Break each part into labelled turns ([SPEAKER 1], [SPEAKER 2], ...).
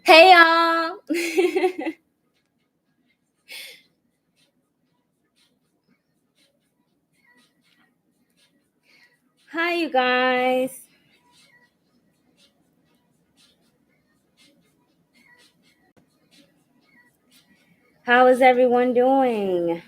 [SPEAKER 1] Hey y'all. Hi you guys. How is everyone doing?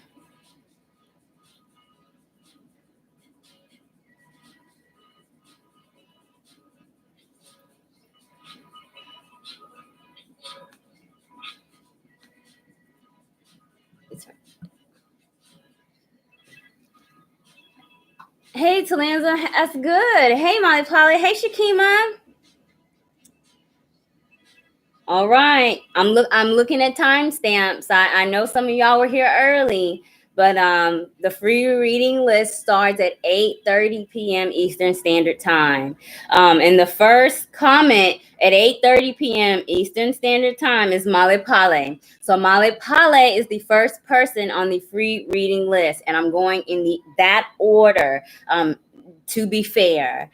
[SPEAKER 1] Hey Talanza, that's good. Hey Molly Polly. Hey Shakima. All right. I'm looking at timestamps. I know some of y'all were here early, but the free reading list starts at 8:30 p.m. Eastern Standard Time. And the first comment at 8:30 p.m. Eastern Standard Time is Molly Pale. So Molly Pale is the first person on the free reading list, and I'm going in that order. To be fair.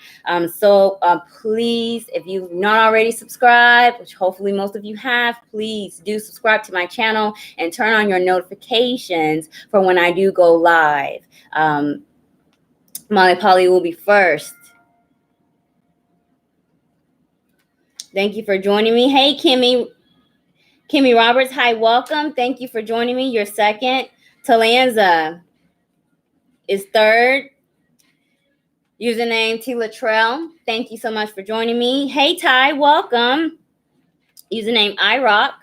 [SPEAKER 1] So please, if you've not already subscribed, which hopefully most of you have, please do subscribe to my channel and turn on your notifications for when I do go live. Molly Polly will be first. Thank you for joining me. Hey, Kimmy Roberts, hi, welcome. Thank you for joining me. You're second. Talanza is third. Username T. Latrell. Thank you so much for joining me. Hey, Ty, welcome. Username iRock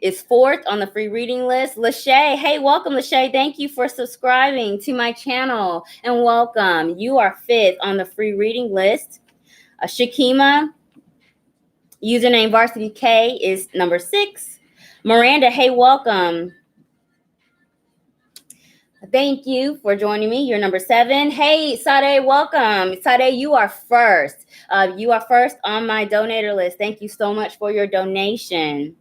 [SPEAKER 1] is fourth on the free reading list. Lachey, hey, welcome, Lachey. Thank you for subscribing to my channel and welcome. You are fifth on the free reading list. Shakima, username Varsity K is number 6. Miranda, hey, welcome. Thank you for joining me. You're number 7. Hey, Sade, welcome. Sade, you are first. You are first on my donator list. Thank you so much for your donation.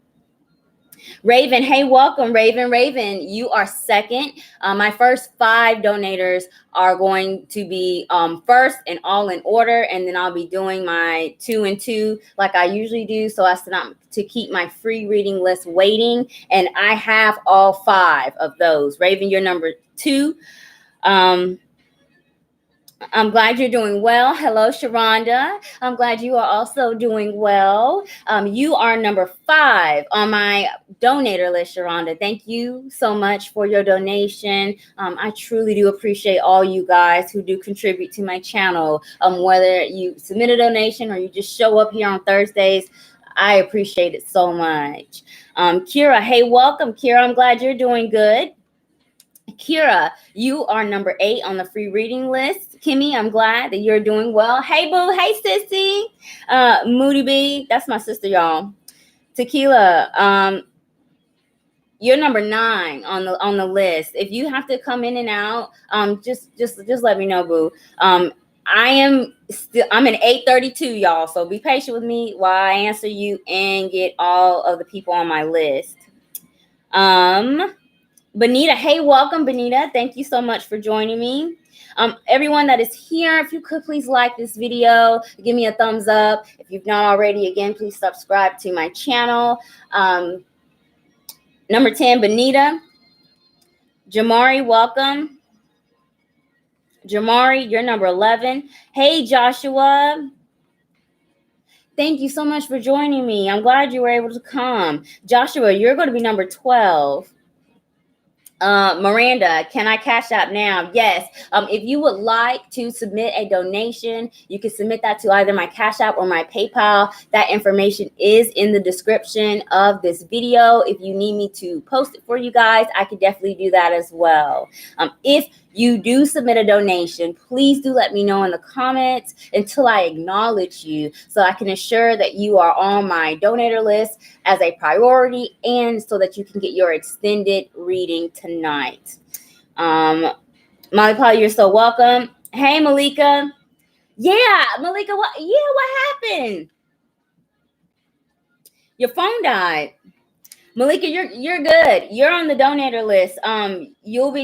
[SPEAKER 1] Raven, hey, welcome, Raven. Raven, you are second. My first 5 donators are going to be first and all in order, and then I'll be doing my 2 and 2 like I usually do, so as to not to keep my free reading list waiting. And I have all 5 of those. Raven, you're number 2. I'm glad you're doing well. Hello, Sharonda. I'm glad you are also doing well. You are number 5 on my donator list, Sharonda. Thank you so much for your donation. I truly do appreciate all you guys who do contribute to my channel. Whether you submit a donation or you just show up here on Thursdays, I appreciate it so much. Kira, hey, welcome, Kira. I'm glad you're doing good. Kira, you are number 8 on the free reading list. Kimmy, I'm glad that you're doing well. Hey, boo. Hey, sissy. Moody B, that's my sister, y'all. Tequila, you're number 9 on the list. If you have to come in and out, just let me know, boo. I'm an 832, y'all. So be patient with me while I answer you and get all of the people on my list. Benita, hey, welcome, Benita. Thank you so much for joining me. Everyone that is here, if you could please like this video, give me a thumbs up. If you've not already, again, please subscribe to my channel. Number 10, Benita. Jamari, welcome. Jamari, you're number 11. Hey, Joshua. Thank you so much for joining me. I'm glad you were able to come. Joshua, you're going to be number 12. Miranda, can I cash out now? Yes. If you would like to submit a donation, you can submit that to either my Cash App or my PayPal. That information is in the description of this video. If you need me to post it for you guys, I could definitely do that as well. If you do submit a donation, please do let me know in the comments until I acknowledge you so I can ensure that you are on my donator list as a priority and so that you can get your extended reading tonight. Molly Paul, you're so welcome. Hey, Malika. Yeah, Malika, what happened? Your phone died. Malika, you're good. You're on the donator list. You'll be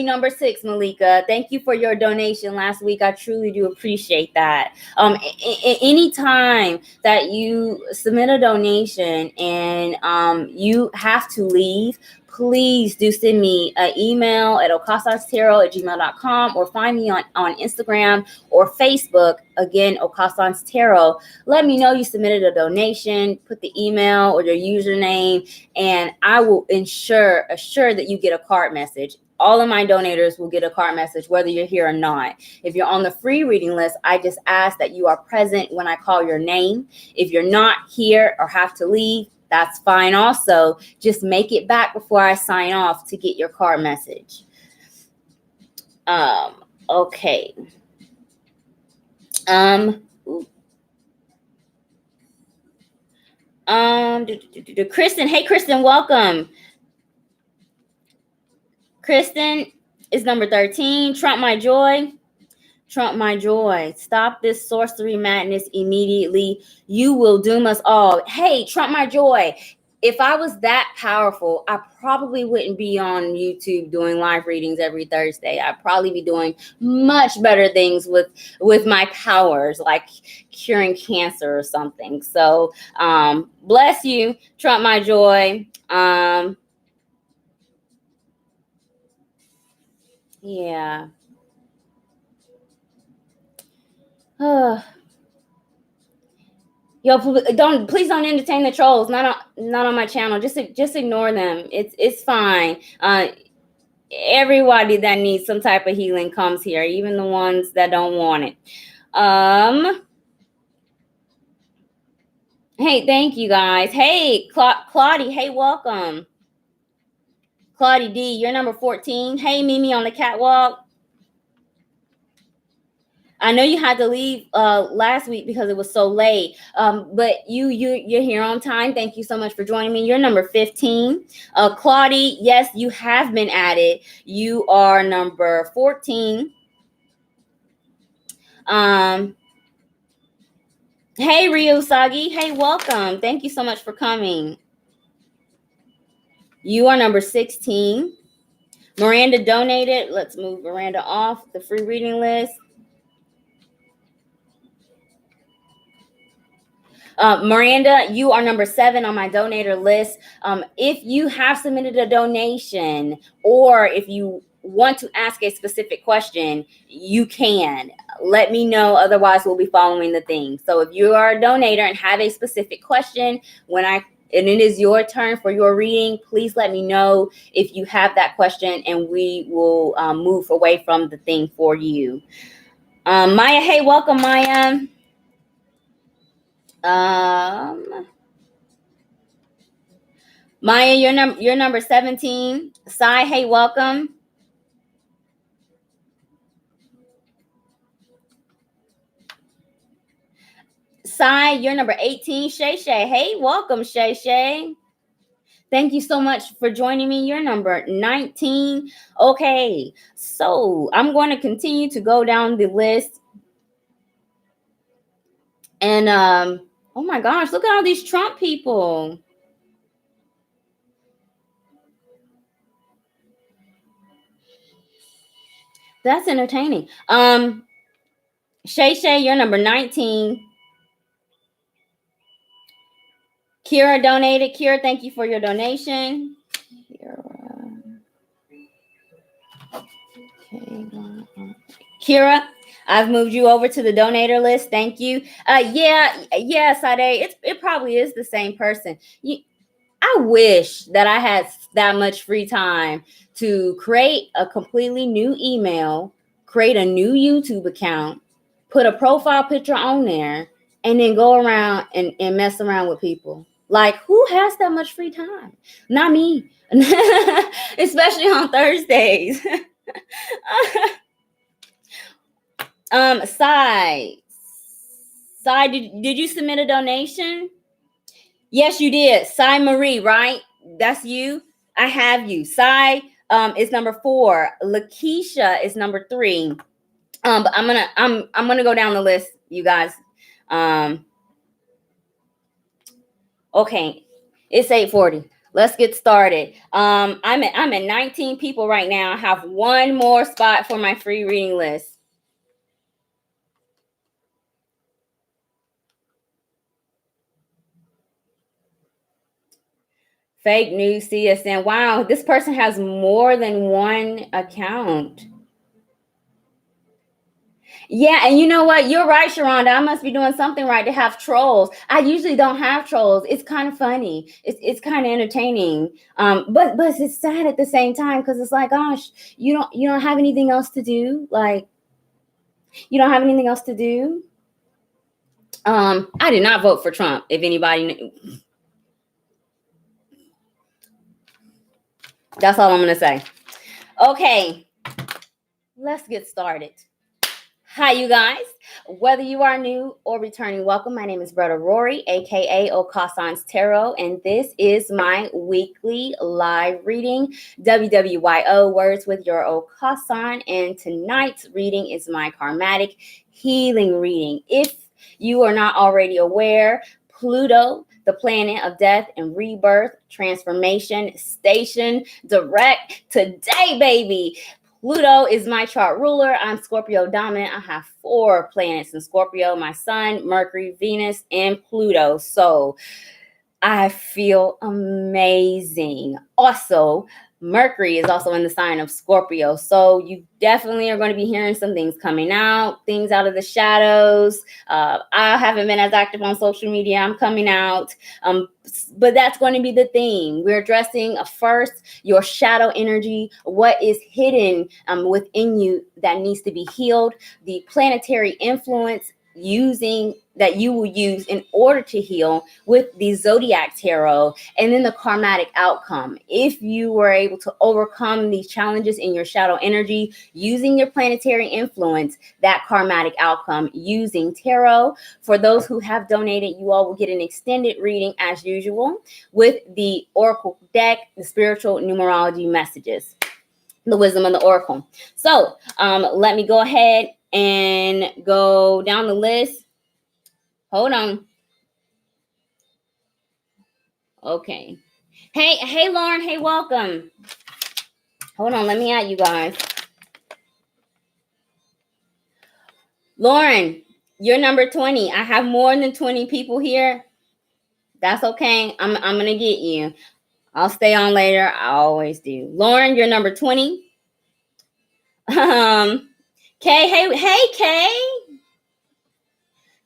[SPEAKER 1] number 6, Malika. Thank you for your donation last week. I truly do appreciate that. Anytime that you submit a donation and you have to leave, please do send me an email at 𝙆𝙧𝙧𝙍𝙠 or find me on Instagram or Facebook. Again, 𝙆𝙧𝙧𝙍𝙠. Let me know you submitted a donation. Put the email or your username, and I will assure that you get a card message. All of my donators will get a card message, whether you're here or not. If you're on the free reading list, I just ask that you are present when I call your name. If you're not here or have to leave, that's fine also. Just make it back before I sign off to get your card message. Okay. Kristen. Hey, Kristen, welcome. Kristen is number 13. Trump my joy. Trump my joy. Stop this sorcery madness immediately. You will doom us all. Hey, Trump my joy. If I was that powerful, I probably wouldn't be on YouTube doing live readings every Thursday. I'd probably be doing much better things with my powers, like curing cancer or something. So bless you, Trump my joy. Yeah. Yo, please don't entertain the trolls. Not on my channel. Just ignore them. It's fine. Everybody that needs some type of healing comes here, even the ones that don't want it. Hey, thank you guys. Hey, Claudie. Hey, welcome. Claudie D, you're number 14. Hey, Mimi on the catwalk. I know you had to leave last week because it was so late, but you're here on time. Thank you so much for joining me. You're number 15. Claudie, yes, you have been added. You are number 14. Hey, Ryu Sagi. Hey, welcome. Thank you so much for coming. You are number 16. Miranda donated. Let's move Miranda off the free reading list. Miranda, you are number 7 on my donator list. If you have submitted a donation, or if you want to ask a specific question, you can let me know. Otherwise, we'll be following the thing. So if you are a donator and have a specific question, and it is your turn for your reading, please let me know if you have that question, and we will move away from the thing for you. Maya, hey, welcome, Maya. Maya, you're number 17. Sai, hey, welcome. Sai, you're number 18. Shay, hey, welcome, Shay. Thank you so much for joining me. You're number 19. Okay, so I'm going to continue to go down the list. And oh my gosh, look at all these Trump people. That's entertaining. Shay, you're number 19. Kira donated. Kira, thank you for your donation. Kira, I've moved you over to the donator list. Thank you. Yeah, Sade, it probably is the same person. I wish that I had that much free time to create a completely new email, create a new YouTube account, put a profile picture on there, and then go around and mess around with people. Like, who has that much free time? Not me. Especially on Thursdays. Sai, did you submit a donation? Yes, you did. Sai Marie, right? That's you. I have you. Sai is number 4. Lakeisha is number 3. But I'm gonna go down the list, you guys. Okay, it's 8:40. Let's get started. I'm at 19 people right now. I have one more spot for my free reading list. Fake news CSN. Wow, this person has more than one account. Yeah, and you know what? You're right, Sharonda. I must be doing something right to have trolls. I usually don't have trolls. It's kind of funny. It's kind of entertaining. But it's sad at the same time because it's like, gosh, you don't have anything else to do. Like, you don't have anything else to do. I did not vote for Trump. If anybody, that's all I'm gonna say. Okay, let's get started. Hi, you guys. Whether you are new or returning, welcome. My name is Brother Rory, aka 𝙆𝙧𝙧𝙢𝙘 𝙍𝙚, and this is my weekly live reading, WWYO, Words with Your 𝙆𝙧. And tonight's reading is my karmatic healing reading. If you are not already aware, Pluto, the planet of death and rebirth, transformation, station, direct today, baby. Pluto is my chart ruler. I'm Scorpio dominant. I have 4 planets in Scorpio: my sun, Mercury, Venus, and Pluto. So I feel amazing. Also, Mercury is also in the sign of Scorpio. So you definitely are going to be hearing some things coming out, things out of the shadows. I haven't been as active on social media. I'm coming out. But that's going to be the theme. We're addressing first your shadow energy, what is hidden within you that needs to be healed, the planetary influence that you will use in order to heal with the Zodiac Tarot, and then the karmatic outcome. If you were able to overcome these challenges in your shadow energy using your planetary influence, that karmatic outcome using tarot. For those who have donated, you all will get an extended reading as usual with the Oracle deck, the spiritual numerology messages, the wisdom of the Oracle. So let me go ahead and go down the list. Hold on. Okay. Hey, Lauren. Hey, welcome. Hold on. Let me add you guys. Lauren, you're number 20. I have more than 20 people here. That's okay. I'm going to get you. I'll stay on later. I always do. Lauren, you're number 20. Kay, hey, Kay.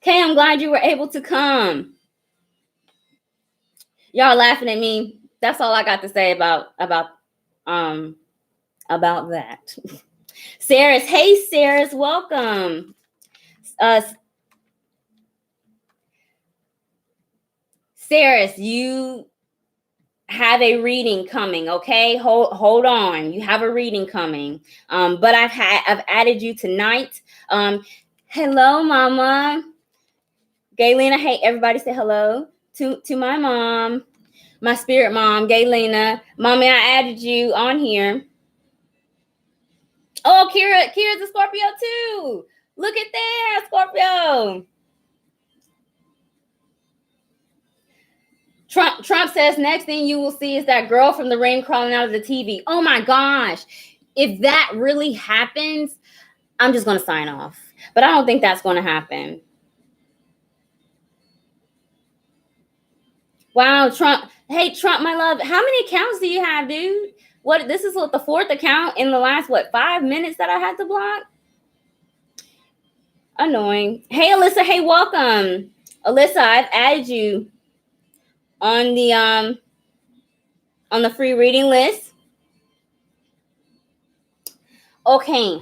[SPEAKER 1] Kay, I'm glad you were able to come. Y'all laughing at me. That's all I got to say about that. Sarah's, hey, Sarah's, welcome. Sarah's, you have a reading coming, okay? Hold on. You have a reading coming. But I've added you tonight. Hello, Mama. Gaylena, hey, everybody say hello to my mom, my spirit mom, Gaylena. Mommy, I added you on here. Oh, Kira's a Scorpio too. Look at there, Scorpio. Trump says next thing you will see is that girl from the ring crawling out of the TV. Oh my gosh. If that really happens, I'm just going to sign off. But I don't think that's going to happen. Wow, Trump. Hey, Trump, my love. How many accounts do you have, dude? This is the 4th account in the last 5 minutes that I had to block? Annoying. Hey, Alyssa. Hey, welcome. Alyssa, I've added you on the free reading list. Okay,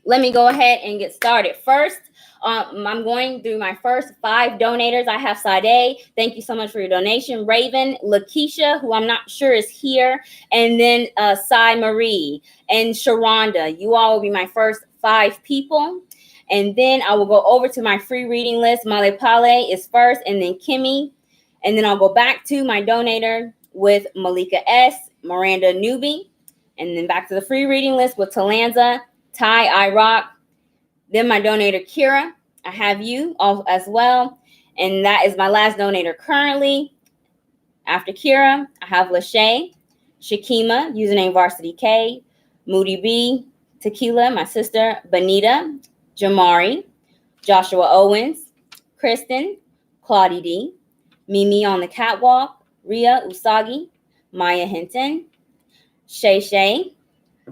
[SPEAKER 1] let me go ahead and get started. First, I'm going through my first 5 donators. I have Sade. Thank you so much for your donation. Raven, Lakeisha, who I'm not sure is here, and then Sai Marie and Sharonda. You all will be my first 5 people. And then I will go over to my free reading list. Male Pale is first, and then Kimmy. And then I'll go back to my donator with Malika S., Miranda Newbie. And then back to the free reading list with Talanza, Ty, I Rock. Then my donator, Kira. I have you all as well. And that is my last donator currently. After Kira, I have Lachey, Shakima, username Varsity K, Moody B, Tequila, my sister, Benita, Jamari, Joshua Owens, Kristen, Claudie D, Mimi on the Catwalk, Ria Usagi, Maya Hinton, Shay Shay,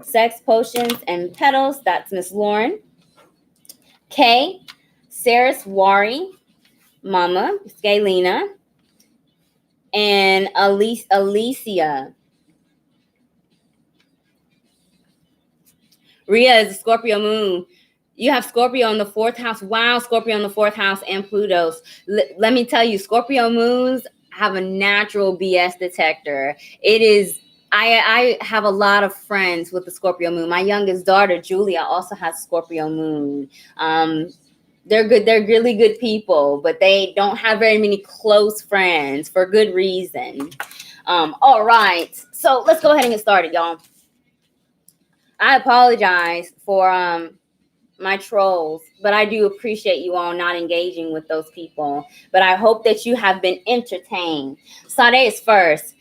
[SPEAKER 1] Sex Potions and Petals, that's Miss Lauren, Kay, Saris Wari, Mama, Scalina, and Alicia. Ria is a Scorpio moon. You have Scorpio in the 4th house. Wow, Scorpio in the 4th house and Pluto's. Let me tell you, Scorpio moons have a natural BS detector. It is, I have a lot of friends with the Scorpio moon. My youngest daughter, Julia, also has Scorpio moon. They're good. They're really good people, but they don't have very many close friends for good reason. All right. So let's go ahead and get started, y'all. I apologize for my trolls, but I do appreciate you all not engaging with those people. But I hope that you have been entertained. Sade is first.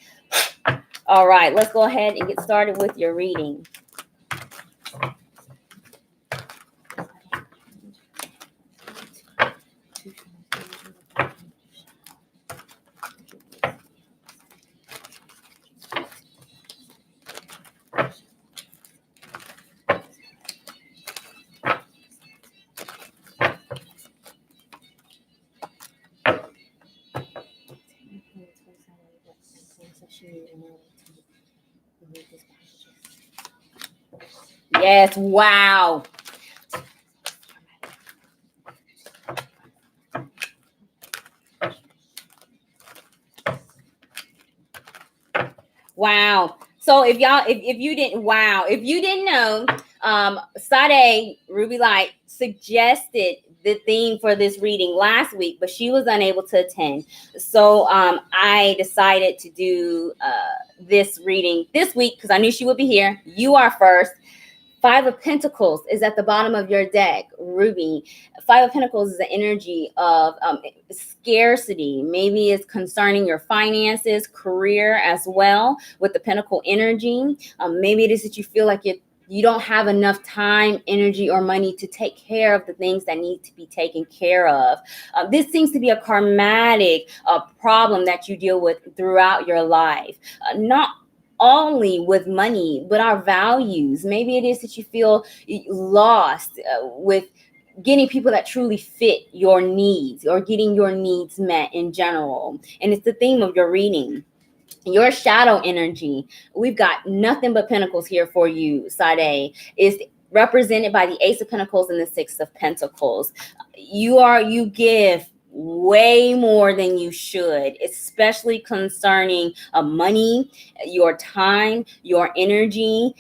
[SPEAKER 1] All right, let's go ahead and get started with your reading. Yes, wow. Wow. So if you didn't know, Sade Ruby Light suggested the theme for this reading last week, but she was unable to attend. So I decided to do this reading this week because I knew she would be here. You are first. 5 of Pentacles is at the bottom of your deck, Ruby. 5 of Pentacles is the energy of scarcity. Maybe it's concerning your finances, career as well with the Pentacle energy. Maybe it is that you feel like you don't have enough time, energy, or money to take care of the things that need to be taken care of. This seems to be a karmatic problem that you deal with throughout your life. Not only with money, but our values. Maybe it is that you feel lost with getting people that truly fit your needs or getting your needs met in general. And it's the theme of your reading. Your shadow energy. We've got nothing but pentacles here for you, Sade. Is represented by the Ace of Pentacles and the 6 of Pentacles. You give way more than you should, especially concerning money, your time, your energy.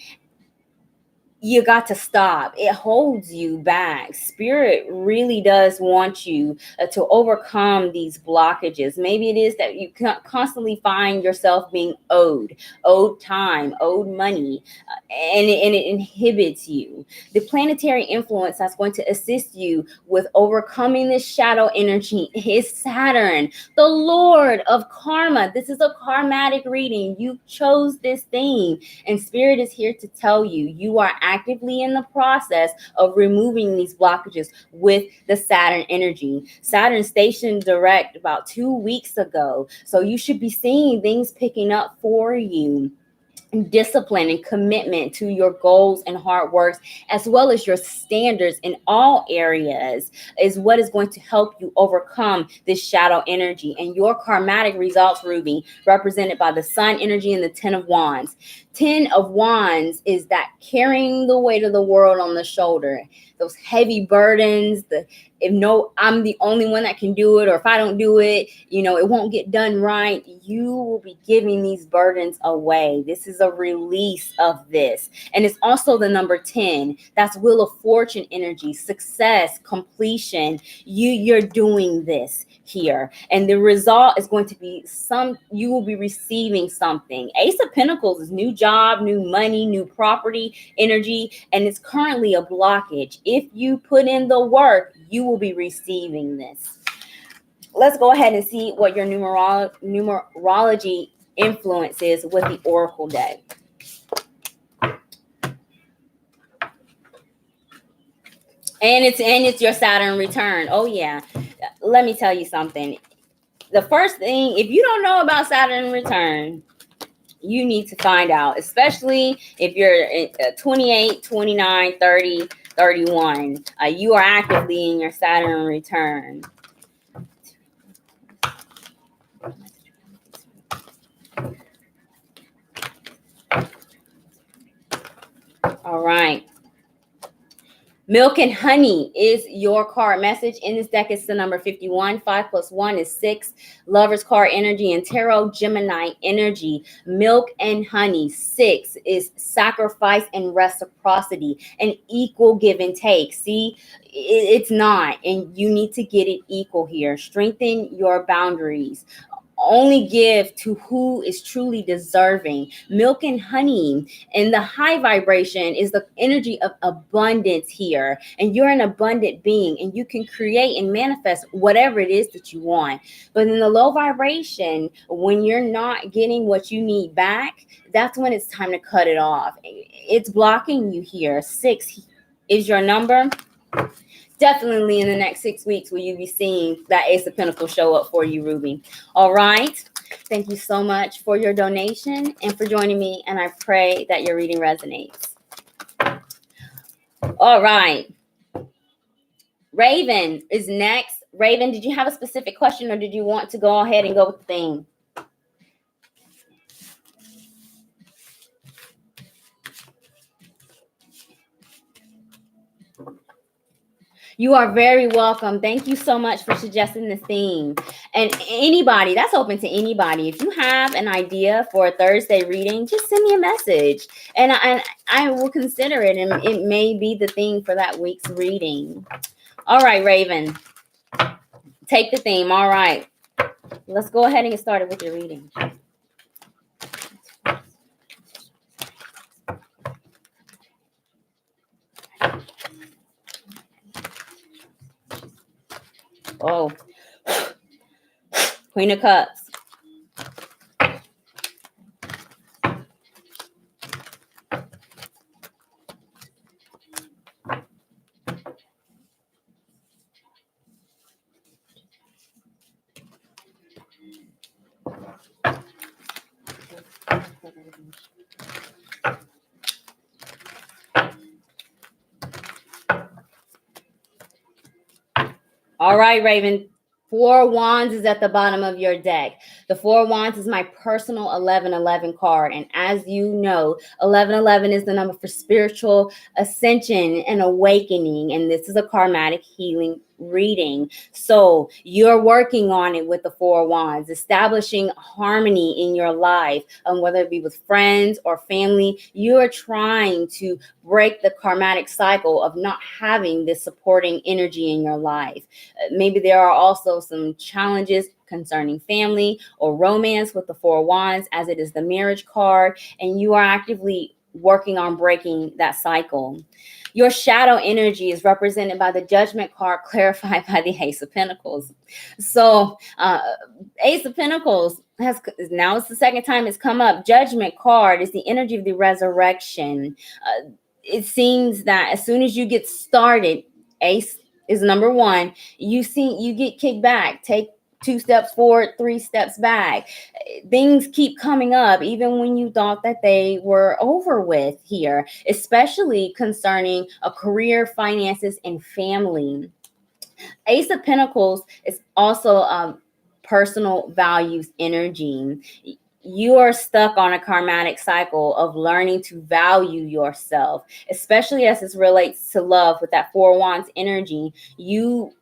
[SPEAKER 1] You got to stop. It holds you back. Spirit really does want you to overcome these blockages. Maybe it is that you constantly find yourself being owed time, owed money, and it inhibits you. The planetary influence that's going to assist you with overcoming this shadow energy is Saturn, the Lord of Karma. This is a karmatic reading. You chose this theme, and Spirit is here to tell you you are actively in the process of removing these blockages with the Saturn energy. Saturn stationed direct about 2 weeks ago, so you should be seeing things picking up for you. Discipline and commitment to your goals and hard works, as well as your standards in all areas, is what is going to help you overcome this shadow energy. And your karmatic results, Ruby, represented by the Sun energy and the 10 of Wands. 10 of Wands is that carrying the weight of the world on the shoulder, those heavy burdens, I'm the only one that can do it, or if I don't do it, it won't get done right. You will be giving these burdens away. This is a release of this. And it's also the number 10. That's Wheel of Fortune energy, success, completion. You're doing this here. And the result is going to be you will be receiving something. Ace of Pentacles is new job, new money, new property energy, and it's currently a blockage. If you put in the work, you will be receiving this. let's go ahead and see what your numerology influence is with the Oracle deck. And it's your Saturn return. Oh yeah. Let me tell you something. The first thing, if you don't know about Saturn return, you need to find out, especially if you're 28, 29, 30, 31. You are actively in your Saturn return. All right. Milk and Honey is your card message. In this deck, it's the number 51. 5 + 1 is 6. Lover's card energy and tarot Gemini energy. Milk and Honey. 6 is sacrifice and reciprocity, an equal give and take. See, it's not, and you need to get it equal here. Strengthen your boundaries. Only give to who is truly deserving. Milk and honey, and the high vibration is the energy of abundance here, and you're an abundant being, and you can create and manifest whatever it is that you want. But in the low vibration, when you're not getting what you need back, that's when it's time to cut it off. It's blocking you here. 6 is your number. Definitely in the next 6 weeks will you be seeing that Ace of Pentacles show up for you, Ruby. All right. Thank you so much for your donation and for joining me, and I pray that your reading resonates. All right. Raven is next. Raven, did you have a specific question, or did you want to go ahead and go with the theme? You are very welcome. Thank you so much for suggesting the theme. And anybody, that's open to anybody. If you have an idea for a Thursday reading, just send me a message and I will consider it. And it may be the theme for that week's reading. All right, Raven, take the theme. All right, let's go ahead and get started with your reading. Oh, Queen of Cups. All right, Raven. 4 Wands is at the bottom of your deck. The 4 Wands is my personal 1111 card. And as you know, 1111 is the number for spiritual ascension and awakening. And this is a karmatic healing reading. So you're working on it with the 4 Wands, establishing harmony in your life, whether it be with friends or family. You are trying to break the karmatic cycle of not having this supporting energy in your life. Maybe there are also some challenges concerning family or romance with the 4 Wands, as it is the marriage card, and you are actively working on breaking that cycle. Your shadow energy is represented by the Judgment card, clarified by the Ace of Pentacles. So Ace of Pentacles has, now it's the second time it's come up. Judgment card is the energy of the resurrection. It seems that as soon as you get started, Ace is number 1. You get kicked back. Take 2 steps forward, 3 steps back. Things keep coming up, even when you thought that they were over with here, especially concerning a career, finances, and family. Ace of Pentacles is also personal values energy. You are stuck on a karmatic cycle of learning to value yourself, especially as this relates to love with that 4 Wands energy. You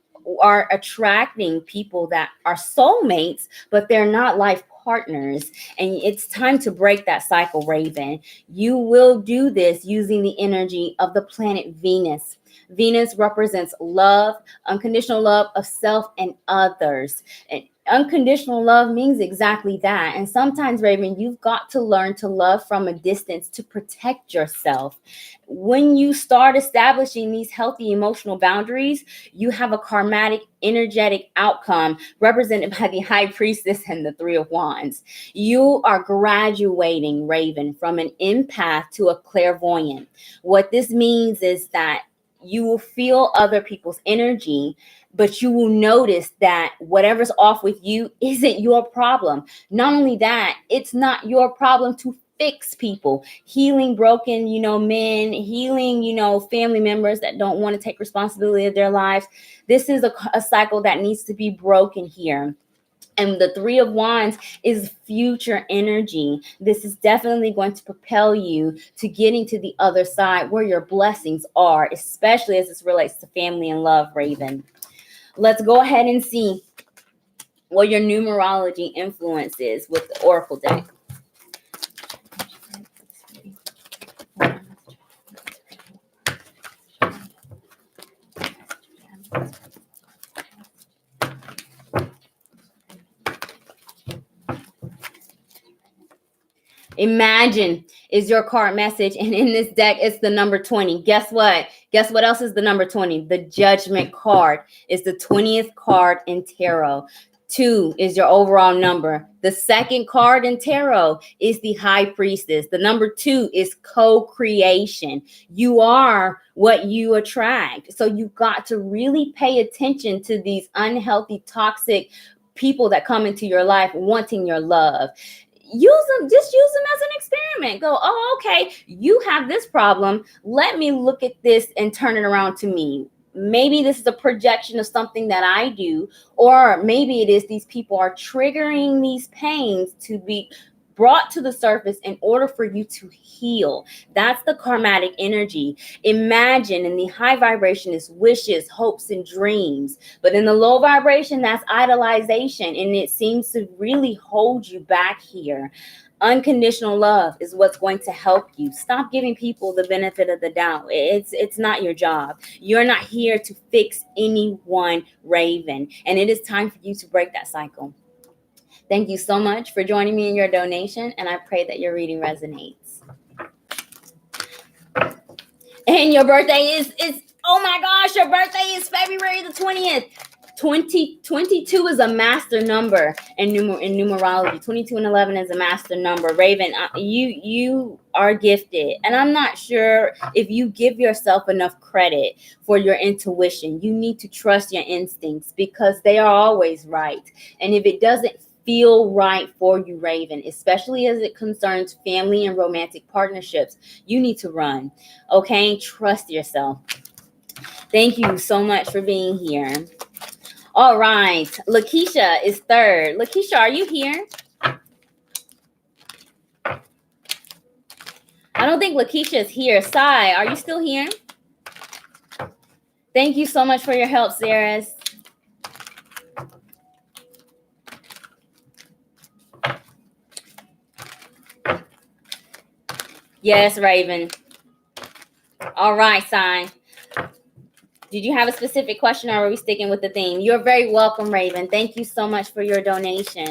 [SPEAKER 1] are attracting people that are soulmates, but they're not life partners. And it's time to break that cycle, Raven. You will do this using the energy of the planet Venus. Venus represents love, unconditional love of self and others. And Unconditional love means exactly that. And sometimes, Raven, you've got to learn to love from a distance to protect yourself. When you start establishing these healthy emotional boundaries, you have a karmatic, energetic outcome represented by the High Priestess and the Three of Wands. You are graduating, Raven, from an empath to a clairvoyant. What this means is that you will feel other people's energy, but you will notice that whatever's off with you isn't your problem. Not only that, it's not your problem to fix people. Healing broken, men, healing, family members that don't want to take responsibility of their lives. This is a cycle that needs to be broken here. And the Three of Wands is future energy. This is definitely going to propel you to getting to the other side where your blessings are, especially as this relates to family and love, Raven. Let's go ahead and see what your numerology influence is with the Oracle deck. Imagine is your card message, and in this deck it's the number 20. Guess what else is the number 20? The Judgment card is the 20th card in tarot. 2 is your overall number. The second card in tarot is the High Priestess. The number 2 is co-creation. You are what you attract. So you've got to really pay attention to these unhealthy, toxic people that come into your life wanting your love. Use them as an experiment. Go, oh, okay, you have this problem. Let me look at this and turn it around to me. Maybe this is a projection of something that I do, or maybe it is these people are triggering these pains to be brought to the surface in order for you to heal. That's the karmatic energy. Imagine in the high vibration is wishes, hopes, and dreams. But in the low vibration, that's idolization. And it seems to really hold you back here. Unconditional love is what's going to help you. Stop giving people the benefit of the doubt. It's not your job. You're not here to fix anyone, Raven. And it is time for you to break that cycle. Thank you so much for joining me in your donation, and I pray that your reading resonates. And your birthday is oh my gosh, your birthday is February the 20th. 22 is a master number in numerology. 22 and 11 is a master number. Raven, you are gifted, and I'm not sure if you give yourself enough credit for your intuition. You need to trust your instincts because they are always right. And if it doesn't feel right for you, Raven, especially as it concerns family and romantic partnerships, you need to run. Okay, trust yourself. Thank you so much for being here. All right, Lakeisha is third. Lakeisha, are you here? I don't think Lakeisha is here. Sai, are you still here? Thank you so much for your help, Sarah. Yes, Raven. All right, Sai. Did you have a specific question, or are we sticking with the theme? You're very welcome, Raven. Thank you so much for your donation.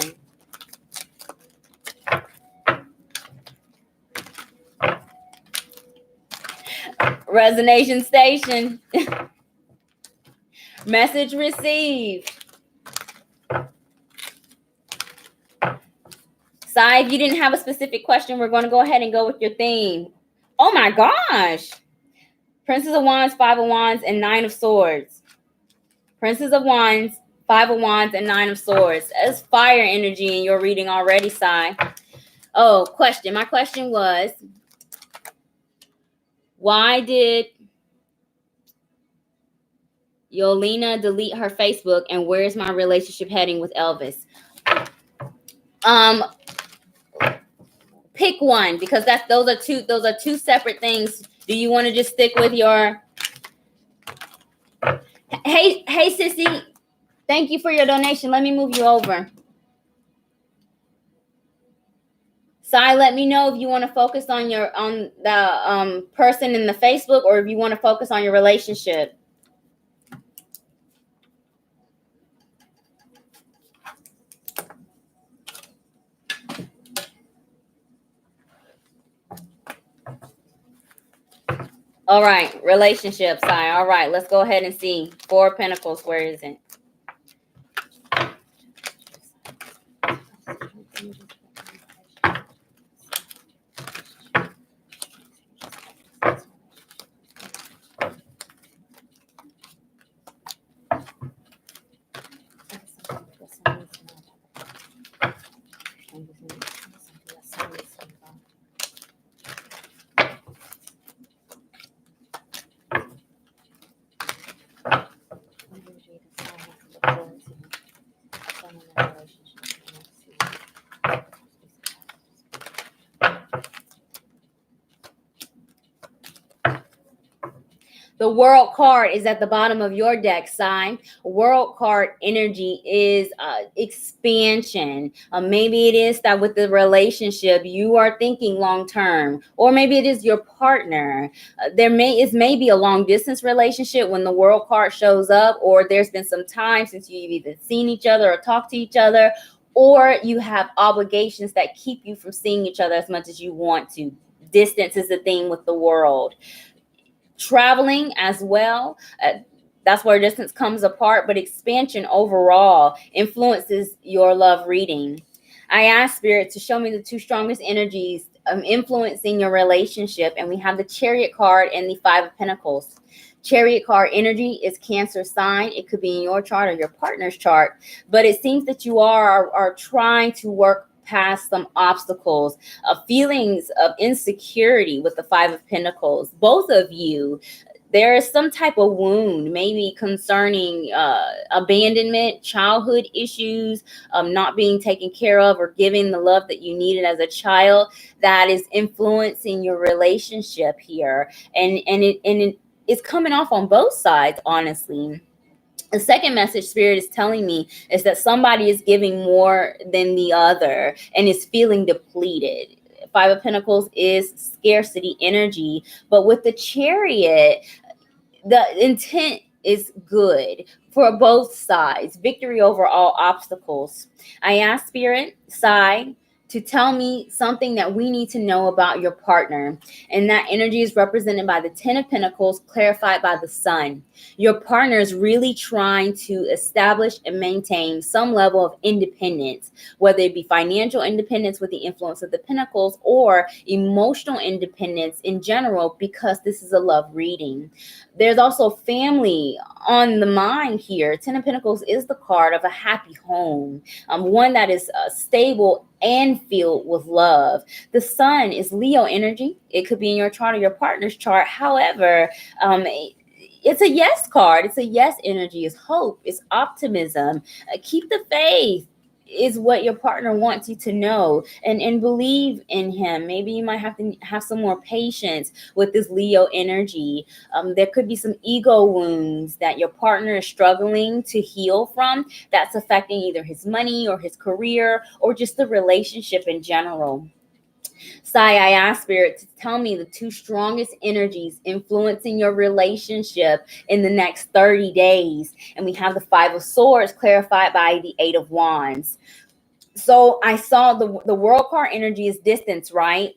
[SPEAKER 1] Resonation station. Message received. Sai, if you didn't have a specific question, we're going to go ahead and go with your theme. Oh my gosh. Princess of Wands, Five of Wands, and Nine of Swords. Princess of Wands, Five of Wands, and Nine of Swords. That's fire energy in your reading already, Sai. Oh, question. My question was, why did Yolena delete her Facebook, and where's my relationship heading with Elvis? Pick one, because those are two separate things. Do you want to just stick with your Hey sissy, thank you for your donation. Let me move you over. Sai, let me know if you want to focus on the person in the Facebook, or if you want to focus on your relationship. All right, relationship side. All right, let's go ahead and see. Four of Pentacles, where is it? The World card is at the bottom of your deck, sign. World card energy is expansion. Maybe it is that with the relationship you are thinking long term, or maybe it is your partner. There may be a long distance relationship when the World card shows up, or there's been some time since you've either seen each other or talked to each other, or you have obligations that keep you from seeing each other as much as you want to. Distance is the thing with the world. Traveling as well. That's where distance comes apart, but expansion overall influences your love reading. I asked Spirit to show me the two strongest energies influencing your relationship, and we have the Chariot card and the Five of Pentacles. Chariot card energy is Cancer sign. It could be in your chart or your partner's chart, but it seems that you are trying to work past some obstacles, feelings of insecurity with the Five of Pentacles. Both of you, there is some type of wound, maybe concerning abandonment, childhood issues, not being taken care of or giving the love that you needed as a child, that is influencing your relationship here. And it's coming off on both sides, honestly. The second message Spirit is telling me is that somebody is giving more than the other and is feeling depleted. Five of Pentacles is scarcity energy, but with the Chariot, the intent is good for both sides. Victory over all obstacles. I asked Spirit side to tell me something that we need to know about your partner. And that energy is represented by the Ten of Pentacles, clarified by the Sun. Your partner is really trying to establish and maintain some level of independence, whether it be financial independence with the influence of the Pentacles, or emotional independence in general, because this is a love reading. There's also family on the mind here. Ten of Pentacles is the card of a happy home, one that is stable and filled with love. The Sun is Leo energy. It could be in your chart or your partner's chart. However, it's a yes card. It's a yes energy. It's hope. It's optimism. Keep the faith is what your partner wants you to know, and believe in him. Maybe you might have to have some more patience with this Leo energy. There could be some ego wounds that your partner is struggling to heal from, that's affecting either his money or his career or just the relationship in general. Sai, I asked Spirit to tell me the two strongest energies influencing your relationship in the next 30 days. And we have the Five of Swords clarified by the Eight of Wands. So I saw the World card energy is distance, right?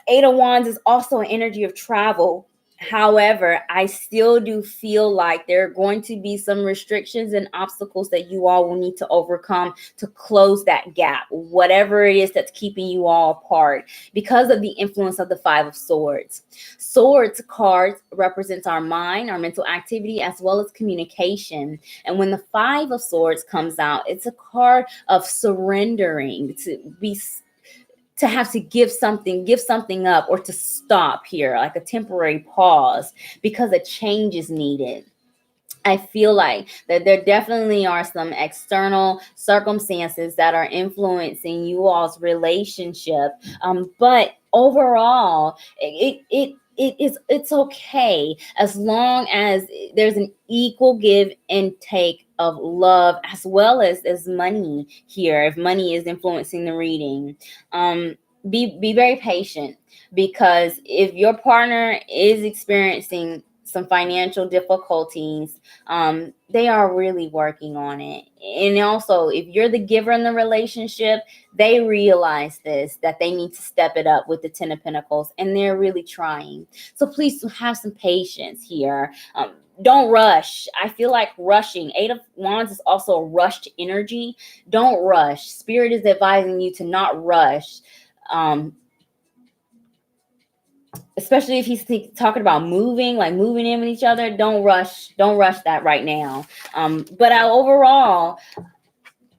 [SPEAKER 1] Eight of Wands is also an energy of travel. However, I still do feel like there are going to be some restrictions and obstacles that you all will need to overcome to close that gap, whatever it is that's keeping you all apart, because of the influence of the Five of Swords. Swords cards represents our mind, our mental activity, as well as communication. And when the Five of Swords comes out, it's a card of surrendering, to have to give something up, or to stop here, like a temporary pause, because a change is needed. I feel like that there definitely are some external circumstances that are influencing you all's relationship. But overall, it's okay, as long as there's an equal give and take of love, as well as money here, if money is influencing the reading. Be very patient, because if your partner is experiencing some financial difficulties. They are really working on it. And also, if you're the giver in the relationship, they realize this, that they need to step it up with the Ten of Pentacles, and they're really trying. So please have some patience here. Don't rush. I feel like rushing. Eight of Wands is also a rushed energy. Don't rush. Spirit is advising you to not rush. Especially if he's talking about moving, like moving in with each other. Don't rush that right now. But overall,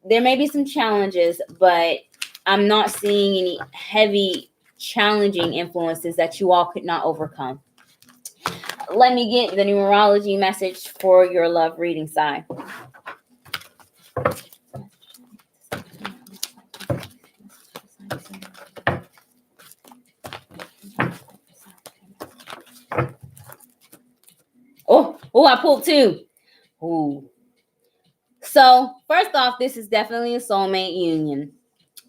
[SPEAKER 1] there may be some challenges, but I'm not seeing any heavy challenging influences that you all could not overcome. Let me get the numerology message for your love reading side. Oh, I pulled two. Ooh. So first off, this is definitely a soulmate union.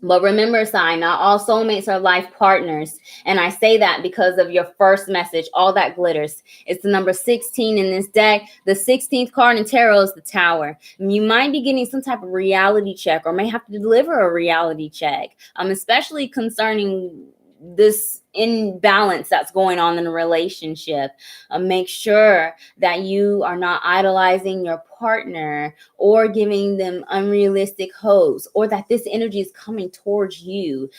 [SPEAKER 1] But remember, sign, not all soulmates are life partners. And I say that because of your first message, all that glitters. It's the number 16 in this deck. The 16th card in tarot is the Tower. You might be getting some type of reality check, or may have to deliver a reality check, especially concerning this imbalance that's going on in a relationship. Make sure that you are not idolizing your partner or giving them unrealistic hopes, or that this energy is coming towards you.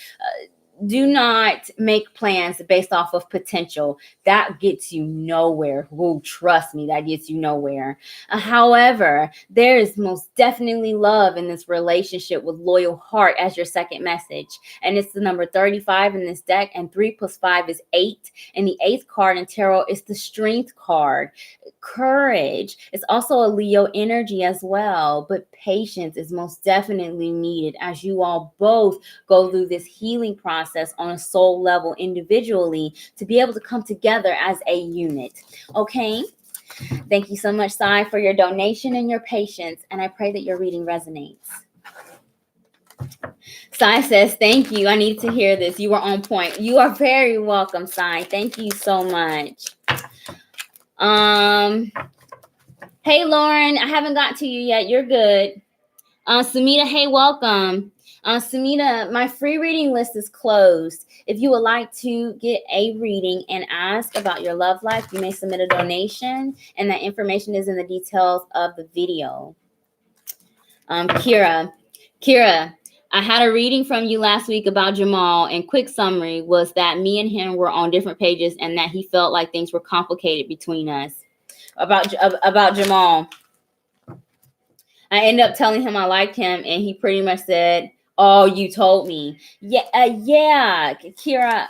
[SPEAKER 1] Do not make plans based off of potential. That gets you nowhere. Oh, trust me, that gets you nowhere. However, there is most definitely love in this relationship with loyal heart as your second message. And it's the number 35 in this deck, and 3 + 5 is 8. And the 8th card in tarot is the Strength card. Courage. It's also a Leo energy as well, but patience is most definitely needed as you all both go through this healing process on a soul level individually to be able to come together as a unit. Okay? Thank you so much, Sai, for your donation and your patience, and I pray that your reading resonates. Sai says, thank you. I need to hear this. You were on point. You are very welcome, Sai. Thank you so much. Hey, Lauren, I haven't got to you yet. You're good. Sumita, hey, welcome. Sumita, my free reading list is closed. If you would like to get a reading and ask about your love life, you may submit a donation, and that information is in the details of the video. Kira, I had a reading from you last week about Jamal, and quick summary was that me and him were on different pages and that he felt like things were complicated between us. About Jamal, I ended up telling him I liked him, and he pretty much said, "Oh, you told me." Yeah, Kira.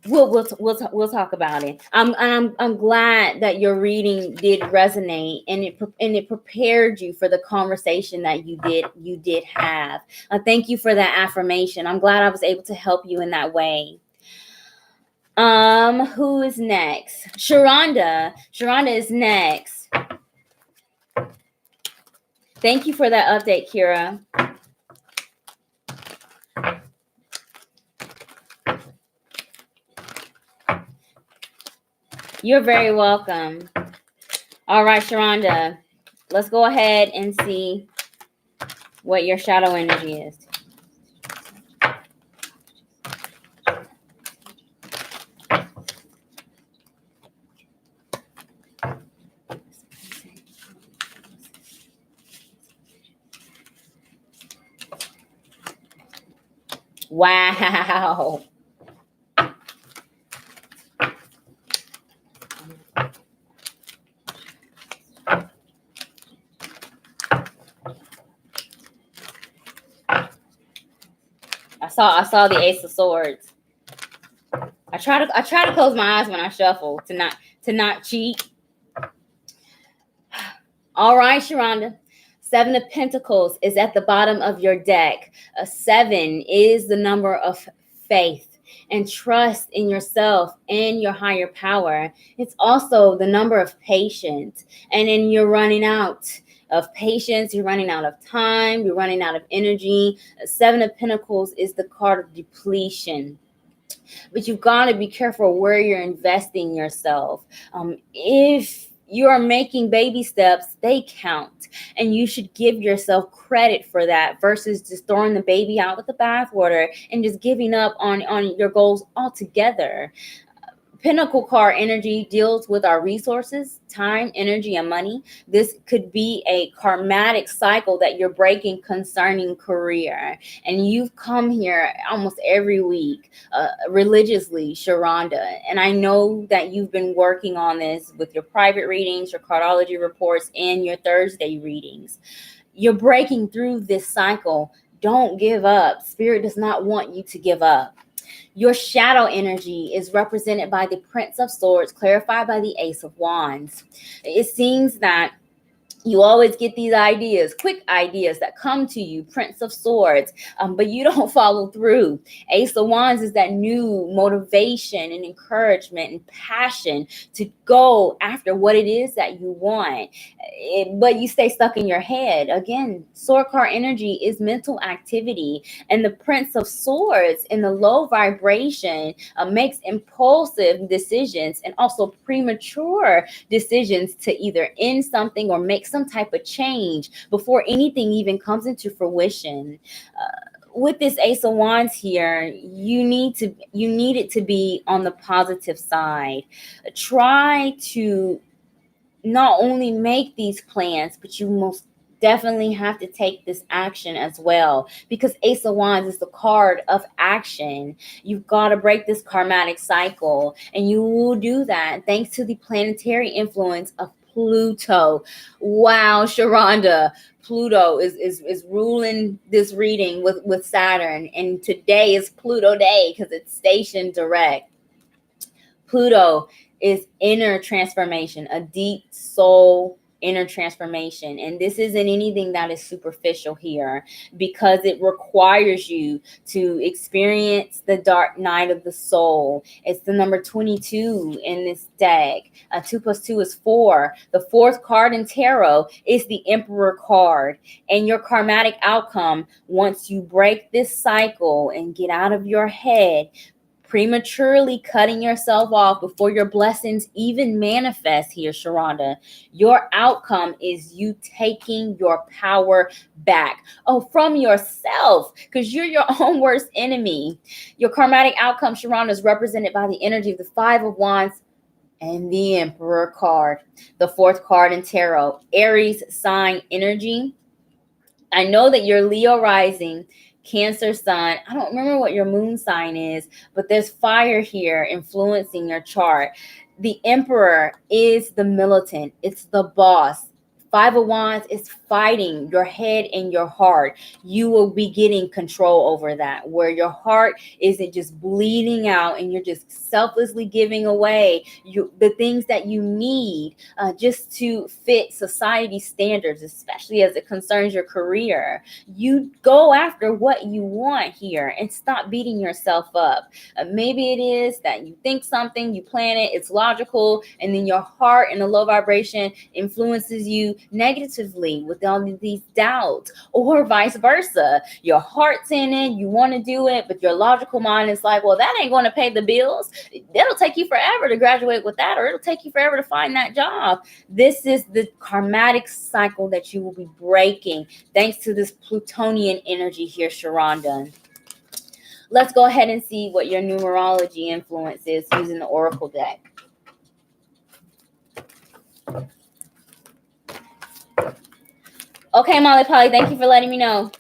[SPEAKER 1] We'll talk about it. I'm glad that your reading did resonate, and it prepared you for the conversation that you did have. Thank you for that affirmation. I'm glad I was able to help you in that way. Who is next? Sharonda is next. Thank you for that update, Kira. You're very welcome. All right, Sharonda, let's go ahead and see what your shadow energy is. Wow. I saw the Ace of Swords. I try to close my eyes when I shuffle to not cheat. All right, Sharonda. 7 of Pentacles is at the bottom of your deck. 7 is the number of faith and trust in yourself and your higher power. It's also the number of patience. And then you're running out of patience, you're running out of time, you're running out of energy. 7 of Pentacles is the card of depletion. But you've got to be careful where you're investing yourself. If you are making baby steps, they count. And you should give yourself credit for that versus just throwing the baby out with the bathwater and just giving up on your goals altogether. Pinnacle card energy deals with our resources, time, energy, and money. This could be a karmatic cycle that you're breaking concerning career. And you've come here almost every week religiously, Sharonda. And I know that you've been working on this with your private readings, your cardology reports, and your Thursday readings. You're breaking through this cycle. Don't give up. Spirit does not want you to give up. Your shadow energy is represented by the Prince of Swords, clarified by the Ace of Wands. It seems that you always get these ideas, quick ideas that come to you, Prince of Swords, but you don't follow through. Ace of Wands is that new motivation and encouragement and passion to go after what it is that you want, but you stay stuck in your head. Again, sword card energy is mental activity, and the Prince of Swords in the low vibration makes impulsive decisions and also premature decisions to either end something or make some type of change before anything even comes into fruition. With this Ace of Wands here, you need it to be on the positive side. Try to not only make these plans, but you most definitely have to take this action as well, because Ace of Wands is the card of action. You've got to break this karmatic cycle, and you will do that thanks to the planetary influence of Pluto. Wow, Sharonda, Pluto is ruling this reading with Saturn, and today is Pluto day because it's stationed direct. Pluto is inner transformation, a deep soul inner transformation. And this isn't anything that is superficial here, because it requires you to experience the dark night of the soul. It's the number 22 in this deck. 2 plus 2 is 4. The fourth card in tarot is the Emperor card. And your karmatic outcome, once you break this cycle and get out of your head, prematurely cutting yourself off before your blessings even manifest here, Sharonda, your outcome is you taking your power back. Oh, from yourself, because you're your own worst enemy. Your karmatic outcome, Sharonda, is represented by the energy of the Five of Wands and the Emperor card, the fourth card in tarot, Aries sign energy. I know that you're Leo rising, Cancer sun. I don't remember what your moon sign is, but there's fire here influencing your chart. The Emperor is the militant. It's the boss. Five of Wands is fighting your head and your heart. You will be getting control over that, where your heart isn't just bleeding out and you're just selflessly giving away the things that you need just to fit society standards, especially as it concerns your career. You go after what you want here and stop beating yourself up. Maybe it is that you think something, you plan it, it's logical, and then your heart and the low vibration influences you negatively with all of these doubts, or vice versa. Your heart's in it, you want to do it, but your logical mind is like, well, that ain't going to pay the bills. That'll take you forever to graduate with that, or it'll take you forever to find that job. This is the karmatic cycle that you will be breaking thanks to this Plutonian energy here, Sharonda. Let's go ahead and see what your numerology influence is using the Oracle deck. Okay, Molly Polly, thank you for letting me know.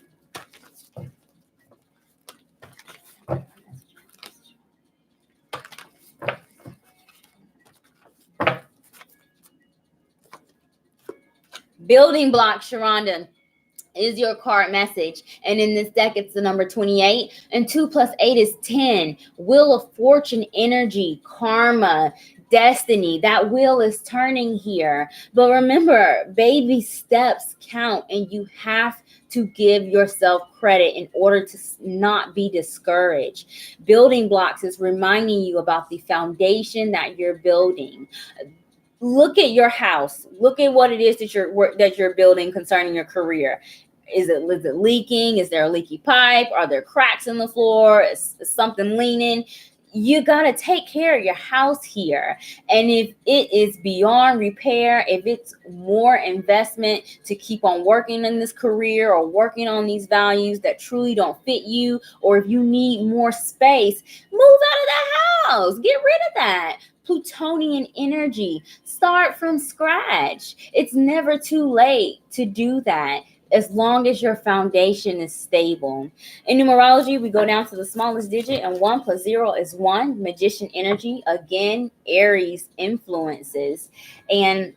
[SPEAKER 1] Building block, Sharonda, is your card message. And in this deck, it's the number 28. And 2 plus 8 is 10. Wheel of Fortune energy, karma, destiny. That wheel is turning here. But remember, baby steps count, and you have to give yourself credit in order to not be discouraged. Building blocks is reminding you about the foundation that you're building. Look at your house. Look at what it is that you're building concerning your career. Is it leaking? Is there a leaky pipe? Are there cracks in the floor? Is something leaning? you got to take care of your house here. And if it is beyond repair, if it's more investment to keep on working in this career or working on these values that truly don't fit you, or if you need more space, move out of that house. Get rid of that Plutonian energy. Start from scratch. It's never too late to do that, as long as your foundation is stable. In numerology, we go down to the smallest digit, and 1 + 0 is 1. Magician energy, again, Aries influences. And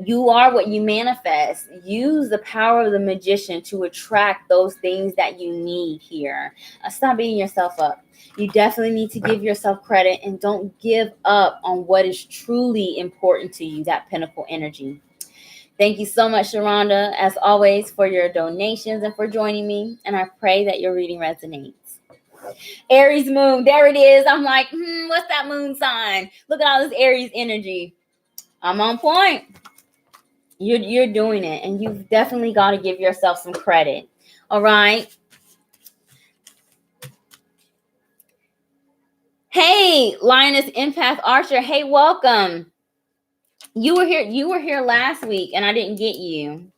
[SPEAKER 1] you are what you manifest. Use the power of the magician to attract those things that you need here. Stop beating yourself up. You definitely need to give yourself credit, and don't give up on what is truly important to you, that pinnacle energy. Thank you so much, Sharonda, as always, for your donations and for joining me. And I pray that your reading resonates. Aries moon, there it is. I'm like, what's that moon sign? Look at all this Aries energy. I'm on point. You're doing it, and you've definitely got to give yourself some credit. All right. Hey, Lioness Empath Archer. Hey, welcome. You were here last week, and I didn't get you.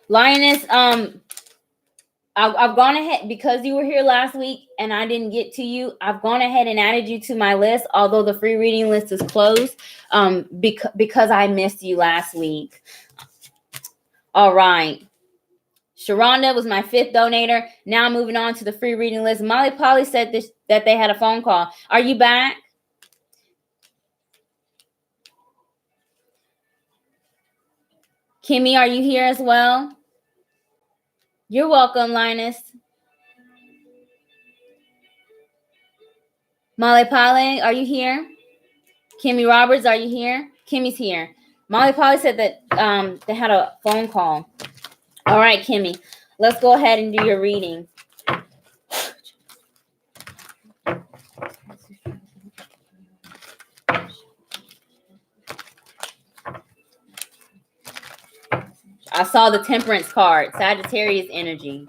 [SPEAKER 1] Lioness, I've gone ahead, because you were here last week and I didn't get to you. I've gone ahead and added you to my list, although the free reading list is closed, because I missed you last week. All right. Sharonda was my 5th donator. Now moving on to the free reading list. Molly Polly said that they had a phone call. Are you back? Kimmy, are you here as well? You're welcome, Linus. Molly Polly, are you here? Kimmy Roberts, are you here? Kimmy's here. Molly Polly said that they had a phone call. All right, Kimmy, let's go ahead and do your reading. I saw the Temperance card, Sagittarius energy.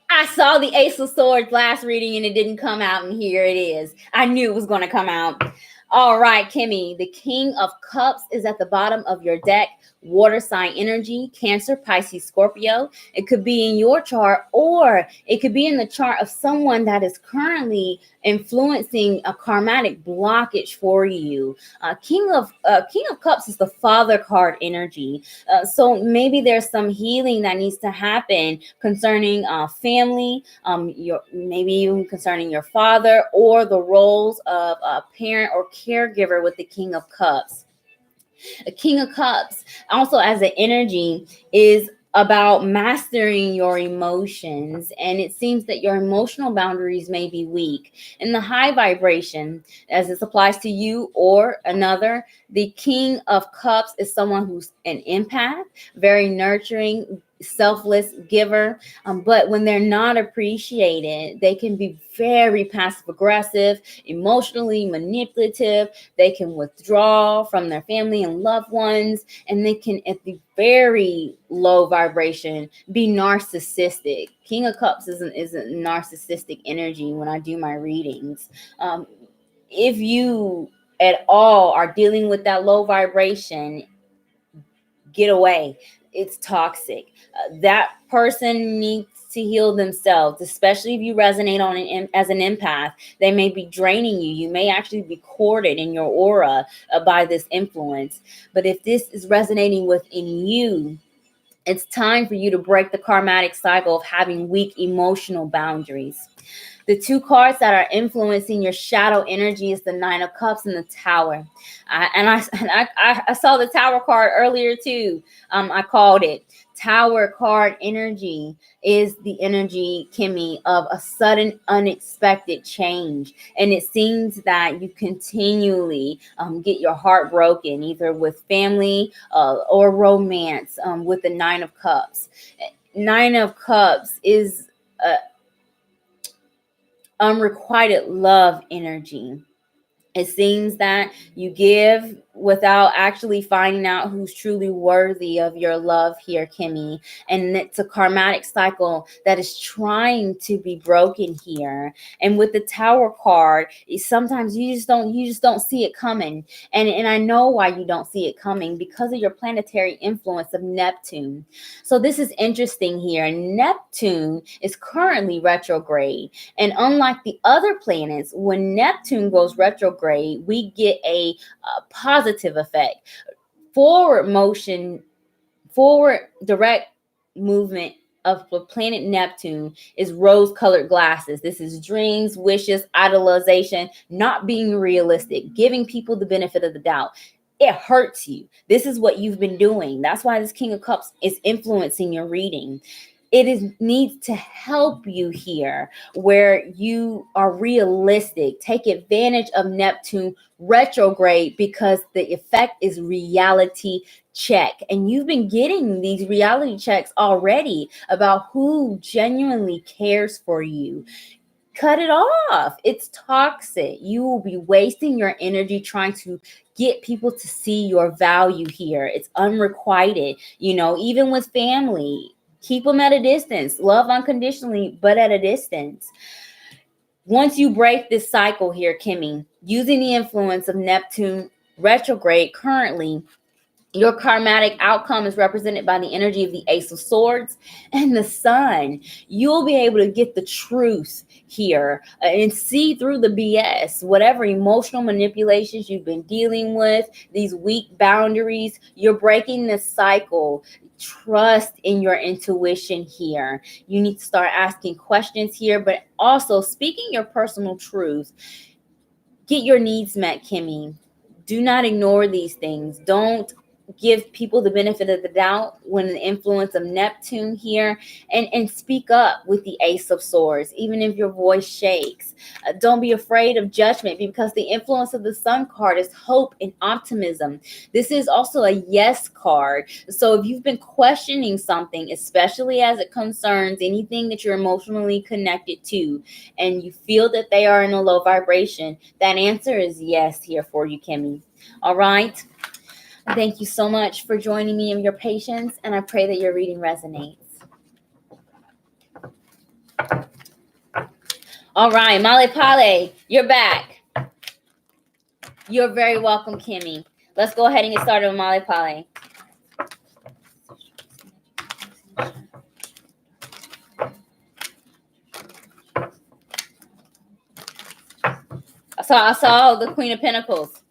[SPEAKER 1] I saw the Ace of Swords last reading and it didn't come out, and here it is. I knew it was going to come out. All right, Kimmy, the King of Cups is at the bottom of your deck. Water sign energy, Cancer, Pisces, Scorpio. It could be in your chart, or it could be in the chart of someone that is currently influencing a karmatic blockage for you. King of Cups is the Father card energy. So maybe there's some healing that needs to happen concerning family, maybe even concerning your father, or the roles of a parent or caregiver with the King of Cups. A King of Cups also, as an energy, is about mastering your emotions, and it seems that your emotional boundaries may be weak. In the high vibration, as this applies to you or another, the King of Cups is someone who's an empath, very nurturing, selfless giver, but when they're not appreciated, they can be very passive aggressive, emotionally manipulative. They can withdraw from their family and loved ones, and they can, at the very low vibration, be narcissistic. King of Cups is a narcissistic energy when I do my readings. If you at all are dealing with that low vibration, get away. It's toxic. That person needs to heal themselves, especially if you resonate on as an empath. They may be draining you. You may actually be corded in your aura by this influence. But if this is resonating within you, it's time for you to break the karmatic cycle of having weak emotional boundaries. The 2 cards that are influencing your shadow energy is the 9 of Cups and the Tower. I saw the Tower card earlier too. I called it. Tower card energy is the energy, Kimmy, of a sudden unexpected change. And it seems that you continually get your heart broken, either with family or romance, with the Nine of Cups. Nine of Cups is unrequited love energy. It seems that you give without actually finding out who's truly worthy of your love here, Kimmy. And it's a karmatic cycle that is trying to be broken here. And with the Tower card, sometimes you just don't see it coming. And I know why you don't see it coming, because of your planetary influence of Neptune. So this is interesting here. Neptune is currently retrograde. And unlike the other planets, when Neptune goes retrograde, we get a positive effect. Forward motion, forward direct movement of the planet Neptune is rose-colored glasses. This is dreams, wishes, idolization, not being realistic, giving people the benefit of the doubt. It hurts you. This is what you've been doing. That's why this King of Cups is influencing your reading. It needs to help you here, where you are realistic. Take advantage of Neptune retrograde, because the effect is reality check. And you've been getting these reality checks already about who genuinely cares for you. Cut it off. It's toxic. You will be wasting your energy trying to get people to see your value here. It's unrequited. Even with family, keep them at a distance. Love unconditionally, but at a distance. Once you break this cycle here, Kimmy, using the influence of Neptune retrograde currently, your karmatic outcome is represented by the energy of the Ace of Swords and the Sun. You'll be able to get the truth here and see through the BS. Whatever emotional manipulations you've been dealing with, these weak boundaries, you're breaking this cycle. Trust in your intuition here. You need to start asking questions here, but also speaking your personal truth. Get your needs met, Kimmy. Do not ignore these things. Don't give people the benefit of the doubt when the influence of Neptune here, and speak up with the Ace of Swords, even if your voice shakes. Don't be afraid of judgment, because the influence of the Sun card is hope and optimism. This is also a yes card. So if you've been questioning something, especially as it concerns anything that you're emotionally connected to, and you feel that they are in a low vibration, that answer is yes here for you, Kimmy. All right. Thank you so much for joining me and your patience, and I pray that your reading resonates. All right, Male Pale, you're back. You're very welcome, Kimmy. Let's go ahead and get started with Male Pale. I saw the Queen of Pentacles.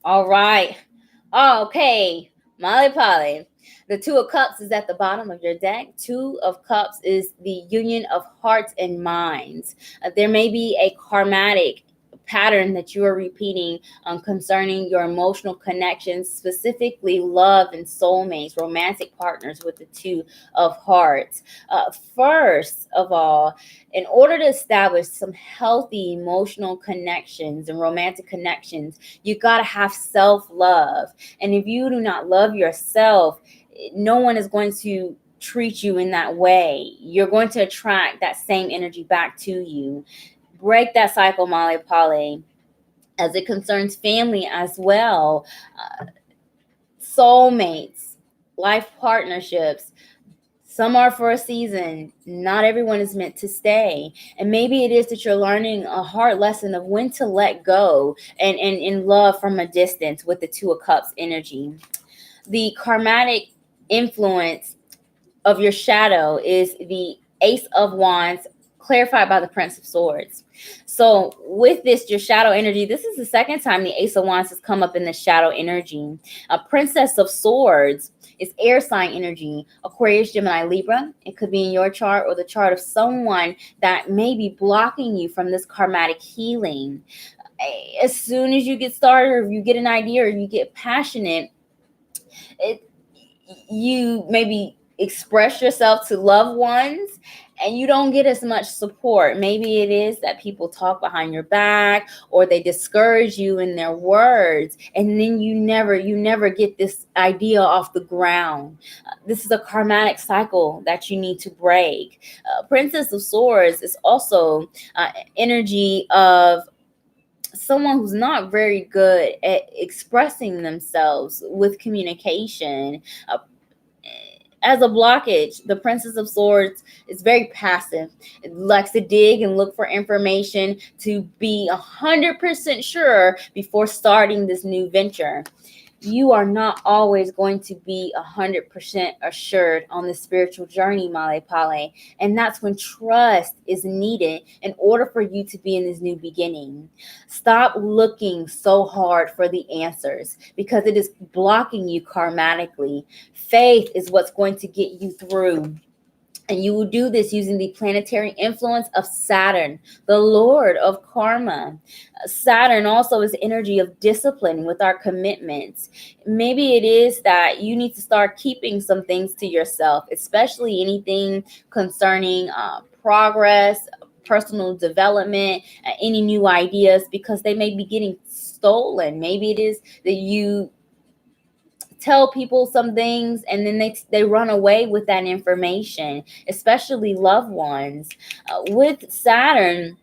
[SPEAKER 1] All right. Okay. Male Pale. The Two of Cups is at the bottom of your deck. Two of Cups is the union of hearts and minds. There may be a karmatic pattern that you are repeating concerning your emotional connections, specifically love and soulmates, romantic partners with the Two of Hearts. First of all, in order to establish some healthy emotional connections and romantic connections, you got to have self-love. And if you do not love yourself, no one is going to treat you in that way. You're going to attract that same energy back to you. Break that cycle, Male Pale. As it concerns family as well, soulmates, life partnerships. Some are for a season. Not everyone is meant to stay. And maybe it is that you're learning a hard lesson of when to let go and in love from a distance with the Two of Cups energy. The karmatic influence of your shadow is the Ace of Wands, clarified by the Prince of Swords. So with this, your shadow energy, this is the second time the Ace of Wands has come up in the shadow energy. A Princess of Swords is air sign energy, Aquarius, Gemini, Libra. It could be in your chart or the chart of someone that may be blocking you from this karmatic healing. As soon as you get started, or you get an idea, or you get passionate, you maybe express yourself to loved ones and you don't get as much support. Maybe it is that people talk behind your back, or they discourage you in their words, and then you never get this idea off the ground. This is a karmatic cycle that you need to break. Princess of Swords is also energy of someone who's not very good at expressing themselves with communication. As a blockage, the Princess of Swords is very passive. It likes to dig and look for information to be 100% sure before starting this new venture. You are not always going to be 100% assured on the spiritual journey, Male Pale. And that's when trust is needed in order for you to be in this new beginning. Stop looking so hard for the answers because it is blocking you karmatically. Faith is what's going to get you through. And you will do this using the planetary influence of Saturn, the Lord of Karma. Saturn also is energy of discipline with our commitments. Maybe it is that you need to start keeping some things to yourself, especially anything concerning progress, personal development, any new ideas, because they may be getting stolen. Maybe it is that you tell people some things and then they run away with that information, especially loved ones. With Saturn,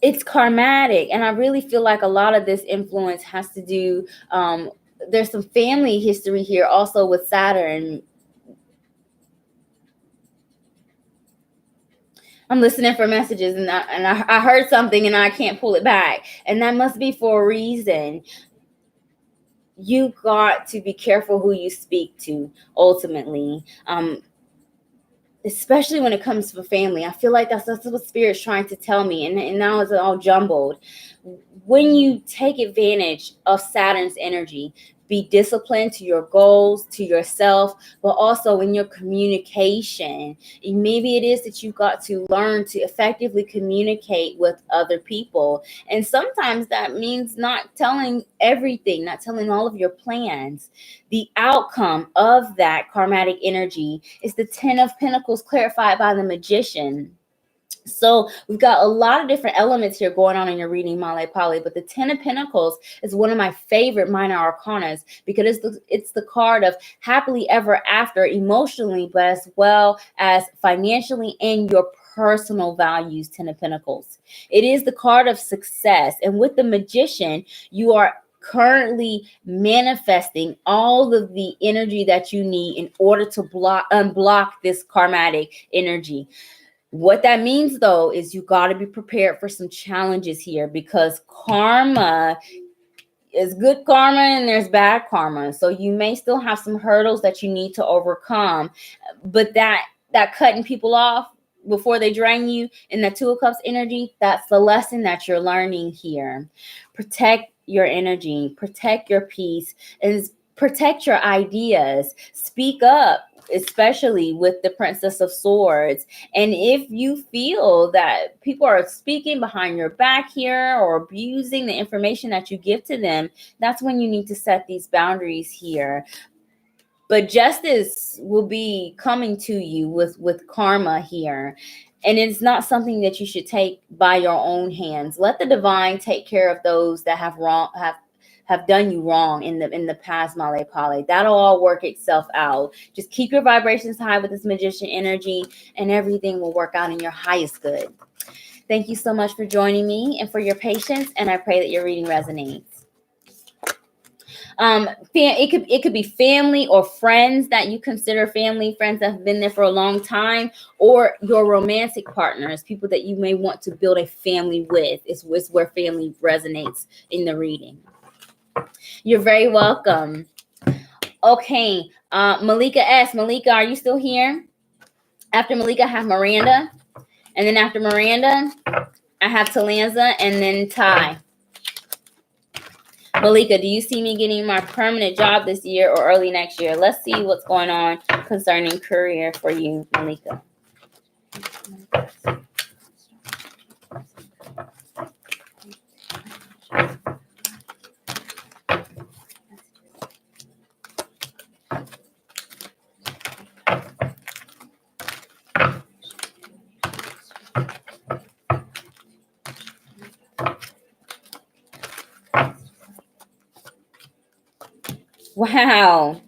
[SPEAKER 1] it's karmatic, and I really feel like a lot of this influence has to do, there's some family history here also with Saturn. I'm listening for messages, and I heard something and I can't pull it back, and that must be for a reason. You got to be careful who you speak to ultimately, especially when it comes to family. I feel like that's what Spirit's trying to tell me, and now it's all jumbled. When you take advantage of Saturn's energy, be disciplined to your goals, to yourself, but also in your communication. Maybe it is that you've got to learn to effectively communicate with other people. And sometimes that means not telling everything, not telling all of your plans. The outcome of that karmatic energy is the Ten of Pentacles clarified by the Magician. So we've got a lot of different elements here going on in your reading, Male Pale, but the Ten of Pentacles is one of my favorite minor arcanas because it's the card of happily ever after emotionally, but as well as financially and your personal values. Ten of Pentacles. It is the card of success. And with the Magician, you are currently manifesting all of the energy that you need in order to unblock this karmatic energy. What that means, though, is you got to be prepared for some challenges here, because karma is good karma and there's bad karma. So you may still have some hurdles that you need to overcome, but that cutting people off before they drain you in the Two of Cups energy, that's the lesson that you're learning here. Protect your energy, protect your peace, and protect your ideas. Speak up, especially with the Princess of Swords. And if you feel that people are speaking behind your back here or abusing the information that you give to them, that's when you need to set these boundaries here. But justice will be coming to you with karma here. And it's not something that you should take by your own hands. Let the divine take care of those that have done you wrong in the past, Male Pale. That'll all work itself out. Just keep your vibrations high with this Magician energy, and everything will work out in your highest good. Thank you so much for joining me and for your patience, and I pray that your reading resonates. It could be family or friends that you consider family, friends that have been there for a long time, or your romantic partners, people that you may want to build a family with. Is where family resonates in the reading. You're very welcome. Okay, Malika S. Malika, are you still here? After Malika, I have Miranda. And then after Miranda, I have Talanza and then Ty. Malika, do you see me getting my permanent job this year or early next year? Let's see what's going on concerning career for you, Malika. Wow.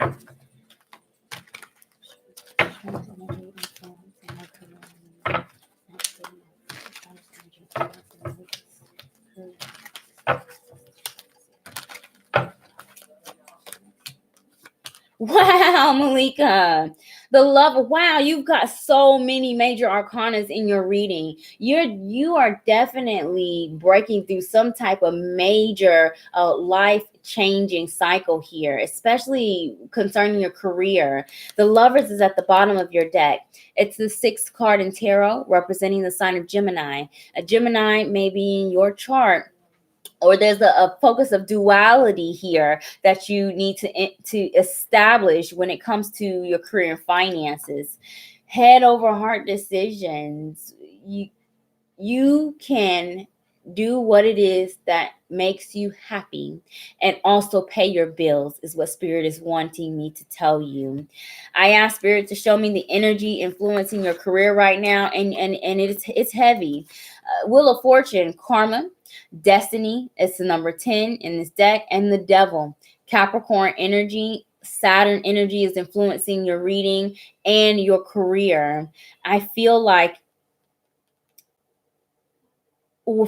[SPEAKER 1] Wow, Malika. The love, wow, you've got so many major arcanas in your reading. You are definitely breaking through some type of major life-changing cycle here, especially concerning your career. The Lovers is at the bottom of your deck. It's the 6th card in tarot, representing the sign of Gemini. A Gemini may be in your chart, or there's a focus of duality here that you need to establish when it comes to your career and finances. Head over heart decisions. You can do what it is that makes you happy and also pay your bills, is what Spirit is wanting me to tell you. I asked Spirit to show me the energy influencing your career right now, and it's heavy. Wheel of Fortune, karma, destiny is the number 10 in this deck, and the Devil. Capricorn energy, Saturn energy is influencing your reading and your career. I feel like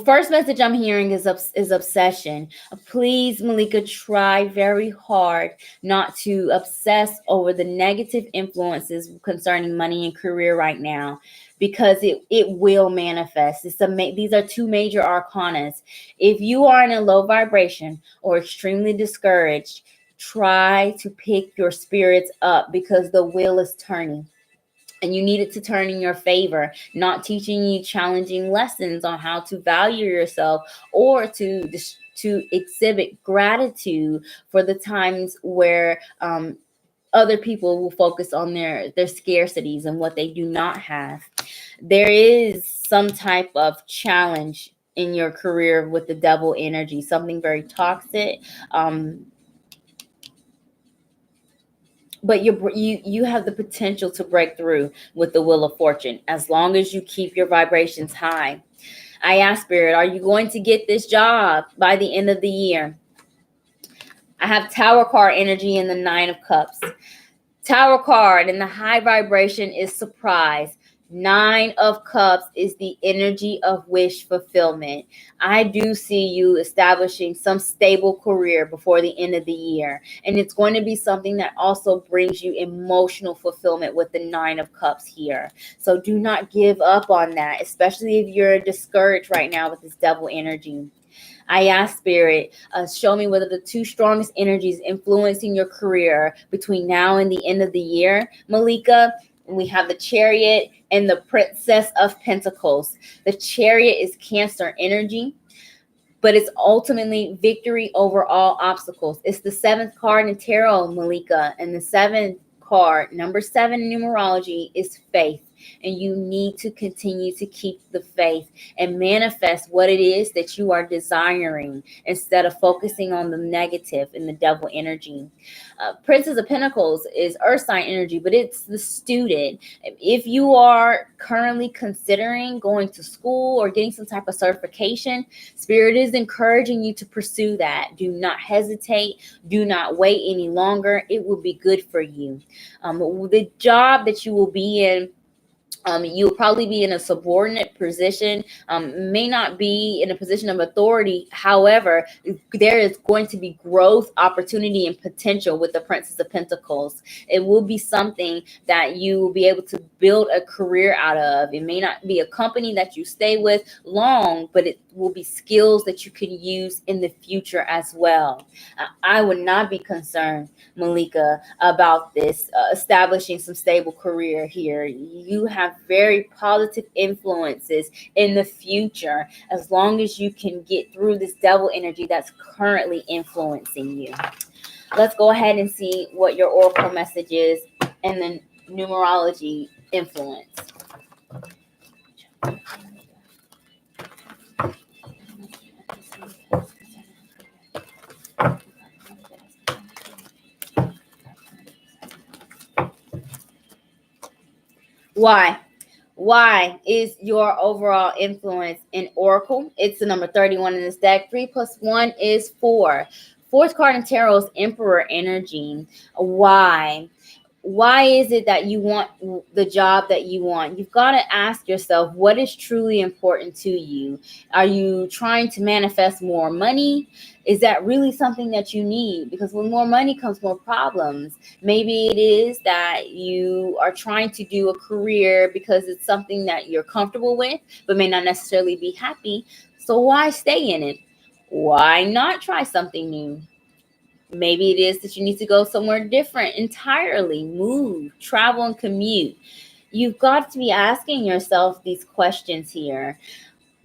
[SPEAKER 1] first message I'm hearing is obsession. Please, Malika, try very hard not to obsess over the negative influences concerning money and career right now, because it will manifest. These are two major arcanas. If you are in a low vibration or extremely discouraged, try to pick your spirits up, because the wheel is turning. And you need it to turn in your favor, not teaching you challenging lessons on how to value yourself, or to exhibit gratitude for the times where other people will focus on their scarcities and what they do not have. There is some type of challenge in your career with the Devil energy, something very toxic. But you have the potential to break through with the Wheel of Fortune, as long as you keep your vibrations high. I ask Spirit, are you going to get this job by the end of the year? I have Tower card energy in the 9 of Cups. Tower card and the high vibration is surprise. 9 of Cups is the energy of wish fulfillment. I do see you establishing some stable career before the end of the year. And it's going to be something that also brings you emotional fulfillment with the 9 of Cups here. So do not give up on that, especially if you're discouraged right now with this Devil energy. I ask Spirit, show me whether the 2 strongest energies influencing your career between now and the end of the year. Malika, we have the Chariot and the Princess of Pentacles. The Chariot is Cancer energy, but it's ultimately victory over all obstacles. It's the 7th card in tarot, Malika, and the 7th card, number 7 in numerology, is faith. And you need to continue to keep the faith and manifest what it is that you are desiring, instead of focusing on the negative and the Devil energy. Princess of Pentacles is earth sign energy, but it's the student. If you are currently considering going to school or getting some type of certification, Spirit is encouraging you to pursue that. Do not hesitate. Do not wait any longer. It will be good for you. The job that you will be in You'll probably be in a subordinate position, may not be in a position of authority. However, there is going to be growth, opportunity, and potential with the Princess of Pentacles. It will be something that you will be able to build a career out of. It may not be a company that you stay with long, but it will be skills that you can use in the future as well. I would not be concerned, Malika, about this establishing some stable career here. You have very positive influences in the future as long as you can get through this devil energy that's currently influencing you. Let's go ahead and see what your oracle message is and then numerology influence. Why is your overall influence in Oracle? It's the number 31 in this deck. 3 + 1 is 4. Fourth card in tarot is Emperor energy. Why? Why is it that you want the job that you want? You've got to ask yourself, what is truly important to you? Are you trying to manifest more money? Is that really something that you need? Because with more money comes more problems. Maybe it is that you are trying to do a career because it's something that you're comfortable with, but may not necessarily be happy. So why stay in it? Why not try something new? Maybe it is that you need to go somewhere different entirely, move, travel, and commute. You've got to be asking yourself these questions here.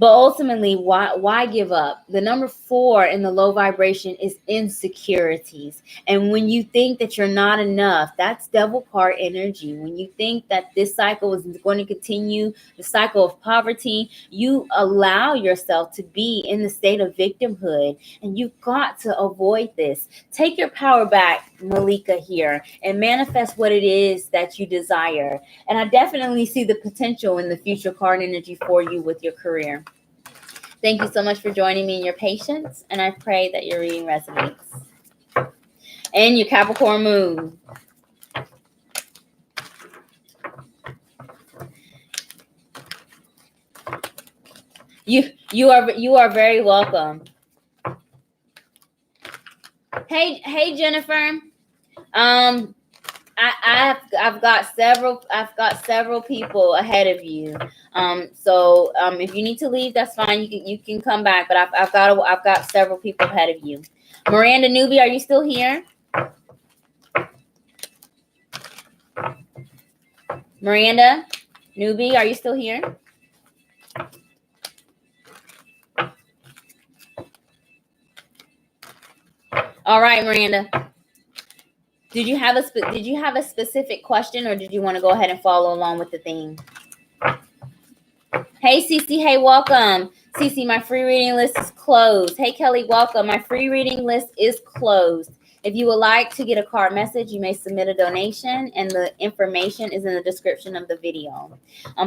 [SPEAKER 1] But ultimately, why give up? The number 4 in the low vibration is insecurities. And when you think that you're not enough, that's devil card energy. When you think that this cycle is going to continue, the cycle of poverty, you allow yourself to be in the state of victimhood. And you've got to avoid this. Take your power back, Malika, here, and manifest what it is that you desire. And I definitely see the potential in the future card energy for you with your career. Thank you so much for joining me and your patience, and I pray that your reading resonates. And your Capricorn moon. You are very welcome. Hey Jennifer. I've got several people ahead of you. So if you need to leave, that's fine. You can come back, but I've got several people ahead of you. Miranda Newbie, are you still here? Miranda Newbie, are you still here? All right, Miranda. Did you have a specific question, or did you want to go ahead and follow along with the theme? Hey, Cece. Hey, welcome. Cece, my free reading list is closed. Hey, Kelly, welcome. My free reading list is closed. If you would like to get a card message, you may submit a donation, and the information is in the description of the video.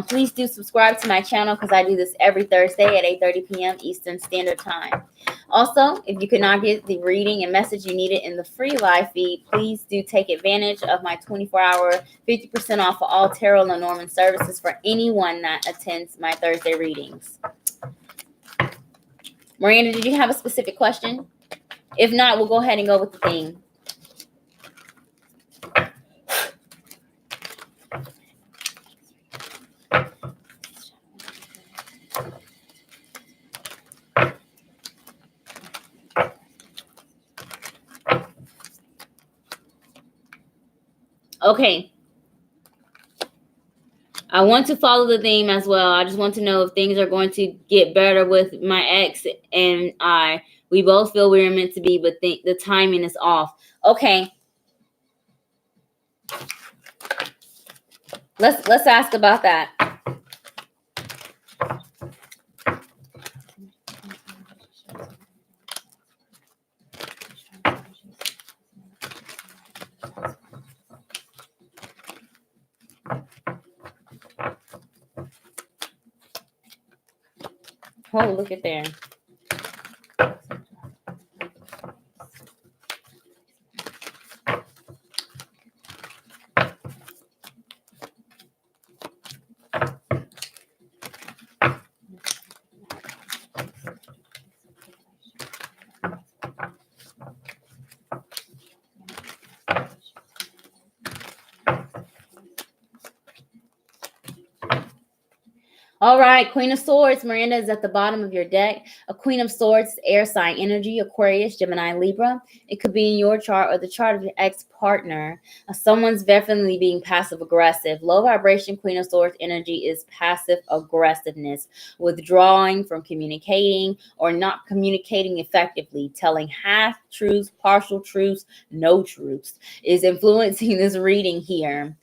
[SPEAKER 1] Please do subscribe to my channel because I do this every Thursday at 8:30 p.m. Eastern Standard Time. Also, if you could not get the reading and message you needed in the free live feed, please do take advantage of my 24-hour 50% off for all tarot Lenormand services for anyone that attends my Thursday readings. Miranda, did you have a specific question? If not, we'll go ahead and go with the theme. Okay. I want to follow the theme as well. I just want to know if things are going to get better with my ex and I. We both feel we're meant to be, but the timing is off. Okay. Let's ask about that. Oh, look at there. All right, Queen of Swords. Miranda is at the bottom of your deck. A Queen of Swords, air sign energy, Aquarius, Gemini, Libra. It could be in your chart or the chart of your ex-partner. Someone's definitely being passive aggressive. Low vibration Queen of Swords energy is passive aggressiveness, withdrawing from communicating or not communicating effectively, telling half truths, partial truths, no truths is influencing this reading here.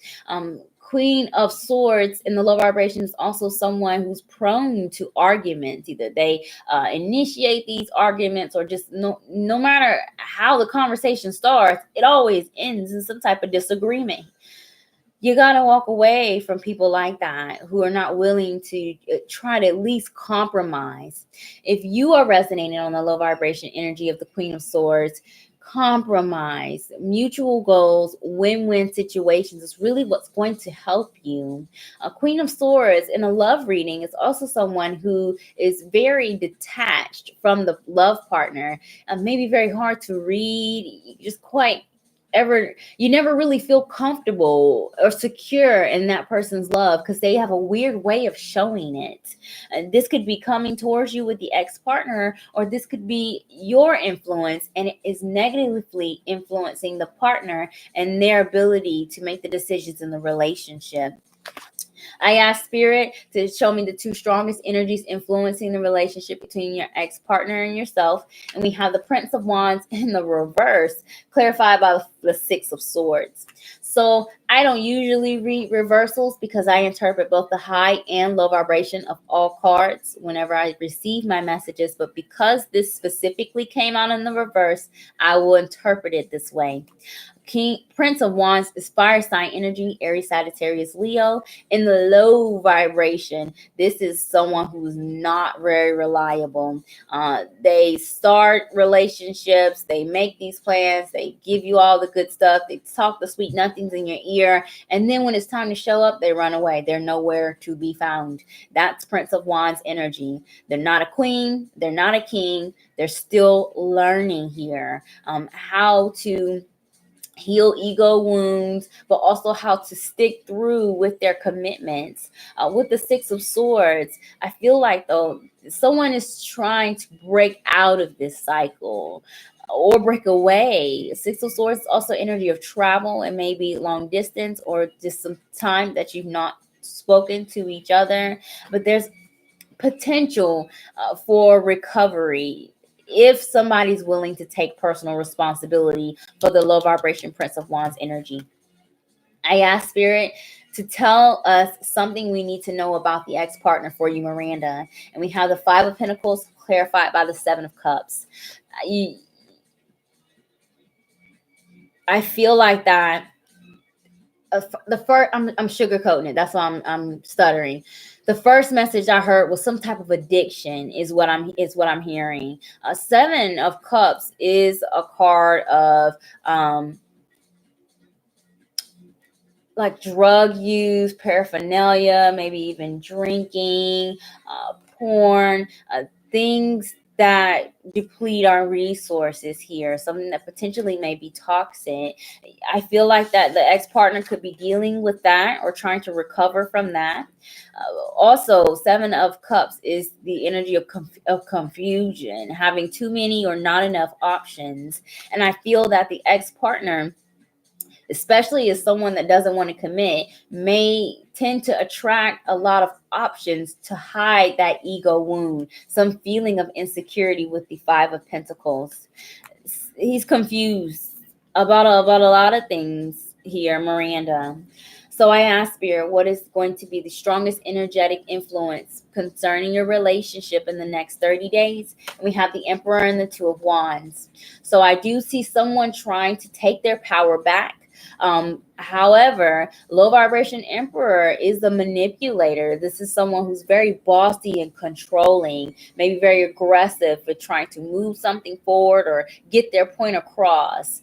[SPEAKER 1] Queen of Swords in the low vibration is also someone who's prone to arguments. Either they initiate these arguments, or just no matter how the conversation starts, it always ends in some type of disagreement. You got to walk away from people like that who are not willing to try to at least compromise. If you are resonating on the low vibration energy of the Queen of Swords, compromise, mutual goals, win-win situations is really what's going to help you. A Queen of Swords in a love reading is also someone who is very detached from the love partner, maybe very hard to read, just quite ever, you never really feel comfortable or secure in that person's love because they have a weird way of showing it. And this could be coming towards you with the ex-partner, or this could be your influence and it is negatively influencing the partner and their ability to make the decisions in the relationship. I asked Spirit to show me the two strongest energies influencing the relationship between your ex-partner and yourself. And we have the Prince of Wands in the reverse, clarified by the Six of Swords. So I don't usually read reversals because I interpret both the high and low vibration of all cards whenever I receive my messages. But because this specifically came out in the reverse, I will interpret it this way. Prince of Wands is fire sign energy, Aries, Sagittarius, Leo. In the low vibration, this is someone who's not very reliable. They start relationships, they make these plans, they give you all the good stuff, they talk the sweet nothings in your ear, and then when it's time to show up, they run away. They're nowhere to be found. That's Prince of Wands energy. They're not a queen, they're not a king, they're still learning here how to heal ego wounds, but also how to stick through with their commitments. With the Six of Swords, I feel like though someone is trying to break out of this cycle or break away. Six of Swords is also energy of travel and maybe long distance or just some time that you've not spoken to each other, but there's potential for recovery if somebody's willing to take personal responsibility for the low vibration Prince of Wands energy. I asked Spirit to tell us something we need to know about the ex-partner for you, Miranda. And we have the Five of Pentacles clarified by the Seven of Cups. I feel like that the first, I'm sugarcoating it. That's why I'm stuttering. The first message I heard was some type of addiction is what I'm hearing. Seven of Cups is a card of like drug use, paraphernalia, maybe even drinking, porn, things that deplete our resources here, something that potentially may be toxic. I feel like that the ex-partner could be dealing with that or trying to recover from that. Also, Seven of Cups is the energy of confusion, having too many or not enough options. And I feel that the ex-partner, especially as someone that doesn't want to commit, may tend to attract a lot of options to hide that ego wound, some feeling of insecurity with the Five of Pentacles. He's confused about a lot of things here, Miranda. So I asked Spirit, what is going to be the strongest energetic influence concerning your relationship in the next 30 days? And we have the Emperor and the Two of Wands. So I do see someone trying to take their power back. However, low vibration Emperor is the manipulator. This is someone who's very bossy and controlling, maybe very aggressive for trying to move something forward or get their point across.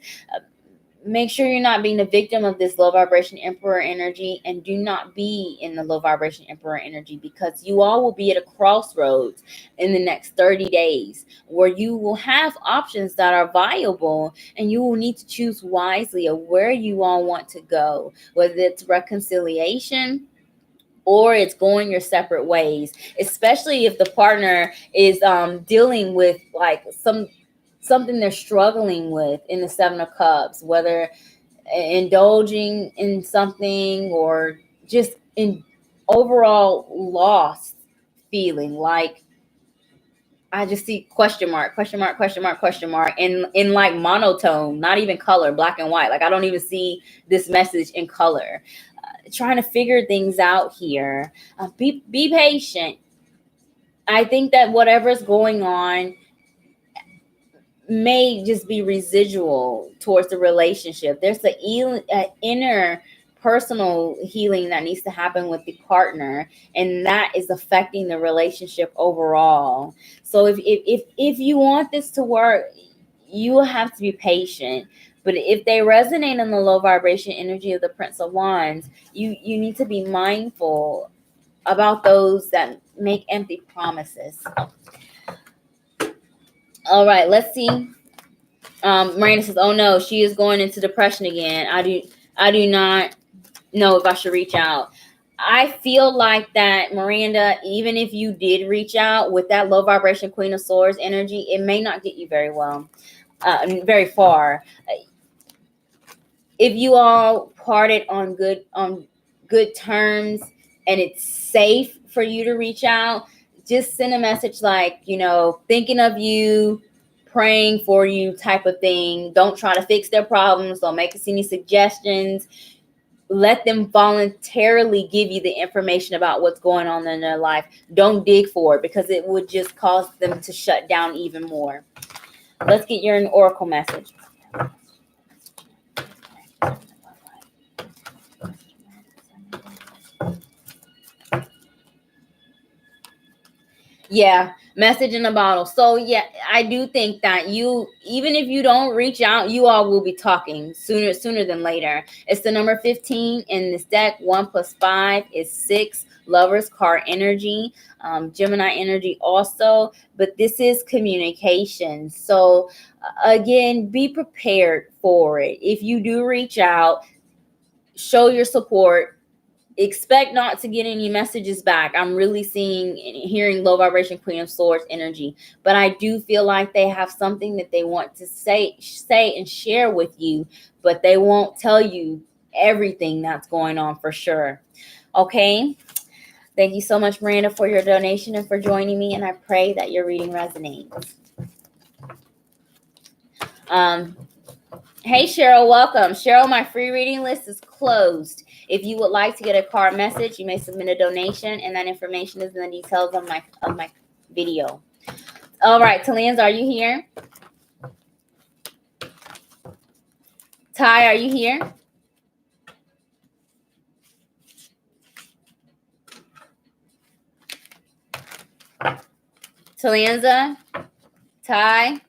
[SPEAKER 1] Make sure you're not being the victim of this low vibration Emperor energy, and do not be in the low vibration Emperor energy, because you all will be at a crossroads in the next 30 days where you will have options that are viable, and you will need to choose wisely of where you all want to go, whether it's reconciliation or it's going your separate ways, especially if the partner is dealing with like something they're struggling with in the Seven of Cups, whether indulging in something or just in overall lost feeling. Like I just see question mark, question mark, question mark, question mark, in like monotone, not even color, black and white. Like I don't even see this message in color. Trying to figure things out here. Be patient. I think that whatever's going on may just be residual towards the relationship. There's an inner personal healing that needs to happen with the partner, and that is affecting the relationship overall. So if you want this to work, you will have to be patient. But if they resonate in the low vibration energy of the Prince of Wands, you need to be mindful about those that make empty promises. All right, let's see. Miranda says, "Oh no, she is going into depression again. I do not know if I should reach out." I feel like that, Miranda, even if you did reach out with that low vibration Queen of Swords energy, it may not get you very well, very far. If you all parted on good terms and it's safe for you to reach out, just send a message like, thinking of you, praying for you type of thing. Don't try to fix their problems. Don't make us any suggestions. Let them voluntarily give you the information about what's going on in their life. Don't dig for it, because it would just cause them to shut down even more. Let's get your oracle message. Yeah, message in a bottle. So yeah, I do think that even if you don't reach out, you all will be talking sooner than later. It's the number 15 in this deck. 1 + 5 is 6. Lovers card energy, Gemini energy also, but this is communication. So again, be prepared for it. If you do reach out, show your support. Expect not to get any messages back. I'm really seeing and hearing low vibration Queen of Swords energy, but I do feel like they have something that they want to say and share with you, but they won't tell you everything that's going on for sure. Okay. Thank you so much, Miranda, for your donation and for joining me, and I pray that your reading resonates. Hey, Cheryl, welcome. Cheryl, my free reading list is closed. If you would like to get a card message, you may submit a donation, and that information is in the details of my video. All right, Talans, are you here? Ty, are you here? Talanza, Ty,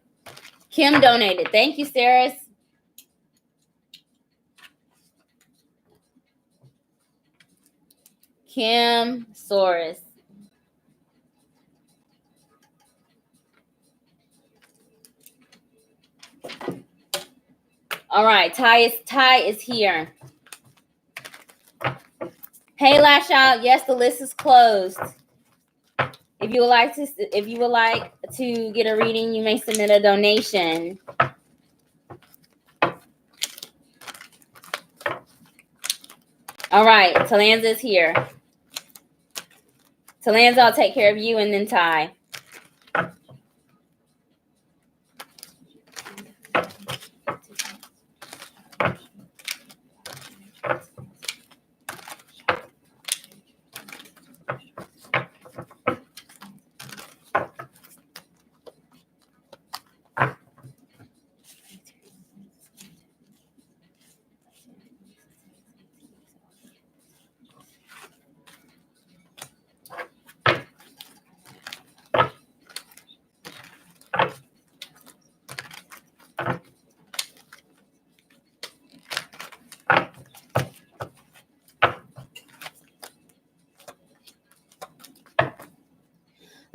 [SPEAKER 1] Kim donated. Thank you, Sarah. Kim Soros. All right, Ty is here. Hey, Lash Out. Yes, the list is closed. If you would like to get a reading, you may submit a donation. All right, Talanza is here. Talanza, I'll take care of you and then Ty.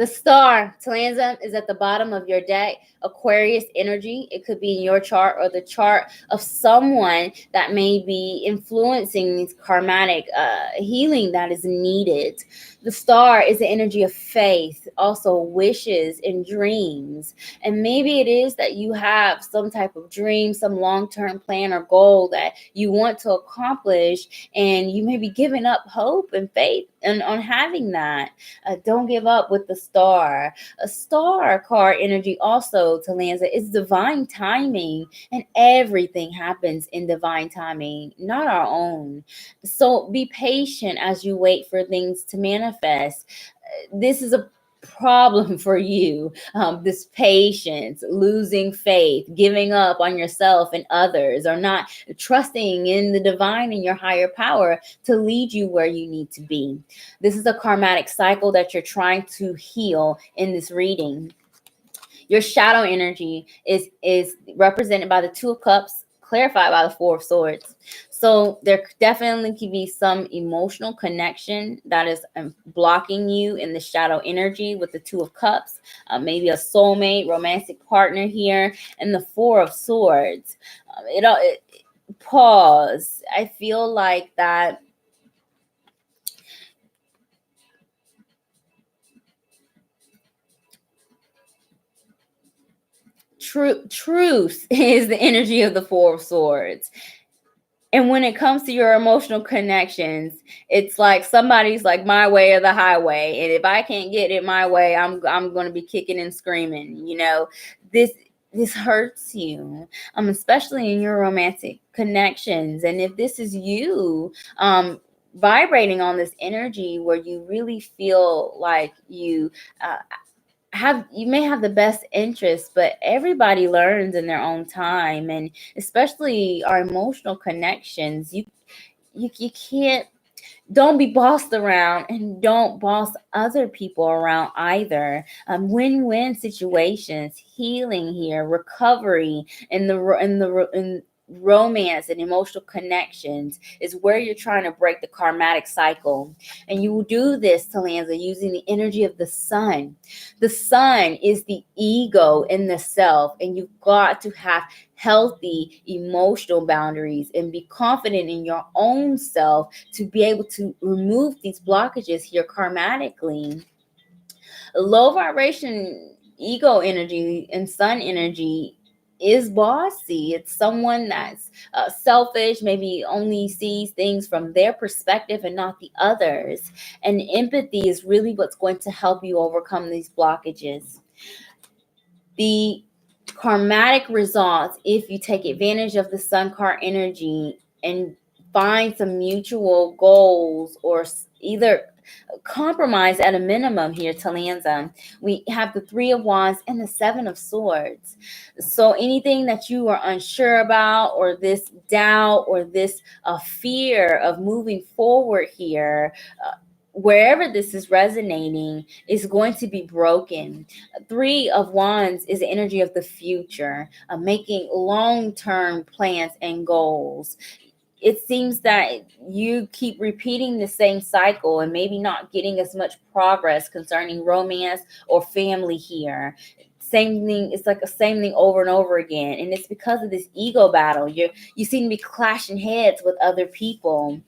[SPEAKER 1] The star, Talanza, is at the bottom of your deck. Aquarius energy. It could be in your chart or the chart of someone that may be influencing this karmatic healing that is needed. The star is the energy of faith, also wishes and dreams. And maybe it is that you have some type of dream, some long-term plan or goal that you want to accomplish, and you may be giving up hope and faith on having that. Don't give up with the star. A star card energy also, Talanza, is divine timing, and everything happens in divine timing, not our own. So be patient as you wait for things to manifest. This is a problem for you, this patience, losing faith, giving up on yourself and others, or not trusting in the divine and your higher power to lead you where you need to be. This is a karmatic cycle that you're trying to heal in this reading. Your shadow energy is represented by the Two of Cups, clarified by the Four of Swords. So there definitely could be some emotional connection that is blocking you in the shadow energy with the Two of Cups, maybe a soulmate, romantic partner here, and the Four of Swords. Pause. I feel like that truth is the energy of the Four of Swords. And when it comes to your emotional connections, it's like somebody's like my way or the highway. And if I can't get it my way, I'm going to be kicking and screaming. You know, this hurts you, especially in your romantic connections. And if this is you, vibrating on this energy where you really feel like you may have the best interest, but everybody learns in their own time, and especially our emotional connections. You can't, don't be bossed around, and don't boss other people around either. Win-win situations, healing here, recovery in romance and emotional connections is where you're trying to break the karmatic cycle. And you will do this, Talanza, using the energy of the sun. The sun is the ego in the self, and you've got to have healthy emotional boundaries and be confident in your own self to be able to remove these blockages here karmatically. Low vibration ego energy and sun energy is bossy. It's someone that's selfish, maybe only sees things from their perspective and not the others. And empathy is really what's going to help you overcome these blockages. The karmatic results, if you take advantage of the sun card energy and find some mutual goals, or either compromise at a minimum here, Talanza. We have the Three of Wands and the Seven of Swords. So anything that you are unsure about, or this doubt, or this fear of moving forward here, wherever this is resonating, is going to be broken. Three of Wands is the energy of the future, making long-term plans and goals. It seems that you keep repeating the same cycle and maybe not getting as much progress concerning romance or family here. Same thing, it's like the same thing over and over again. And it's because of this ego battle. You seem to be clashing heads with other people.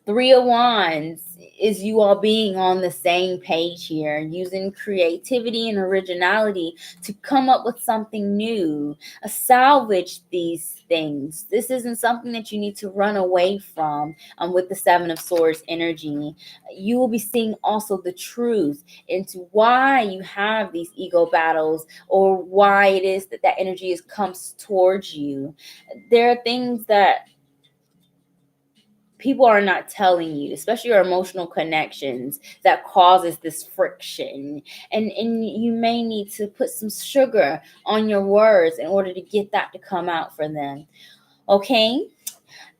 [SPEAKER 1] Three of Wands is you all being on the same page here, using creativity and originality to come up with something new, salvage these things. This isn't something that you need to run away from. With the Seven of Swords energy, you will be seeing also the truth into why you have these ego battles, or why it is that energy comes towards you. There are things that people are not telling you, especially your emotional connections, that causes this friction. And you may need to put some sugar on your words in order to get that to come out for them. Okay?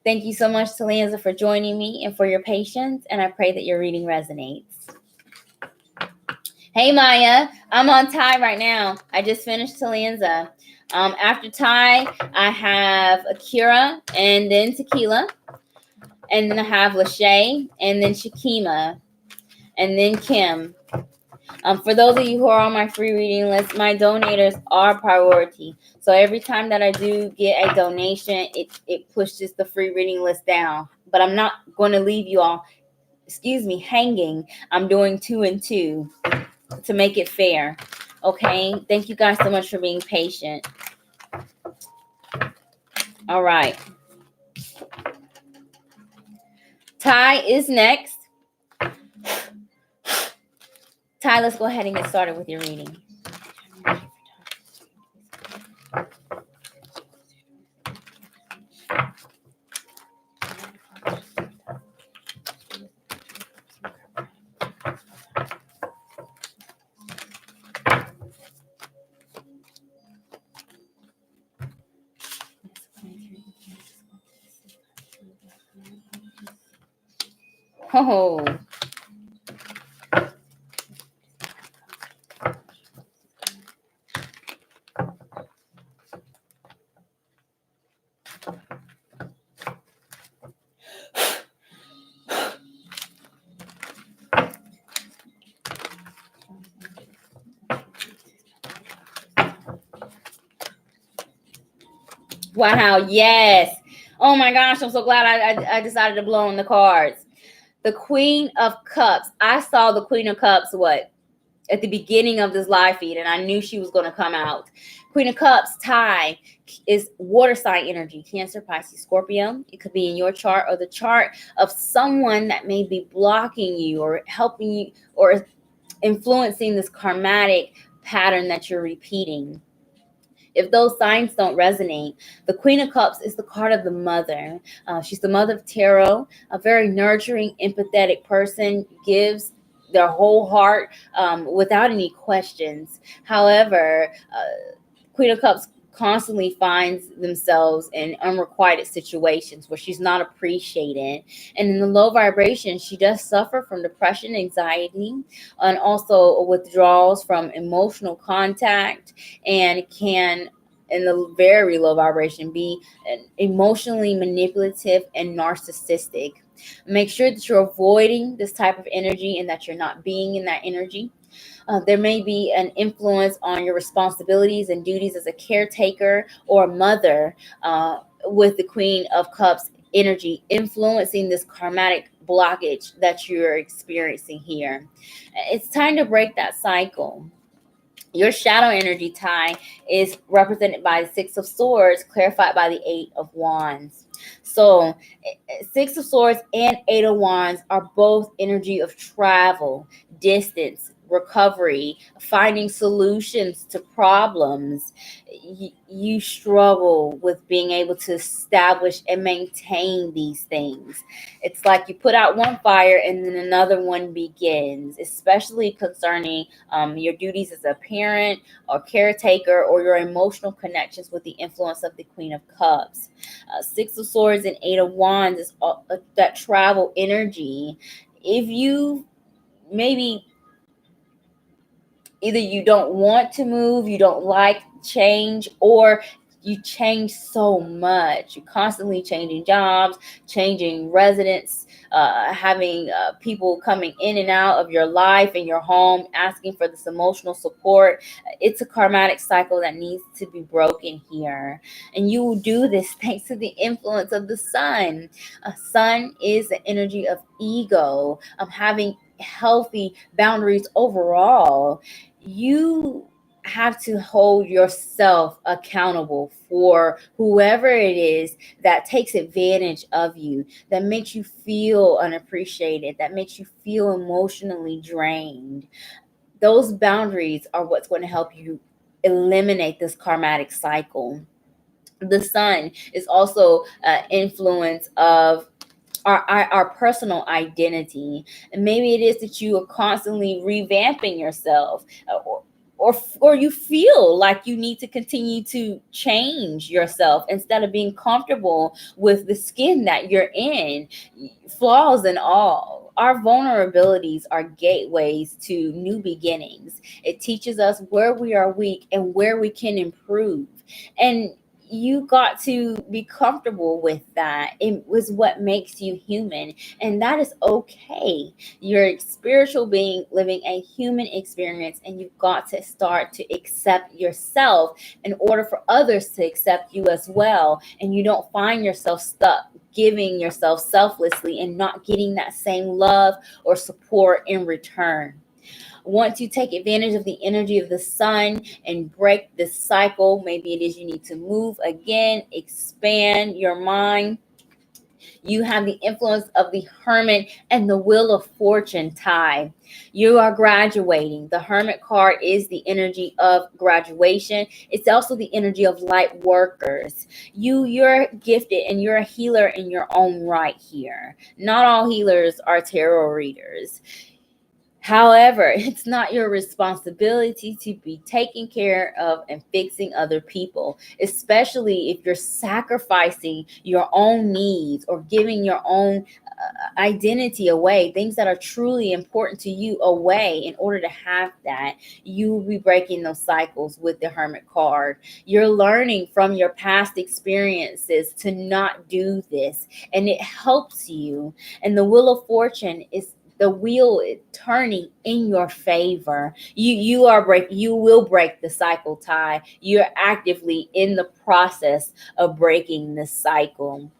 [SPEAKER 1] Thank you so much, Talanza, for joining me and for your patience. And I pray that your reading resonates. Hey, Maya. I'm on Thai right now. I just finished Talanza. After Thai, I have Akira and then Tequila. And then I have Lachey, and then Shakima, and then Kim. For those of you who are on my free reading list, my donators are priority. So every time that I do get a donation, it pushes the free reading list down. But I'm not going to leave you all, hanging. I'm doing 2 and 2 to make it fair. Okay? Thank you guys so much for being patient. All right. Ty is next. Ty, let's go ahead and get started with your reading. Oh. Wow, yes. Oh my gosh, I'm so glad I decided to blow on the cards. The Queen of Cups. I saw the Queen of Cups, at the beginning of this live feed, and I knew she was going to come out. Queen of Cups, Ty, is water sign energy. Cancer, Pisces, Scorpio. It could be in your chart or the chart of someone that may be blocking you or helping you or influencing this karmatic pattern that you're repeating. If those signs don't resonate, the Queen of Cups is the card of the mother. She's the mother of tarot, a very nurturing, empathetic person, gives their whole heart without any questions. However, Queen of Cups constantly finds themselves in unrequited situations where she's not appreciated. And in the low vibration, she does suffer from depression, anxiety, and also withdrawals from emotional contact, and can, in the very low vibration, be emotionally manipulative and narcissistic. Make sure that you're avoiding this type of energy and that you're not being in that energy. There may be an influence on your responsibilities and duties as a caretaker or a mother with the Queen of Cups energy influencing this karmatic blockage that you're experiencing here. It's time to break that cycle. Your shadow energy, Ty, is represented by the Six of Swords, clarified by the Eight of Wands. So, Six of Swords and Eight of Wands are both energy of travel, distance, recovery, finding solutions to problems. You struggle with being able to establish and maintain these things. It's like you put out one fire and then another one begins, especially concerning your duties as a parent or caretaker or your emotional connections with the influence of the Queen of Cups. Six of Swords and Eight of Wands is that travel energy. If you maybe either you don't want to move, you don't like change, or you change so much. You're constantly changing jobs, changing residents, having people coming in and out of your life and your home, asking for this emotional support. It's a karmatic cycle that needs to be broken here. And you will do this thanks to the influence of the sun. Sun is the energy of ego, of having healthy boundaries overall. You have to hold yourself accountable for whoever it is that takes advantage of you, that makes you feel unappreciated, that makes you feel emotionally drained. Those boundaries are what's going to help you eliminate this karmatic cycle. The sun is also influence of our personal identity. And maybe it is that you are constantly revamping yourself, or you feel like you need to continue to change yourself instead of being comfortable with the skin that you're in, flaws and all. Our vulnerabilities are gateways to new beginnings. It teaches us where we are weak and where we can improve. And you got to be comfortable with that. It was what makes you human, and that is okay. You're a spiritual being living a human experience, and you've got to start to accept yourself in order for others to accept you as well. And you don't find yourself stuck giving yourself selflessly and not getting that same love or support in return. Once you take advantage of the energy of the sun and break this cycle, maybe it is you need to move again, expand your mind. You have the influence of the Hermit and the Wheel of Fortune tie. You are graduating. The Hermit card is the energy of graduation. It's also the energy of light workers. You're gifted and you're a healer in your own right here. Not all healers are tarot readers. However, it's not your responsibility to be taking care of and fixing other people, especially if you're sacrificing your own needs or giving your own identity away, things that are truly important to you away in order to have that. You will be breaking those cycles with the Hermit card. You're learning from your past experiences to not do this, and it helps you. And the Wheel of Fortune is the wheel turning in your favor. You will break the cycle tie. You're actively in the process of breaking this cycle.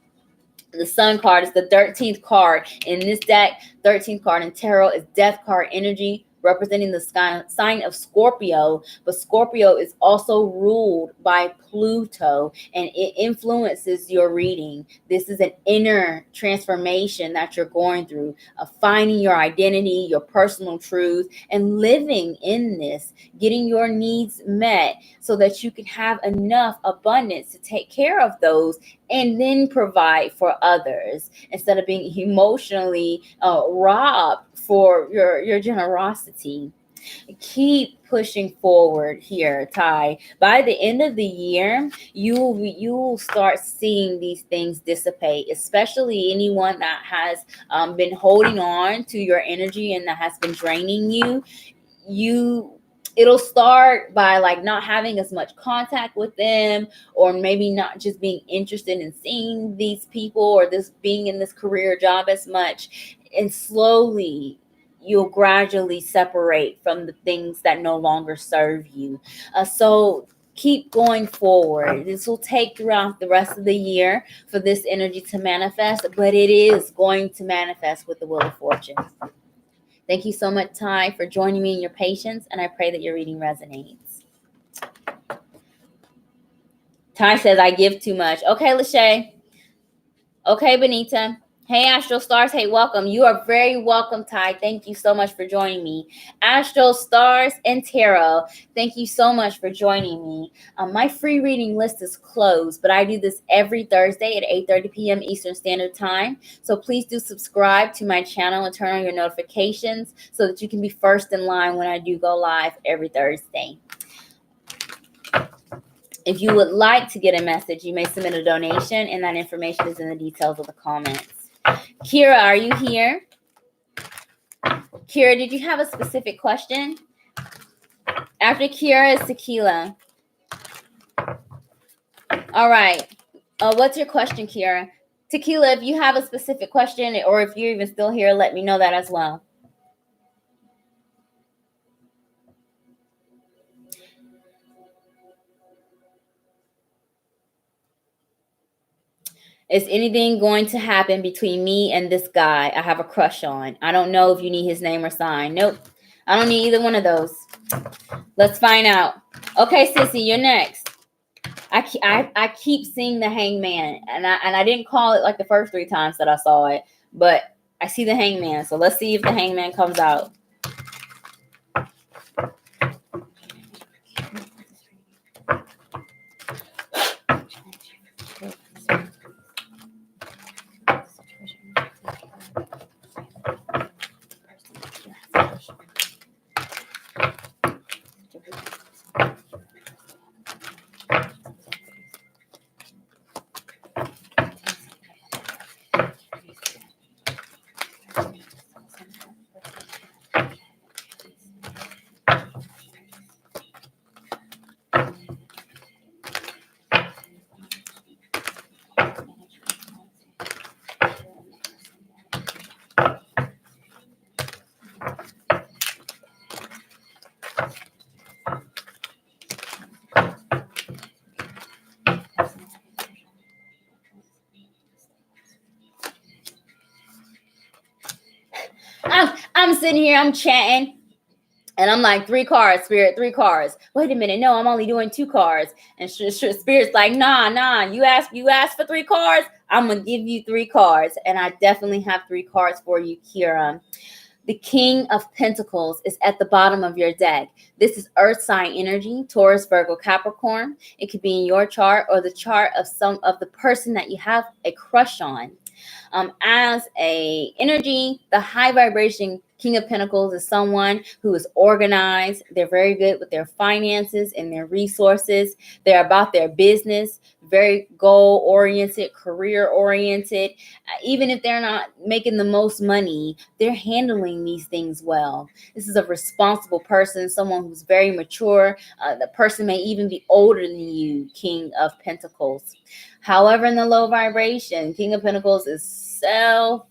[SPEAKER 1] The Sun card is the 13th card in this deck. 13th card in tarot is Death card energy, representing the sign of Scorpio. But Scorpio is also ruled by Pluto, and it influences your reading. This is an inner transformation that you're going through, of finding your identity, your personal truth, and living in this, getting your needs met so that you can have enough abundance to take care of those and then provide for others, instead of being emotionally robbed for your generosity. Keep pushing forward here, Ty. By the end of the year, you will start seeing these things dissipate, especially anyone that has been holding on to your energy and that has been draining you. It'll start by like not having as much contact with them, or maybe not just being interested in seeing these people or this being in this career job as much. And slowly you'll gradually separate from the things that no longer serve you. So keep going forward. This will take throughout the rest of the year for this energy to manifest, but it is going to manifest with the Wheel of Fortune. Thank you so much, Ty, for joining me in your patience, and I pray that your reading resonates. Ty says, I give too much. Okay, Lachey. Okay, Benita. Hey, Astro Stars. Hey, welcome. You are very welcome, Ty. Thank you so much for joining me. Astro Stars and Tarot, thank you so much for joining me. My free reading list is closed, but I do this every Thursday at 8:30 p.m. Eastern Standard Time. So please do subscribe to my channel and turn on your notifications so that you can be first in line when I do go live every Thursday. If you would like to get a message, you may submit a donation, and that information is in the details of the comments. Kira, are you here? Kira, did you have a specific question? After Kira is Tequila. All right. What's your question, Kira? Tequila, if you have a specific question, or if you're even still here, let me know that as well. Is anything going to happen between me and this guy I have a crush on? I don't know if you need his name or sign. Nope. I don't need either one of those. Let's find out. Okay, Sissy, you're next. I keep seeing the Hangman, and I didn't call it like the first 3 times that I saw it, but I see the Hangman. So let's see if the Hangman comes out. sitting here, I'm chatting. And I'm like, 3 cards, Spirit, 3 cards. Wait a minute, no, I'm only doing 2 cards. And Spirit's like, nah. You asked for 3 cards. I'm gonna give you 3 cards, and I definitely have 3 cards for you, Kira. The King of Pentacles is at the bottom of your deck. This is Earth sign energy, Taurus, Virgo, Capricorn. It could be in your chart or the chart of some of the person that you have a crush on. As a energy, the high vibration King of Pentacles is someone who is organized. They're very good with their finances and their resources. They're about their business, very goal-oriented, career-oriented. Even if they're not making the most money, they're handling these things well. This is a responsible person, someone who's very mature. The person may even be older than you, King of Pentacles. However, in the low vibration, King of Pentacles is selfish,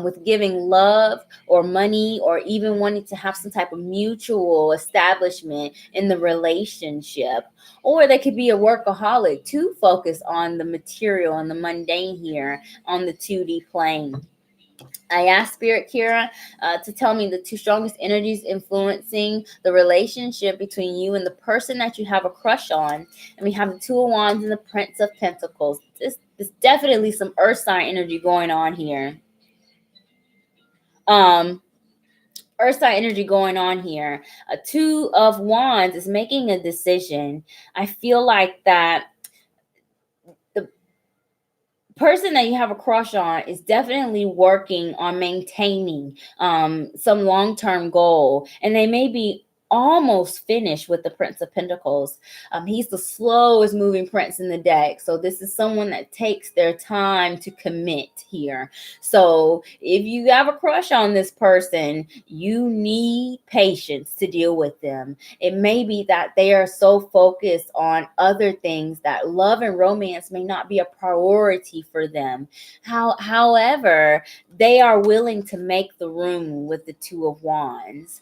[SPEAKER 1] with giving love or money, or even wanting to have some type of mutual establishment in the relationship. Or they could be a workaholic, too focused on the material and the mundane here on the 2D plane. I asked Spirit, Kira, to tell me the 2 strongest energies influencing the relationship between you and the person that you have a crush on. And we have the 2 of Wands and the Prince of Pentacles. There's definitely some Earth sign energy going on here. Earth sign energy going on here. A 2 of Wands is making a decision. I feel like that the person that you have a crush on is definitely working on maintaining some long-term goal, and they may be almost finished with the Prince of Pentacles. He's the slowest moving prince in the deck, so this is someone that takes their time to commit here. So if you have a crush on this person, you need patience to deal with them. It may be that they are so focused on other things that love and romance may not be a priority for them. However, they are willing to make the room with the 2 of Wands.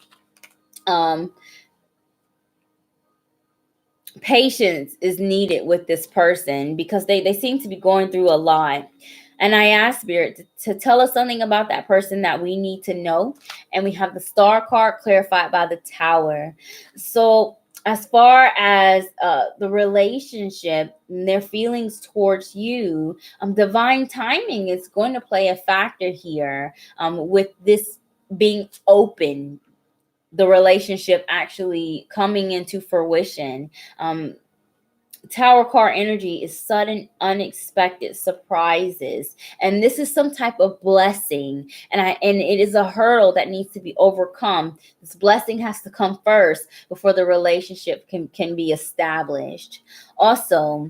[SPEAKER 1] Patience is needed with this person because they seem to be going through a lot. And I asked Spirit to tell us something about that person that we need to know. And we have the Star card clarified by the Tower. So as far as the relationship and their feelings towards you, divine timing is going to play a factor here, with this being open, the relationship actually coming into fruition. Tower card energy is sudden, unexpected surprises, and this is some type of blessing, and it is a hurdle that needs to be overcome. This blessing has to come first before the relationship can be established. Also,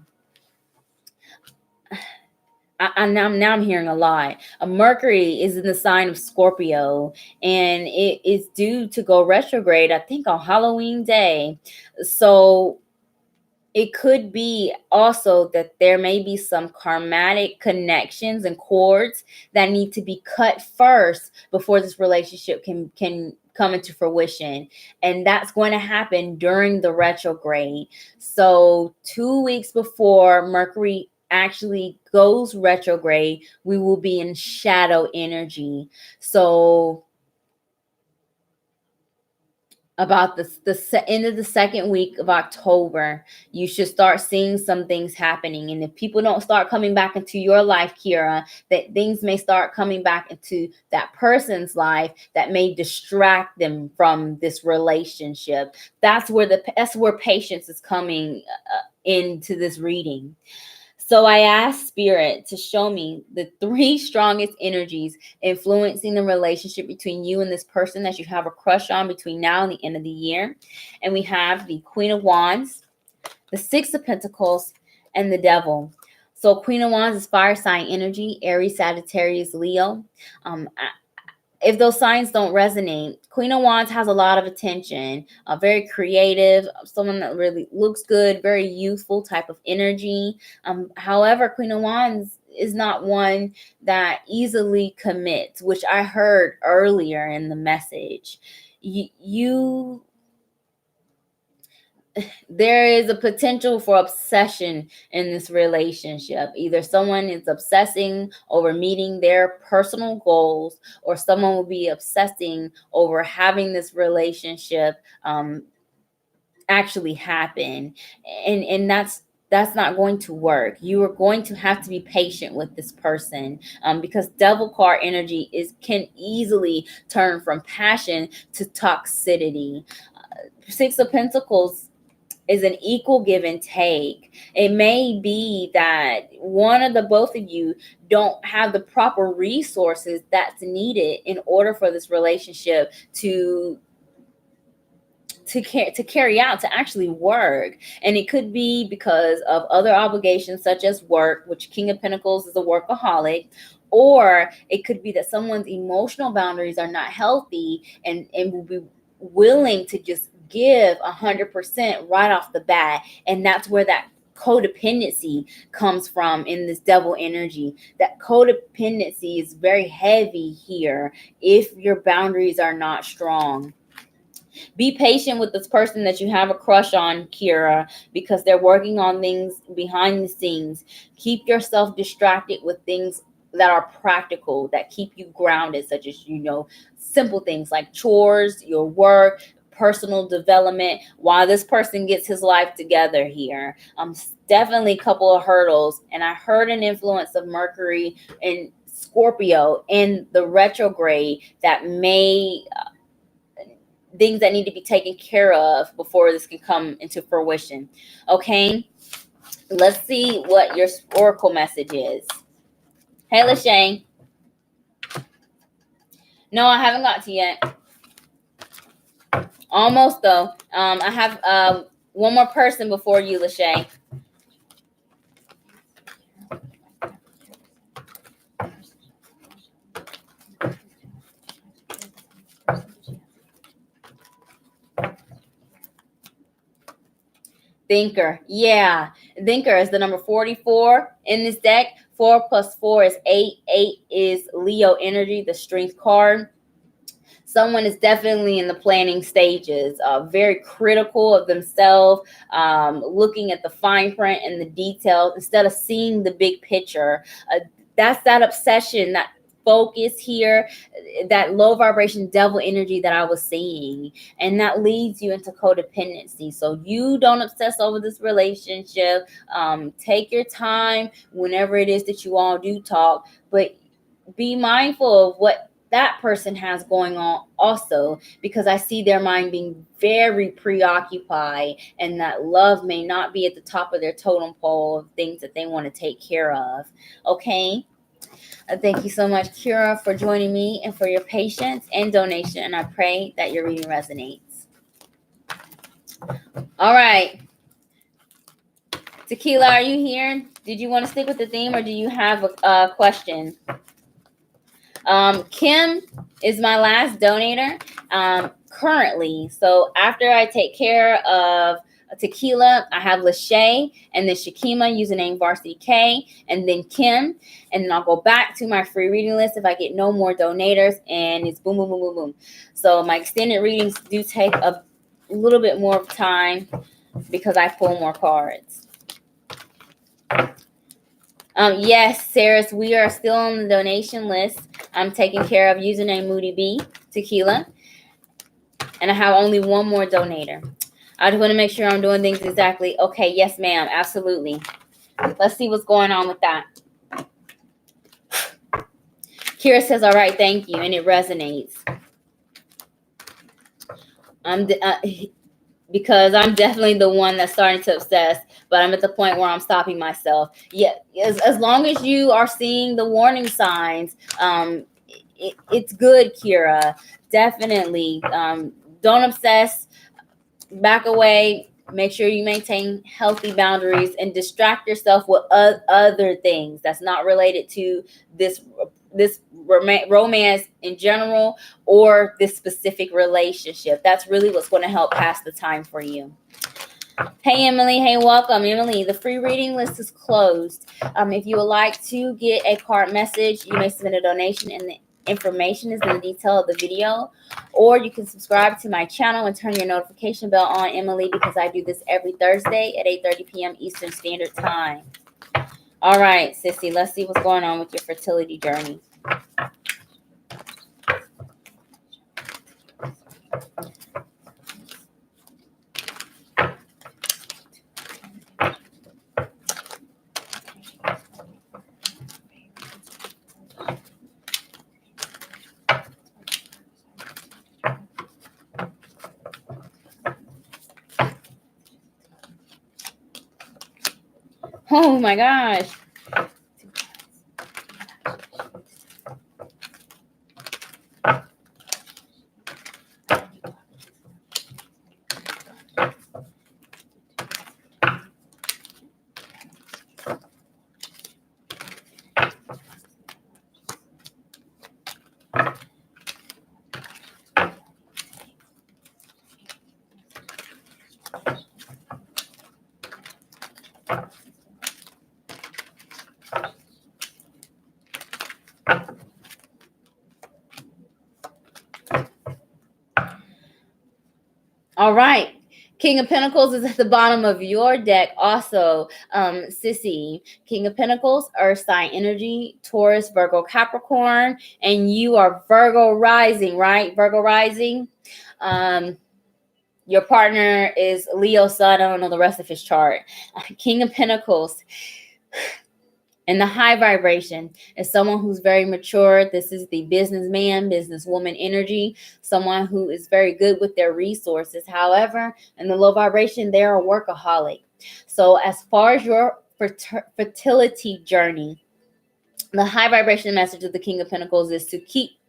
[SPEAKER 1] now I'm hearing a lot. Mercury is in the sign of Scorpio, and it is due to go retrograde, I think, on Halloween Day. So it could be also that there may be some karmatic connections and cords that need to be cut first before this relationship can come into fruition. And that's going to happen during the retrograde. So 2 weeks before Mercury actually goes retrograde, we will be in shadow energy. So about the end of the second week of October, you should start seeing some things happening. And if people don't start coming back into your life, Kira, that things may start coming back into that person's life that may distract them from this relationship. That's where patience is coming into this reading. So I asked Spirit to show me the 3 strongest energies influencing the relationship between you and this person that you have a crush on between now and the end of the year. And we have the Queen of Wands, the 6 of Pentacles, and the Devil. So Queen of Wands is fire sign energy, Aries, Sagittarius, Leo. If those signs don't resonate, Queen of Wands has a lot of attention, very creative, someone that really looks good, very youthful type of energy. However, Queen of Wands is not one that easily commits, which I heard earlier in the message. You there is a potential for obsession in this relationship. Either someone is obsessing over meeting their personal goals, or someone will be obsessing over having this relationship actually happen. And that's not going to work. You are going to have to be patient with this person, because devil card energy can easily turn from passion to toxicity. Six of Pentacles is an equal give and take. It may be that both of you don't have the proper resources that's needed in order for this relationship to carry out, to actually work. And it could be because of other obligations such as work, which King of Pentacles is a workaholic, or it could be that someone's emotional boundaries are not healthy and will be willing to just give 100% right off the bat. And that's where that codependency comes from in this devil energy. That codependency is very heavy here if your boundaries are not strong. Be patient with this person that you have a crush on, Kira, because they're working on things behind the scenes. Keep yourself distracted with things that are practical, that keep you grounded, such as, simple things like chores, your work, personal development, while this person gets his life together here. Definitely a couple of hurdles. And I heard an influence of Mercury and Scorpio in the retrograde that may things that need to be taken care of before this can come into fruition. Okay, let's see what your oracle message is. Hey, Lashane. No, I haven't got to yet. Almost though. I have one more person before you, Lashane. Thinker. Yeah. Thinker is the number 44 in this deck. 4 plus 4 is 8. 8 is Leo energy, the strength card. Someone is definitely in the planning stages, very critical of themselves, looking at the fine print and the details instead of seeing the big picture. That's that obsession, that focus here, that low vibration devil energy that I was seeing, and that leads you into codependency. So you don't obsess over this relationship. Take your time whenever it is that you all do talk, but be mindful of what that person has going on also, because I see their mind being very preoccupied, and that love may not be at the top of their totem pole of things that they want to take care of. Okay. Thank you so much, Kira, for joining me and for your patience and donation. And I pray that your reading resonates. All right. Tequila, are you here? Did you want to stick with the theme, or do you have a question? Kim is my last donator currently. So after I take care of Tequila, I have Lachey, and then Shakima, username Varsity K, and then Kim, and then I'll go back to my free reading list if I get no more donators, and it's boom, boom, boom, boom, boom. So my extended readings do take a little bit more time because I pull more cards. Yes, Sarah, we are still on the donation list. I'm taking care of username Moody B, Tequila, and I have only one more donator. I just want to make sure I'm doing things exactly. Okay, yes, ma'am, absolutely. Let's see what's going on with that. Kira says, all right, thank you, and it resonates. Because I'm definitely the one that's starting to obsess, but I'm at the point where I'm stopping myself. Yeah, as long as you are seeing the warning signs, it's good, Kira. Definitely. Don't obsess. Back away. Make sure you maintain healthy boundaries and distract yourself with other things that's not related to this romance in general or this specific relationship. That's really what's going to help pass the time for you. Hey, Emily. Hey, welcome, Emily. The free reading list is closed. If you would like to get a card message, you may submit a donation in the information is in the detail of the video, or you can subscribe to my channel and turn your notification bell on, Emily, because I do this every Thursday at 8:30 p.m. Eastern Standard Time. All right, sissy, let's see what's going on with your fertility journey. Oh my gosh. All right. King of Pentacles is at the bottom of your deck also, sissy. King of Pentacles, Earth sign energy, Taurus, Virgo, Capricorn, and you are Virgo rising, right? Virgo rising. Your partner is Leo sun. I don't know the rest of his chart. King of Pentacles. And the high vibration is someone who's very mature. This is the businessman, businesswoman energy, someone who is very good with their resources. However, in the low vibration, they're a workaholic. So as far as your fertility journey, the high vibration message of the King of Pentacles is to keep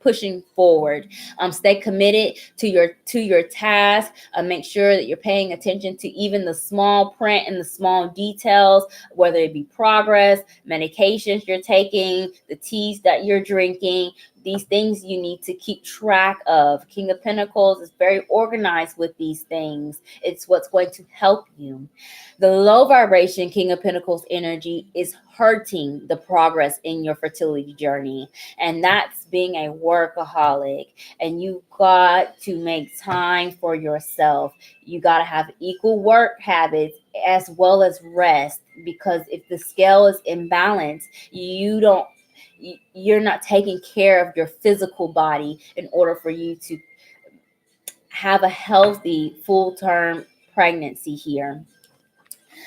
[SPEAKER 1] pushing forward. Stay committed to your task. Make sure that you're paying attention to even the small print and the small details, whether it be progress, medications you're taking, the teas that you're drinking. These things you need to keep track of. King of Pentacles is very organized with these things. It's what's going to help you. The low vibration King of Pentacles energy is hurting the progress in your fertility journey. And that's being a workaholic. And you got to make time for yourself. You got to have equal work habits as well as rest. Because if the scale is imbalanced, you're not taking care of your physical body in order for you to have a healthy full-term pregnancy here.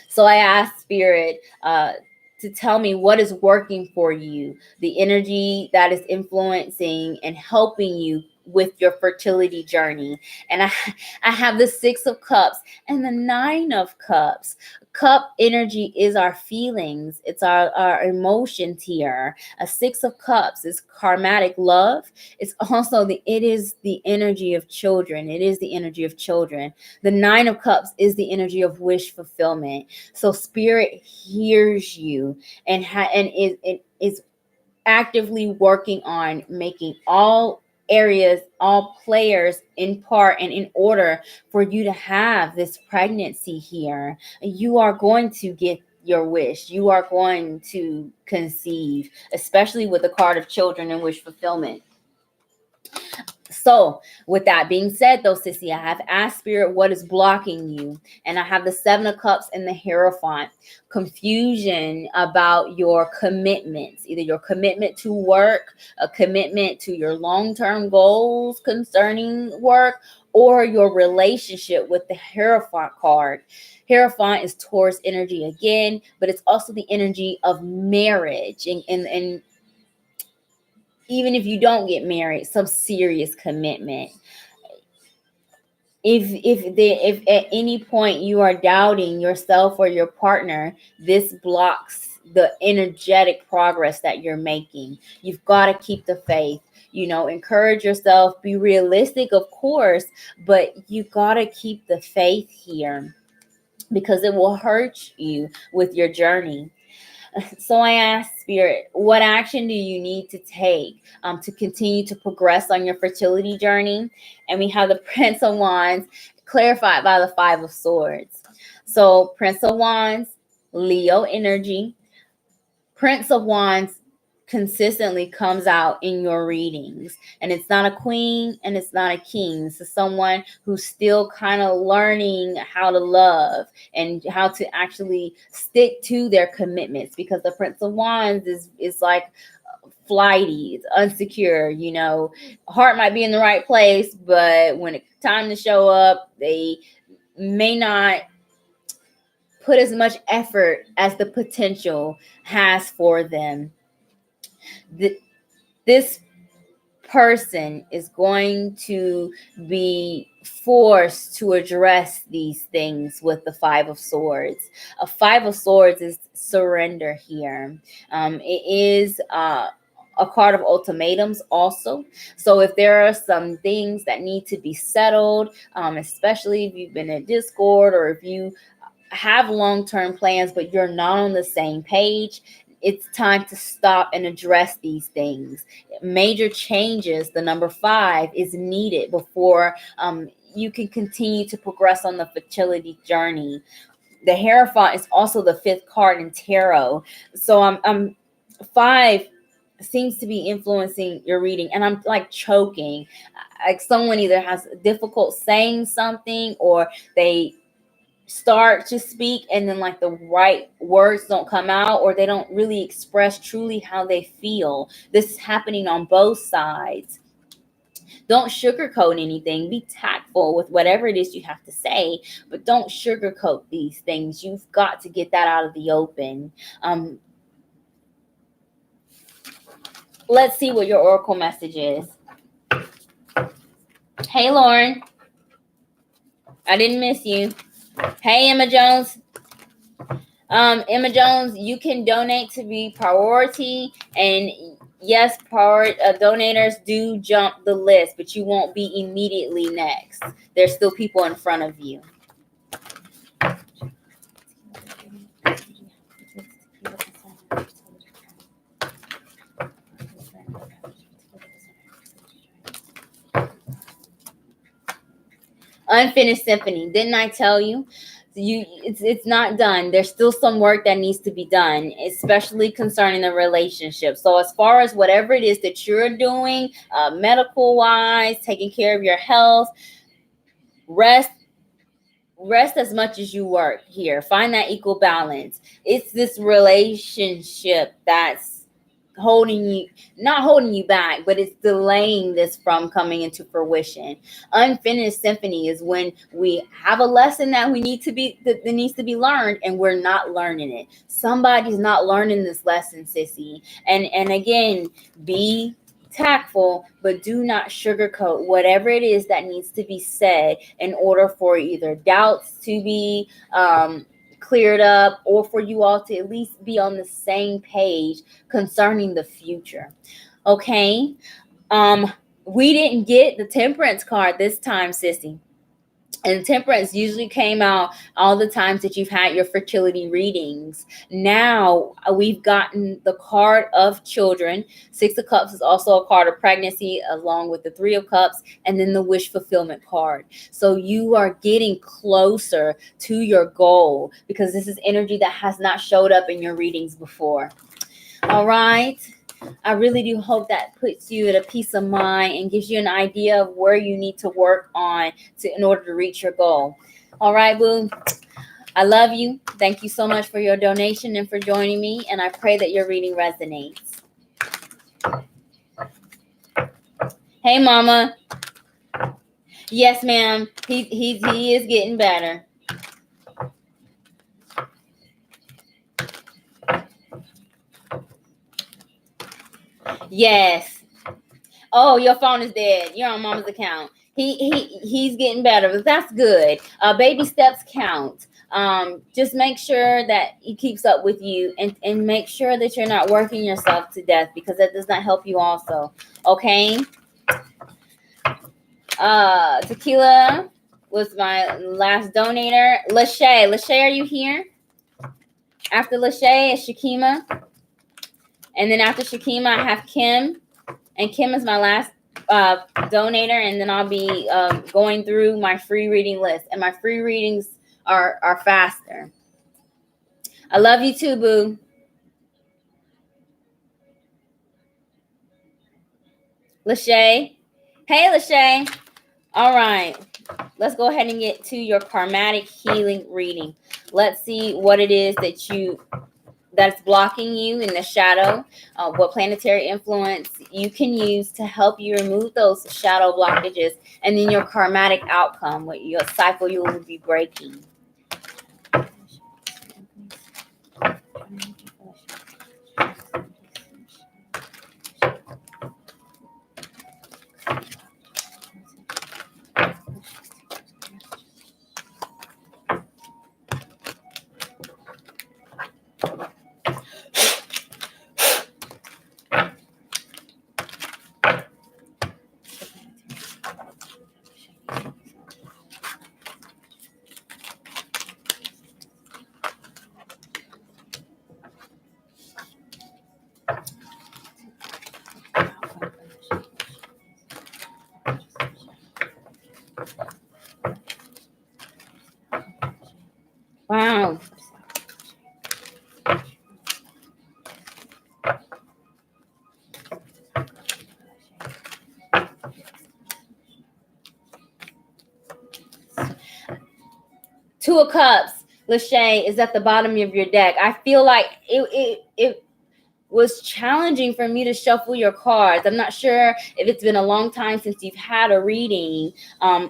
[SPEAKER 1] So I asked Spirit to tell me what is working for you, the energy that is influencing and helping you with your fertility journey. And I have the 6 of Cups and the 9 of Cups. Cup energy is our feelings. It's our emotions here. A 6 of Cups is karmatic love. It is the energy of children. It is the energy of children. The 9 of Cups is the energy of wish fulfillment. So Spirit hears you and is actively working on making all areas, all players in part and in order for you to have this pregnancy here. You are going to get your wish. You are going to conceive, especially with the card of children and wish fulfillment. So with that being said, though, sissy, I have asked Spirit what is blocking you. And I have the 7 of Cups and the Hierophant. Confusion about your commitments, either your commitment to work, a commitment to your long-term goals concerning work, or your relationship with the Hierophant card. Hierophant is Taurus energy again, but it's also the energy of marriage and even if you don't get married, some serious commitment. If at any point you are doubting yourself or your partner, this blocks the energetic progress that you're making. You've got to keep the faith. Encourage yourself, be realistic, of course, but you got to keep the faith here because it will hurt you with your journey. So I asked Spirit, what action do you need to take to continue to progress on your fertility journey? And we have the Prince of Wands clarified by the 5 of Swords. So Prince of Wands, Leo energy. Prince of Wands, consistently comes out in your readings. And it's not a queen and it's not a king. This is someone who's still kind of learning how to love and how to actually stick to their commitments, because the Prince of Wands is like flighty, it's unsecure, you know. Heart might be in the right place, but when it's time to show up, they may not put as much effort as the potential has for them. This person is going to be forced to address these things with the Five of Swords. A Five of Swords is surrender here. It is a card of ultimatums also. So if there are some things that need to be settled, especially if you've been in Discord or if you have long-term plans but you're not on the same page, it's time to stop and address these things. Major changes, the number 5, is needed before you can continue to progress on the fertility journey. The Hierophant is also the 5th card in tarot. So I'm 5 seems to be influencing your reading, and I'm like choking. Like someone either has difficult saying something, or they start to speak and then like the right words don't come out, or they don't really express truly how they feel. This is happening on both sides. Don't sugarcoat anything. Be tactful with whatever it is you have to say, but don't sugarcoat these things. You've got to get that out of the open. Let's see what your oracle message is. Hey, Lauren. I didn't miss you. Hey, Emma Jones. Emma Jones, you can donate to be priority, and yes, donators do jump the list, but you won't be immediately next. There's still people in front of you. Unfinished symphony. Didn't I tell you? It's not done. There's still some work that needs to be done, especially concerning the relationship. So as far as whatever it is that you're doing, medical wise, taking care of your health, rest as much as you work here. Find that equal balance. It's this relationship that's not holding you back, but it's delaying this from coming into fruition. Unfinished symphony is when we have a lesson that needs to be learned, and we're not learning it. Somebody's not learning this lesson, sissy. And again, be tactful, but do not sugarcoat whatever it is that needs to be said in order for either doubts to be cleared up, or for you all to at least be on the same page concerning the future. Okay. We didn't get the Temperance card this time, sissy. And Temperance usually came out all the times that you've had your fertility readings. Now we've gotten the card of children. 6 of Cups is also a card of pregnancy, along with the 3 of Cups, and then the wish fulfillment card. So you are getting closer to your goal, because this is energy that has not showed up in your readings before. All right. I really do hope that puts you at a peace of mind and gives you an idea of where you need to work on in order to reach your goal. All right, boo. I love you. Thank you so much for your donation and for joining me. And I pray that your reading resonates. Hey, mama. Yes, ma'am. He is getting better. Yes. Oh, your phone is dead. You're on mama's account. He's getting better, but that's good. Baby steps count. Just make sure that he keeps up with you, and make sure that you're not working yourself to death, because that does not help you also. Okay. Tequila was my last donator. Lachey, are you here? After Lachey is Shakima. And then after Shakima, I have Kim. And Kim is my last donator. And then I'll be going through my free reading list. And my free readings are faster. I love you too, boo. Lashay. Hey, Lashay. All right. Let's go ahead and get to your karmatic healing reading. Let's see what it is that's blocking you in the shadow, what planetary influence you can use to help you remove those shadow blockages, and then your karmatic outcome, what your cycle you will be breaking. Wow. Two of Cups, Lachey, is at the bottom of your deck. I feel like it was challenging for me to shuffle your cards. I'm not sure if it's been a long time since you've had a reading,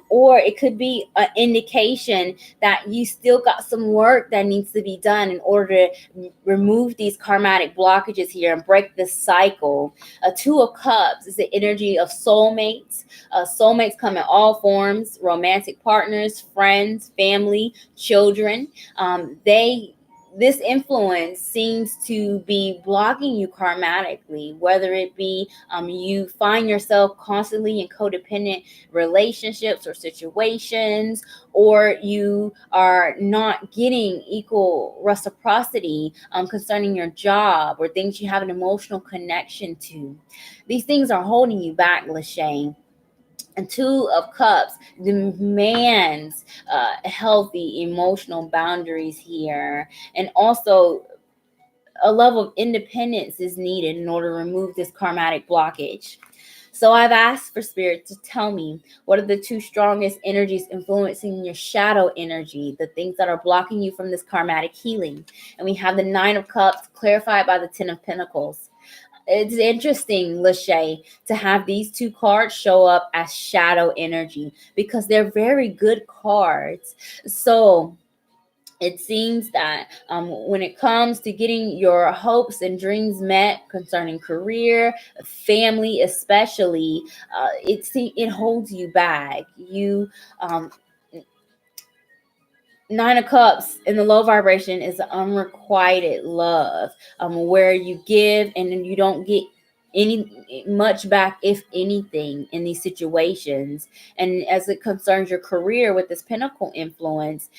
[SPEAKER 1] or it could be an indication that you still got some work that needs to be done in order to remove these karmatic blockages here and break this cycle. A Two of Cups is the energy of soulmates. Soulmates come in all forms: romantic partners, friends, family, children. This influence seems to be blocking you karmatically, whether it be you find yourself constantly in codependent relationships or situations, or you are not getting equal reciprocity concerning your job or things you have an emotional connection to. These things are holding you back, Lachey. And Two of Cups demands healthy emotional boundaries here. And also, a level of independence is needed in order to remove this karmatic blockage. So I've asked for Spirit to tell me what are the two strongest energies influencing your shadow energy, the things that are blocking you from this karmatic healing. And we have the Nine of Cups clarified by the Ten of Pentacles. It's interesting, Lachey, to have these two cards show up as shadow energy because they're very good cards. So it seems that when it comes to getting your hopes and dreams met concerning career, family especially, it holds you back. Nine of Cups in the low vibration is unrequited love, where you give and then you don't get any much back, if anything, in these situations. And as it concerns your career with this Pentacle influence,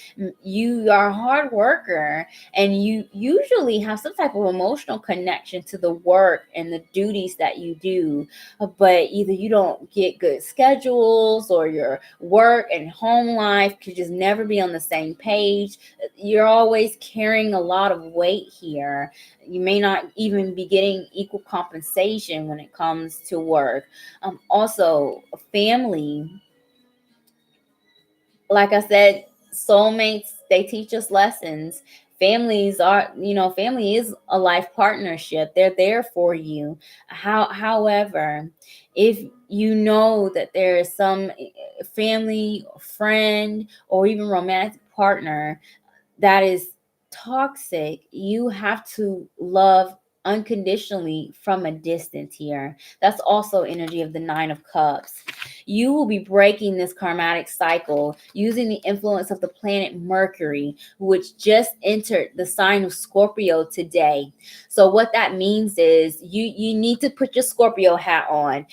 [SPEAKER 1] you are a hard worker and you usually have some type of emotional connection to the work and the duties that you do, but either you don't get good schedules or your work and home life could just never be on the same page. You're always carrying a lot of weight here. You may not even be getting equal compensation when it comes to work. Also, family, like I said, soulmates, they teach us lessons. Family is a life partnership. They're there for you. However, if you know that there is some family, friend, or even romantic partner that is toxic, you have to love unconditionally from a distance here. That's also energy of the Nine of Cups. You will be breaking this karmatic cycle using the influence of the planet Mercury, which just entered the sign of Scorpio today. So what that means is you need to put your Scorpio hat on,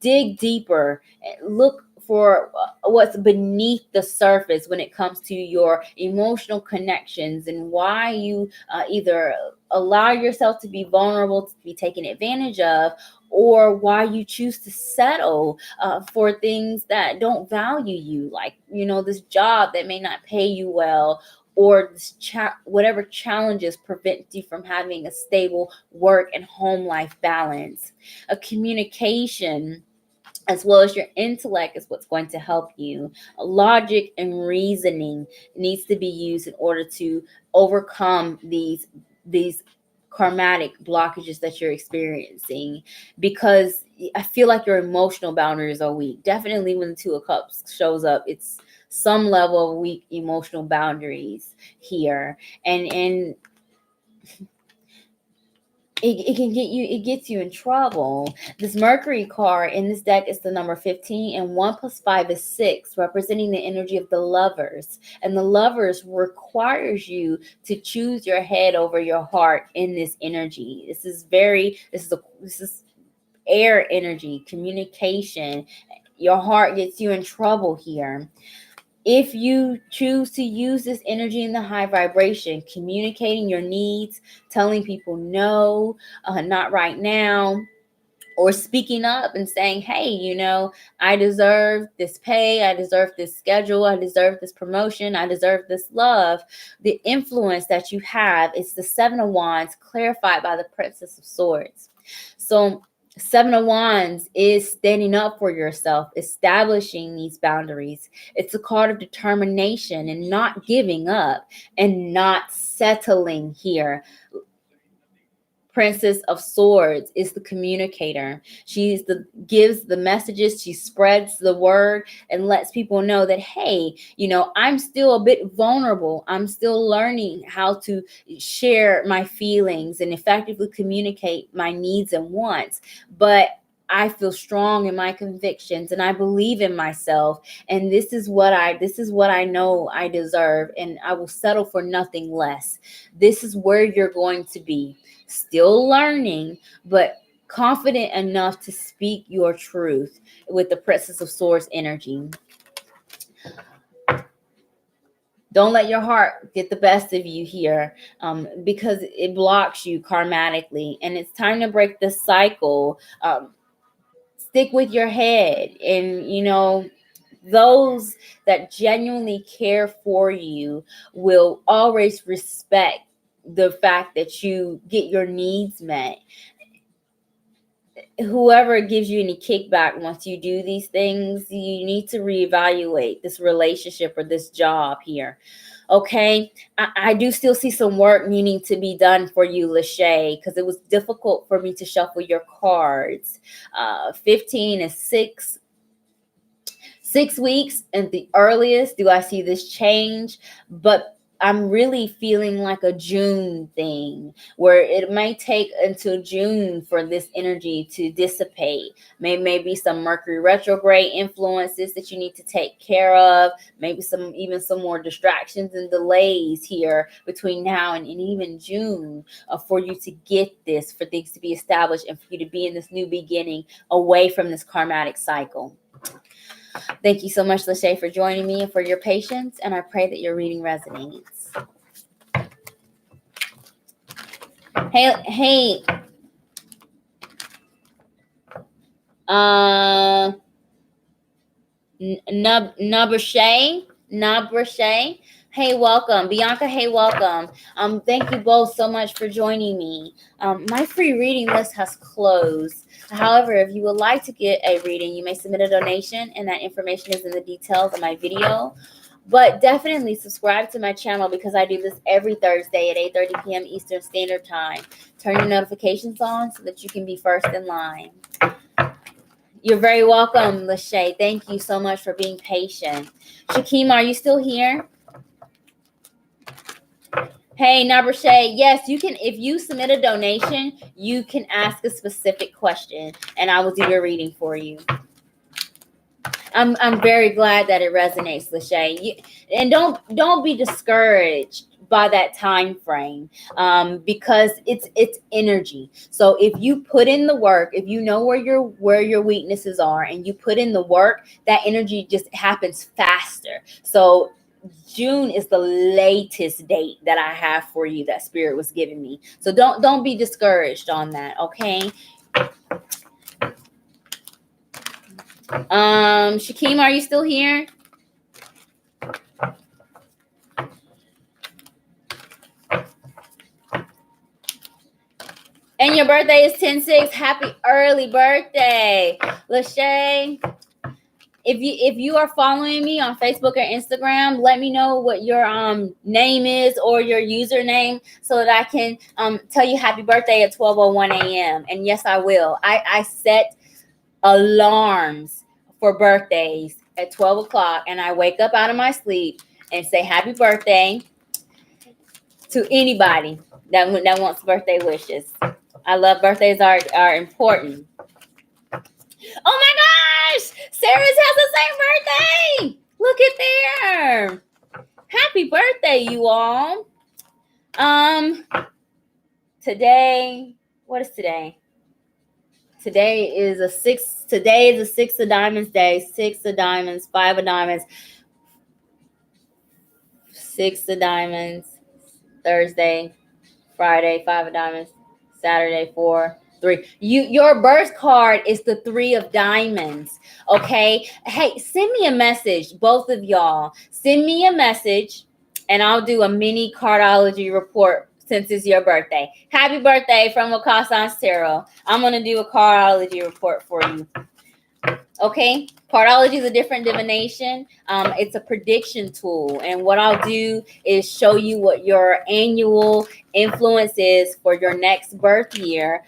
[SPEAKER 1] dig deeper, look for what's beneath the surface when it comes to your emotional connections and why you either allow yourself to be vulnerable, to be taken advantage of, or why you choose to settle for things that don't value you, like this job that may not pay you well, or whatever challenges prevent you from having a stable work and home life balance. A communication as well as your intellect is what's going to help you. Logic and reasoning needs to be used in order to overcome these karmatic blockages that you're experiencing, because I feel like your emotional boundaries are weak. Definitely when the Two of Cups shows up, it's some level of weak emotional boundaries here. And it can get you, it gets you in trouble. This Mercury card in this deck is the number 15, and 1 plus 5 is 6, representing the energy of the Lovers. And the Lovers requires you to choose your head over your heart in this energy. This is air energy, communication. Your heart gets you in trouble here. If you choose to use this energy in the high vibration, communicating your needs, telling people no, not right now, or speaking up and saying, hey, I deserve this pay, I deserve this schedule, I deserve this promotion, I deserve this love. The influence that you have is the Seven of Wands clarified by the Princess of Swords. So Seven of Wands is standing up for yourself, establishing these boundaries. It's a card of determination and not giving up and not settling here. Princess of Swords is the communicator. Gives the messages, she spreads the word and lets people know that, hey, I'm still a bit vulnerable. I'm still learning how to share my feelings and effectively communicate my needs and wants. But I feel strong in my convictions and I believe in myself. And this is what I know I deserve, and I will settle for nothing less. This is where you're going to be. Still learning, but confident enough to speak your truth with the Princess of Swords energy. Don't let your heart get the best of you here, because it blocks you karmatically, and it's time to break the cycle. Stick with your head, and those that genuinely care for you will always respect the fact that you get your needs met. Whoever gives you any kickback once you do these things, you need to reevaluate this relationship or this job here. Okay, I do still see some work needing to be done for you, Lachey, because it was difficult for me to shuffle your cards. 15 is 6 weeks at the earliest do I see this change, but I'm really feeling like a June thing, where it may take until June for this energy to dissipate. Maybe some Mercury retrograde influences that you need to take care of. Maybe some more distractions and delays here between now and even June, for you to get this, for things to be established, and for you to be in this new beginning away from this karmatic cycle. Thank you so much, Lachey, for joining me and for your patience, and I pray that your reading resonates. Hey, Nabrashay. Hey, welcome. Bianca, hey, welcome. Thank you both so much for joining me. My free reading list has closed. However, if you would like to get a reading, you may submit a donation, and that information is in the details of my video. But definitely subscribe to my channel, because I do this every Thursday at 8:30 p.m. Eastern Standard Time. Turn your notifications on so that you can be first in line. You're very welcome, Lachey. Thank you so much for being patient. Shakim, are you still here? Hey, Nabrashay, yes, you can. If you submit a donation, you can ask a specific question, and I will do your reading for you. I'm very glad that it resonates, Lachey. And don't be discouraged by that time frame, because it's energy. So if you put in the work, if you know where your weaknesses are, and you put in the work, that energy just happens faster. So June is the latest date that I have for you that Spirit was giving me. So don't be discouraged on that, okay? Shakim, are you still here? Kim, your birthday is 10/6. Happy early birthday. Lachey, if you are following me on Facebook or Instagram, let me know what your name is or your username so that I can tell you happy birthday at 12:01 a.m. And yes, I will. I set alarms for birthdays at 12 o'clock, and I wake up out of my sleep and say happy birthday to anybody that wants birthday wishes. I love birthdays are important. Oh my gosh! Sarah's has the same birthday! Look at there! Happy birthday, you all. Today, what is today? Today is a 6 of diamonds day. 6 of diamonds, 5 of diamonds, 6 of diamonds, Thursday, Friday, 5 of diamonds, Saturday, 4, 3. Your birth card is the 3 of diamonds. Okay. Hey, send me a message, both of y'all. Send me a message, and I'll do a mini cardology report since it's your birthday. Happy birthday from Wakasan's Tarot. I'm gonna do a cardology report for you. Okay, cardology is a different divination. It's a prediction tool, and what I'll do is show you what your annual influence is for your next birth year,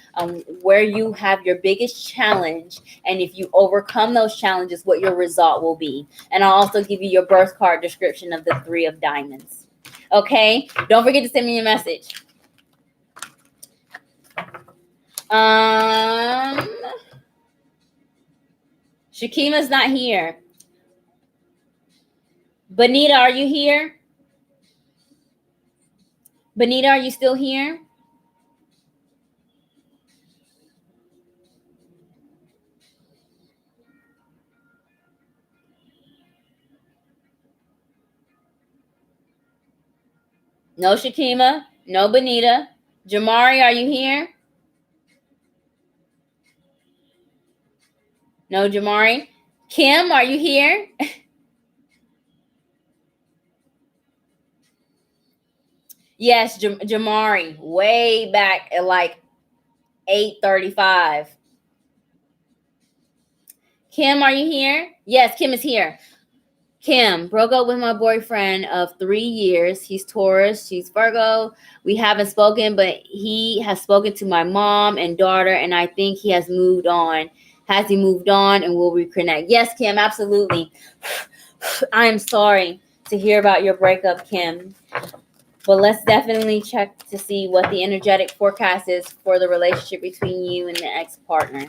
[SPEAKER 1] where you have your biggest challenge, and if you overcome those challenges, what your result will be. And I'll also give you your birth card description of the 3 of diamonds. Okay, don't forget to send me a message. Shakima's not here. Benita, are you here? Benita, are you still here? No Shakima. No Benita. Jamari, are you here? No Jamari. Kim, are you here? Yes, Jamari. Way back at like 8:35. Kim, are you here? Yes, Kim is here. Kim, broke up with my boyfriend of 3 years. He's Taurus. She's Virgo. We haven't spoken, but he has spoken to my mom and daughter, and I think he has moved on. Has he moved on, and will reconnect? Yes, Kim, absolutely. I am sorry to hear about your breakup, Kim. But let's definitely check to see what the energetic forecast is for the relationship between you and the ex-partner.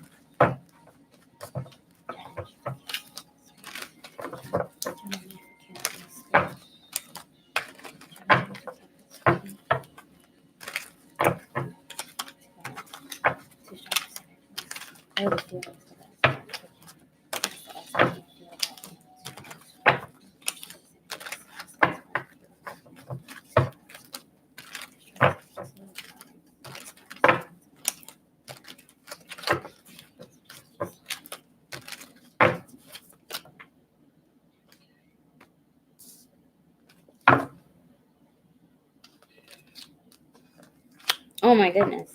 [SPEAKER 1] Oh my goodness.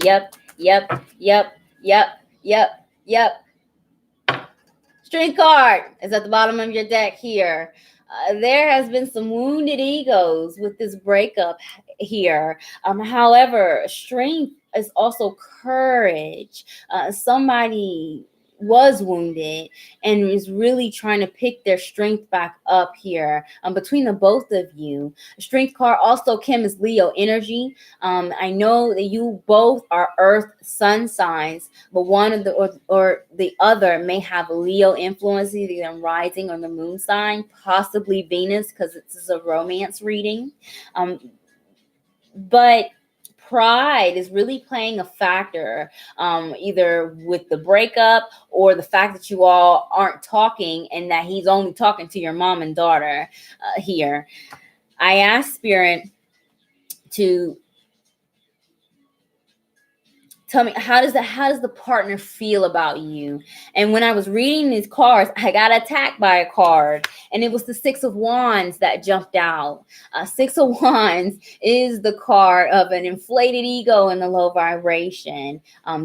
[SPEAKER 1] Yep. Strength card is at the bottom of your deck here. There has been some wounded egos with this breakup here. However, strength is also courage. Somebody was wounded and is really trying to pick their strength back up here between the both of you. Strength card also, Kim, is Leo energy. I know that you both are earth sun signs, but one of the or the other may have Leo influence, either in rising or the moon sign, possibly Venus, because this is a romance reading. But pride is really playing a factor, either with the breakup or the fact that you all aren't talking and that he's only talking to your mom and daughter here. I asked Spirit to tell me, how does the partner feel about you? And when I was reading these cards, I got attacked by a card, and it was the Six of Wands that jumped out. Six of Wands is the card of an inflated ego and a low vibration.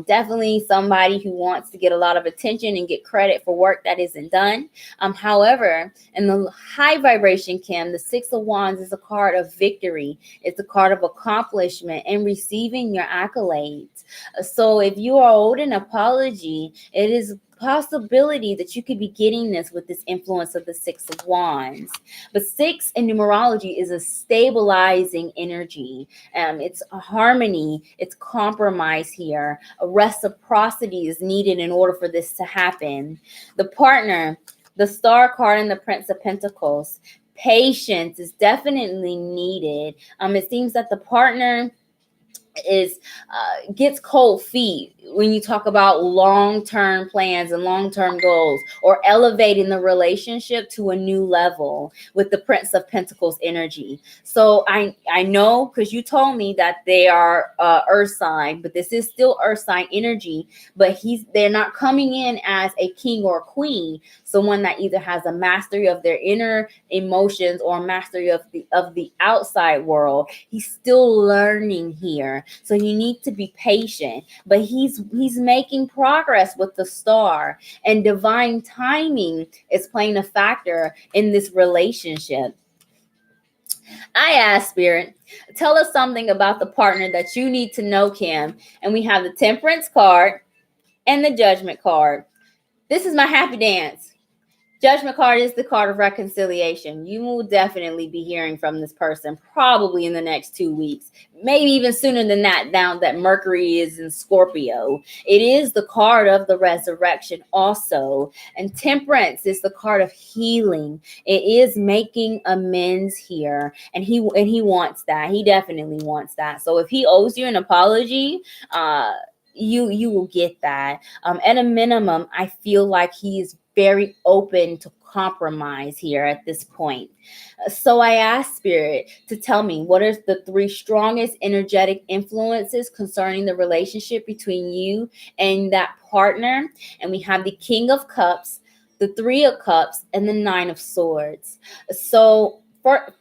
[SPEAKER 1] Definitely somebody who wants to get a lot of attention and get credit for work that isn't done. However, in the high vibration, Kim, the Six of Wands is a card of victory. It's a card of accomplishment and receiving your accolades. So if you are owed an apology, it is a possibility that you could be getting this with this influence of the Six of Wands. But six in numerology is a stabilizing energy. It's a harmony. It's compromise here. A reciprocity is needed in order for this to happen. The partner, the Star card and the Prince of Pentacles. Patience is definitely needed. It seems that the partner is gets cold feet when you talk about long-term plans and long-term goals, or elevating the relationship to a new level with the Prince of Pentacles energy. So I know, because you told me that they are earth sign, but this is still earth sign energy, but they're not coming in as a king or queen, someone that either has a mastery of their inner emotions or mastery of the outside world. He's still learning here. So you need to be patient, but he's making progress with the Star, and divine timing is playing a factor in this relationship. I asked Spirit, tell us something about the partner that you need to know, Kim. And we have the Temperance card and the Judgment card. This is my happy dance. Judgment card is the card of reconciliation. You will definitely be hearing from this person probably in the next 2 weeks, maybe even sooner than that, now that Mercury is in Scorpio. It is the card of the resurrection also. And Temperance is the card of healing. It is making amends here. And he wants that. He definitely wants that. So if he owes you an apology, you will get that. At a minimum, I feel like he is very open to compromise here at this point. So I asked Spirit to tell me, what are the 3 strongest energetic influences concerning the relationship between you and that partner? And we have the King of Cups, the Three of Cups, and the Nine of Swords. So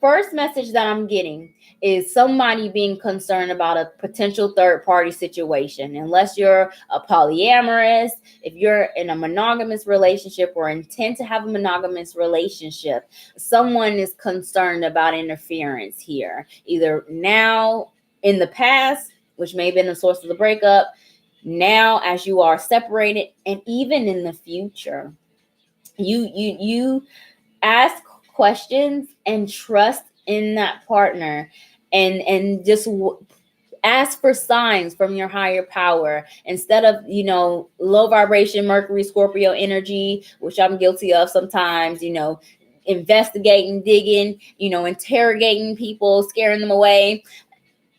[SPEAKER 1] first message that I'm getting is somebody being concerned about a potential third party situation. Unless you're a polyamorous, if you're in a monogamous relationship or intend to have a monogamous relationship, someone is concerned about interference here, either now, in the past, which may have been the source of the breakup, now as you are separated, and even in the future. You ask questions and trust in that partner, and just ask for signs from your higher power, instead of low vibration Mercury Scorpio energy, which I'm guilty of sometimes, investigating, digging, interrogating people, scaring them away.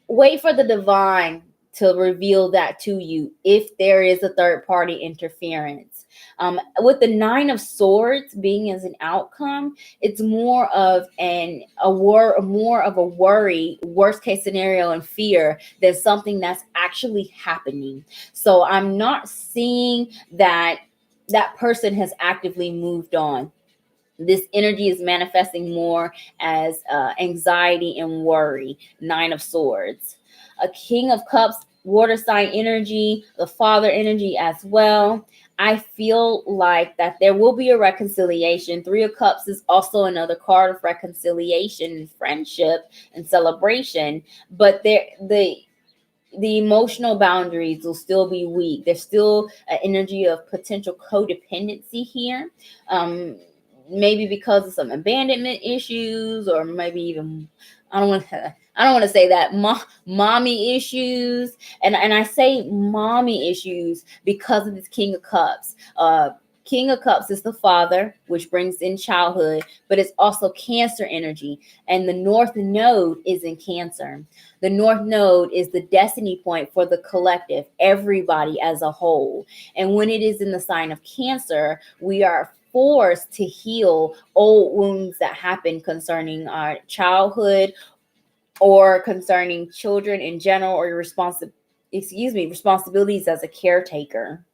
[SPEAKER 1] Wait for the divine to reveal that to you if there is a third party interference. With the Nine of Swords being as an outcome, it's more of a worry, worst case scenario, and fear than something that's actually happening. So I'm not seeing that person has actively moved on. This energy is manifesting more as anxiety and worry. Nine of Swords. A King of Cups, water sign energy, the father energy as well. I feel like that there will be a reconciliation. Three of Cups is also another card of reconciliation and friendship and celebration. But the emotional boundaries will still be weak. There's still an energy of potential codependency here. Maybe because of some abandonment issues, or maybe even, I don't want to say that, mommy issues. And I say mommy issues because of this King of Cups. King of Cups is the father, which brings in childhood, but it's also Cancer energy. And the North Node is in Cancer. The North Node is the destiny point for the collective, everybody as a whole. And when it is in the sign of Cancer, we are forced to heal old wounds that happen concerning our childhood or concerning children in general, or your responsibilities as a caretaker.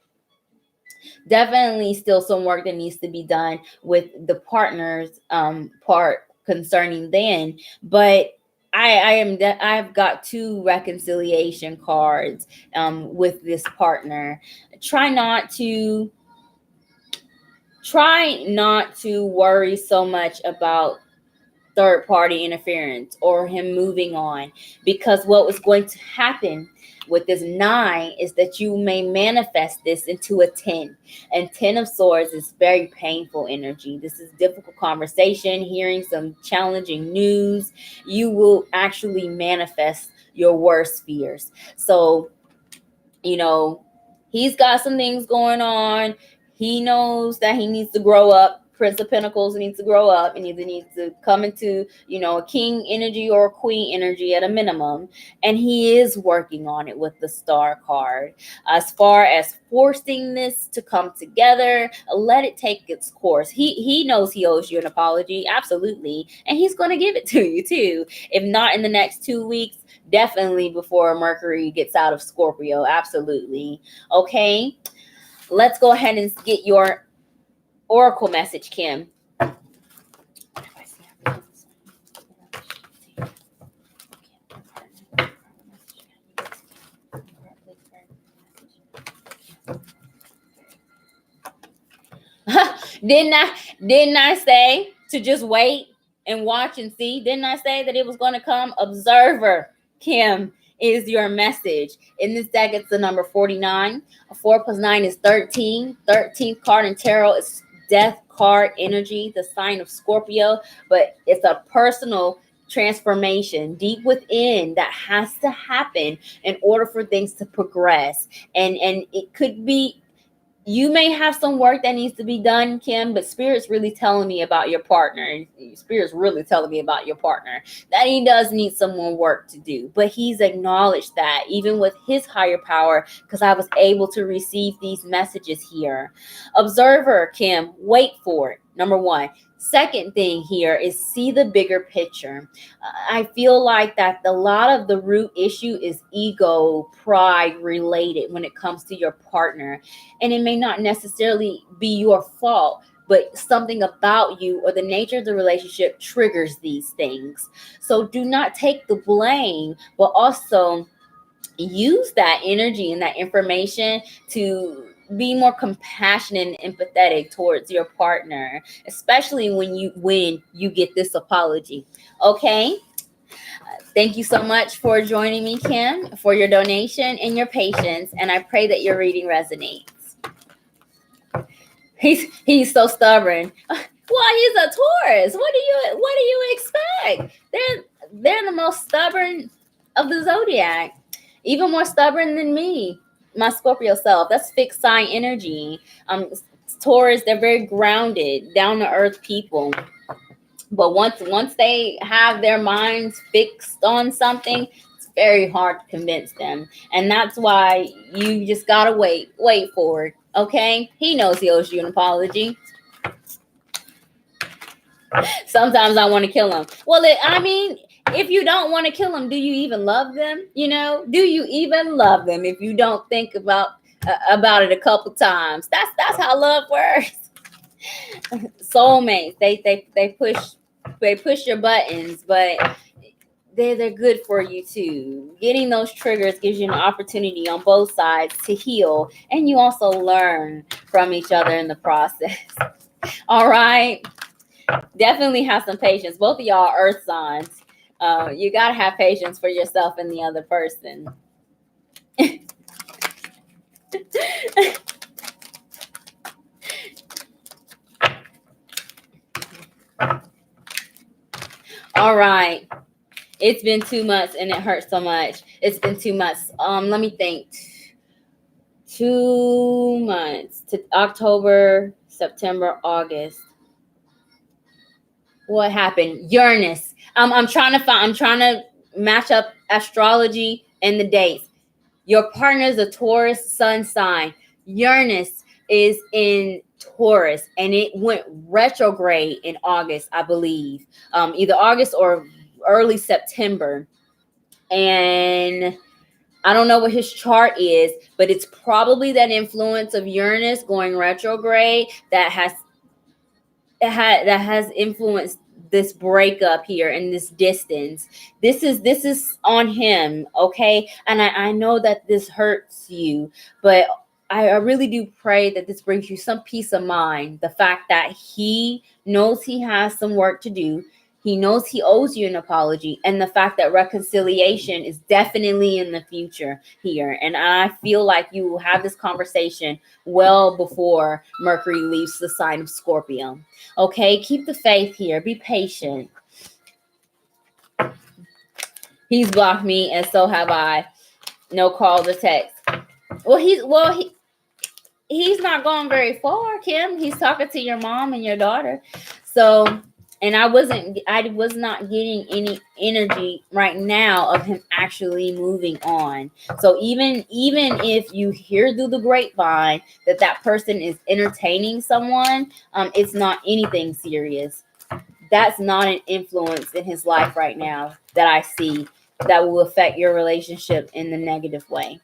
[SPEAKER 1] Definitely still some work that needs to be done with the partners part concerning then, but I've got 2 reconciliation cards with this partner. Try not to worry so much about third party interference or him moving on, because what was going to happen with this 9 is that you may manifest this into a 10, and 10 of swords is very painful energy. This is difficult conversation, hearing some challenging news. You will actually manifest your worst fears. So, he's got some things going on. He knows that he needs to grow up. Prince of Pentacles needs to grow up and either needs to come into, a king energy or a queen energy at a minimum. And he is working on it with the Star card. As far as forcing this to come together, let it take its course. He knows he owes you an apology, absolutely. And he's going to give it to you too. If not in the next 2 weeks, definitely before Mercury gets out of Scorpio, absolutely. Okay, let's go ahead and get your oracle message, Kim. Didn't I say to just wait and watch and see? Didn't I say that it was going to come? Observer, Kim, is your message. In this deck, it's the number 49. 4 plus 9 is 13. 13th card in tarot is Death card energy, the sign of Scorpio, but it's a personal transformation deep within that has to happen in order for things to progress. And it could be, you may have some work that needs to be done, Kim, but Spirit's really telling me about your partner. Spirit's really telling me about your partner, that he does need some more work to do. But he's acknowledged that even with his higher power, because I was able to receive these messages here. Observer, Kim, wait for it. Number 1. Second thing here is see the bigger picture. I feel like that a lot of the root issue is ego, pride related when it comes to your partner. And it may not necessarily be your fault, but something about you or the nature of the relationship triggers these things. So do not take the blame, but also use that energy and that information to be more compassionate and empathetic towards your partner, especially when you get this apology. Okay, thank you so much for joining me, Kim, for your donation and your patience, and I pray that your reading resonates. He's so stubborn. Well, he's a Taurus. What do you expect? They're the most stubborn of the zodiac, even more stubborn than me, my Scorpio self. That's fixed sign energy. Taurus, they're very grounded, down to earth people. But once they have their minds fixed on something, it's very hard to convince them. And that's why you just gotta wait for it. Okay? He knows he owes you an apology. Sometimes I want to kill him. Well, if you don't want to kill them, do you even love them? Do you even love them if you don't think about it a couple times? That's how love works. Soulmates, they push your buttons, but they're good for you too. Getting those triggers gives you an opportunity on both sides to heal, and you also learn from each other in the process. All right. Definitely have some patience. Both of y'all are earth signs. You got to have patience for yourself and the other person. All right. It's been 2 months and it hurts so much. It's been 2 months. Let me think. 2 months to October, September, August. What happened? Uranus. I'm trying to match up astrology and the dates. Your partner is a Taurus sun sign. Uranus is in Taurus, and it went retrograde in August, I believe. Either August or early September. And I don't know what his chart is, but it's probably that influence of Uranus going retrograde that has influenced this breakup here and this distance. This is on him, okay? And I know that this hurts you, but I really do pray that this brings you some peace of mind. The fact that he knows he has some work to do. He knows he owes you an apology, and the fact that reconciliation is definitely in the future here. And I feel like you will have this conversation well before Mercury leaves the sign of Scorpio. Okay, keep the faith here. Be patient. He's blocked me, and so have I. No calls or texts. He's not going very far, Kim. He's talking to your mom and your daughter. So, and I was not getting any energy right now of him actually moving on. So even if you hear through the grapevine that person is entertaining someone, it's not anything serious. That's not an influence in his life right now that I see that will affect your relationship in the negative way.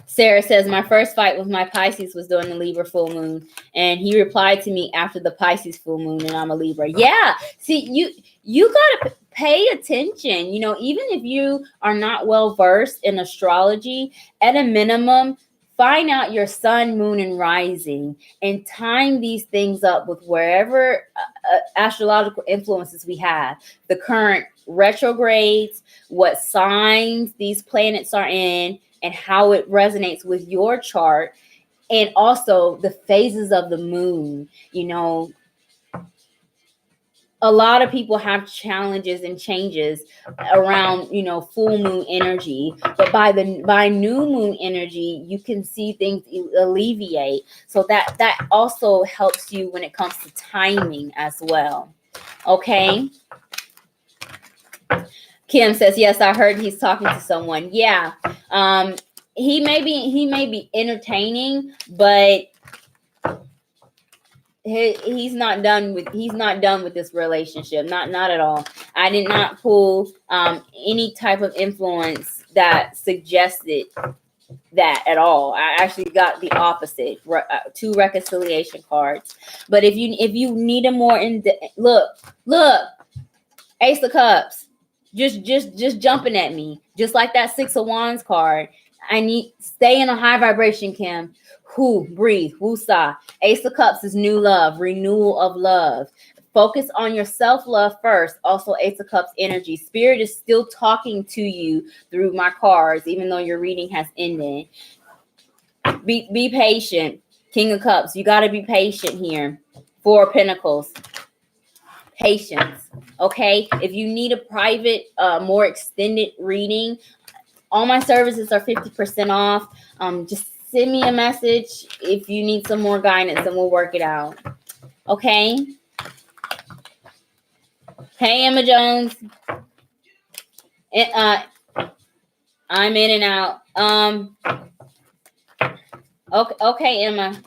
[SPEAKER 1] Sarah says, my first fight with my Pisces was during the Libra full moon. And he replied to me after the Pisces full moon, and I'm a Libra. Yeah. See, you got to pay attention. You know, even if you are not well versed in astrology, at a minimum, find out your sun, moon, and rising and time these things up with wherever astrological influences we have. The current retrogrades, what signs these planets are in, and how it resonates with your chart, and also the phases of the moon. You know, a lot of people have challenges and changes around, you know, full moon energy, but by new moon energy, you can see things alleviate. So that also helps you when it comes to timing as well. Okay. Kim says, yes, I heard he's talking to someone. Yeah. He may be entertaining, but he's not done with this relationship. Not at all. I did not pull any type of influence that suggested that at all. I actually got the opposite, 2 reconciliation cards. But if you need a more look, Ace of Cups. Just jumping at me, just like that 6 of Wands card. I need stay in a high vibration, Kim. Breathe, woosah. Ace of Cups is new love, renewal of love. Focus on your self-love first. Also, Ace of Cups energy. Spirit is still talking to you through my cards, even though your reading has ended. Be patient. King of Cups, you got to be patient here. 4 of Pentacles. Patience. Okay, if you need a private, more extended reading, all my services are 50% off. Just send me a message if you need some more guidance, and we'll work it out. Okay. Hey, Emma Jones. I'm in and out. Okay, Emma.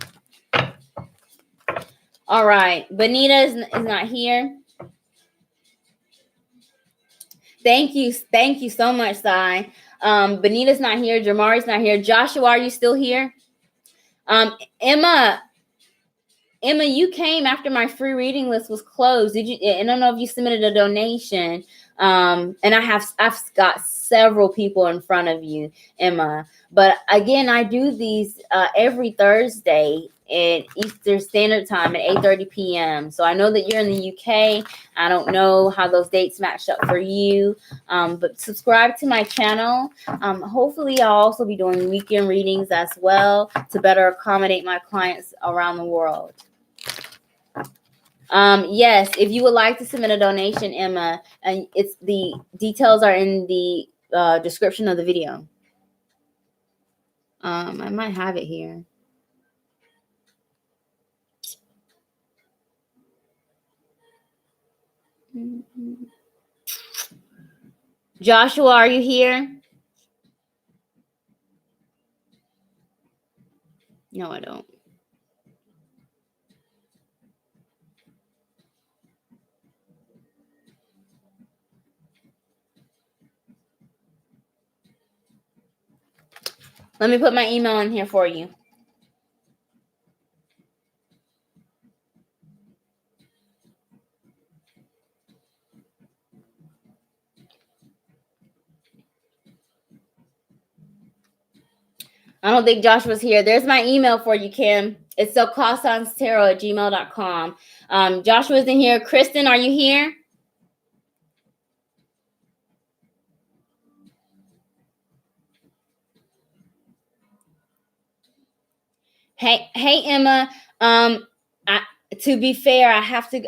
[SPEAKER 1] All right, Benita is not here. Thank you so much, Sai. Benita's not here. Jamari's not here. Joshua, are you still here? Emma, you came after my free reading list was closed. Did you? I don't know if you submitted a donation. And I've got several people in front of you, Emma. But again, I do these every Thursday at Eastern Standard Time at 8:30 p.m. So I know that you're in the UK. I don't know how those dates match up for you. But subscribe to my channel. Hopefully I'll also be doing weekend readings as well to better accommodate my clients around the world. Yes, if you would like to submit a donation, Emma, and it's the details are in the description of the video. I might have it here. Joshua, are you here? No, I don't. Let me put my email in here for you. I don't think Joshua's here. There's my email for you, Kim. It's 𝙆𝙧𝙧𝙍𝙚@gmail.com. Joshua's in here. Kristen, are you here? Hey, Emma. To be fair, I have to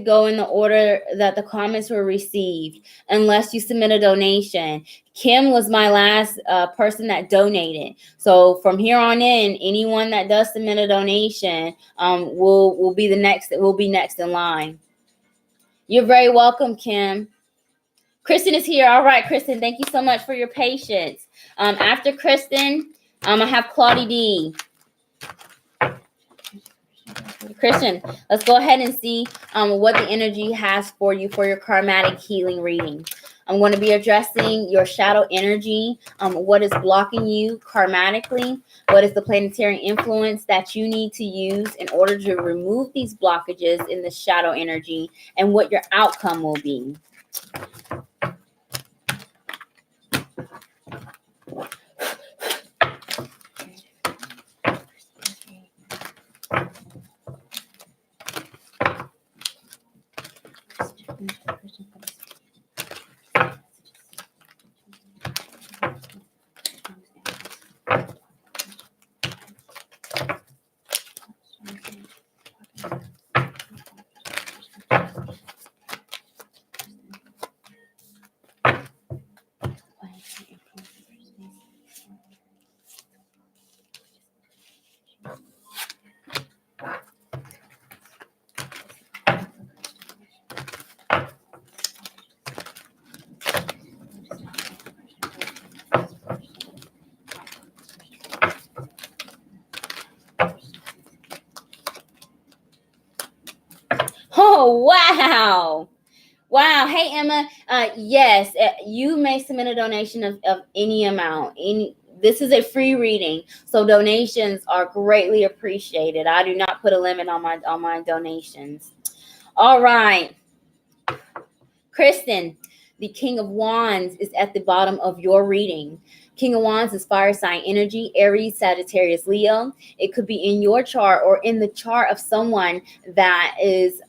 [SPEAKER 1] go in the order that the comments were received, unless you submit a donation. Kim was my last person that donated. So from here on in, anyone that does submit a donation will be the next. Will be next in line. You're very welcome, Kim. Kristen is here. All right, Kristen, thank you so much for your patience. After Kristen, I have Claudie D. Christian, let's go ahead and see what the energy has for you for your karmatic healing reading. I'm going to be addressing your shadow energy, what is blocking you karmatically, what is the planetary influence that you need to use in order to remove these blockages in the shadow energy, and what your outcome will be. Oh, wow. Wow. Hey, Emma. Yes, you may submit a donation of any amount. This is a free reading, so donations are greatly appreciated. I do not put a limit on my donations. All right. Kristen, the King of Wands is at the bottom of your reading. King of Wands is fire sign energy, Aries, Sagittarius, Leo. It could be in your chart or in the chart of someone that is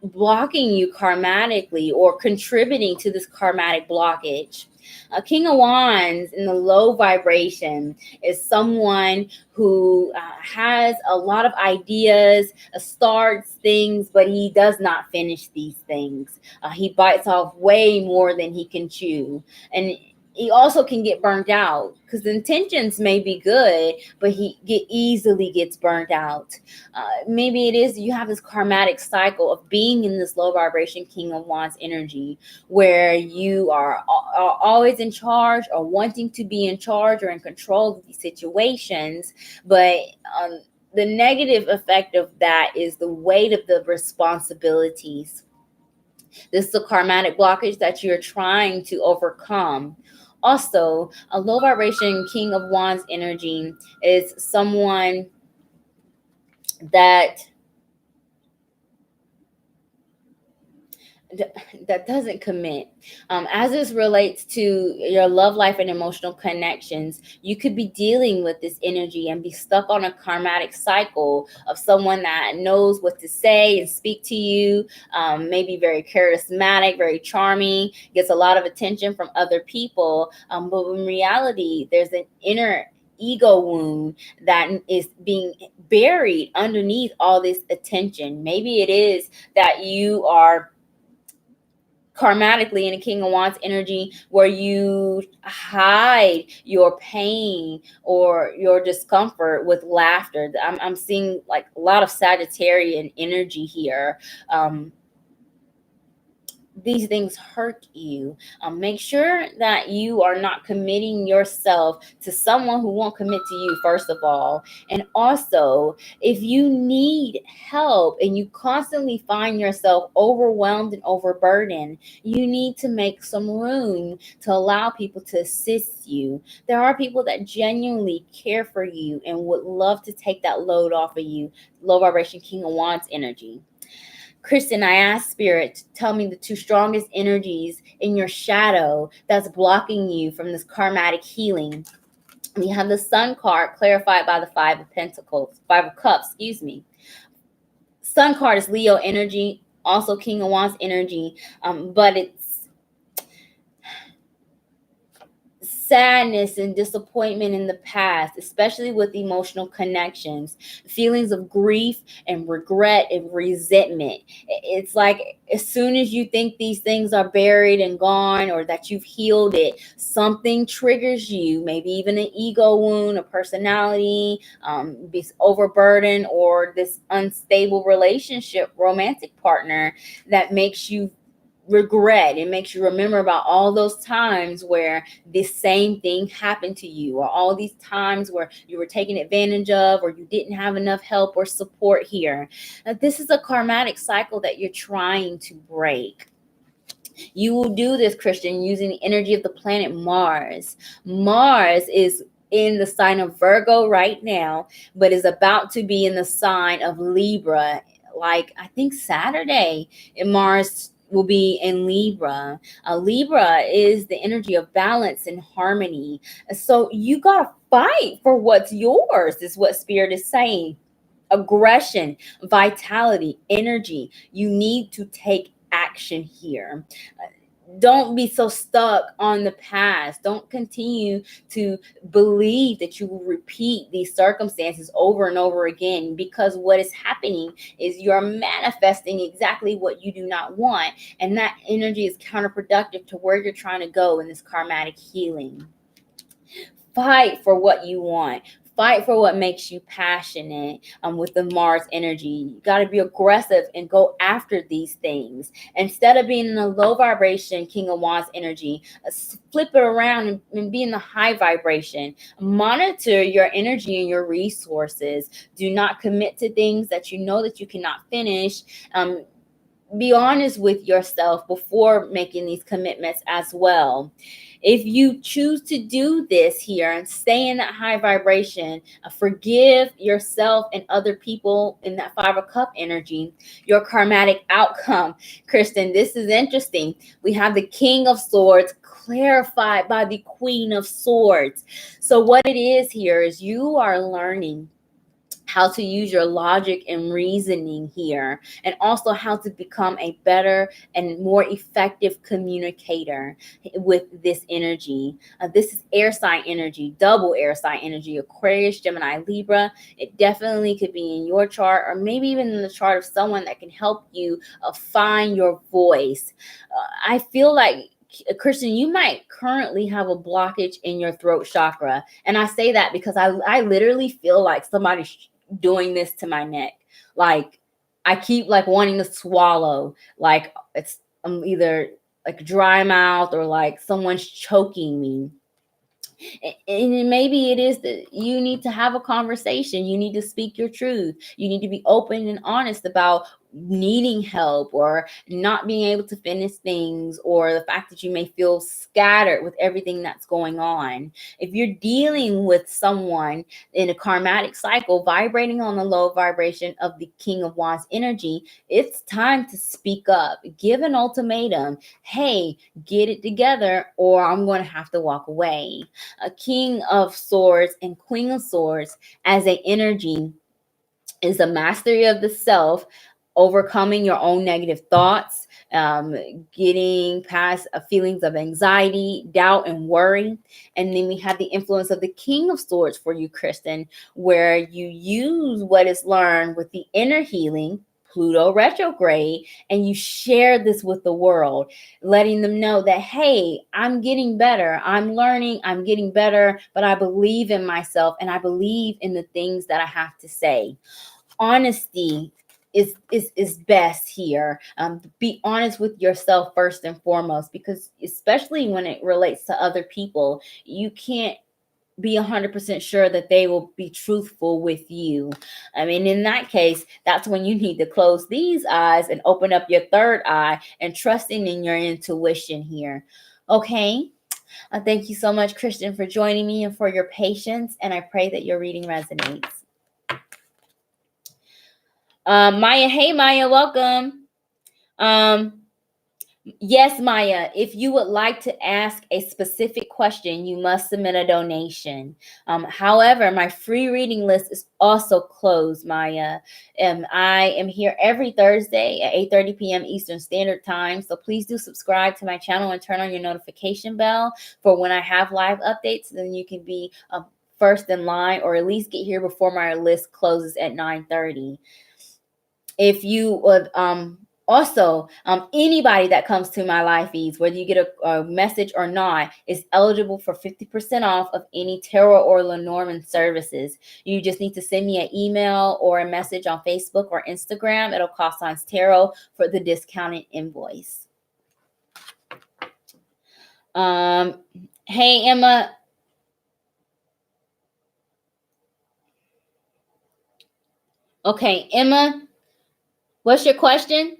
[SPEAKER 1] blocking you karmatically or contributing to this karmatic blockage. A King of Wands in the low vibration is someone who has a lot of ideas, starts things, but he does not finish these things. He bites off way more than he can chew. And he also can get burnt out because the intentions may be good, but he easily gets burnt out. Maybe it is you have this karmatic cycle of being in this low vibration King of Wands energy where you are always in charge or wanting to be in charge or in control of these situations. But the negative effect of that is the weight of the responsibilities. This is a karmatic blockage that you're trying to overcome. Also, a low vibration King of Wands energy is someone that doesn't commit. As this relates to your love life and emotional connections, you could be dealing with this energy and be stuck on a karmatic cycle of someone that knows what to say and speak to you, maybe very charismatic, very charming, gets a lot of attention from other people, but in reality there's an inner ego wound that is being buried underneath all this attention. Maybe it is that you are karmatically in the King of Wands energy, where you hide your pain or your discomfort with laughter. I'm seeing like a lot of Sagittarian energy here. These things hurt you. Make sure that you are not committing yourself to someone who won't commit to you, first of all. And also, if you need help and you constantly find yourself overwhelmed and overburdened, you need to make some room to allow people to assist you. There are people that genuinely care for you and would love to take that load off of you. Low vibration King of Wands energy. Kristen, I asked Spirit to tell me the two strongest energies in your shadow that's blocking you from this karmatic healing. We have the Sun card clarified by the Five of Cups, excuse me. Sun card is Leo energy, also King of Wands energy, but it's sadness and disappointment in the past, especially with emotional connections, feelings of grief and regret and resentment. It's like as soon as you think these things are buried and gone, or that you've healed it, something triggers you, maybe even an ego wound, a personality, this overburden, or this unstable relationship, romantic partner that makes you regret. It makes you remember about all those times where this same thing happened to you, or all these times where you were taken advantage of, or you didn't have enough help or support here. Now, this is a karmatic cycle that you're trying to break. You will do this, Christian, using the energy of the planet Mars. Mars is in the sign of Virgo right now, but is about to be in the sign of Libra, like I think Saturday. Mars will be in Libra. Libra is the energy of balance and harmony. So you got to fight for what's yours, is what Spirit is saying. Aggression, vitality, energy. You need to take action here. Don't be so stuck on the past. Don't continue to believe that you will repeat these circumstances over and over again, because what is happening is you're manifesting exactly what you do not want. And that energy is counterproductive to where you're trying to go in this karmatic healing. Fight for what you want. Fight for what makes you passionate with the Mars energy. You got to be aggressive and go after these things. Instead of being in a low vibration King of Wands energy, flip it around and be in the high vibration. Monitor your energy and your resources. Do not commit to things that you know that you cannot finish. Be honest with yourself before making these commitments as well. If you choose to do this here and stay in that high vibration, forgive yourself and other people in that Five of Cup energy, your karmatic outcome. Kristen, this is interesting. We have the King of Swords clarified by the Queen of Swords. So what it is here is you are learning how to use your logic and reasoning here, and also how to become a better and more effective communicator with this energy. This is air sign energy, double air sign energy, Aquarius, Gemini, Libra. It definitely could be in your chart, or maybe even in the chart of someone that can help you find your voice. I feel like, Christian, you might currently have a blockage in your throat chakra. And I say that because I literally feel like somebody's doing this to my neck. Like I keep like wanting to swallow, like I'm either like dry mouth or like someone's choking me. And maybe it is that you need to have a conversation. You need to speak your truth. You need to be open and honest about needing help, or not being able to finish things, or the fact that you may feel scattered with everything that's going on. If you're dealing with someone in a karmatic cycle vibrating on the low vibration of the King of Wands energy, it's time to speak up. Give an ultimatum. Hey, get it together, or I'm going to have to walk away. A King of Swords and Queen of Swords as an energy is the mastery of the self, overcoming your own negative thoughts, getting past feelings of anxiety, doubt, and worry. And then we have the influence of the King of Swords for you, Kristen, where you use what is learned with the inner healing Pluto retrograde, and you share this with the world, letting them know that, hey, I'm getting better. I'm learning. I'm getting better, but I believe in myself and I believe in the things that I have to say. Honesty is best here. Be honest with yourself first and foremost, because especially when it relates to other people, you can't be 100% sure that they will be truthful with you. I mean, in that case, that's when you need to close these eyes and open up your third eye and trusting in your intuition here. Okay. Thank you so much, Christian, for joining me and for your patience. And I pray that your reading resonates. Maya, hey Maya, welcome. Yes, Maya, if you would like to ask a specific question, you must submit a donation. However, my free reading list is also closed, Maya. I am here every Thursday at 8:30 p.m. Eastern Standard Time. So please do subscribe to my channel and turn on your notification bell for when I have live updates. Then you can be first in line, or at least get here before my list closes at 9:30. If you would also, anybody that comes to my live feeds, whether you get a message or not, is eligible for 50% off of any tarot or Lenormand services. You just need to send me an email or a message on Facebook or Instagram. It'll cost signs tarot for the discounted invoice. Hey, Emma. Okay, Emma, what's your question?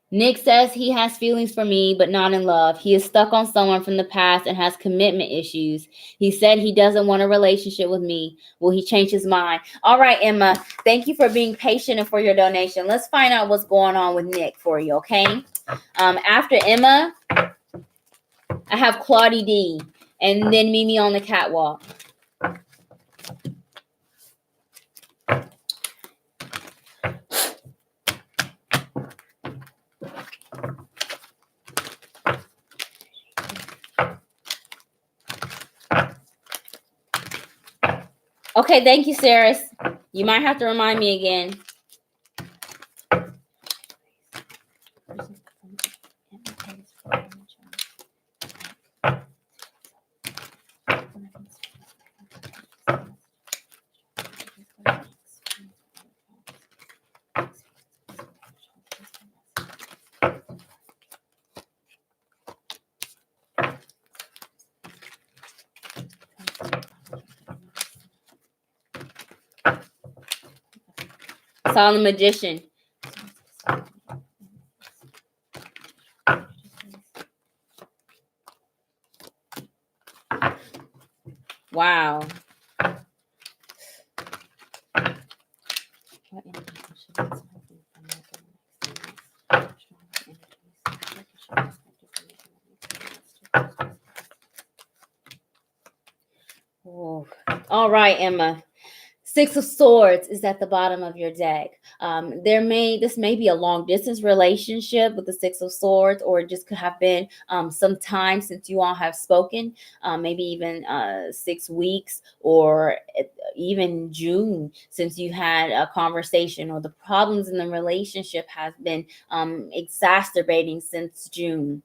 [SPEAKER 1] Nick says he has feelings for me, but not in love. He is stuck on someone from the past and has commitment issues. He said he doesn't want a relationship with me. Will he change his mind? All right, Emma, thank you for being patient and for your donation. Let's find out what's going on with Nick for you, okay? After Emma, I have Claudie D, and then Mimi on the catwalk. Okay, thank you, Sarah. You might have to remind me again. Saw the Magician. Wow. Oh. All right, Emma. Six of Swords is at the bottom of your deck. This may be a long distance relationship with the Six of Swords, or it just could have been some time since you all have spoken, maybe even 6 weeks, or even June since you had a conversation, or the problems in the relationship has been exacerbating since June.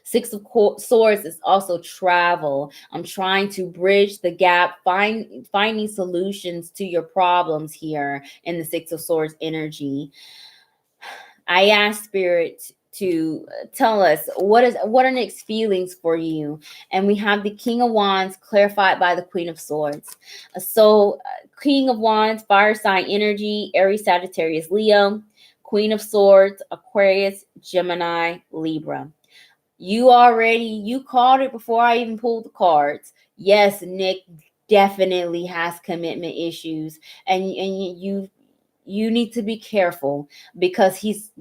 [SPEAKER 1] Six of Swords is also travel. I'm trying to bridge the gap, finding solutions to your problems here in the Six of Swords energy. I asked Spirit to tell us what are Nick's feelings for you, and we have the King of Wands clarified by the Queen of Swords. So King of Wands, fire sign energy, Aries, Sagittarius, Leo. Queen of Swords, Aquarius, Gemini, Libra. You called it before I even pulled the cards. Yes, Nick definitely has commitment issues, and you need to be careful, because he's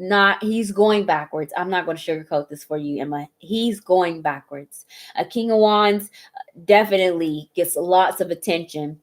[SPEAKER 1] going backwards. I'm not going to sugarcoat this for you, Emma. He's going backwards. A King of Wands definitely gets lots of attention.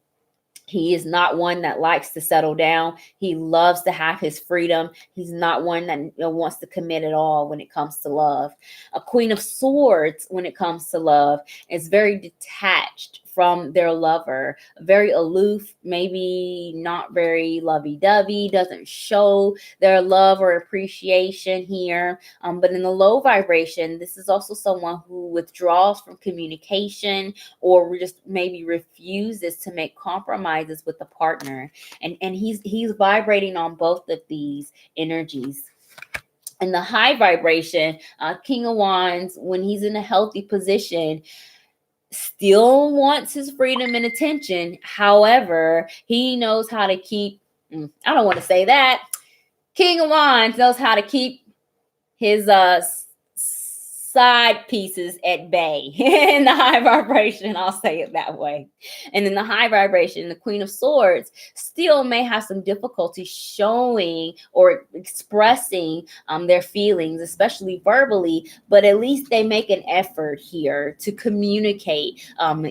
[SPEAKER 1] He is not one that likes to settle down. He loves to have his freedom. He's not one that wants to commit at all when it comes to love. A Queen of Swords, when it comes to love, is very detached from their lover. Very aloof, maybe not very lovey-dovey, doesn't show their love or appreciation here. But in the low vibration, this is also someone who withdraws from communication or just maybe refuses to make compromises with the partner. And he's vibrating on both of these energies. In the high vibration, King of Wands, when he's in a healthy position, still wants his freedom and attention. However, he knows how to keep, I don't want to say that. King of Wands knows how to keep his side pieces at bay. In the high vibration, I'll say it that way. And in the high vibration, the Queen of Swords still may have some difficulty showing or expressing their feelings, especially verbally, but at least they make an effort here to communicate,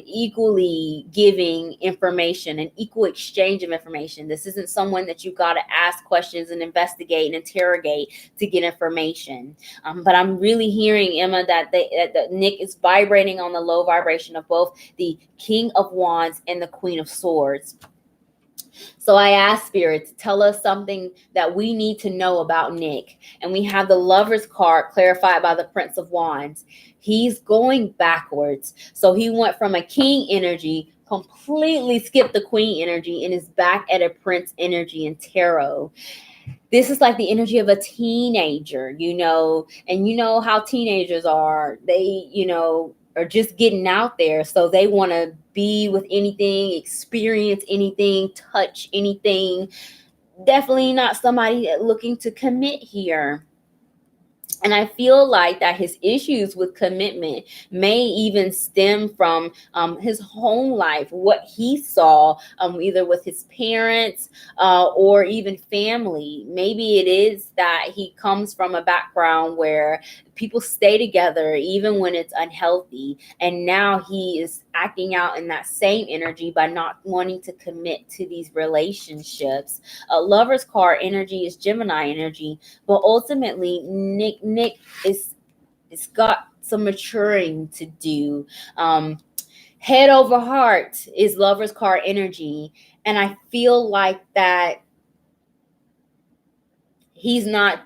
[SPEAKER 1] equally giving information, an equal exchange of information. This isn't someone that you got to ask questions and investigate and interrogate to get information. But I'm really hearing, Emma, that Nick is vibrating on the low vibration of both the King of Wands and the Queen of Swords. So I asked Spirit to tell us something that we need to know about Nick. And we have the Lover's card clarified by the Prince of Wands. He's going backwards. So he went from a king energy, completely skipped the queen energy, and is back at a prince energy in tarot. This is like the energy of a teenager, and you know how teenagers are. They, are just getting out there. So they want to be with anything, experience anything, touch anything. Definitely not somebody looking to commit here. And I feel like that his issues with commitment may even stem from his home life, what he saw either with his parents or even family. Maybe it is that he comes from a background where people stay together even when it's unhealthy. And now he is acting out in that same energy by not wanting to commit to these relationships. Lover's card energy is Gemini energy, but ultimately Nick is got some maturing to do. Head over heart is Lover's card energy, and I feel like that he's not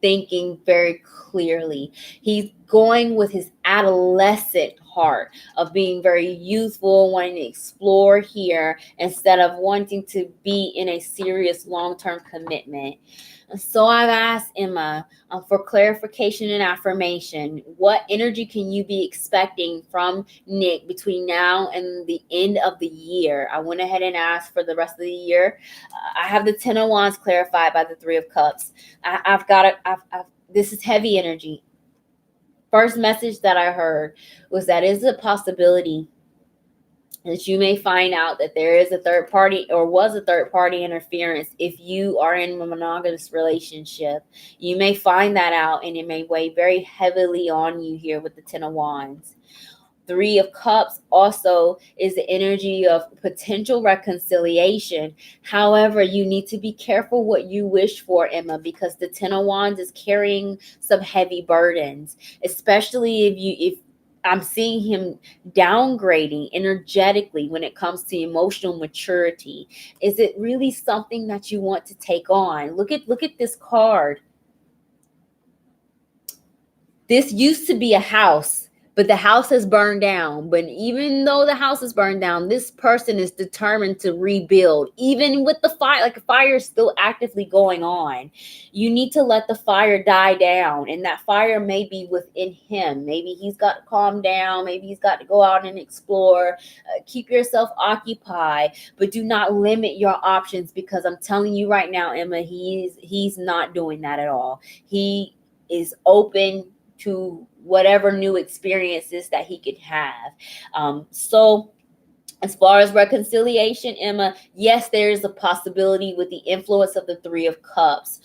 [SPEAKER 1] thinking very clearly. He's going with his adolescent heart of being very youthful, wanting to explore here instead of wanting to be in a serious long-term commitment. So I've asked Emma for clarification and affirmation. What energy can you be expecting from Nick between now and the end of the year? I went ahead and asked for the rest of the year. I have the 10 of Wands clarified by the 3 of Cups. This is heavy energy. First message that I heard was that is a possibility that you may find out that there is a third party or was a third party interference if you are in a monogamous relationship. You may find that out, and it may weigh very heavily on you here with the 10 of Wands. 3 of Cups also is the energy of potential reconciliation. However, you need to be careful what you wish for, Emma, because the 10 of Wands is carrying some heavy burdens, especially if I'm seeing him downgrading energetically when it comes to emotional maturity. Is it really something that you want to take on? Look at this card. This used to be a house, but the house has burned down. But even though the house is burned down, this person is determined to rebuild, even with the fire. Like, a fire is still actively going on. You need to let the fire die down, and that fire may be within him. Maybe he's got to calm down. Maybe he's got to go out and explore. Keep yourself occupied, but do not limit your options, because I'm telling you right now, Emma, he's not doing that at all. He is open to whatever new experiences that he could have. So as far as reconciliation, Emma, yes, there is a possibility with the influence of the 3 of Cups.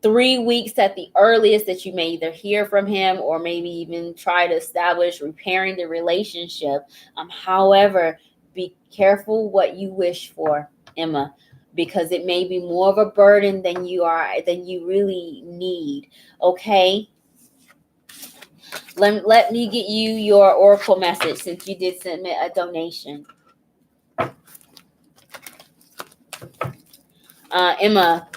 [SPEAKER 1] 3 weeks at the earliest that you may either hear from him or maybe even try to establish repairing the relationship. However, be careful what you wish for, Emma, because it may be more of a burden than you really need. Okay. Let me get you your oracle message since you did submit a donation. Emma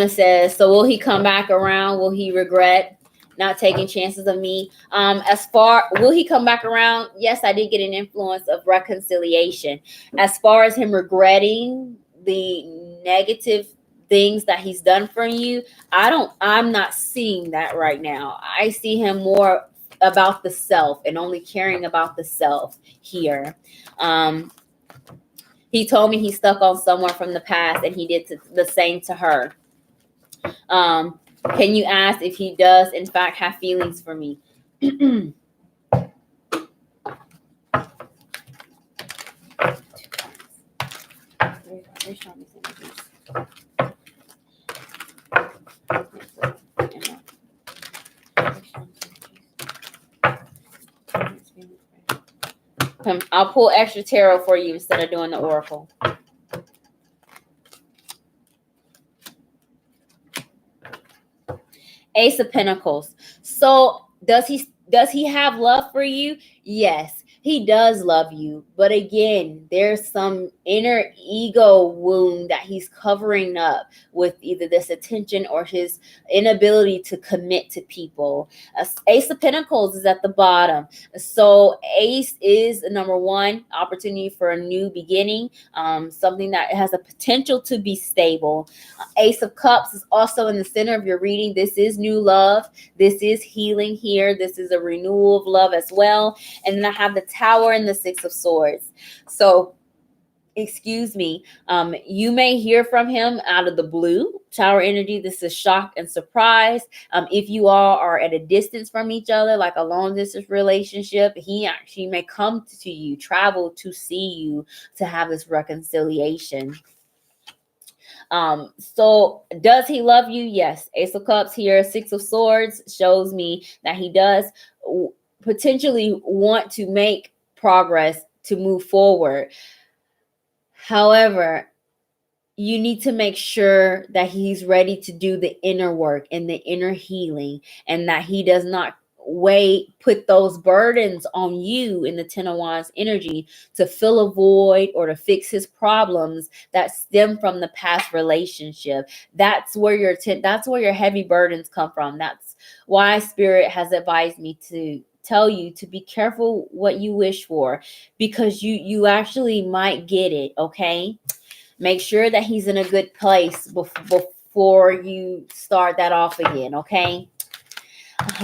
[SPEAKER 1] says, so will he come back around? Will he regret not taking chances of me? Will he come back around? Yes, I did get an influence of reconciliation. As far as him regretting the negative things that he's done for you, I'm not seeing that right now. I see him more about the self and only caring about the self here. He told me he's stuck on someone from the past and he did the same to her. Can you ask if he does in fact have feelings for me? I'll pull extra tarot for you instead of doing the oracle. Ace of Pentacles. So does he have love for you? Yes, he does love you. But again, there's some inner ego wound that he's covering up with either this attention or his inability to commit to people. Ace of Pentacles is at the bottom. So Ace is number one, opportunity for a new beginning, something that has a potential to be stable. Ace of Cups is also in the center of your reading. This is new love. This is healing here. This is a renewal of love as well. And then I have the Tower and the Six of Swords. So, excuse me, you may hear from him out of the blue. Tower energy, this is shock and surprise. If you all are at a distance from each other, like a long distance relationship, he actually may come to you, travel to see you to have this reconciliation. So does he love you? Yes. Ace of Cups here, Six of Swords shows me that he does potentially want to make progress to move forward. However, you need to make sure that he's ready to do the inner work and the inner healing, and that he does not put those burdens on you in the Ten of Wands energy to fill a void or to fix his problems that stem from the past relationship. That's where your heavy burdens come from. That's why Spirit has advised me to tell you to be careful what you wish for, because you actually might get it. Okay, make sure that he's in a good place before you start that off again. Okay.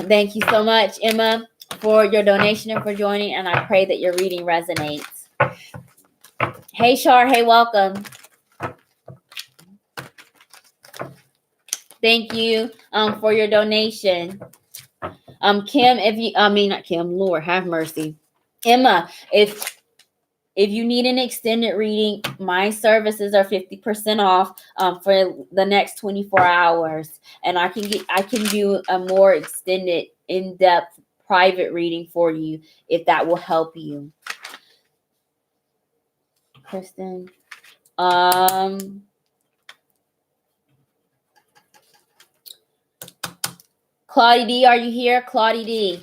[SPEAKER 1] Thank you so much, Emma, for your donation and for joining, and I pray that your reading resonates. Hey, Shar. Hey, welcome. Thank you for your donation. Kim, not Kim, Lord, have mercy. Emma, if you need an extended reading, my services are 50% off for the next 24 hours. And I can do a more extended, in-depth private reading for you if that will help you. Kristen. Claudie D, are you here? Claudie D.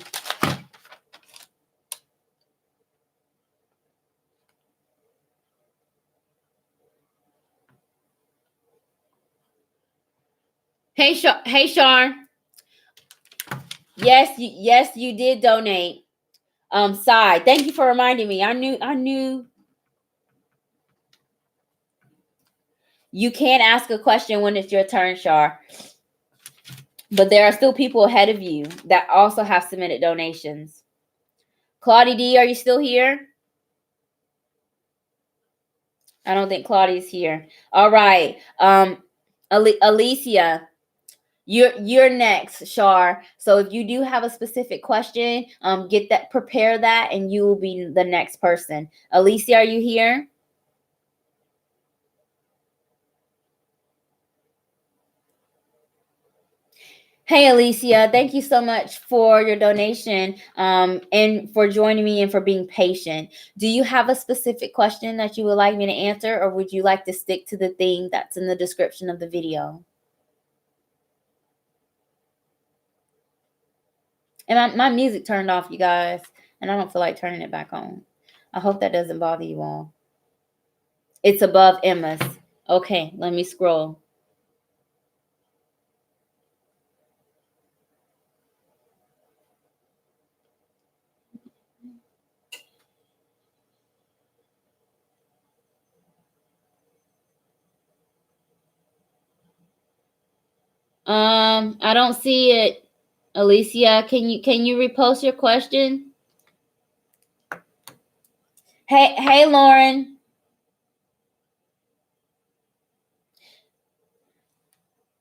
[SPEAKER 1] Hey, Shar. Yes, you did donate. Sai, thank you for reminding me. I knew. You can't ask a question when it's your turn, Shar. But there are still people ahead of you that also have submitted donations. Claudie D, are you still here? I don't think Claudie's here. All right. Alicia, you're next, Shar. So if you do have a specific question, prepare that, and you will be the next person. Alicia, are you here? Hey, Alicia, thank you so much for your donation and for joining me and for being patient. Do you have a specific question that you would like me to answer, or would you like to stick to the thing that's in the description of the video? And my music turned off, you guys, and I don't feel like turning it back on. I hope that doesn't bother you all. It's above Emma's. Okay, let me scroll. I don't see it. Alicia, can you repost your question? Hey, Lauren.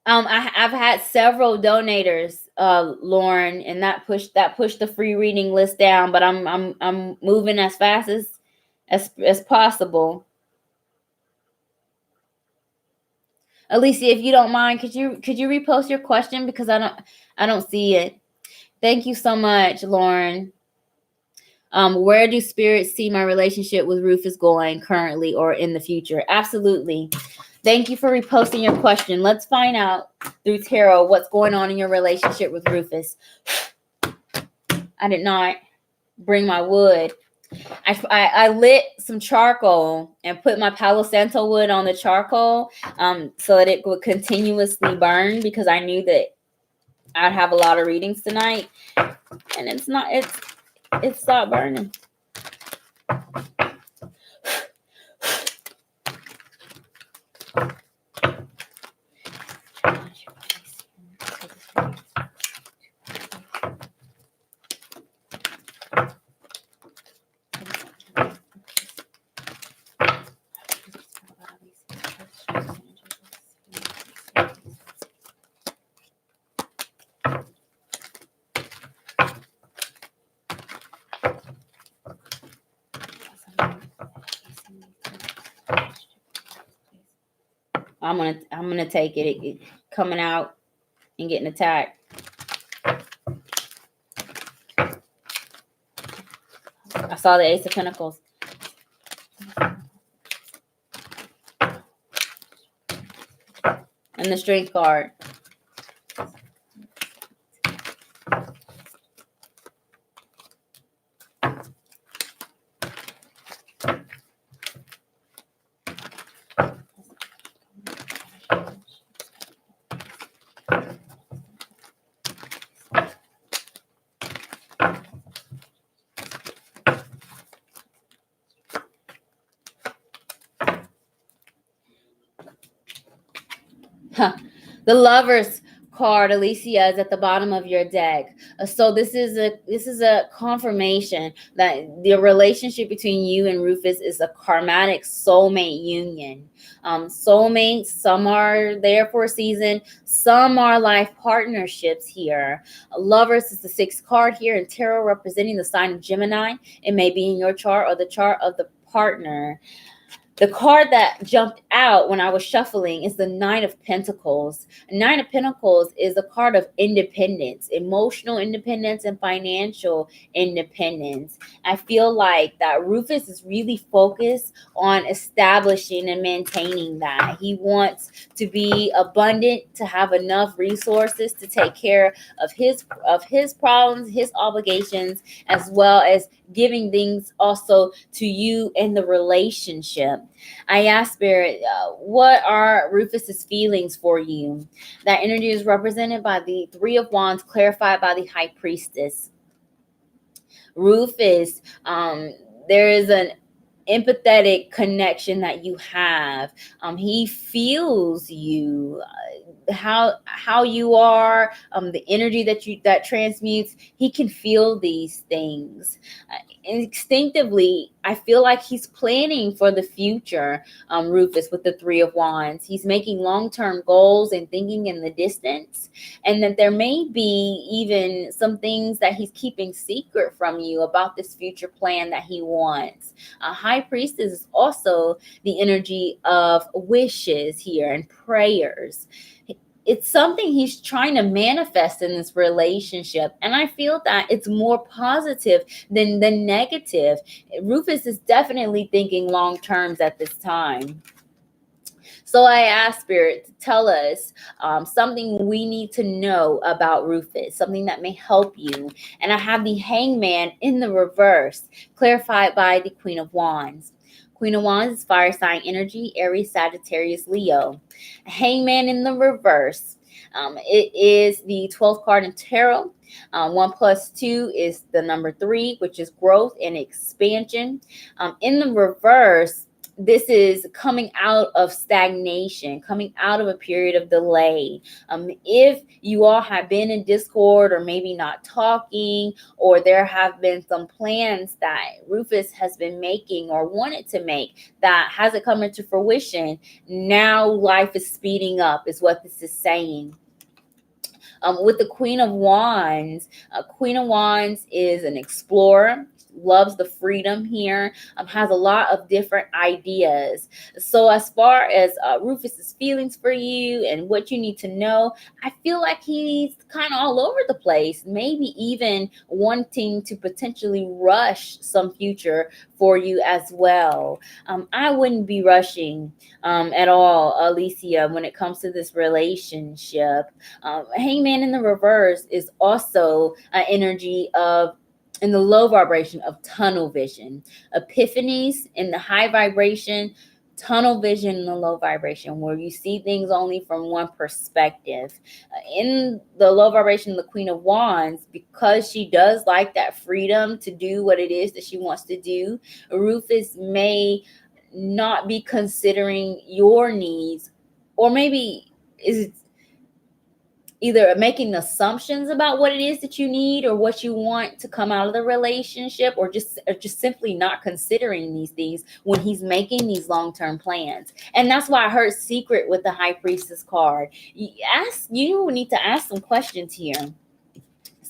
[SPEAKER 1] I've had several donators, Lauren, and that pushed the free reading list down. But I'm moving as fast as possible. Alicia, if you don't mind, could you repost your question, because I don't see it. Thank you so much, Lauren. Where do spirits see my relationship with Rufus going currently or in the future? Absolutely. Thank you for reposting your question. Let's find out through tarot what's going on in your relationship with Rufus. I did not bring my wood. I lit some charcoal and put my Palo Santo wood on the charcoal, so that it would continuously burn, because I knew that I'd have a lot of readings tonight, and it's stopped burning. I'm gonna take it coming out and getting attacked. I saw the Ace of Pentacles. And the Strength card. The Lovers card, Alicia, is at the bottom of your deck. So this is a confirmation that the relationship between you and Rufus is a karmatic soulmate union. Soulmates, some are there for a season, some are life partnerships here. Lovers is the 6th card here in tarot, representing the sign of Gemini. It may be in your chart or the chart of the partner. The card that jumped out when I was shuffling is the Nine of Pentacles. Nine of Pentacles is a card of independence, emotional independence, and financial independence. I feel like that Rufus is really focused on establishing and maintaining that. He wants to be abundant, to have enough resources to take care of his problems, his obligations, as well as giving things also to you in the relationship. I asked Spirit, what are Rufus's feelings for you? That energy is represented by the Three of Wands, clarified by the High Priestess. Rufus, there is an empathetic connection that you have. He feels you, how you are, the energy that transmutes. He can feel these things. Instinctively, I feel like he's planning for the future, Rufus, with the Three of Wands. He's making long-term goals and thinking in the distance, and that there may be even some things that he's keeping secret from you about this future plan that he wants. High Priestess is also the energy of wishes here and prayers. It's something he's trying to manifest in this relationship. And I feel that it's more positive than the negative. Rufus is definitely thinking long terms at this time. So I asked Spirit to tell us something we need to know about Rufus, something that may help you. And I have the Hangman in the reverse, clarified by the Queen of Wands. Queen of Wands is fire sign energy, Aries, Sagittarius, Leo. Hangman in the reverse. It is the 12th card in tarot. 1 plus 2 is the number 3, which is growth and expansion. In the reverse, this is coming out of stagnation, coming out of a period of delay. If you all have been in discord or maybe not talking, or there have been some plans that Rufus has been making or wanted to make that hasn't come into fruition, now life is speeding up, is what this is saying. With the Queen of Wands is an explorer, loves the freedom here, has a lot of different ideas. So as far as Rufus's feelings for you and what you need to know, I feel like he's kind of all over the place, maybe even wanting to potentially rush some future for you as well. I wouldn't be rushing at all, Alicia, when it comes to this relationship. Hangman in the reverse is also an energy of, in the low vibration, of tunnel vision. Epiphanies in the high vibration, tunnel vision in the low vibration, where you see things only from one perspective. In the low vibration, the Queen of Wands, because she does like that freedom to do what it is that she wants to do, Rufus may not be considering your needs, or maybe is either making assumptions about what it is that you need or what you want to come out of the relationship, or just simply not considering these things when he's making these long-term plans. And that's why I heard secret with the High Priestess card. You need to ask some questions here.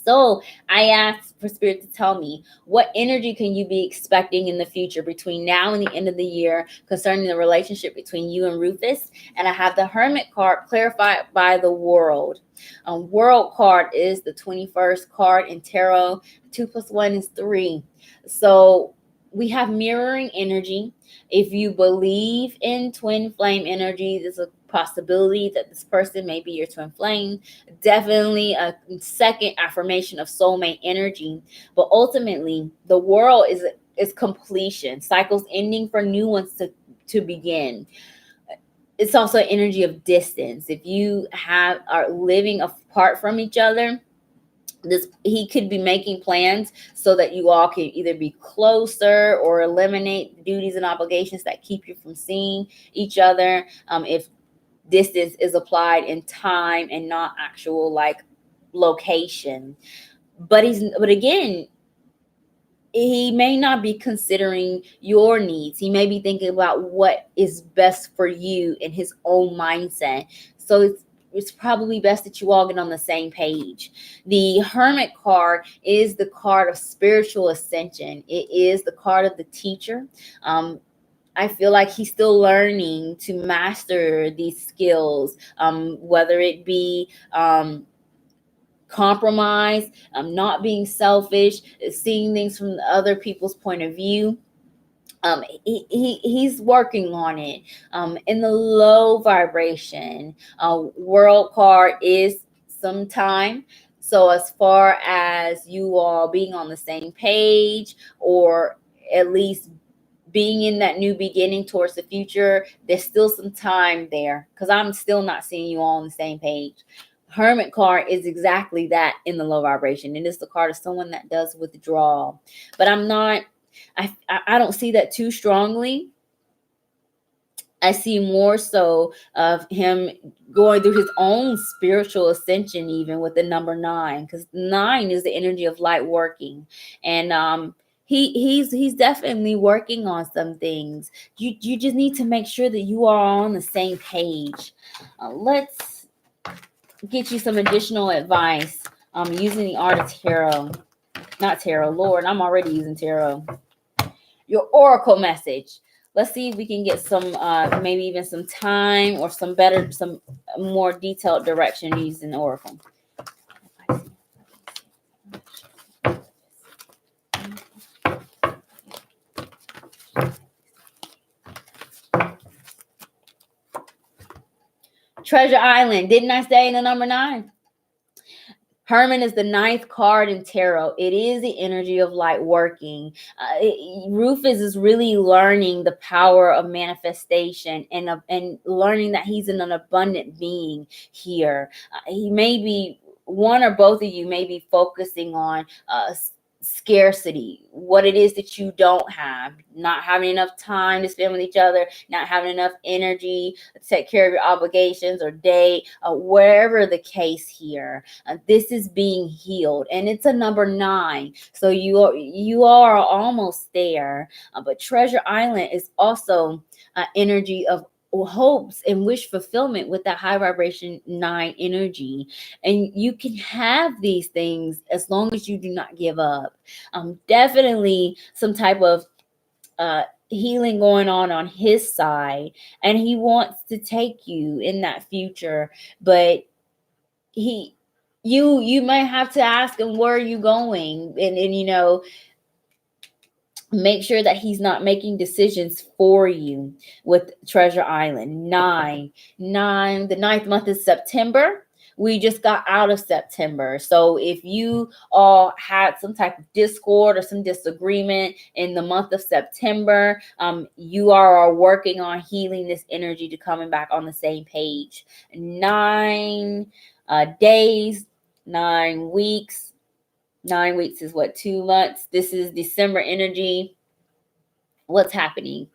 [SPEAKER 1] So I asked for Spirit to tell me, what energy can you be expecting in the future between now and the end of the year concerning the relationship between you and Rufus? And I have the Hermit card clarified by the World. World card is the 21st card in tarot. 2 plus 1 is 3. So we have mirroring energy. If you believe in twin flame energy, there's a possibility that this person may be your twin flame. Definitely a second affirmation of soulmate energy. But ultimately, the World is completion, cycles ending for new ones to begin. It's also an energy of distance. If you are living apart from each other, he could be making plans so that you all can either be closer or eliminate the duties and obligations that keep you from seeing each other. If distance is applied in time and not actual location. But again, he may not be considering your needs. He may be thinking about what is best for you in his own mindset. So it's probably best that you all get on the same page. The Hermit card is the card of spiritual ascension. It is the card of the teacher. I feel like he's still learning to master these skills, whether it be compromise, not being selfish, seeing things from other people's point of view. He's working on it. In the low vibration, World card is some time. So as far as you all being on the same page, or at least being in that new beginning towards the future, there's still some time there, because I'm still not seeing you all on the same page. Hermit card is exactly that in the low vibration. It is the card of someone that does withdraw. But I don't see that too strongly. I see more so of him going through his own spiritual ascension, even with the number 9, because 9 is the energy of light working. And he's definitely working on some things. You just need to make sure that you are on the same page. Let's get you some additional advice using the art of tarot. Not tarot, Lord, I'm already using tarot. Your oracle message. Let's see if we can get some maybe even some time or some more detailed direction using the oracle. Treasure Island. Didn't I say the number 9? Herman is the 9th card in tarot. It is the energy of light working. Rufus is really learning the power of manifestation and learning that he's an abundant being here. He may be, one or both of you may be focusing on scarcity, what it is that you don't have, not having enough time to spend with each other, not having enough energy to take care of your obligations or date, wherever the case here. This is being healed, and it's a number 9, so you are almost there. But Treasure Island is also energy of hopes and wish fulfillment with that high vibration 9 energy. And you can have these things as long as you do not give up. Definitely some type of healing going on his side, and he wants to take you in that future, but you might have to ask him, where are you going? And make sure that he's not making decisions for you with Treasure Island. 9, the 9th month is September. We just got out of September. So if you all had some type of discord or some disagreement in the month of September, you are working on healing this energy to coming back on the same page. 9 days, 9 weeks. 9 weeks is what, 2 months? This is December energy. What's happening?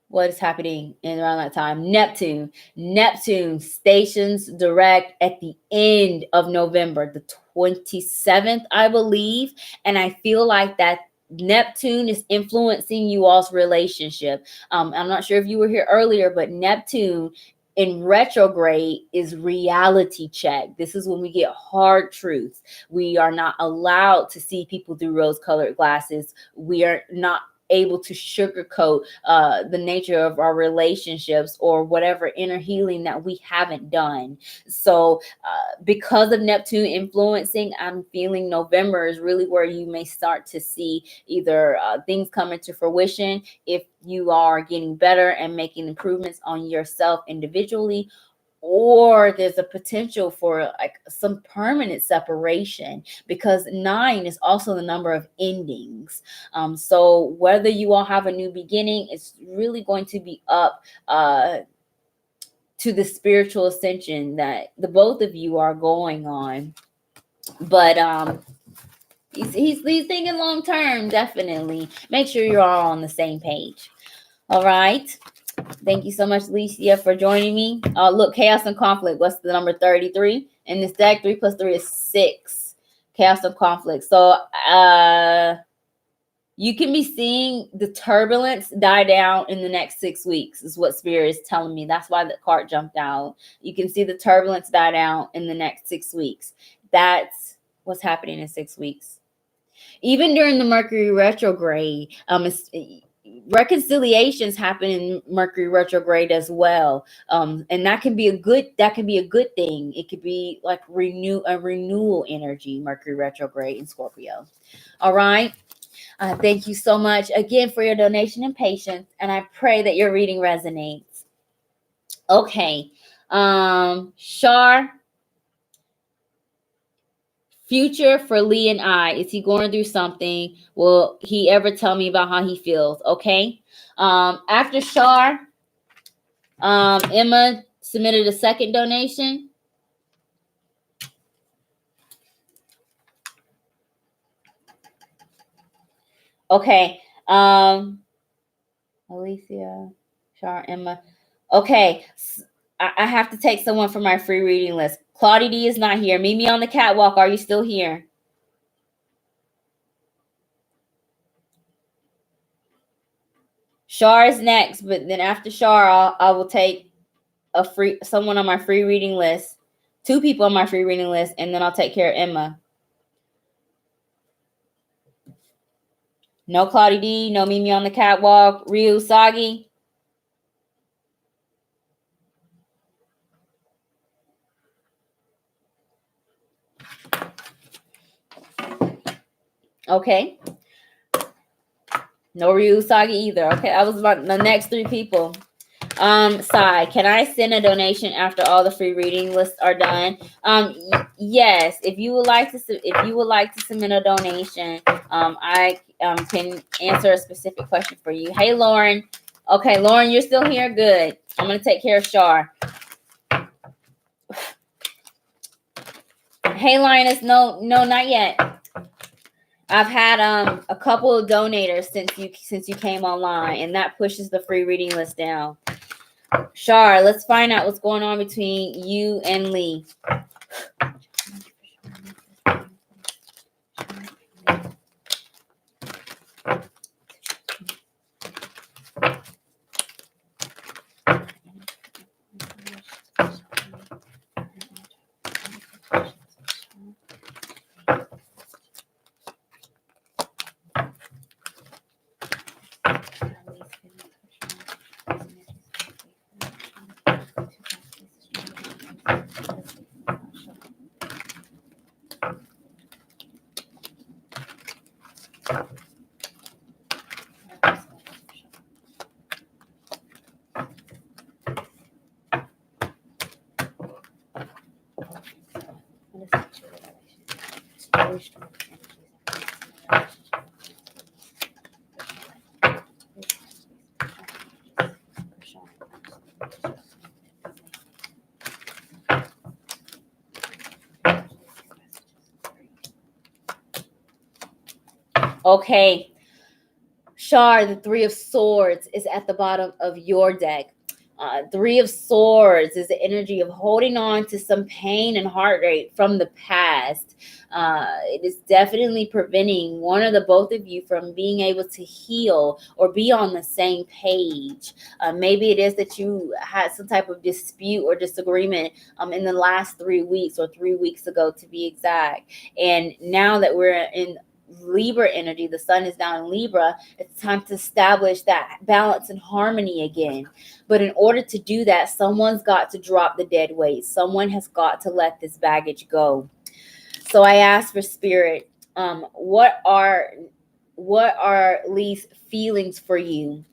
[SPEAKER 1] What is happening in around that time? Neptune stations direct at the end of November, the 27th, I believe. And I feel like that Neptune is influencing you all's relationship. I'm not sure if you were here earlier, but Neptune in retrograde is reality check. This is when we get hard truths. We are not allowed to see people through rose-colored glasses. We are not able to sugarcoat the nature of our relationships or whatever inner healing that we haven't done. So because of Neptune influencing, I'm feeling November is really where you may start to see either things come into fruition if you are getting better and making improvements on yourself individually, or there's a potential for like some permanent separation, because 9 is also the number of endings. So whether you all have a new beginning, it's really going to be up to the spiritual ascension that the both of you are going on. But he's thinking long term. Definitely make sure you're all on the same page. All right. Thank you so much, Alicia, for joining me. Look, chaos and conflict. What's the number? 33 in this deck? 3 plus 3 is 6. Chaos and conflict. So you can be seeing the turbulence die down in the next 6 weeks, is what Spirit is telling me. That's why the card jumped out. You can see the turbulence die down in the next 6 weeks. That's what's happening in 6 weeks. Even during the Mercury retrograde, reconciliations happen in Mercury retrograde as well, and that can be a good thing. It could be like a renewal energy. Mercury retrograde in Scorpio. All right. Thank you so much again for your donation and patience, and I pray that your reading resonates. Okay. Shar, future for Lee and I. Is he going through something? Will he ever tell me about how he feels? Okay. After Shar, Emma submitted a second donation. Okay. Alicia, Shar, Emma. Okay. I have to take someone from my free reading list. Claudia D is not here. Meet me on the catwalk. Are you still here? Shar is next, but then after Shar, I will take someone on my free reading list, 2 people on my free reading list, and then I'll take care of Emma. No Claudia D, no Mimi on the catwalk. Ryu Sagi. Okay. No Ryu Sagi either. Okay, that was about the next 3 people. Sai, can I send a donation after all the free reading lists are done? Yes. If you would like to, submit a donation, I can answer a specific question for you. Hey, Lauren. Okay, Lauren, you're still here. Good. I'm gonna take care of Shar. Hey, Lioness. No, not yet. I've had a couple of donators since you came online, and that pushes the free reading list down. Shar, let's find out what's going on between you and Lee. Okay, Shar, the Three of Swords is at the bottom of your deck. Three of Swords is the energy of holding on to some pain and heartache from the past. It is definitely preventing one of the both of you from being able to heal or be on the same page. Maybe it is that you had some type of dispute or disagreement in the last 3 weeks, or 3 weeks ago to be exact. And now that we're in Libra energy, the sun is down in Libra, it's time to establish that balance and harmony again. But in order to do that, someone's got to drop the dead weight. Someone has got to let this baggage go. So I asked for spirit, what are Lee's feelings for you?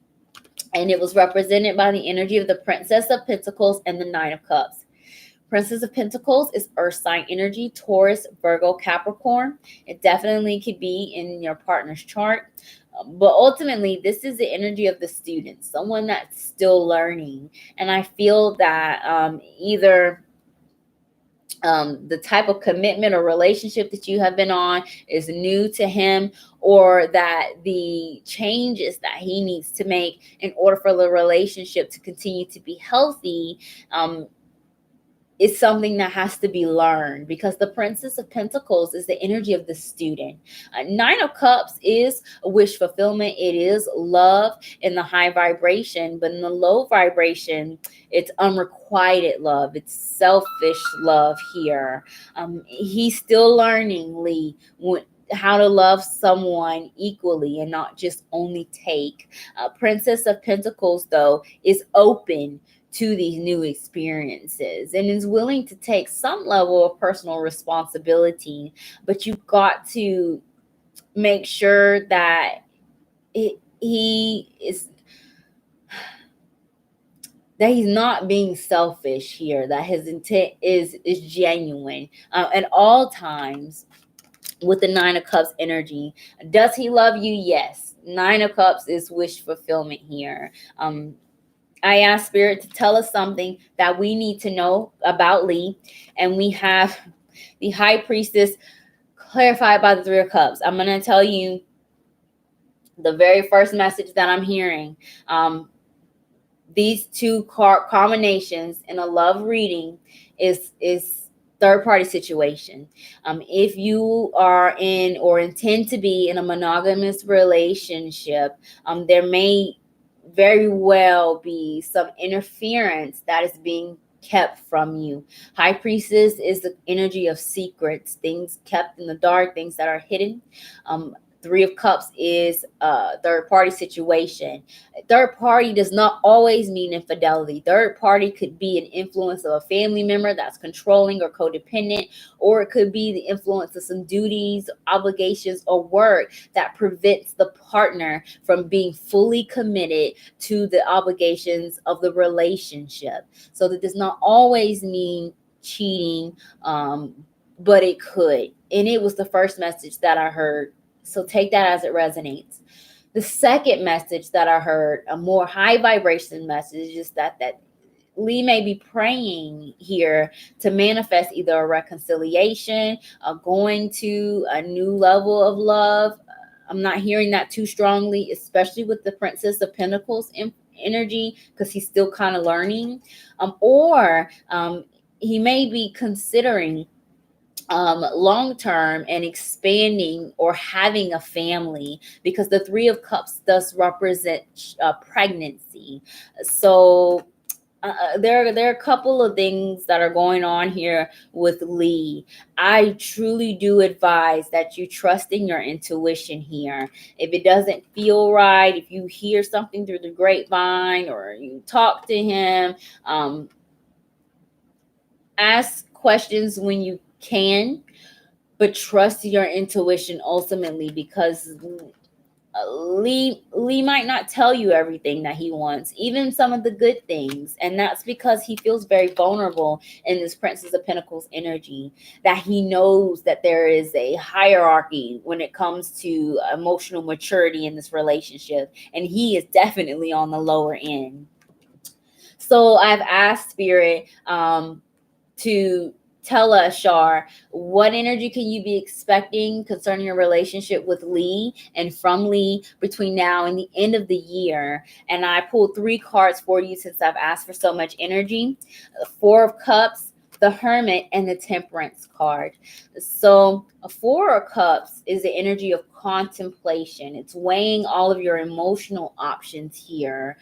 [SPEAKER 1] And it was represented by the energy of the Princess of Pentacles and the Nine of Cups. Princess of Pentacles is earth sign energy, Taurus, Virgo, Capricorn. It definitely could be in your partner's chart. But ultimately, this is the energy of the student, someone that's still learning. And I feel that either the type of commitment or relationship that you have been on is new to him, or that the changes that he needs to make in order for the relationship to continue to be healthy is something that has to be learned, because the Princess of Pentacles is the energy of the student. Nine of Cups is a wish fulfillment. It is love in the high vibration, but in the low vibration, it's unrequited love. It's selfish love here. He's still learning, Lee, how to love someone equally and not just only take. Princess of Pentacles, though, is open to these new experiences and is willing to take some level of personal responsibility, but you've got to make sure that he's not being selfish here, that his intent is genuine at all times. With the Nine of Cups energy, does he love you? Yes. Nine of Cups is wish fulfillment here. I asked Spirit to tell us something that we need to know about Lee. And we have the High Priestess clarified by the Three of Cups. I'm going to tell you the very first message that I'm hearing. These two combinations in a love reading is third-party situation. If you are in or intend to be in a monogamous relationship, there may very well be some interference that is being kept from you. High Priestess is the energy of secrets, things kept in the dark, things that are hidden. Three of Cups is a third party situation. Third party does not always mean infidelity. Third party could be an influence of a family member that's controlling or codependent, or it could be the influence of some duties, obligations, or work that prevents the partner from being fully committed to the obligations of the relationship. So that does not always mean cheating, but it could. And it was the first message that I heard. So take that as it resonates. The second message that I heard, a more high vibration message, is that Lee may be praying here to manifest either a reconciliation, going to a new level of love. I'm not hearing that too strongly, especially with the Princess of Pentacles energy, because he's still kind of learning. Or he may be considering long term and expanding or having a family, because the Three of Cups does represent pregnancy. So there are a couple of things that are going on here with Lee. I truly do advise that you trust in your intuition here. If it doesn't feel right, if you hear something through the grapevine or you talk to him, ask questions when you can, but trust your intuition ultimately, because Lee might not tell you everything that he wants, even some of the good things, and that's because he feels very vulnerable in this Princess of Pentacles energy, that he knows that there is a hierarchy when it comes to emotional maturity in this relationship, and he is definitely on the lower end. So I've asked Spirit to tell us, Shar, what energy can you be expecting concerning your relationship with Lee and from Lee between now and the end of the year? And I pulled 3 cards for you since I've asked for so much energy. 4 of Cups, the Hermit, and the Temperance card. So a 4 of Cups is the energy of contemplation. It's weighing all of your emotional options here.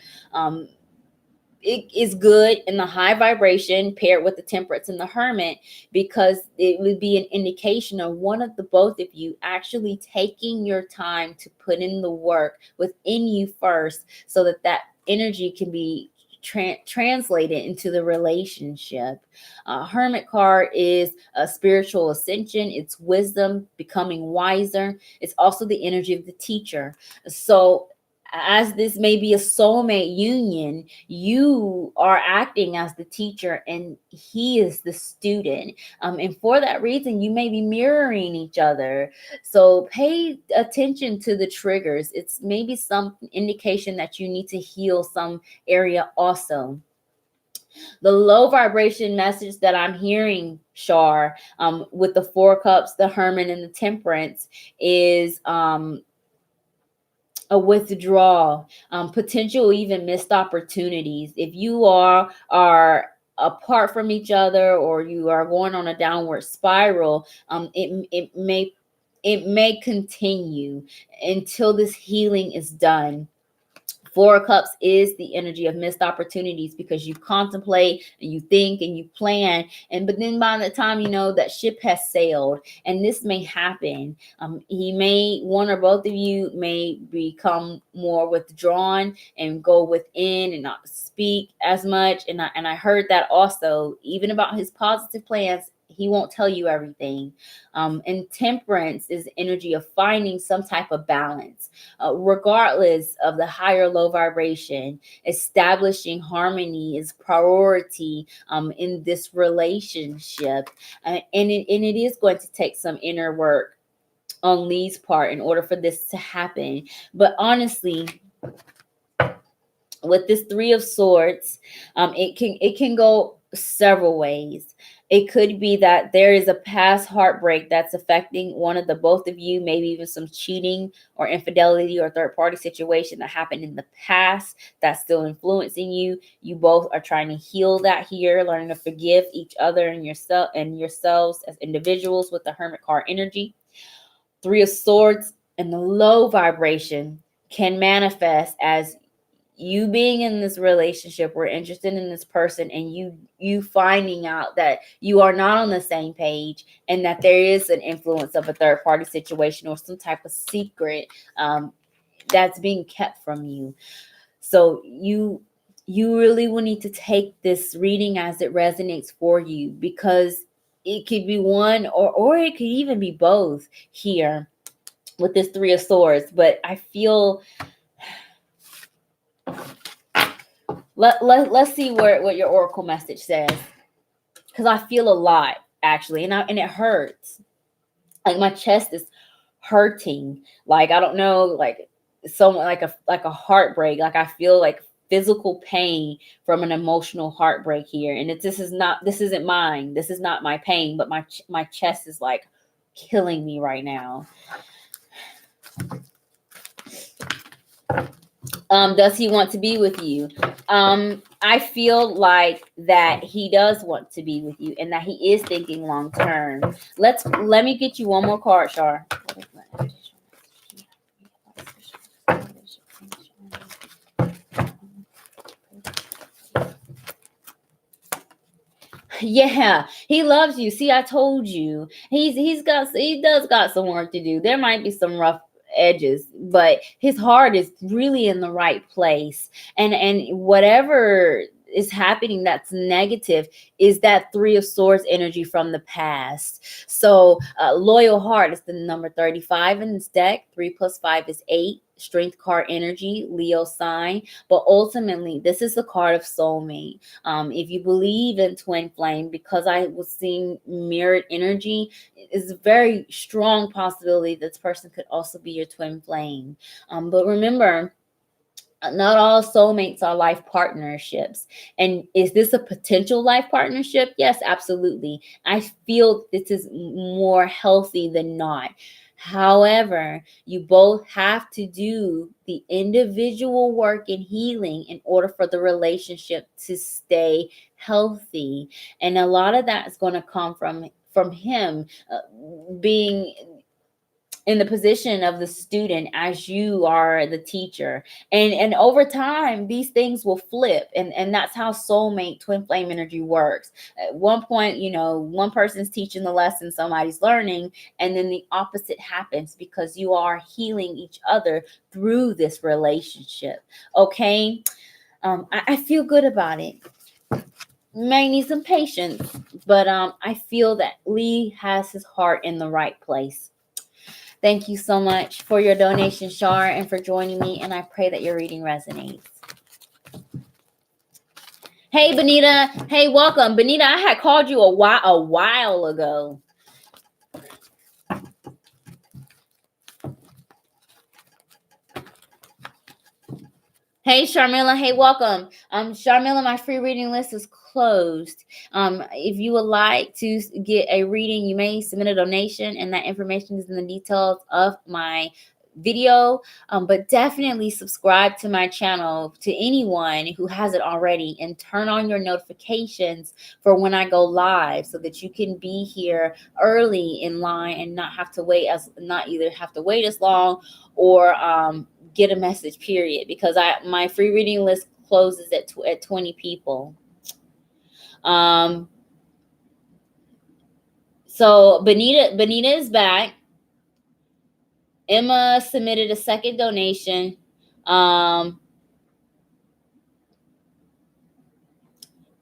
[SPEAKER 1] It is good in the high vibration paired with the Temperance and the Hermit, because it would be an indication of one of the both of you actually taking your time to put in the work within you first, so that that energy can be translated into the relationship. Hermit card is a spiritual ascension. It's wisdom, becoming wiser. It's also the energy of the teacher. So as this may be a soulmate union, you are acting as the teacher and he is the student. And for that reason, you may be mirroring each other. So pay attention to the triggers. It's maybe some indication that you need to heal some area also. The low vibration message that I'm hearing, Shar, with the 4 cups, the Hermit, and the Temperance is a withdrawal, potential even missed opportunities. If you are apart from each other, or you are going on a downward spiral, it may continue until this healing is done. 4 of Cups is the energy of missed opportunities, because you contemplate and you think and you plan, but then by the time you know, that ship has sailed. And this may happen. He may, one or both of you may become more withdrawn and go within and not speak as much. And I heard that also, even about his positive plans, he won't tell you everything. And Temperance is energy of finding some type of balance, regardless of the high or low vibration. Establishing harmony is priority in this relationship, and it is going to take some inner work on Lee's part in order for this to happen. But honestly, with this 3 of Swords, it can go several ways. It could be that there is a past heartbreak that's affecting one of the both of you, maybe even some cheating or infidelity or third party situation that happened in the past that's still influencing you. You both are trying to heal that here, learning to forgive each other and yourselves as individuals with the Hermit card energy. 3 of Swords and the low vibration can manifest as you being in this relationship, we're interested in this person, and you finding out that you are not on the same page, and that there is an influence of a third party situation or some type of secret that's being kept from you. So you really will need to take this reading as it resonates for you, because it could be one, or it could even be both here with this Three of Swords. But I feel, let's see what your oracle message says, because I feel a lot actually, and it hurts. Like my chest is hurting. Like I don't know, like someone, like a heartbreak. Like I feel like physical pain from an emotional heartbreak here, and this isn't mine. This is not my pain, but my chest is like killing me right now. Does he want to be with you? I feel like that he does want to be with you, and that he is thinking long term. Let me get you one more card, Char. Yeah, he loves you. See, I told you. He does got some work to do. There might be some rough edges, but his heart is really in the right place. And whatever is happening that's negative is that Three of Swords energy from the past. So loyal heart is the number 35 in this deck. 3 plus 5 is 8. Strength card energy, Leo sign. But ultimately, this is the card of soulmate. If you believe in twin flame, because I was seeing mirrored energy, it's a very strong possibility this person could also be your twin flame. But remember, not all soulmates are life partnerships. And is this a potential life partnership? Yes, absolutely. I feel this is more healthy than not. However, you both have to do the individual work and healing in order for the relationship to stay healthy. And a lot of that is going to come from him being in the position of the student as you are the teacher, and over time these things will flip, and that's how soulmate twin flame energy works. At one point, one person's teaching the lesson, somebody's learning, and then the opposite happens, because you are healing each other through this relationship. Okay. I feel good about it. May need some patience, but I feel that Lee has his heart in the right place. Thank you so much for your donation, Shar, and for joining me. And I pray that your reading resonates. Hey, Benita. Hey, welcome. Benita, I had called you a while ago. Hey, Sharmila. Hey, welcome. Sharmila, my free reading list is closed. If you would like to get a reading, you may submit a donation, and that information is in the details of my video. But definitely subscribe to my channel, to anyone who hasn't already, and turn on your notifications for when I go live, so that you can be here early in line and not either have to wait as long, or get a message, period, because my free reading list closes at 20 people. So Benita is back. Emma submitted a second donation. Ryu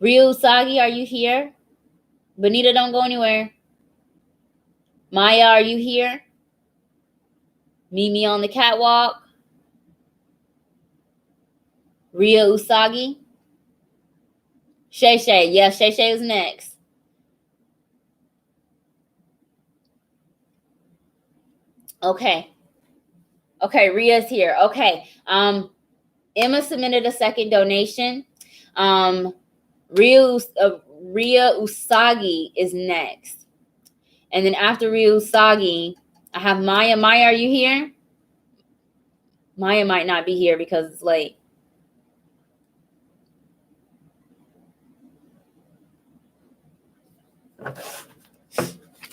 [SPEAKER 1] Usagi, are you here? Benita, don't go anywhere. Maya, are you here? Mimi on the catwalk. Ryu Usagi. Shay Shay. Yeah, Shay Shay is next. Okay. Okay, Ria's here. Okay. Emma submitted a second donation. Ria Usagi is next. And then after Ria Usagi, I have Maya. Maya, are you here? Maya might not be here because it's late.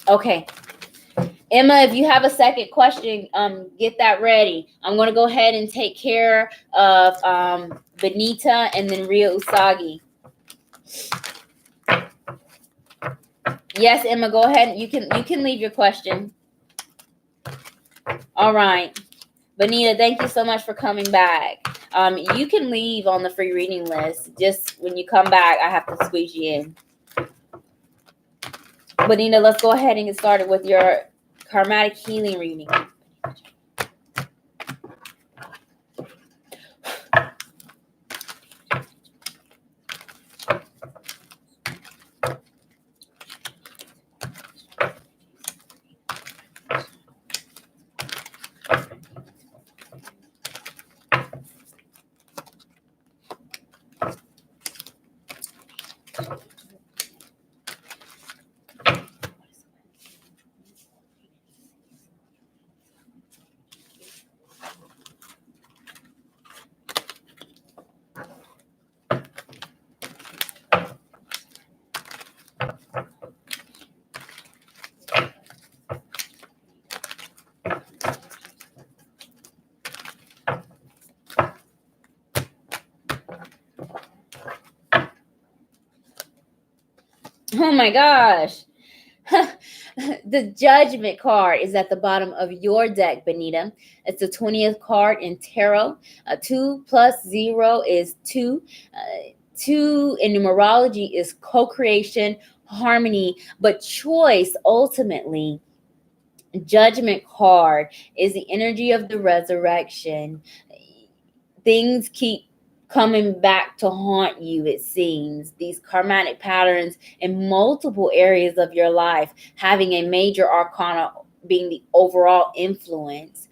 [SPEAKER 1] Okay. Emma, if you have a second question, get that ready. I'm going to go ahead and take care of Benita and then Ria Usagi. Yes, Emma, go ahead. You can leave your question. All right. Benita, thank you so much for coming back. You can leave on the free reading list. Just when you come back, I have to squeeze you in. Benita, let's go ahead and get started with your karmatic healing reading. Oh my gosh. The Judgment card is at the bottom of your deck, Benita. It's the 20th card in tarot. 2 plus 0 is 2. 2 in numerology is co-creation, harmony, but choice ultimately. Judgment card is the energy of the resurrection. Things keep coming back to haunt you, it seems. These karmatic patterns in multiple areas of your life, having a major arcana being the overall influence.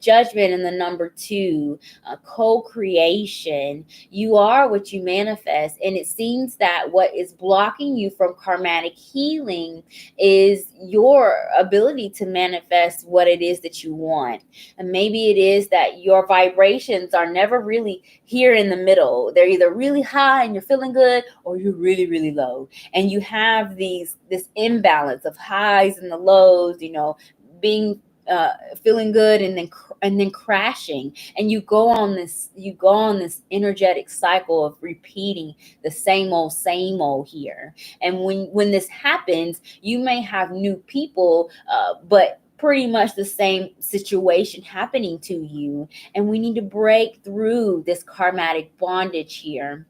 [SPEAKER 1] Judgment in the number 2, co-creation. You are what you manifest, and it seems that what is blocking you from karmatic healing is your ability to manifest what it is that you want. And maybe it is that your vibrations are never really here in the middle. They're either really high and you're feeling good, or you're really, really low. And you have this imbalance of highs and the lows, being feeling good and then crashing, and you go on this energetic cycle of repeating the same old here. And when this happens, you may have new people, but pretty much the same situation happening to you. And we need to break through this karmatic bondage here.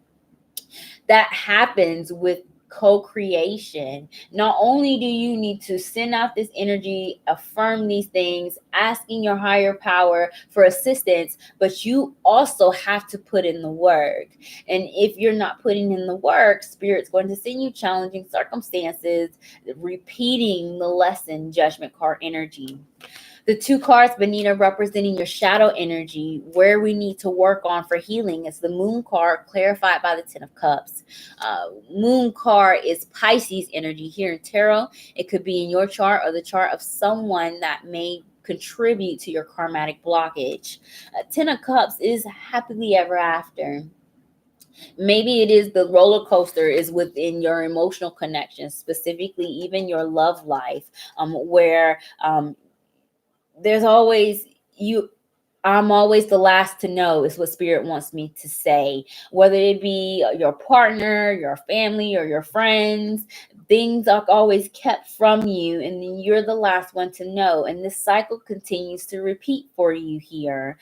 [SPEAKER 1] That happens with co-creation. Not only do you need to send out this energy, affirm these things, asking your higher power for assistance, but you also have to put in the work. And if you're not putting in the work, Spirit's going to send you challenging circumstances, repeating the lesson. Judgment card energy. The 2 cards, Benita, representing your shadow energy, where we need to work on for healing, is the Moon card, clarified by the 10 of Cups. Moon card is Pisces energy here in tarot. It could be in your chart or the chart of someone that may contribute to your karmatic blockage. 10 of Cups is happily ever after. Maybe it is the roller coaster is within your emotional connection, specifically even your love life, where there's always I'm always the last to know, is what Spirit wants me to say. Whether it be your partner, your family, or your friends, things are always kept from you, and then you're the last one to know. And this cycle continues to repeat for you here.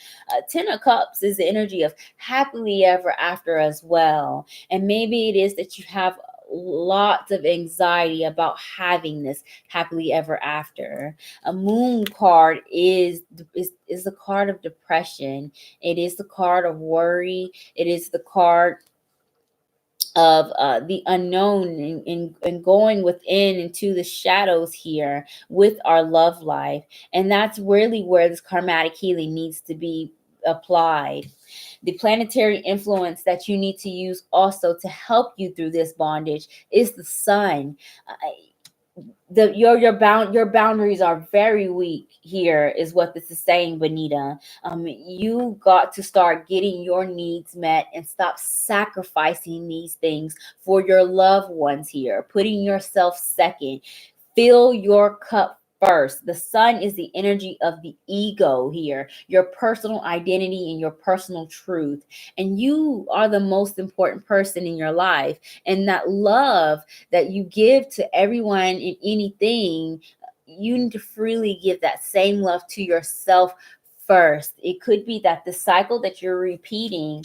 [SPEAKER 1] 10 of Cups is the energy of happily ever after as well. And maybe it is that you have lots of anxiety about having this happily ever after. A Moon card is the card of depression. It is the card of worry. It is the card of the unknown, and going within into the shadows here with our love life. And that's really where this karmatic healing needs to be applied. The planetary influence that you need to use also to help you through this bondage is the sun. Your boundaries are very weak here, is what this is saying, Benita. You got to start getting your needs met and stop sacrificing these things for your loved ones here, putting yourself second. Fill your cup first. The sun is the energy of the ego here, your personal identity and your personal truth. And you are the most important person in your life. And that love that you give to everyone and anything, you need to freely give that same love to yourself first. It could be that the cycle that you're repeating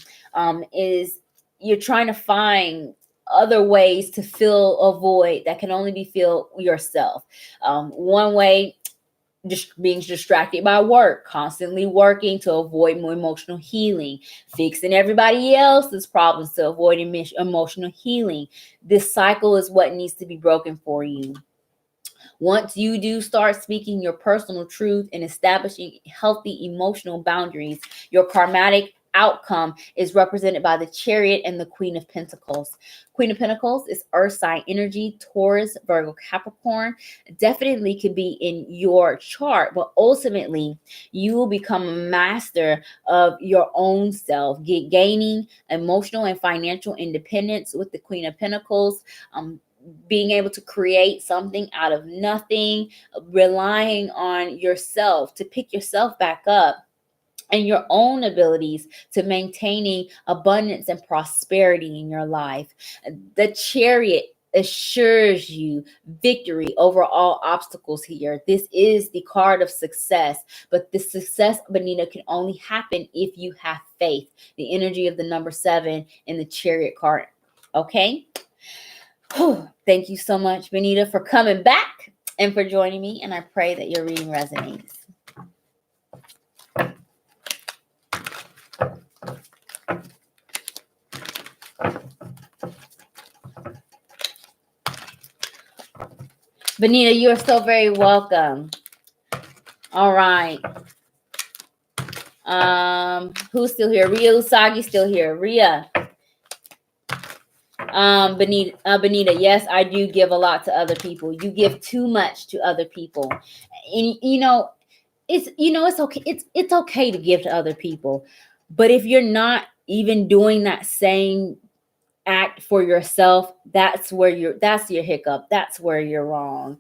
[SPEAKER 1] is you're trying to find other ways to fill a void that can only be filled yourself. One way, just being distracted by work, constantly working to avoid more emotional healing, fixing everybody else's problems to avoid emotional healing. This cycle is what needs to be broken for you. Once you do start speaking your personal truth and establishing healthy emotional boundaries, your karmatic outcome is represented by the Chariot and the Queen of Pentacles. Queen of Pentacles is earth sign energy, Taurus, Virgo, Capricorn. Definitely could be in your chart, but ultimately you will become a master of your own self, gaining emotional and financial independence with the Queen of Pentacles. Being able to create something out of nothing, relying on yourself to pick yourself back up, and your own abilities to maintaining abundance and prosperity in your life. The Chariot assures you victory over all obstacles here. This is the card of success, but the success, Benita, can only happen if you have faith. The energy of the number 7 in the Chariot card. Okay? Thank you so much, Benita, for coming back and for joining me. And I pray that your reading resonates. Benita, you are so very welcome. All right. Who's still here? Ria Usagi still here. Ria. Benita, yes, I do give a lot to other people. You give too much to other people. And it's okay. It's okay to give to other people. But if you're not even doing that same act for yourself, that's your hiccup. That's where you're wrong.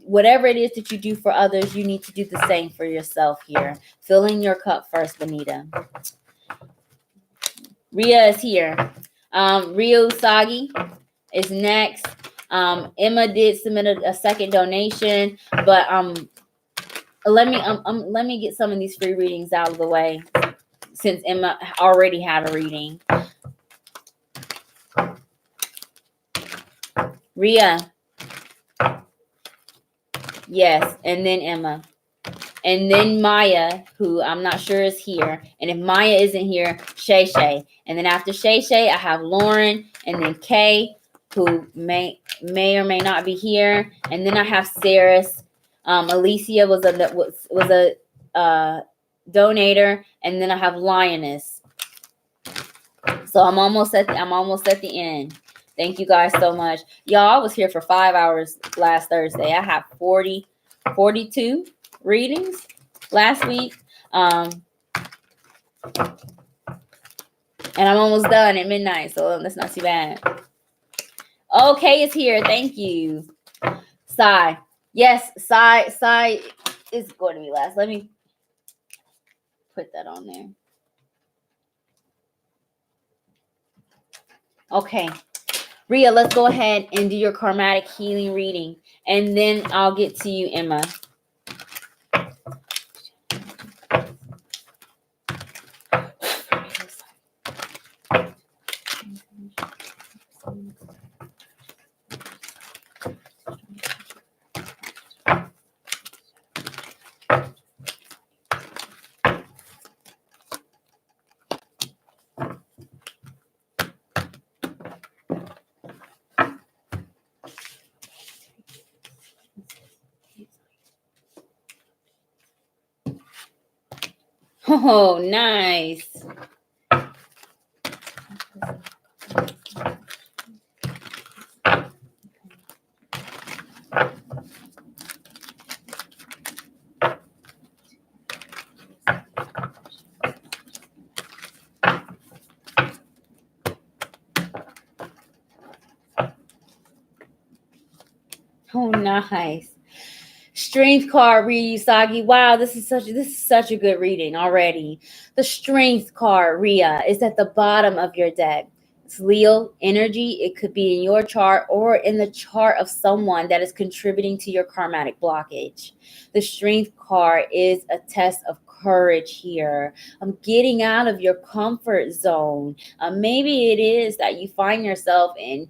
[SPEAKER 1] Whatever it is that you do for others, you need to do the same for yourself here. Filling your cup first, Benita. Ria is here. Rio Sagi is next. Emma did submit a second donation, but let me get some of these free readings out of the way since Emma already had a reading. Ria. Yes, and then Emma. And then Maya, who I'm not sure is here. And if Maya isn't here, Shay Shay. And then after Shay Shay, I have Lauren and then Kay, who may or may not be here. And then I have Saris. Alicia was a donator. And then I have Lioness. So I'm almost at the end. Thank you guys so much. Y'all, I was here for 5 hours last Thursday. I have 42 readings last week. And I'm almost done at midnight, so that's not too bad. Okay, it's here. Thank you. Sai. Yes, Sai is going to be last. Let me put that on there. Okay. Ria, let's go ahead and do your karmatic healing reading. And then I'll get to you, Emma. Oh, nice. Oh, nice. Strength card, Rhea Usagi. Wow, this is such a good reading already. The Strength card, Rhea, is at the bottom of your deck. It's Leo energy. It could be in your chart or in the chart of someone that is contributing to your karmatic blockage. The Strength card is a test of courage here. Getting out of your comfort zone. Maybe it is that you find yourself in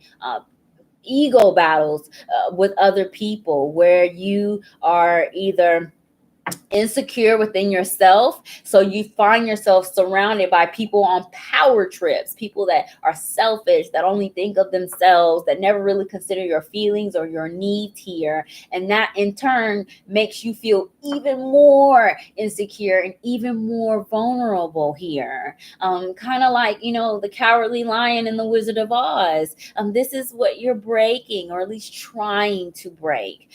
[SPEAKER 1] ego battles with other people where you are either insecure within yourself, so you find yourself surrounded by people on power trips, people that are selfish, that only think of themselves, that never really consider your feelings or your needs here, and that in turn makes you feel even more insecure and even more vulnerable here. Kind of like, the Cowardly Lion in the Wizard of Oz. This is what you're breaking, or at least trying to break.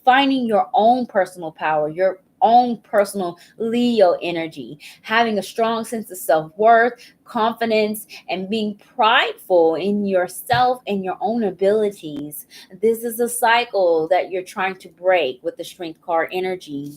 [SPEAKER 1] Finding your own personal power, your own personal Leo energy, having a strong sense of self-worth, confidence, and being prideful in yourself and your own abilities. This is a cycle that you're trying to break with the Strength card energy.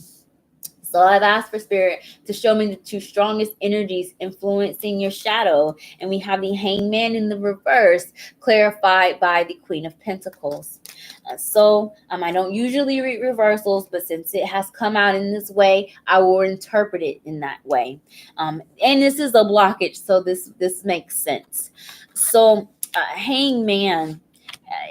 [SPEAKER 1] So I've asked for Spirit to show me the two strongest energies influencing your shadow. And we have the Hangman in the reverse, clarified by the Queen of Pentacles. I don't usually read reversals, but since it has come out in this way, I will interpret it in that way. And this is a blockage, so this makes sense. So Hangman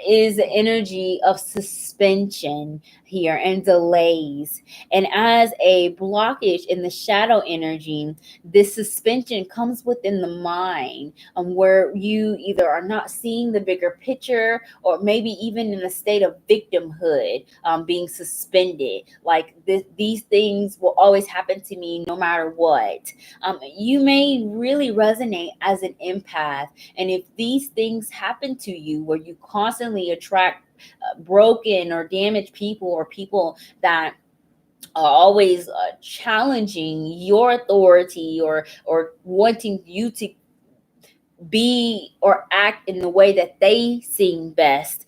[SPEAKER 1] is the energy of suspension here and delays. And as a blockage in the shadow energy, this suspension comes within the mind, where you either are not seeing the bigger picture, or maybe even in a state of victimhood, being suspended. Like these things will always happen to me no matter what. You may really resonate as an empath. And if these things happen to you where you constantly attract broken or damaged people, or people that are always challenging your authority, or wanting you to be or act in the way that they seem best,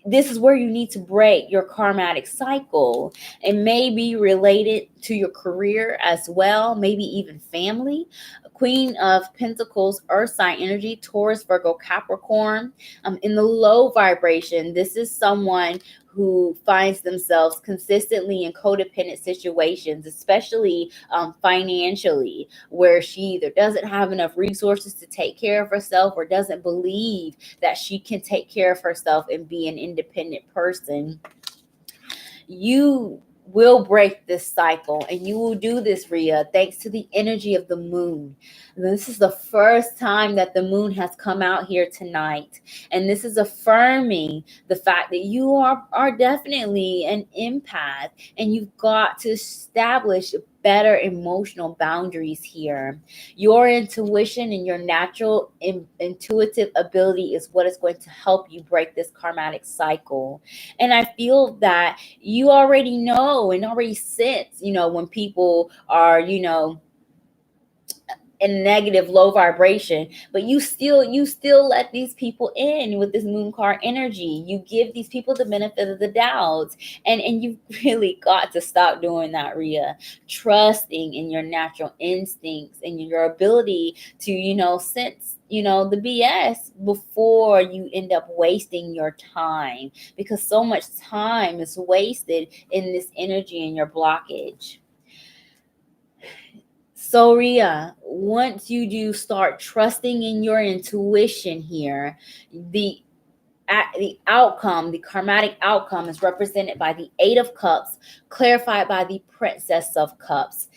[SPEAKER 1] this is where you need to break your karmatic cycle. It may be related to your career as well, maybe even family. Queen of Pentacles, Earth sign energy, Taurus, Virgo, Capricorn. In the low vibration, this is someone who finds themselves consistently in codependent situations, especially financially, where she either doesn't have enough resources to take care of herself, or doesn't believe that she can take care of herself and be an independent person. You will break this cycle, and you will do this, Rhea, thanks to the energy of the moon. This is the first time that the moon has come out here tonight, and this is affirming the fact that you are definitely an empath, and you've got to establish better emotional boundaries here. Your intuition and your natural intuitive ability is what is going to help you break this karmatic cycle. And I feel that you already know and already sense, when people are, in negative low vibration, but you still let these people in with this moon card energy. You give these people the benefit of the doubt, and you've really got to stop doing that, Rhea. Trusting in your natural instincts and your ability to sense the BS before you end up wasting your time, because so much time is wasted in this energy and your blockage. So Rhea, once you do start trusting in your intuition here, the outcome, the karmatic outcome, is represented by the Eight of Cups, clarified by the Princess of Cups.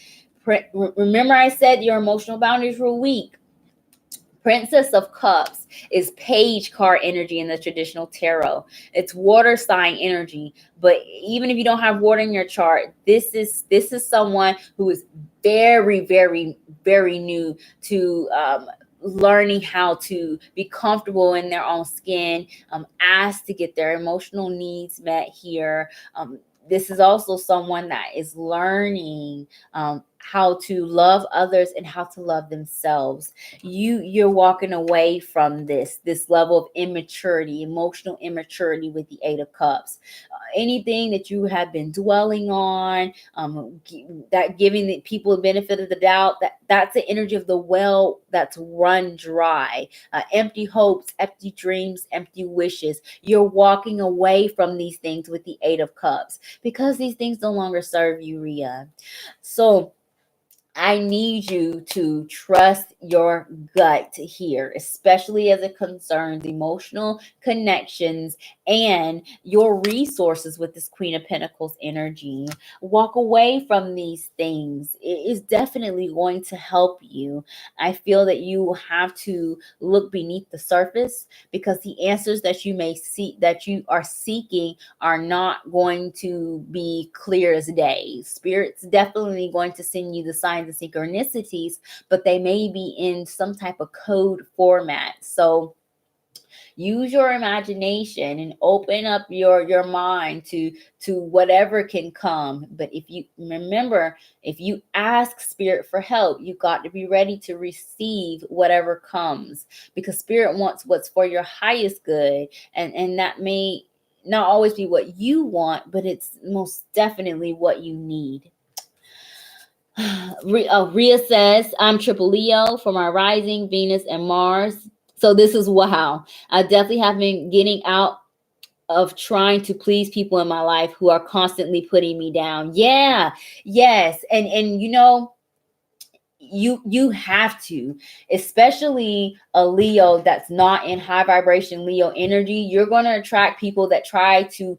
[SPEAKER 1] Remember I said your emotional boundaries were weak. Princess of Cups is page card energy in the traditional tarot. It's water sign energy, but even if you don't have water in your chart, this is someone who is very, very, very new to learning how to be comfortable in their own skin, ask to get their emotional needs met here. This is also someone that is learning how to love others and how to love themselves. You're walking away from this level of immaturity, emotional immaturity with the Eight of Cups. Anything that you have been dwelling on, that giving the people the benefit of the doubt, that's the energy of the well that's run dry. Empty hopes, empty dreams, empty wishes. You're walking away from these things with the Eight of Cups because these things no longer serve you, Rhea. So I need you to trust your gut here, especially as it concerns emotional connections and your resources with this Queen of Pentacles energy. Walk away from these things. It is definitely going to help you. I feel that you have to look beneath the surface because the answers that you may see, that you are seeking, are not going to be clear as day. Spirit's definitely going to send you the signs and synchronicities, but they may be in some type of code format. So use your imagination and open up your mind to whatever can come. But if you remember, if you ask Spirit for help, you got to be ready to receive whatever comes, because Spirit wants what's for your highest good, and that may not always be what you want, but it's most definitely what you need. Rhea says, I'm triple Leo for my rising, Venus and Mars. So this is wow. I definitely have been getting out of trying to please people in my life who are constantly putting me down. Yeah, yes. And you know, you have to, especially a Leo that's not in high vibration Leo energy. You're going to attract people that try to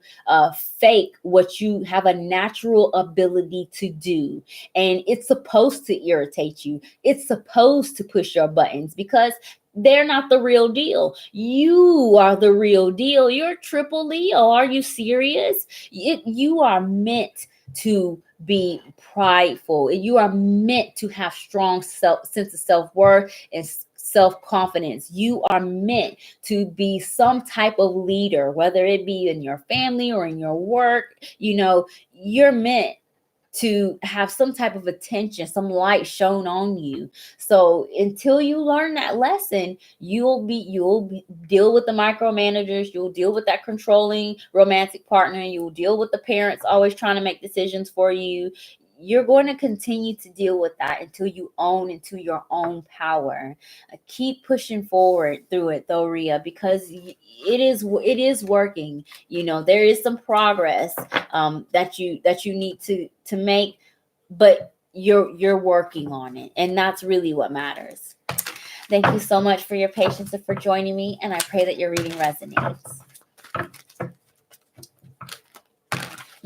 [SPEAKER 1] fake what you have a natural ability to do, and it's supposed to irritate you. It's supposed to push your buttons because they're not the real deal. You are the real deal. You're triple Leo. Are you serious? You are meant to be prideful. You are meant to have strong sense of self-worth and self-confidence. You are meant to be some type of leader, whether it be in your family or in your work. You know, you're meant to have some type of attention, some light shown on you. So until you learn that lesson, you'll deal with the micromanagers, you'll deal with that controlling romantic partner, you'll deal with the parents always trying to make decisions for you. You're going to continue to deal with that until you own into your own power. Keep pushing forward through it though, Rhea, because it is working. You know, there is some progress that you need to make, but you're working on it, and that's really what matters. Thank you so much for your patience and for joining me, and I pray that your reading resonates.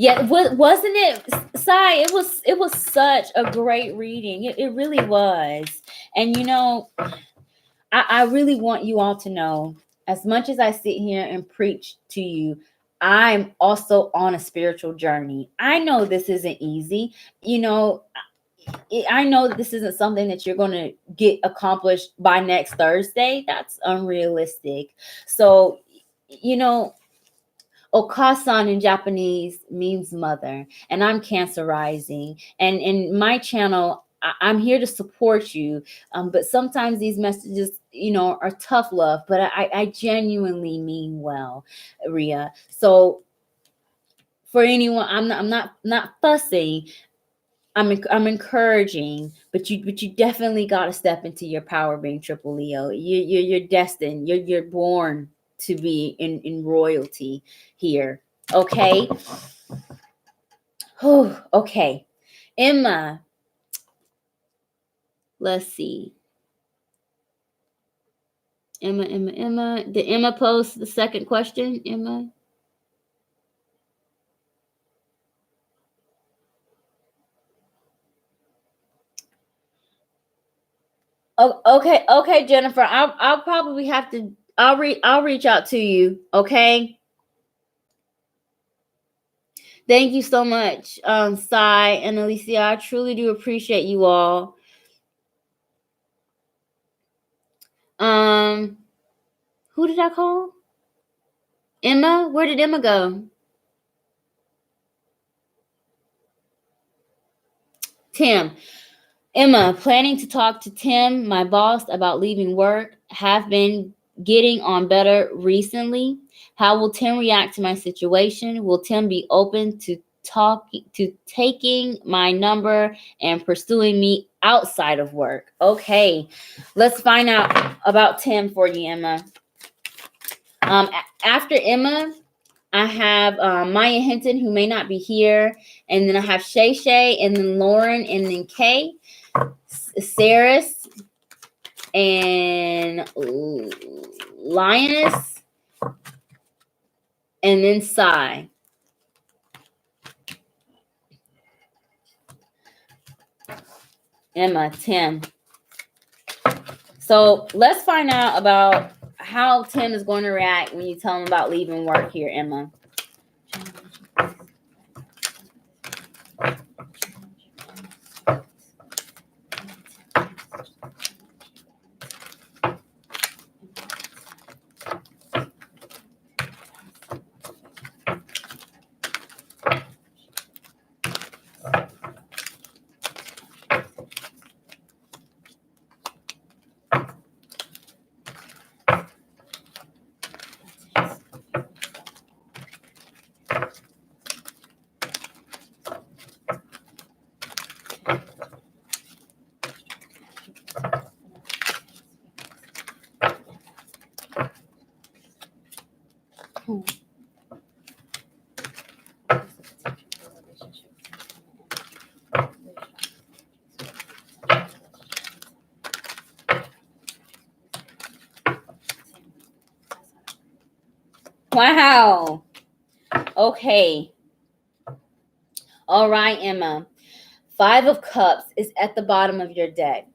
[SPEAKER 1] Yeah, wasn't it, Sai? It was such a great reading. It really was. And you know, I really want you all to know, as much as I sit here and preach to you, I'm also on a spiritual journey. I know this isn't easy. You know, I know that this isn't something that you're going to get accomplished by next Thursday. That's unrealistic. So, you know, Okasan in Japanese means mother, and I'm Cancer rising. And in my channel, I'm here to support you. But sometimes these messages, you know, are tough love, but I genuinely mean well, Rhea. So for anyone, I'm not fussing. I'm encouraging, but you definitely got to step into your power, being triple Leo. You're destined. You're born to be in royalty here. Okay. Whew, okay. Emma, let's see. Emma. Did Emma post the second question, Emma? Oh, okay, Jennifer. I'll probably have to. I'll reach out to you. Okay. Thank you so much, Sai and Alicia. I truly do appreciate you all. Who did I call? Emma? Where did Emma go? Tim. Emma, planning to talk to Tim, my boss, about leaving work. Have been getting on better recently. How will Tim react to my situation? Will Tim be open to taking my number and pursuing me outside of work? Okay, let's find out about Tim for you, Emma. After Emma, I have Maya Hinton, who may not be here, and then I have Shay, and then Lauren, and then Kay, Saris, and Lioness, and then Sai. Emma, Tim. So let's find out about how Tim is going to react when you tell him about leaving work here, Emma. Wow. Okay. All right, Emma. 5 of Cups is at the bottom of your deck.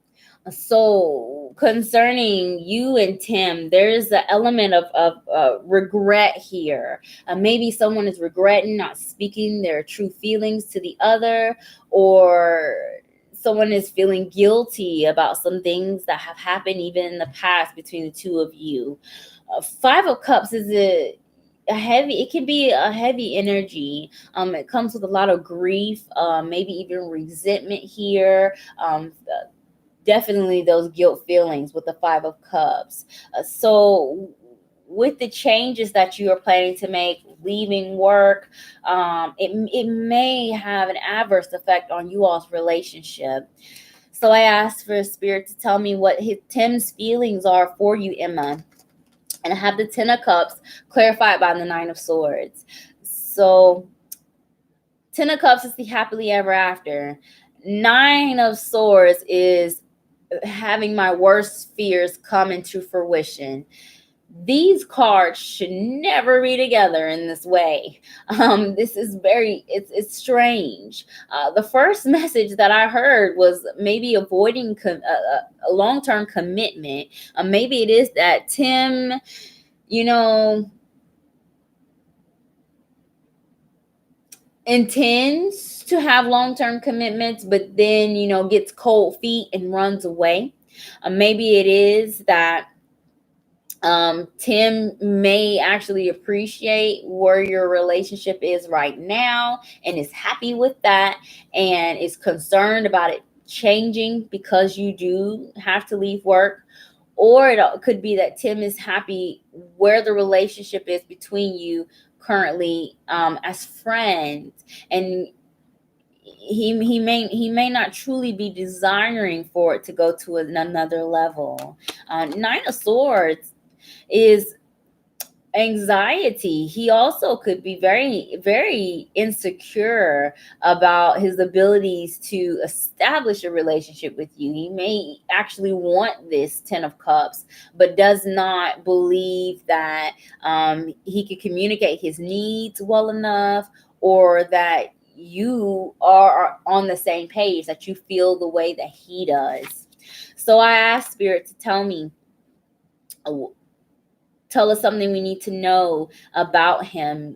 [SPEAKER 1] So concerning you and Tim, there's an element of regret here. Maybe someone is regretting not speaking their true feelings to the other, or someone is feeling guilty about some things that have happened even in the past between the two of you. 5 of Cups is it can be a heavy energy. It comes with a lot of grief, maybe even resentment here. Definitely those guilt feelings with the 5 of Cups. So with the changes that you are planning to make, leaving work, it may have an adverse effect on you all's relationship. So I asked for Spirit to tell me what Tim's feelings are for you, Emma. And I have the 10 of Cups clarified by the 9 of Swords. So 10 of Cups is the happily ever after. 9 of Swords is having my worst fears come into fruition. These cards should never be together in this way. This is it's strange. The first message that I heard was maybe avoiding a long-term commitment. Maybe it is that Tim, intends to have long-term commitments, but then, gets cold feet and runs away. Maybe it is that Tim may actually appreciate where your relationship is right now and is happy with that and is concerned about it changing because you do have to leave work. Or it could be that Tim is happy where the relationship is between you currently, as friends, and he may not truly be desiring for it to go to another level. 9 of Swords is anxiety. He also could be very, very insecure about his abilities to establish a relationship with you. He may actually want this 10 of Cups, but does not believe that he could communicate his needs well enough, or that you are on the same page, that you feel the way that he does. So I asked Spirit to tell us something we need to know about him.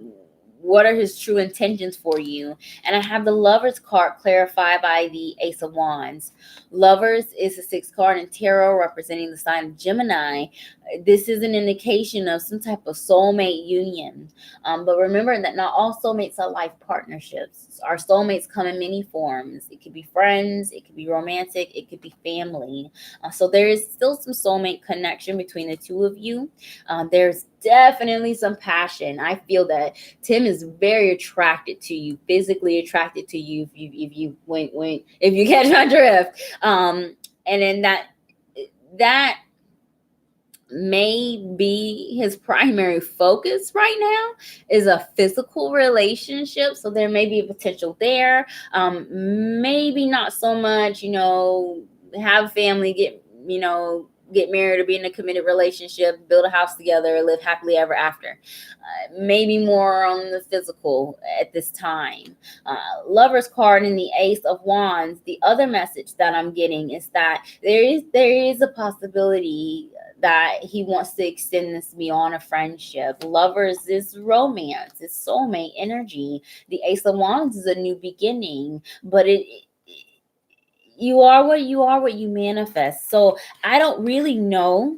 [SPEAKER 1] what are his true intentions for you? And I have the Lovers card clarified by the Ace of Wands. Lovers is the sixth card in tarot, representing the sign of Gemini. This is an indication of some type of soulmate union. But remember that not all soulmates are life partnerships. Our soulmates come in many forms. It could be friends, it could be romantic, it could be family. So there is still some soulmate connection between the two of you. There's definitely some passion. I feel that Tim is very attracted to you, physically attracted to you. If you catch my drift, and then that may be his primary focus right now is a physical relationship. So there may be a potential there. Maybe not so much, have a family, get married or be in a committed relationship, build a house together, live happily ever after. Maybe more on the physical at this time. Lover's card and the Ace of Wands. The other message that I'm getting is that there is a possibility that he wants to extend this beyond a friendship. Lovers is romance, it's soulmate energy. The Ace of Wands is a new beginning, but you are what you manifest. So I don't really know,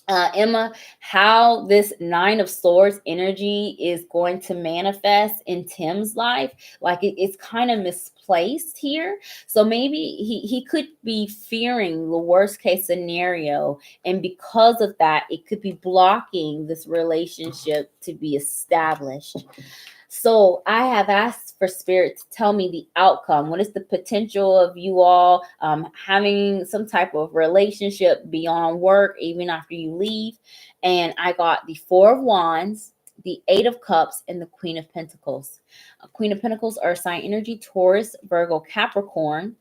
[SPEAKER 1] Emma, how this Nine of Swords energy is going to manifest in Tim's life. Like it's kind of misplaced here. So maybe he could be fearing the worst case scenario. And because of that, it could be blocking this relationship to be established. So I have asked for Spirit to tell me the outcome. What is the potential of you all having some type of relationship beyond work, even after you leave? And I got the Four of Wands, the Eight of Cups, and the Queen of Pentacles. Queen of Pentacles, Earth sign energy, Taurus, Virgo, Capricorn.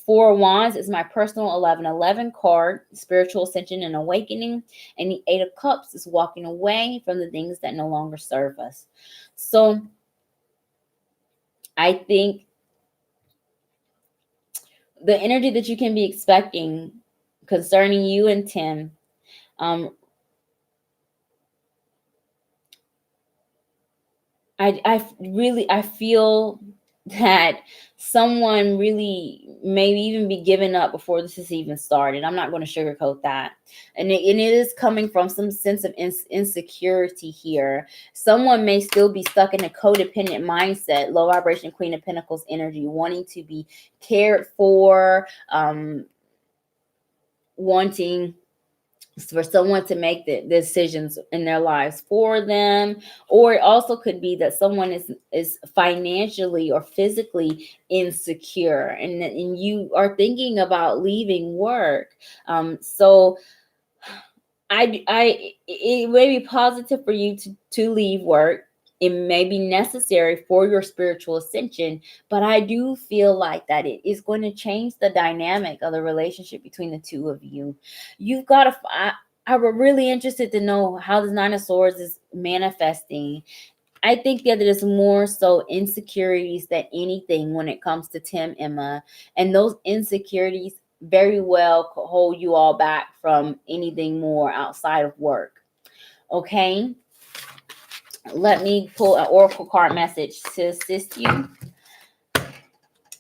[SPEAKER 1] Four of Wands is my personal 1111 card, spiritual ascension and awakening. And the Eight of Cups is walking away from the things that no longer serve us. So I think the energy that you can be expecting concerning you and Tim, I feel that someone really maybe even be giving up before this has even started. I'm not going to sugarcoat that. And it is coming from some sense of insecurity here. Someone may still be stuck in a codependent mindset, low vibration Queen of Pentacles energy, wanting to be cared for, wanting for someone to make the decisions in their lives for them. Or it also could be that someone is financially or physically insecure, and you are thinking about leaving work. So it may be positive for you to leave work. It may be necessary for your spiritual ascension, but I do feel like that it is going to change the dynamic of the relationship between the two of you. You've got to, I'm really interested to know how the Nine of Swords is manifesting. I think that there's more so insecurities than anything when it comes to Tim, Emma, and those insecurities very well could hold you all back from anything more outside of work. Okay? Let me pull an oracle card message to assist you.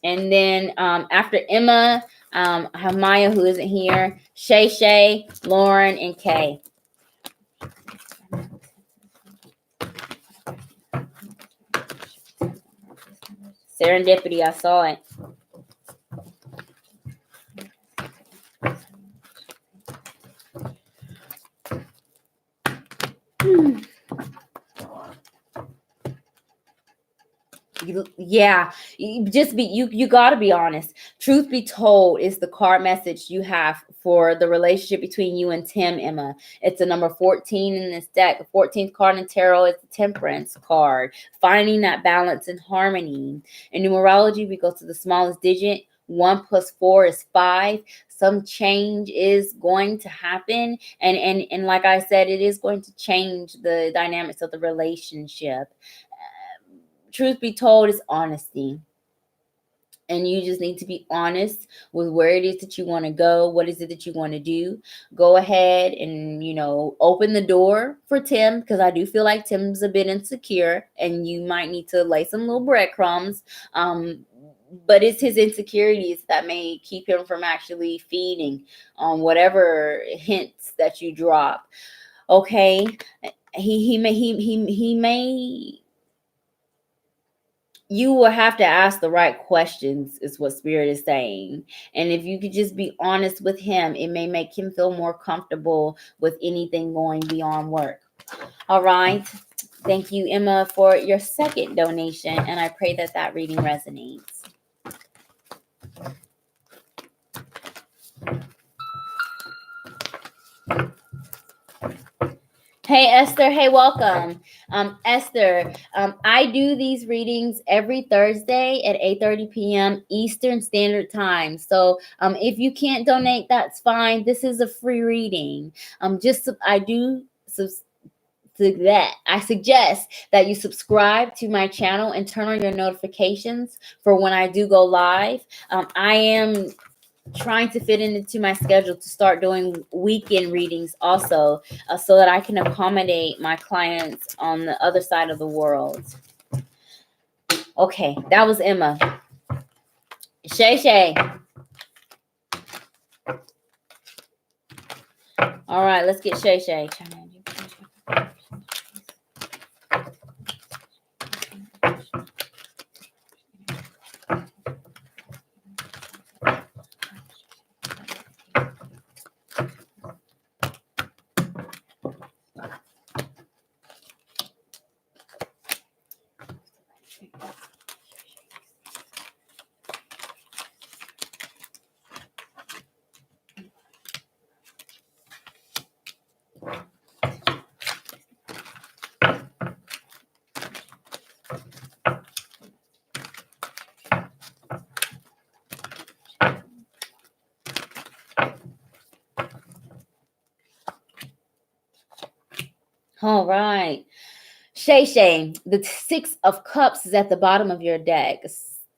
[SPEAKER 1] And then after Emma, I have Maya, who isn't here, Shay, Lauren, and Kay. Serendipity, I saw it. Yeah, you got to be honest. Truth be told is the card message you have for the relationship between you and Tim, Emma. It's a number 14 in this deck. The 14th card in tarot is the Temperance card, finding that balance and harmony. In numerology, we go to the smallest digit. 1 + 4 is 5. Some change is going to happen, and like I said, it is going to change the dynamics of the relationship. Truth be told, is honesty. And you just need to be honest with where it is that you want to go. What is it that you want to do? Go ahead and, open the door for Tim, because I do feel like Tim's a bit insecure and you might need to lay some little breadcrumbs. But it's his insecurities that may keep him from actually feeding on whatever hints that you drop. Okay. He may you will have to ask the right questions, is what Spirit is saying. And if you could just be honest with him, it may make him feel more comfortable with anything going beyond work. All right. Thank you, Emma, for your second donation. And I pray that that reading resonates. Hey, Esther. Hey, welcome. Esther, I do these readings every Thursday at 8:30 p.m. Eastern Standard Time. So if you can't donate, that's fine. This is a free reading. I suggest that you subscribe to my channel and turn on your notifications for when I do go live. I am trying to fit into my schedule to start doing weekend readings also, so that I can accommodate my clients on the other side of the world. Okay, that was Emma. 𝙧𝙧𝙢𝙘. All right, let's get 𝙧𝙧𝙘𝙘. All right. 𝙧𝙧𝙢𝙘, the Six of Cups is at the bottom of your deck.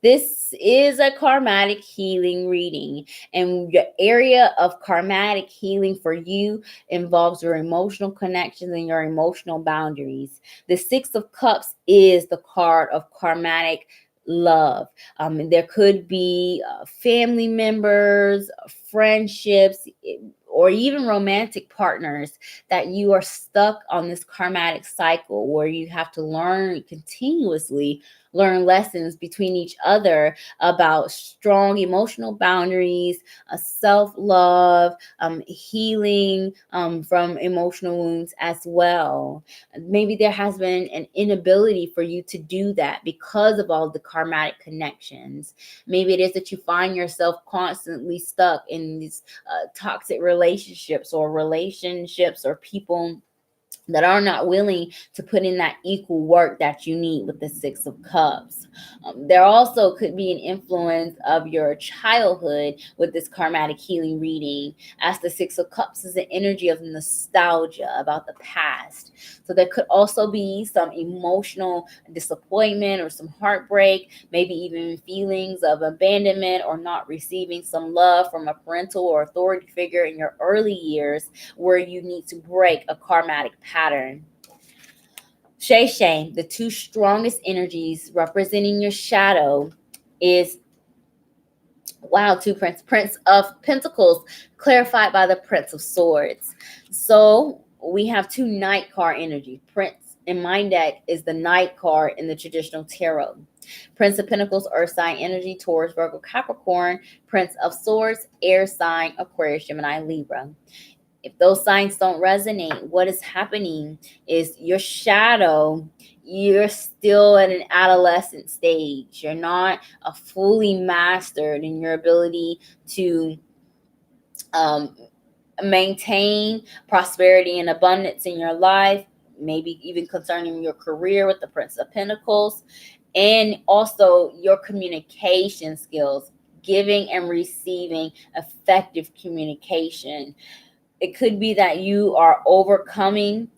[SPEAKER 1] This is a karmatic healing reading, and your area of karmatic healing for you involves your emotional connections and your emotional boundaries. The Six of Cups is the card of karmatic love. There could be family members, friendships, or even romantic partners that you are stuck on this karmatic cycle where you have to continuously learn lessons between each other about strong emotional boundaries, self-love, healing from emotional wounds as well. Maybe there has been an inability for you to do that because of all the karmatic connections. Maybe it is that you find yourself constantly stuck in these toxic relationships or people that are not willing to put in that equal work that you need with the Six of Cups. There also could be an influence of your childhood with this karmatic healing reading, as the Six of Cups is an energy of nostalgia about the past. So there could also be some emotional disappointment or some heartbreak, maybe even feelings of abandonment or not receiving some love from a parental or authority figure in your early years, where you need to break a karmatic pattern. 𝙧𝙧𝙢𝙘, the two strongest energies representing your shadow is Prince of Pentacles, clarified by the Prince of Swords. So we have two Knight card energy. Prince in my deck is the Knight card in the traditional tarot. Prince of Pentacles, Earth sign energy, Taurus, Virgo, Capricorn. Prince of Swords, air sign, Aquarius, Gemini, Libra. If those signs don't resonate, what is happening is your shadow, you're still at an adolescent stage. You're not fully mastered in your ability to maintain prosperity and abundance in your life, maybe even concerning your career with the Prince of Pentacles, and also your communication skills, giving and receiving effective communication. It could be that you are overcoming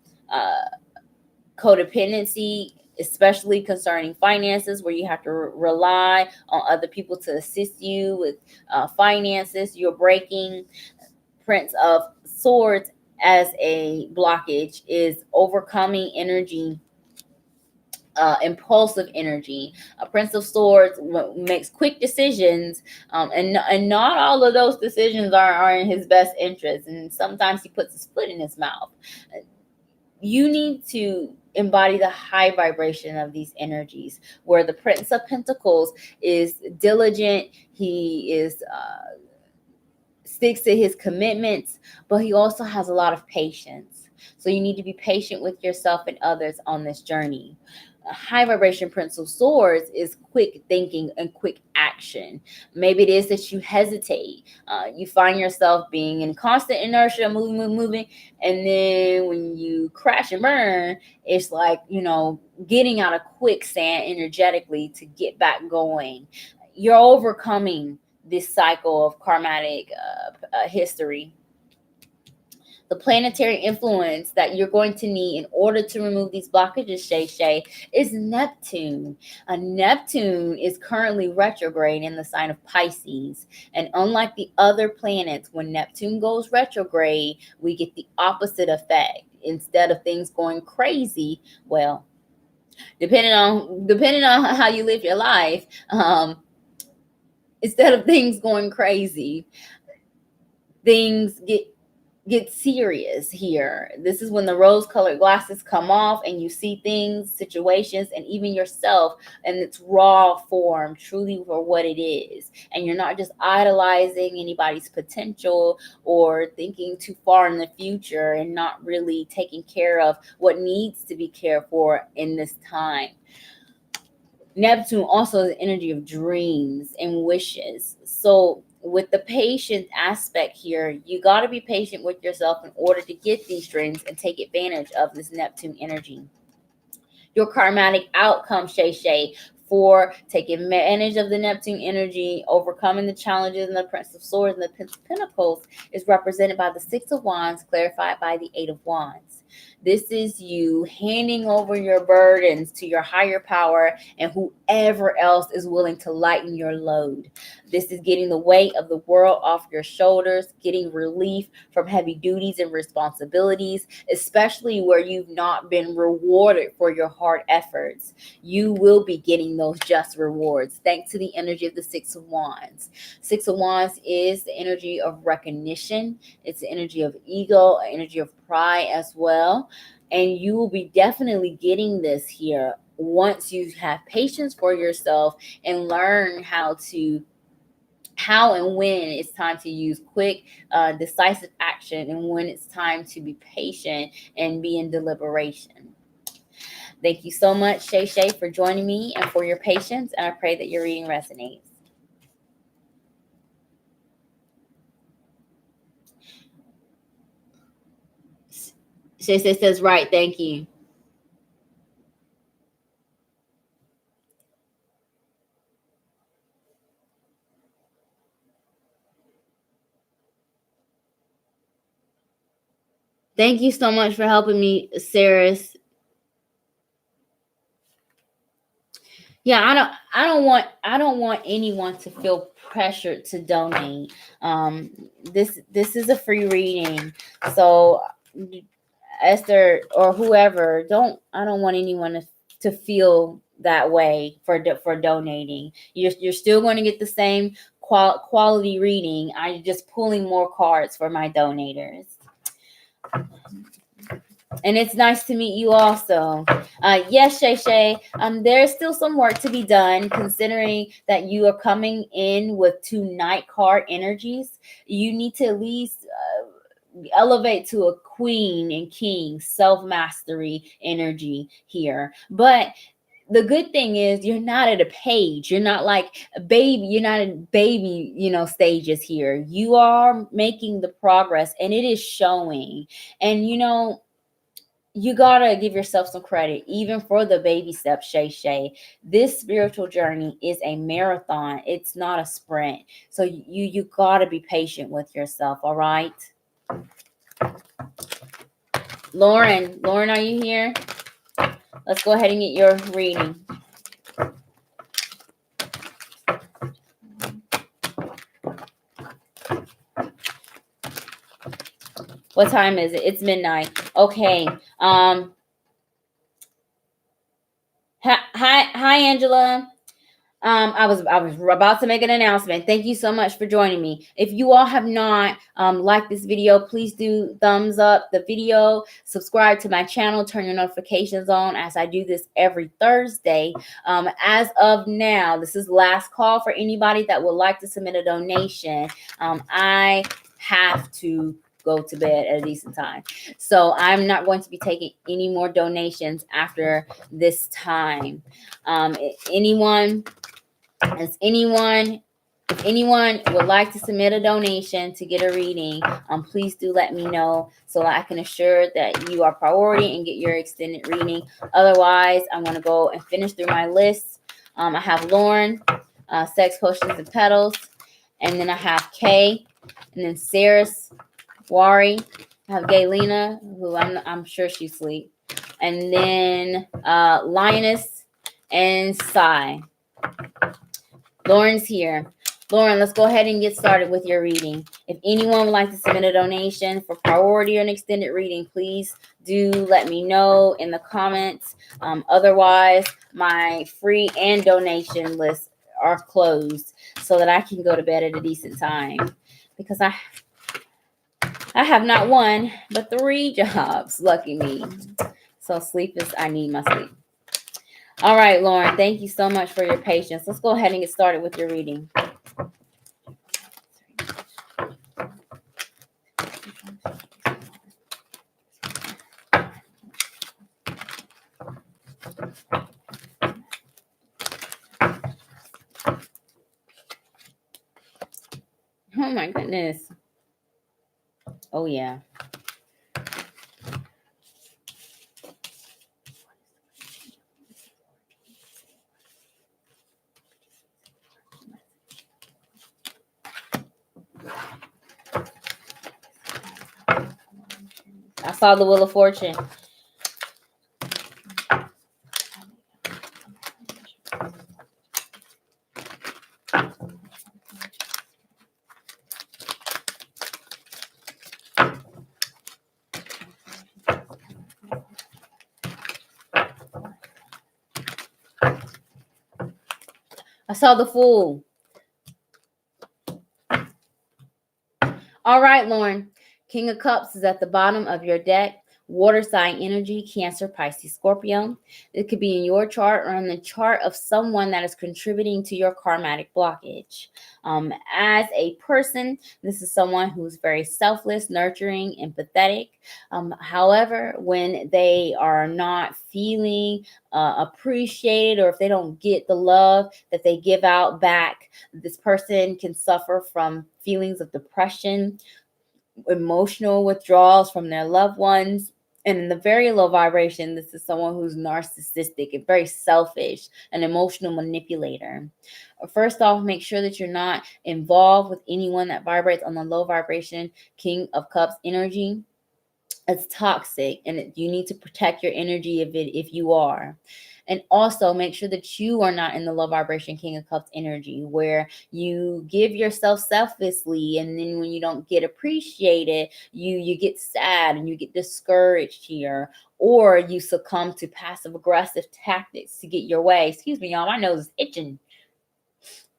[SPEAKER 1] codependency especially concerning finances, where you have to rely on other people to assist you with finances. You're breaking. Prince of Swords as a blockage is overcoming energy, impulsive energy. A Prince of Swords makes quick decisions, and not all of those decisions are in his best interest. And sometimes he puts his foot in his mouth. You need to embody the high vibration of these energies, where the Prince of Pentacles is diligent. He is sticks to his commitments, but he also has a lot of patience. So you need to be patient with yourself and others on this journey. A high vibration Prince of Swords is quick thinking and quick action. Maybe it is that you hesitate. You find yourself being in constant inertia, moving. And then when you crash and burn, it's like, getting out of quicksand energetically to get back going. You're overcoming this cycle of karmatic history. The planetary influence that you're going to need in order to remove these blockages, Shay, is Neptune. Neptune is currently retrograde in the sign of Pisces. And unlike the other planets, when Neptune goes retrograde, we get the opposite effect. Instead of things going crazy, well, depending on how you live your life, instead of things going crazy, things get serious here. This is when the rose-colored glasses come off and you see things, situations, and even yourself in its raw form, truly for what it is. And you're not just idolizing anybody's potential or thinking too far in the future and not really taking care of what needs to be cared for in this time. Neptune also is the energy of dreams and wishes. So with the patient aspect here, you got to be patient with yourself in order to get these dreams and take advantage of this Neptune energy. Your karmatic outcome, Shay, for taking advantage of the Neptune energy, overcoming the challenges in the Prince of Swords and the Prince of Pentacles, is represented by the Six of Wands, clarified by the Eight of Wands. This is you handing over your burdens to your higher power and whoever else is willing to lighten your load. This is getting the weight of the world off your shoulders, getting relief from heavy duties and responsibilities, especially where you've not been rewarded for your hard efforts. You will be getting those just rewards thanks to the energy of the Six of Wands. Six of Wands is the energy of recognition. It's the energy of ego, energy of pride as well. And you will be definitely getting this here once you have patience for yourself and learn how and when it's time to use quick, decisive action, and when it's time to be patient and be in deliberation. Thank you so much, Shay, for joining me and for your patience. And I pray that your reading resonates. Shay says, right. Thank you. Thank you so much for helping me, Saris. Yeah, I don't want anyone to feel pressured to donate. This is a free reading. So Esther or whoever, I don't want anyone to feel that way for donating. You're still going to get the same quality reading. I'm just pulling more cards for my donators. And it's nice to meet you also. Yes, Shay. There's still some work to be done, considering that you are coming in with 2 night card energies. You need to at least elevate to a queen and king self-mastery energy here. But the good thing is you're not at a page. You're not like a baby. You're not at baby, stages here. You are making the progress and it is showing. And, you gotta give yourself some credit, even for the baby steps, Shay. This spiritual journey is a marathon. It's not a sprint. So you gotta be patient with yourself, all right? Lauren, are you here? Let's go ahead and get your reading. What time is it? It's midnight. Okay. Hi, Angela. I was about to make an announcement. Thank you so much for joining me. If you all have not liked this video, please do thumbs up the video, subscribe to my channel, turn your notifications on as I do this every Thursday. As of now, this is last call for anybody that would like to submit a donation. I have to go to bed at a decent time, so I'm not going to be taking any more donations after this time. If anyone would like to submit a donation to get a reading, please do let me know so that I can assure that you are priority and get your extended reading. Otherwise, I'm going to go and finish through my list. I have Lauren, Sex, Potions, and Petals, and then I have Kay, and then Saris, Wari. I have Gaylena, who I'm sure she's asleep, and then Lioness and Sai. Lauren's here. Lauren, let's go ahead and get started with your reading. If anyone would like to submit a donation for priority or an extended reading, please do let me know in the comments. Otherwise, my free and donation lists are closed so that I can go to bed at a decent time, because I have not one, but 3 jobs. Lucky me. So I need my sleep. All right, Lauren, thank you so much for your patience. Let's go ahead and get started with your reading. Oh my goodness. Oh yeah. I saw the Wheel of Fortune. I saw the Fool. All right, Lauren. King of Cups is at the bottom of your deck. Water sign energy, Cancer, Pisces, Scorpio. It could be in your chart or in the chart of someone that is contributing to your karmatic blockage. As a person, this is someone who's very selfless, nurturing, empathetic. However, when they are not feeling appreciated, or if they don't get the love that they give out back, this person can suffer from feelings of depression, emotional withdrawals from their loved ones. And in the very low vibration, this is someone who's narcissistic and very selfish, an emotional manipulator. First off, make sure that you're not involved with anyone that vibrates on the low vibration King of Cups energy. It's toxic, and you need to protect your energy if you are. And also make sure that you are not in the low vibration King of Cups energy, where you give yourself selflessly, and then when you don't get appreciated, you get sad and you get discouraged here, or you succumb to passive aggressive tactics to get your way. Excuse me, y'all, my nose is itching.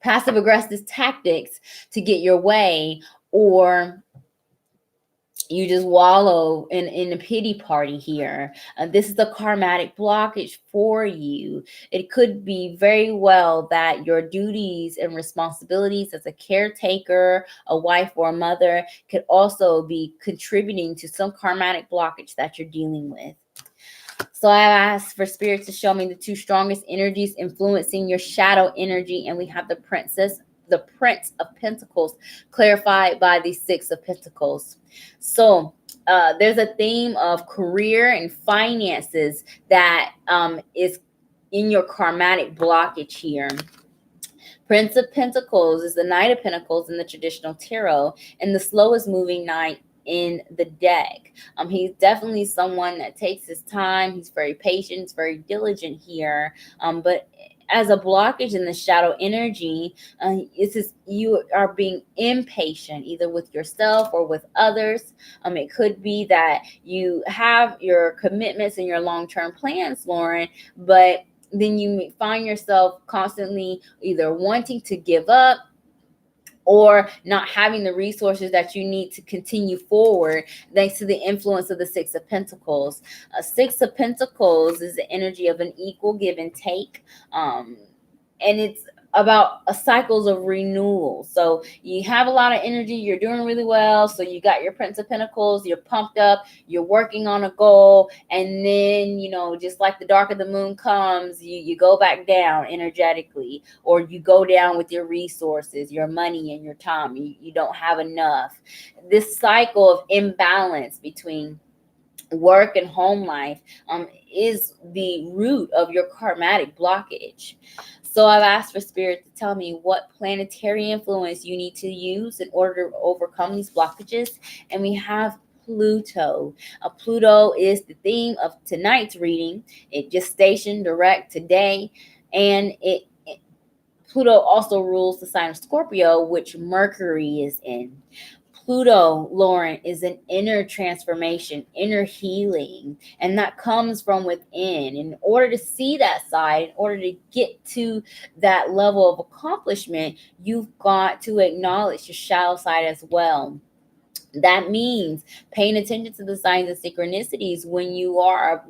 [SPEAKER 1] Passive aggressive tactics to get your way, or you just wallow in a pity party here. This is the karmatic blockage for you. It could be very well that your duties and responsibilities as a caretaker, a wife, or a mother could also be contributing to some karmatic blockage that you're dealing with. So I asked for Spirit to show me the 2 strongest energies influencing your shadow energy, and we have the Prince of Pentacles clarified by the 6 of Pentacles. So there's a theme of career and finances that is in your karmatic blockage here. Prince of Pentacles is the Knight of Pentacles in the traditional tarot, and the slowest moving knight in the deck. He's definitely someone that takes his time. He's very patient, he's very diligent here. But as a blockage in the shadow energy, it's just you are being impatient either with yourself or with others. It could be that you have your commitments and your long-term plans, Lauren, but then you find yourself constantly either wanting to give up or not having the resources that you need to continue forward, thanks to the influence of the Six of Pentacles. Six of Pentacles is the energy of an equal give and take. And it's about a cycles of renewal. So you have a lot of energy, you're doing really well. So you got your Prince of Pentacles, you're pumped up, you're working on a goal. And then, just like the dark of the moon comes, you go back down energetically, or you go down with your resources, your money and your time. You don't have enough. This cycle of imbalance between work and home life is the root of your karmatic blockage. So I've asked for Spirit to tell me what planetary influence you need to use in order to overcome these blockages. And we have Pluto. Pluto is the theme of tonight's reading. It just stationed direct today. And Pluto also rules the sign of Scorpio, which Mercury is in. Pluto, Lauren, is an inner transformation, inner healing, and that comes from within. In order to see that side, in order to get to that level of accomplishment, you've got to acknowledge your shadow side as well. That means paying attention to the signs and synchronicities when you are,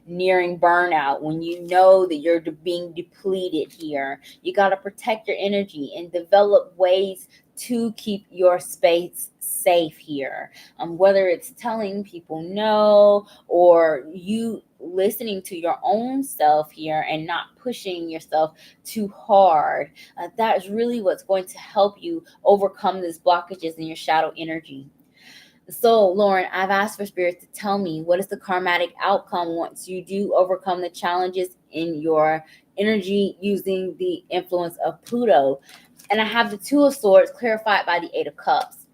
[SPEAKER 1] nearing burnout, when you know that you're being depleted here. You got to protect your energy and develop ways to keep your space safe here. Whether it's telling people no, or you listening to your own self here and not pushing yourself too hard. That's really what's going to help you overcome these blockages in your shadow energy. So, Lauren, I've asked for Spirit to tell me what is the karmatic outcome once you do overcome the challenges in your energy using the influence of Pluto. And I have the Two of Swords clarified by the Eight of Cups.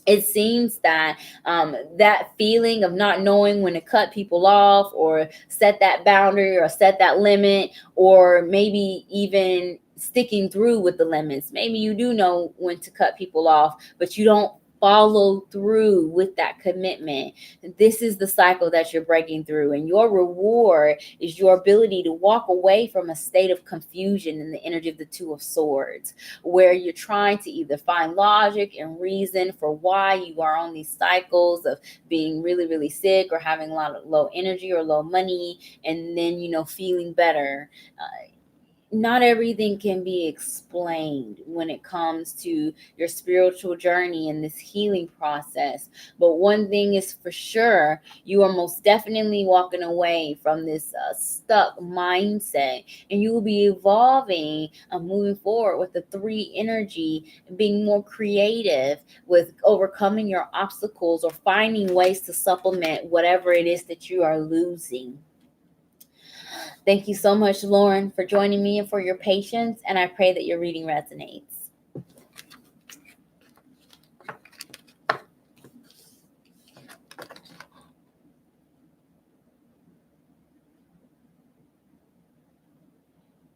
[SPEAKER 1] It seems that that feeling of not knowing when to cut people off, or set that boundary, or set that limit, or maybe even sticking through with the limits. Maybe you do know when to cut people off, but you don't follow through with that commitment. This is the cycle that you're breaking through, and your reward is your ability to walk away from a state of confusion in the energy of the Two of Swords, where you're trying to either find logic and reason for why you are on these cycles of being really, really sick, or having a lot of low energy or low money, and then feeling better. Not everything can be explained when it comes to your spiritual journey and this healing process. But one thing is for sure, you are most definitely walking away from this stuck mindset, and you will be evolving, moving forward with the three energy, being more creative with overcoming your obstacles, or finding ways to supplement whatever it is that you are losing. Thank you so much, Lauren, for joining me and for your patience, and I pray that your reading resonates.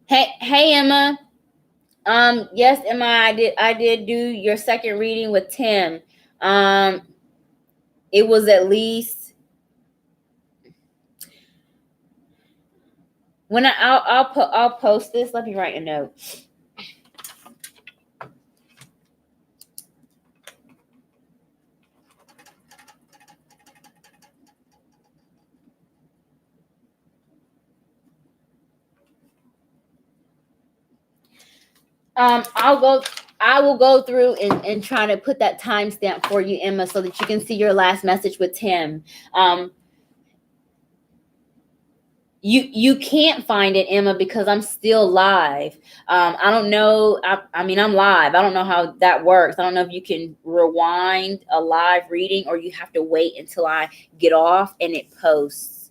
[SPEAKER 1] Hey, Emma. Yes, Emma, I did do your second reading with Tim. It was at least when I'll post this. Let me write a note. I will go through and try to put that timestamp for you, Emma, so that you can see your last message with Tim. You can't find it, Emma, because I'm still live. I don't know. I mean, I'm live. I don't know how that works. I don't know if you can rewind a live reading, or you have to wait until I get off and it posts.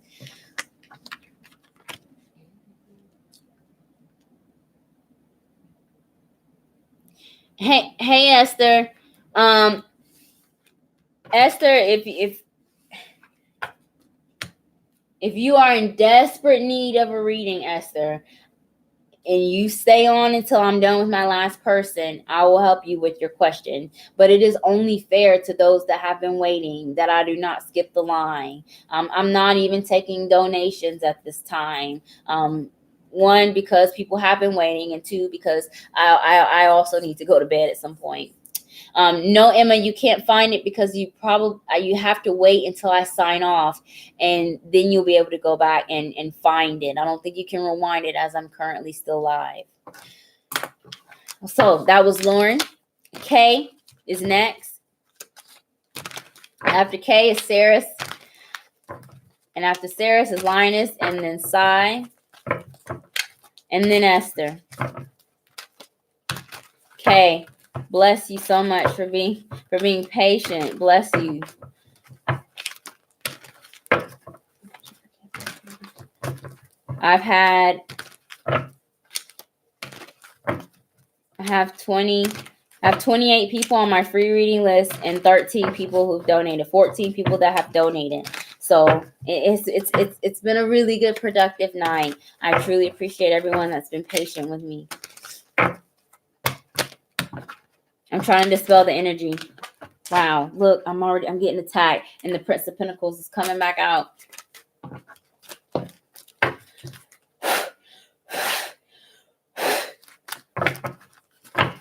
[SPEAKER 1] Hey, Esther. Esther, if you are in desperate need of a reading, Esther, and you stay on until I'm done with my last person, I will help you with your question. But it is only fair to those that have been waiting that I do not skip the line. I'm not even taking donations at this time. One, because people have been waiting, and two, because I also need to go to bed at some point. No, Emma, you can't find it because you have to wait until I sign off, and then you'll be able to go back and find it. I don't think you can rewind it as I'm currently still live. So that was Lauren. Kay is next. After Kay is Saris. And after Saris is Linus, and then Sai, and then Esther. Kay, bless you so much for being patient. Bless you. I have 28 people on my free reading list and 13 people who've donated, 14 people that have donated. So it's been a really good, productive night. I truly appreciate everyone that's been patient with me. I'm trying to dispel the energy. Wow, look, I'm getting attacked, and the Prince of Pentacles is coming back out.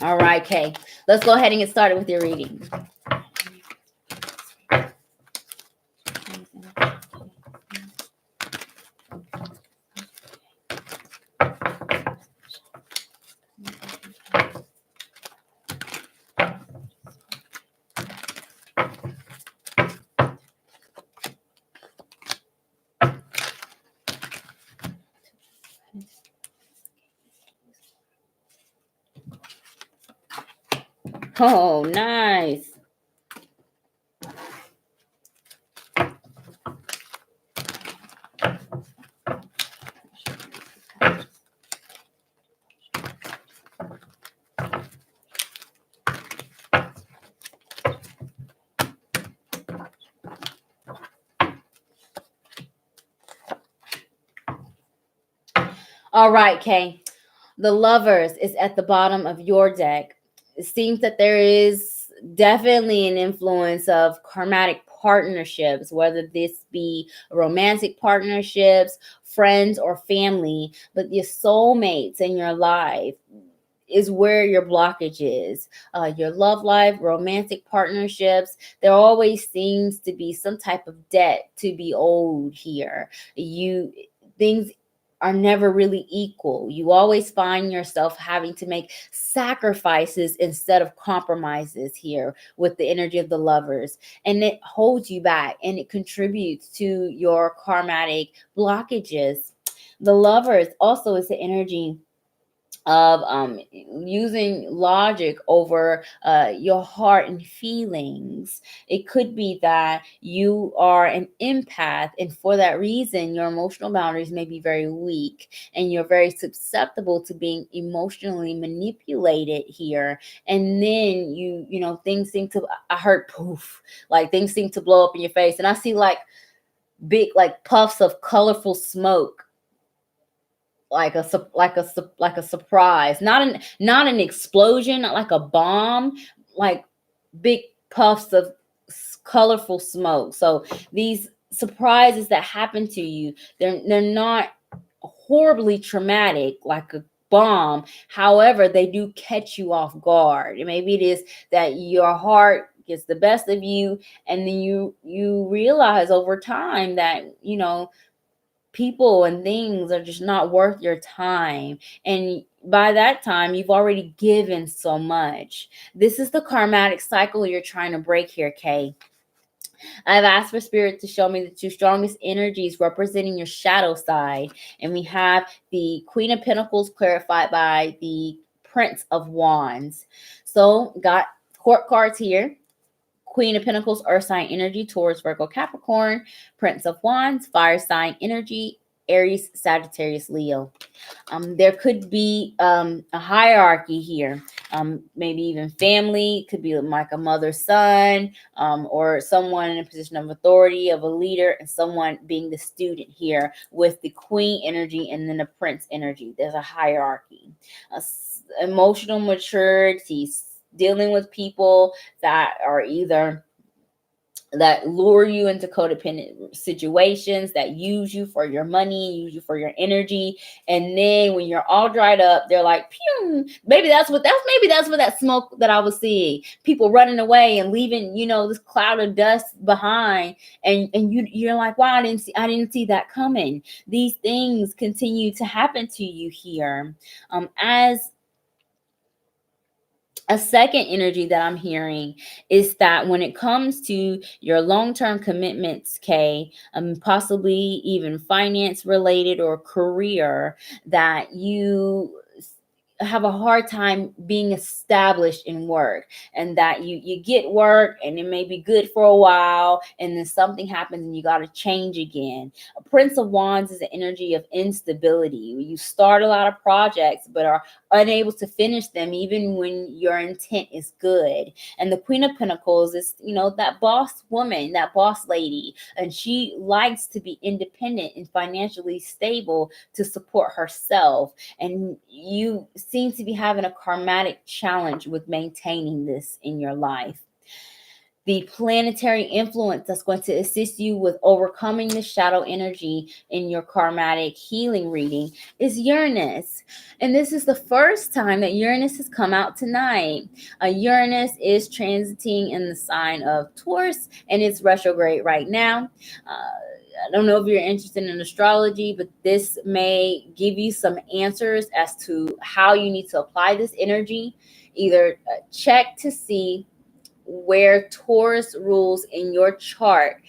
[SPEAKER 1] All right, Kay. Let's go ahead and get started with your reading. Oh, nice. All right, Kay. The Lovers is at the bottom of your deck. It seems that there is definitely an influence of karmatic partnerships, whether this be romantic partnerships, friends, or family, but your soulmates in your life is where your blockage is. Your love life, romantic partnerships, there always seems to be some type of debt to be owed here. Things are never really equal. You always find yourself having to make sacrifices instead of compromises here with the energy of the Lovers. And it holds you back, and it contributes to your karmatic blockages. The Lovers also is the energy of using logic over your heart and feelings. It could be that you are an empath, and for that reason your emotional boundaries may be very weak, and you're very susceptible to being emotionally manipulated here. And then things seem to, I heard poof, like things seem to blow up in your face, and I see like big like puffs of colorful smoke, like a surprise, not an explosion, not like a bomb, like big puffs of colorful smoke. So these surprises that happen to you, they're not horribly traumatic like a bomb. However, they do catch you off guard. And maybe it is that your heart gets the best of you, and then you realize over time that people and things are just not worth your time. And by that time, you've already given so much. This is the karmatic cycle you're trying to break here, Kay. I've asked for Spirit to show me the two strongest energies representing your shadow side. And we have the Queen of Pentacles clarified by the Prince of Wands. So got court cards here. Queen of Pentacles, Earth sign energy, Taurus, Virgo, Capricorn. Prince of Wands, fire sign energy, Aries, Sagittarius, Leo. There could be a hierarchy here. Maybe even family, could be like a mother, son, or someone in a position of authority, of a leader, and someone being the student here with the queen energy and then the prince energy. There's a hierarchy. Emotional maturity, dealing with people that are either that lure you into codependent situations, that use you for your money, use you for your energy, and then when you're all dried up, they're like, pew. Maybe that's what that smoke that I was seeing. People running away and leaving, this cloud of dust behind, and you're like, wow, I didn't see that coming. These things continue to happen to you here, as a second energy that I'm hearing is that when it comes to your long-term commitments, Kay, possibly even finance related or career, that you have a hard time being established in work, and that you get work and it may be good for a while and then something happens and you got to change again. A Prince of Wands is the energy of instability. You start a lot of projects but are unable to finish them even when your intent is good. And the Queen of Pentacles is, that boss woman, that boss lady, and she likes to be independent and financially stable to support herself. And you seem to be having a karmatic challenge with maintaining this in your life. The planetary influence that's going to assist you with overcoming the shadow energy in your karmatic healing reading is Uranus. And this is the first time that Uranus has come out tonight. Uranus is transiting in the sign of Taurus, and it's retrograde right now. I don't know if you're interested in astrology, but this may give you some answers as to how you need to apply this energy. Either check to see where Taurus rules in your chart.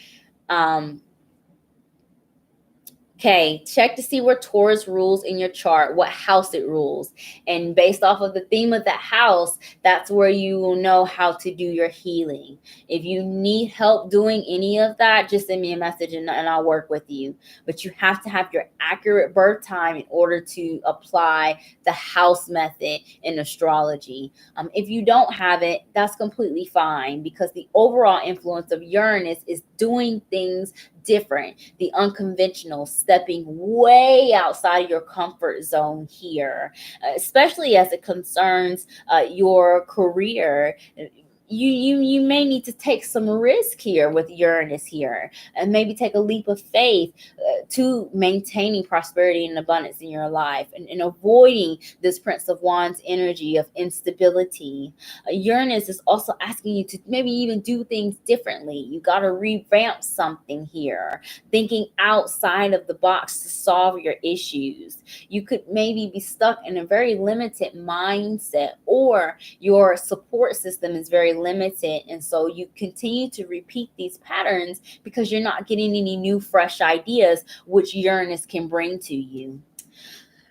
[SPEAKER 1] Okay, check to see where Taurus rules in your chart, what house it rules. And based off of the theme of that house, that's where you will know how to do your healing. If you need help doing any of that, just send me a message and I'll work with you. But you have to have your accurate birth time in order to apply the house method in astrology. If you don't have it, that's completely fine, because the overall influence of Uranus is doing things different, the unconventional, stepping way outside of your comfort zone here, especially as it concerns your career. You may need to take some risk here with Uranus here, and maybe take a leap of faith to maintaining prosperity and abundance in your life, and avoiding this Prince of Wands energy of instability. Uranus is also asking you to maybe even do things differently. You got to revamp something here, thinking outside of the box to solve your issues. You could maybe be stuck in a very limited mindset, or your support system is very limited, and so you continue to repeat these patterns because you're not getting any new fresh ideas which Uranus can bring to you.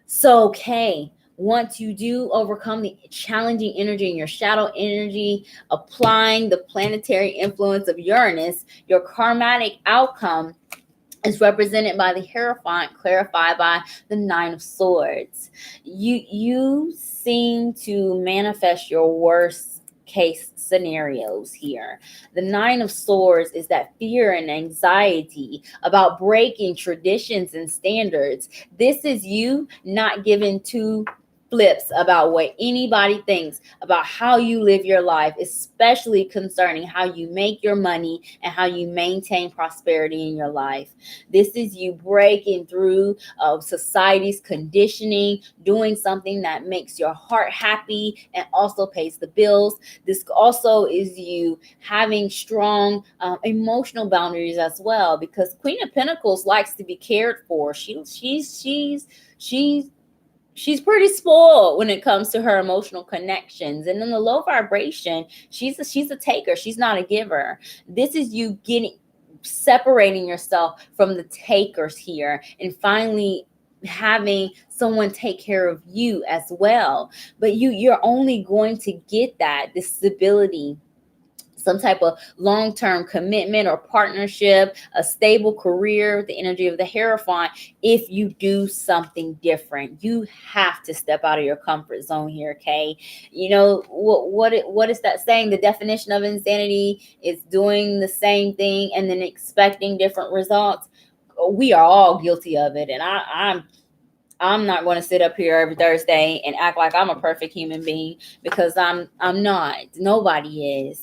[SPEAKER 1] So, okay, once you do overcome the challenging energy and your shadow energy, applying the planetary influence of Uranus, your karmatic outcome is represented by the Hierophant, clarified by the Nine of Swords. You seem to manifest your worst case scenarios here. The Nine of Swords is that fear and anxiety about breaking traditions and standards. This is you not giving two flips about what anybody thinks about how you live your life, especially concerning how you make your money and how you maintain prosperity in your life. This is you breaking through society's conditioning, doing something that makes your heart happy and also pays the bills. This also is you having strong emotional boundaries as well, because Queen of Pentacles likes to be cared for. She's pretty spoiled when it comes to her emotional connections. And in the low vibration, she's a taker. She's not a giver. This is you separating yourself from the takers here, and finally having someone take care of you as well. But you're only going to get that, this stability, some type of long-term commitment or partnership, a stable career, the energy of the Hierophant. If you do something different, you have to step out of your comfort zone here, okay? You know what is that saying? The definition of insanity is doing the same thing and then expecting different results. We are all guilty of it, and I'm not going to sit up here every Thursday and act like I'm a perfect human being, because I'm not. Nobody is.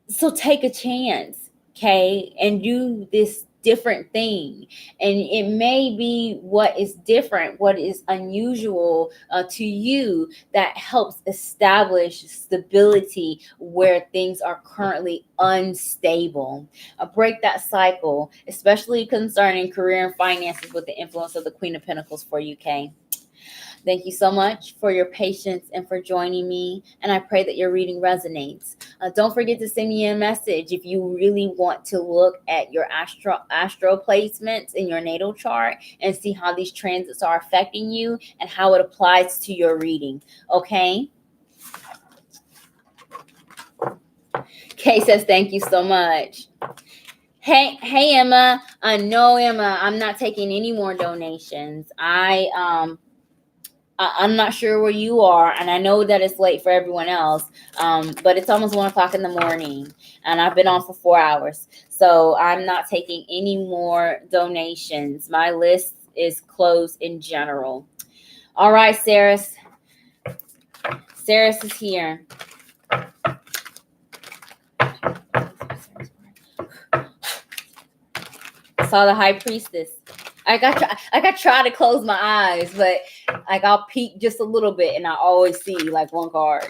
[SPEAKER 1] So take a chance, okay, and do this different thing. And it may be what is different, what is unusual to you, that helps establish stability where things are currently unstable. Break that cycle, especially concerning career and finances, with the influence of the Queen of Pentacles for you, okay? Thank you so much for your patience and for joining me. And I pray that your reading resonates. Don't forget to send me a message if you really want to look at your astro placements in your natal chart and see how these transits are affecting you and how it applies to your reading. Okay? Kay says, thank you so much. Hey, Emma. No, Emma, I'm not taking any more donations. I'm not sure where you are, and I know that it's late for everyone else, but it's almost 1 o'clock in the morning, and I've been on for 4 hours, so I'm not taking any more donations. My list is closed in general. All right, Saris. Saris is here. I saw the High Priestess. I got try to close my eyes, but like I'll peek just a little bit and I always see like one card.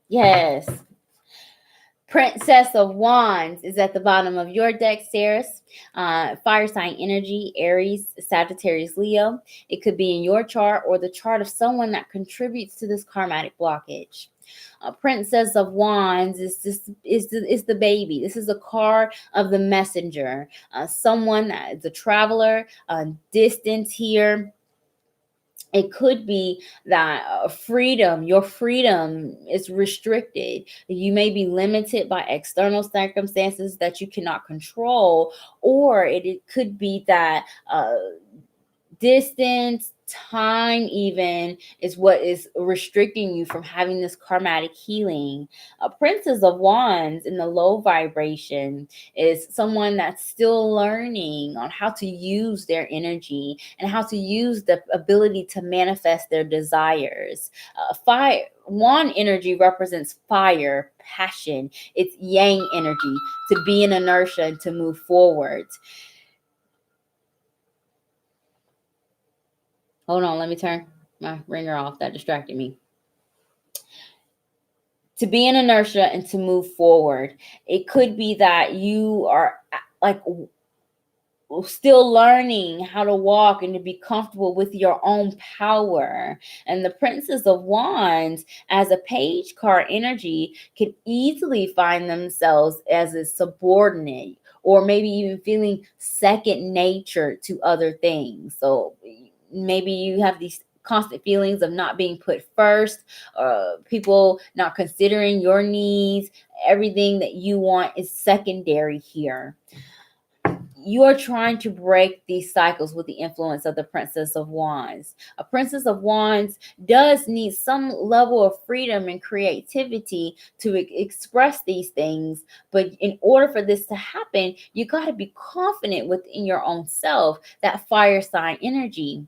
[SPEAKER 1] Yes. Princess of Wands is at the bottom of your deck, Saris. Fire sign energy, Aries, Sagittarius, Leo. It could be in your chart or the chart of someone that contributes to this karmatic blockage. Princess of Wands is the baby. This is a card of the messenger. Someone that is a traveler, distance here. It could be that your freedom is restricted. You may be limited by external circumstances that you cannot control, or it could be that distance, time even is what is restricting you from having this karmatic healing. A Princess of Wands in the low vibration is someone that's still learning on how to use their energy and how to use the ability to manifest their desires. Fire Wand energy represents fire, passion. It's yang energy, to be in inertia and to move forward. Hold on, let me turn my ringer off. That distracted me. To be in inertia and to move forward. It could be that you are like still learning how to walk and to be comfortable with your own power. And the Princess of Wands as a page card energy can easily find themselves as a subordinate, or maybe even feeling second nature to other things. So maybe you have these constant feelings of not being put first, people not considering your needs. Everything that you want is secondary here. you are trying to break these cycles with the influence of the Princess of Wands. A Princess of Wands does need some level of freedom and creativity to express these things. But in order for this to happen, you got to be confident within your own self, that fire sign energy.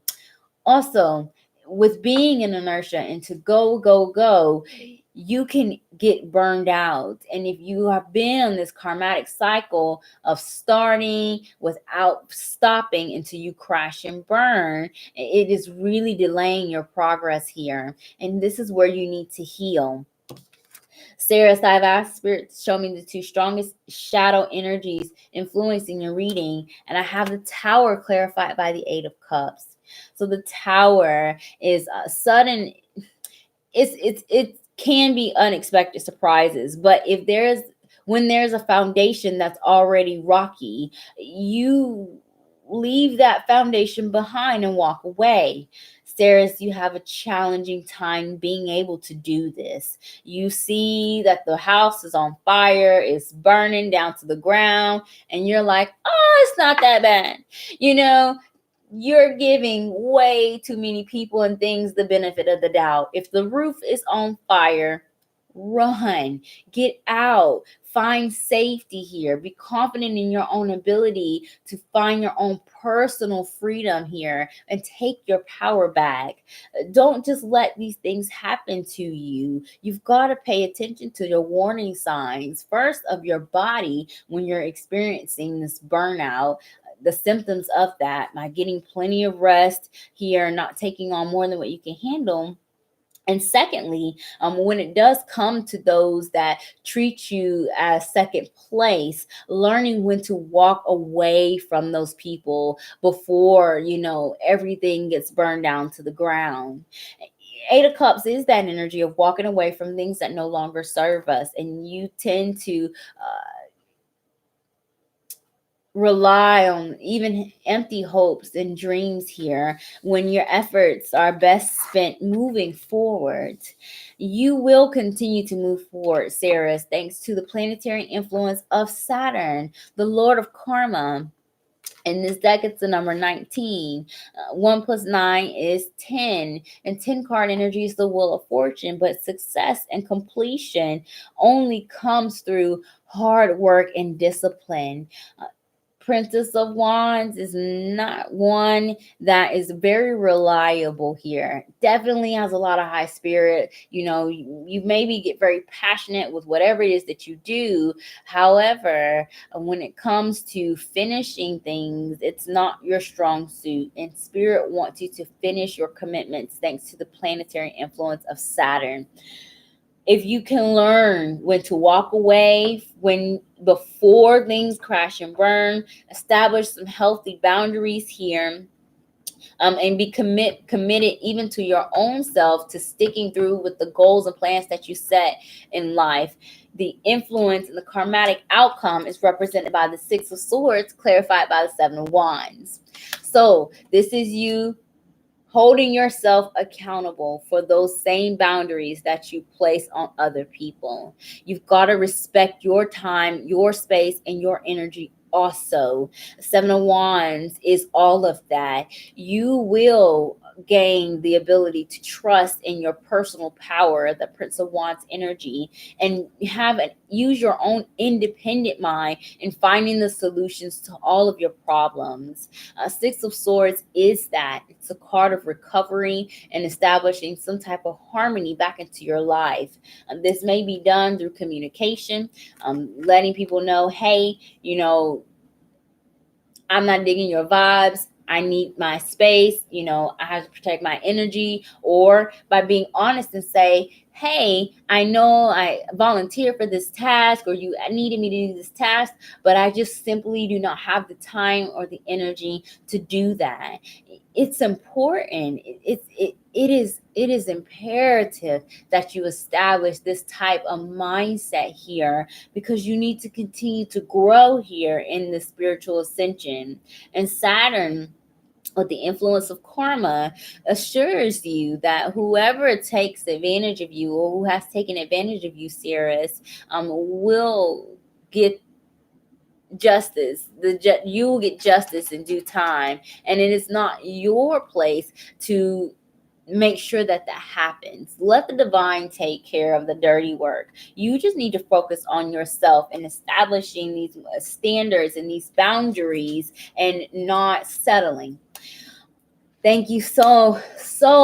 [SPEAKER 1] Also, with being in inertia and to go, go, go, you can get burned out. And if you have been on this karmatic cycle of starting without stopping until you crash and burn, it is really delaying your progress here. And this is where you need to heal. Sarah, I've asked Spirit to show me the two strongest shadow energies influencing your reading, and I have the Tower clarified by the Eight of Cups. So the Tower is a sudden. It can be unexpected surprises, but if there's when there's a foundation that's already rocky, you leave that foundation behind and walk away. Saris, you have a challenging time being able to do this. You see that the house is on fire, it's burning down to the ground, and you're like, oh, it's not that bad. You know, you're giving way too many people and things the benefit of the doubt. If the roof is on fire, run, get out, find safety here. Be confident in your own ability to find your own personal freedom here and take your power back. Don't just let these things happen to you. You've got to pay attention to your warning signs, first of your body when you're experiencing this burnout, the symptoms of that, by getting plenty of rest here, not taking on more than what you can handle. And secondly, when it does come to those that treat you as second place, learning when to walk away from those people before, everything gets burned down to the ground. Eight of Cups is that energy of walking away from things that no longer serve us. And you tend to rely on even empty hopes and dreams here when your efforts are best spent moving forward. You will continue to move forward, Saris, thanks to the planetary influence of Saturn, the Lord of Karma. In this deck, it's the number 19. 1 plus 9 is 10. And 10 card energy is the Wheel of Fortune. But success and completion only comes through hard work and discipline. Princess of Wands is not one that is very reliable here. Definitely has a lot of high spirit. You maybe get very passionate with whatever it is that you do. However, when it comes to finishing things, it's not your strong suit. And Spirit wants you to finish your commitments thanks to the planetary influence of Saturn. If you can learn when to walk away before things crash and burn, establish some healthy boundaries here, and be committed even to your own self to sticking through with the goals and plans that you set in life. The influence and the karmatic outcome is represented by the Six of Swords, clarified by the Seven of Wands. So this is you holding yourself accountable for those same boundaries that you place on other people. You've got to respect your time, your space, and your energy also. Seven of Wands is all of that. You will gain the ability to trust in your personal power, the Prince of Wands energy, and use your own independent mind in finding the solutions to all of your problems. Six of Swords is that. It's a card of recovery and establishing some type of harmony back into your life. This may be done through communication, letting people know, hey, I'm not digging your vibes. I need my space. I have to protect my energy. Or by being honest and say, hey, I know I volunteered for this task, or you needed me to do this task, but I just simply do not have the time or the energy to do that. It's important. It is imperative that you establish this type of mindset here, because you need to continue to grow here in the spiritual ascension. And Saturn, with the influence of karma, assures you that whoever takes advantage of you, or who has taken advantage of you, Sirius, will get justice. You will get justice in due time, and it is not your place to make sure that that happens. Let the divine take care of the dirty work. You just need to focus on yourself and establishing these standards and these boundaries and not settling. Thank you so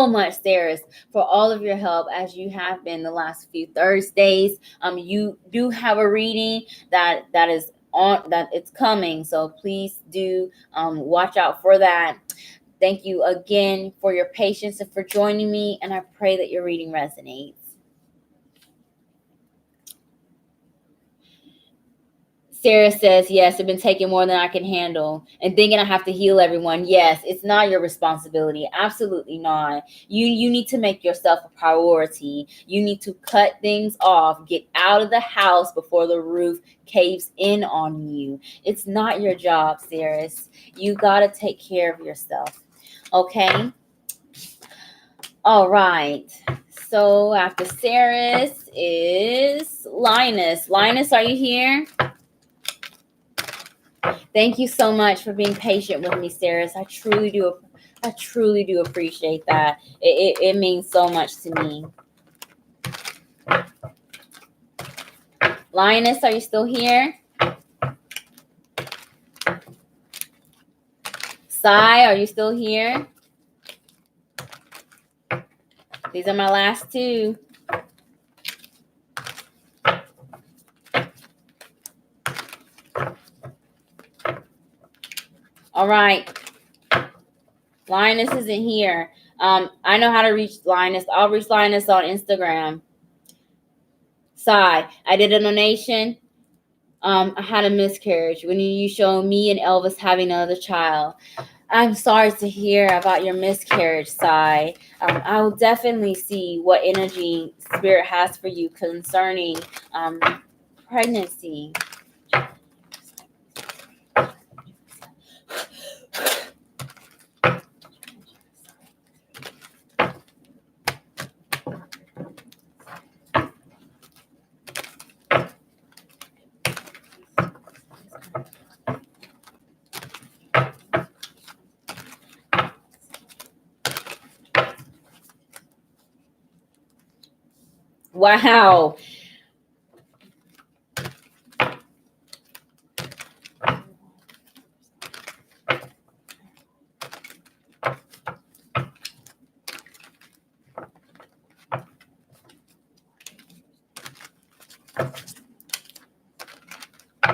[SPEAKER 1] much, Sarah, for all of your help as you have been the last few Thursdays. You do have a reading that is on, that it's coming, so please do watch out for that. Thank you again for your patience and for joining me, and I pray that your reading resonates. Sarah says, yes, I've been taking more than I can handle and thinking I have to heal everyone. Yes, it's not your responsibility. Absolutely not. You need to make yourself a priority. You need to cut things off, get out of the house before the roof caves in on you. It's not your job, Sarah. You got to take care of yourself. Okay? All right. So after Saris is Linus. Linus, are you here? Thank you so much for being patient with me, Saris. I truly do appreciate that. It means so much to me. Linus, are you still here? Sai, are you still here? These are my last two. All right. Linus isn't here. I know how to reach Linus. I'll reach Linus on Instagram. Sai, I did a donation. I had a miscarriage when you showed me and Elvis having another child. I'm sorry to hear about your miscarriage, Sai. I will definitely see what energy Spirit has for you concerning pregnancy. Wow.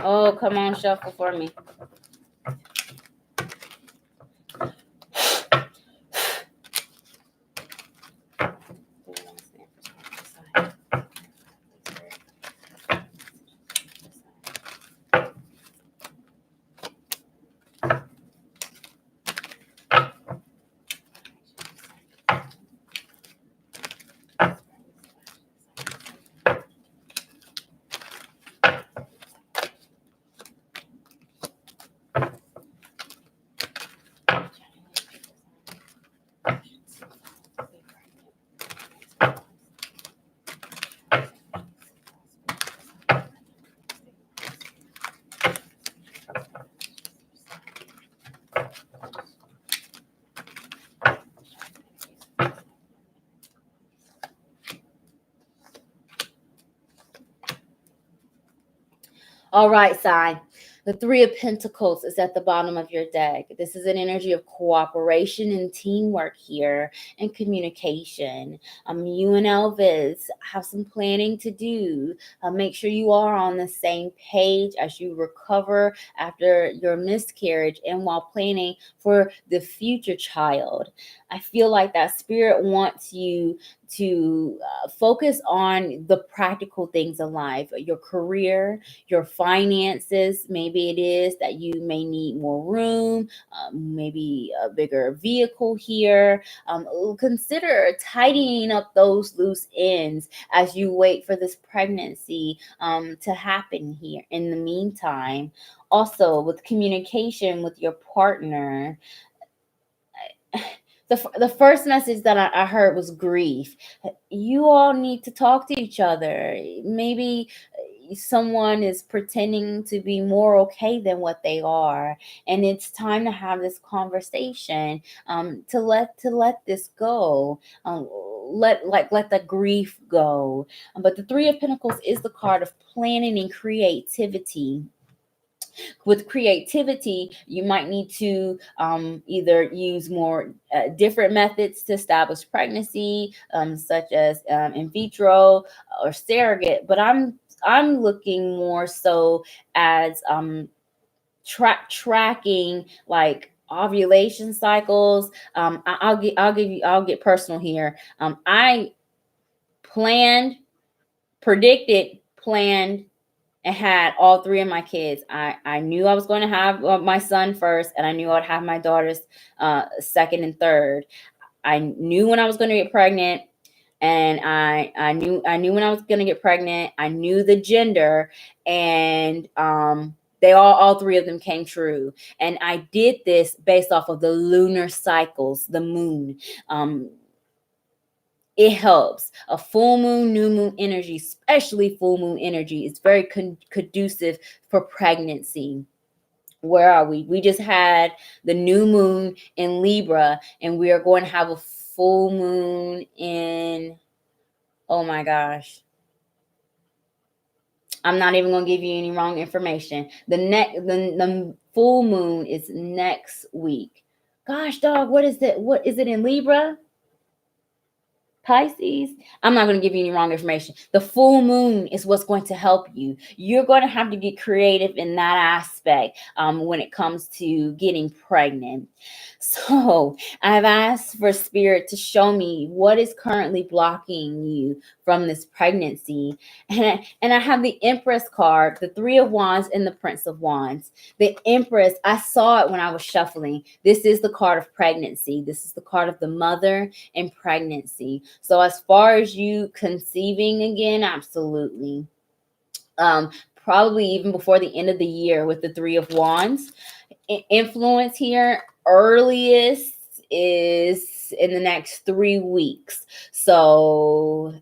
[SPEAKER 1] Oh, come on, shuffle for me. All right, Sai. The Three of Pentacles is at the bottom of your deck. This is an energy of cooperation and teamwork here and communication. You and Elvis have some planning to do. Make sure you are on the same page as you recover after your miscarriage and while planning for the future child. I feel like that Spirit wants you to focus on the practical things in life, your career, your finances. Maybe it is that you may need more room, maybe a bigger vehicle here. Consider tidying up those loose ends as you wait for this pregnancy to happen here. In the meantime, also with communication with your partner, the first message that I heard was grief. You all need to talk to each other. Maybe someone is pretending to be more okay than what they are, and it's time to have this conversation, to let this go, let the grief go. But the Three of Pentacles is the card of planning and creativity. With creativity, you might need to either use more different methods to establish pregnancy, such as in vitro or surrogate. But I'm looking more so as tracking like ovulation cycles. I'll get personal here. I planned, predicted, planned, and had all three of my kids. I knew I was going to have my son first, and I knew I'd have my daughters second and third. I knew when I was going to get pregnant, and I knew when I was going to get pregnant. I knew the gender, and they all three of them came true. And I did this based off of the lunar cycles, the moon. It helps. A full moon, new moon energy, especially full moon energy, is very conducive for pregnancy. Where are we? We just had the new moon in Libra, and we are going to have a full moon in, oh my gosh, I'm not even going to give you any wrong information. The full moon is next week. Gosh, dog, what is it? What is it in Libra? Pisces. I'm not going to give you any wrong information. The full moon is what's going to help you. You're going to have to get creative in that aspect when it comes to getting pregnant. So I've asked for Spirit to show me what is currently blocking you from this pregnancy. And I have the Empress card, the Three of Wands, and the Prince of Wands. The Empress, I saw it when I was shuffling. This is the card of pregnancy. This is the card of the mother and pregnancy. So as far as you conceiving again, absolutely. Probably even before the end of the year with the Three of Wands. Influence here, earliest is in the next 3 weeks. So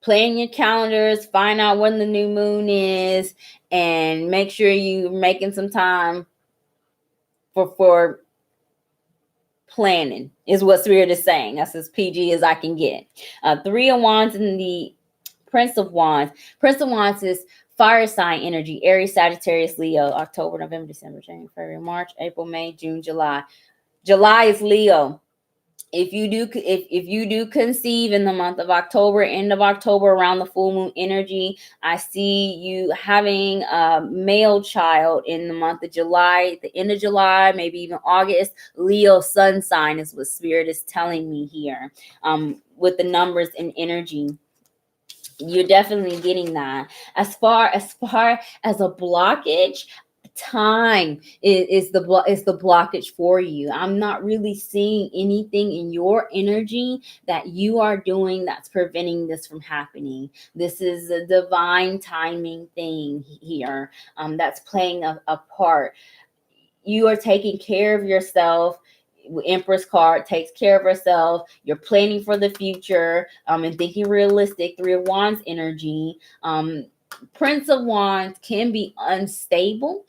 [SPEAKER 1] plan your calendars, find out when the new moon is, and make sure you're making some time for planning, is what Spirit is saying. That's as PG as I can get. Three of Wands and the Prince of Wands. Prince of Wands is fire sign energy: Aries, Sagittarius, Leo. October, November, December, January, February, March, April, May, June, July. July is Leo. If you do conceive in the month of October, end of October, around the full moon energy, I see you having a male child in the month of July, the end of July, maybe even August. Leo sun sign is what Spirit is telling me here, with the numbers and energy. You're definitely getting that. As far as a blockage, time is the blockage for you. I'm not really seeing anything in your energy that you are doing that's preventing this from happening. This is a divine timing thing here, that's playing a part. You are taking care of yourself. Empress card takes care of herself. You're planning for the future, and thinking realistic. Three of Wands energy. Prince of Wands can be unstable.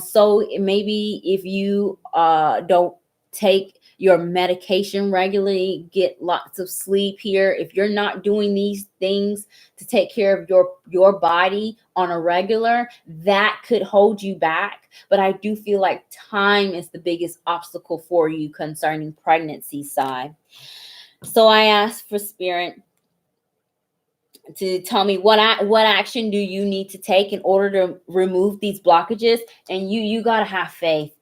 [SPEAKER 1] So maybe if you don't take your medication regularly, get lots of sleep here. If you're not doing these things to take care of your body on a regular, that could hold you back. But I do feel like time is the biggest obstacle for you concerning pregnancy side. So I asked for Spirit to tell me what action do you need to take in order to remove these blockages. And you gotta have faith,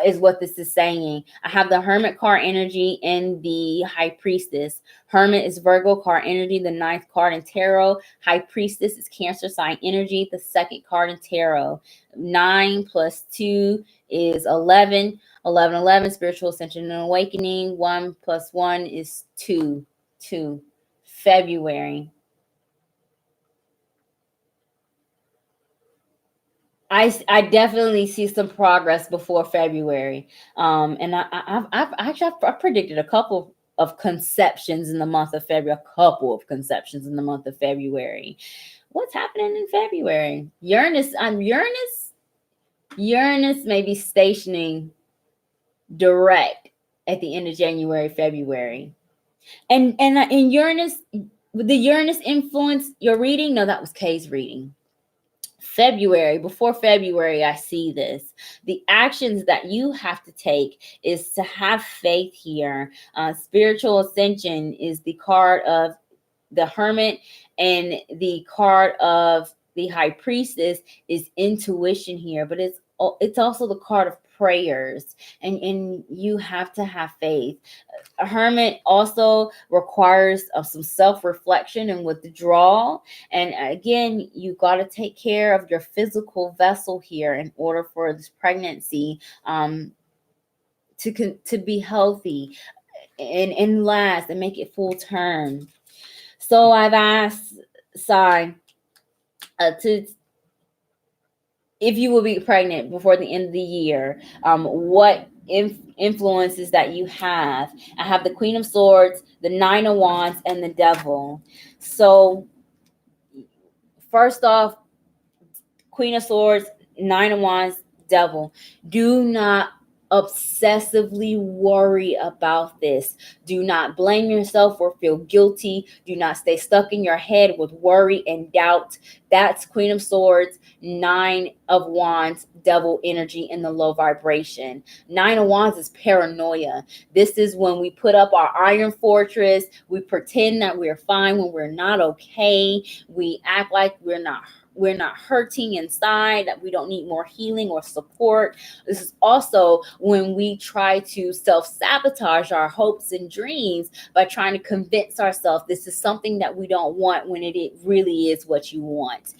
[SPEAKER 1] is what this is saying. I have the Hermit card energy and the High Priestess. Hermit is Virgo card energy, the 9th card in tarot. High Priestess is Cancer sign energy, the 2nd card in tarot. 9 + 2 is 11. 11, spiritual ascension and awakening. 1 + 1 is 2. February. I definitely see some progress before February. And I've predicted a couple of conceptions in the month of February, a couple of conceptions in the month of February. What's happening in February? Uranus may be stationing direct at the end of January, February. And in Uranus, the Uranus influence your reading? No, that was Kay's reading. February, before February, I see this. The actions that you have to take is to have faith here. Spiritual ascension is the card of the Hermit, and the card of the High Priestess is intuition here, but it's also the card of prayers, and you have to have faith. A Hermit also requires some self-reflection and withdrawal, and again, you got to take care of your physical vessel here in order for this pregnancy to be healthy and last and make it full term. So I've asked Sai to, if you will be pregnant before the end of the year, what influences that you have. I have the Queen of Swords, the Nine of Wands, and the Devil. So first off, Queen of Swords, Nine of Wands, Devil. Do not obsessively worry about this. Do not blame yourself or feel guilty. Do not stay stuck in your head with worry and doubt. That's Queen of Swords, Nine of Wands, Devil energy in the low vibration. Nine of Wands is paranoia. This is when we put up our iron fortress. We pretend that we're fine when we're not okay. We act like we're not hurting inside, that we don't need more healing or support. This is also when we try to self-sabotage our hopes and dreams by trying to convince ourselves this is something that we don't want when it really is what you want.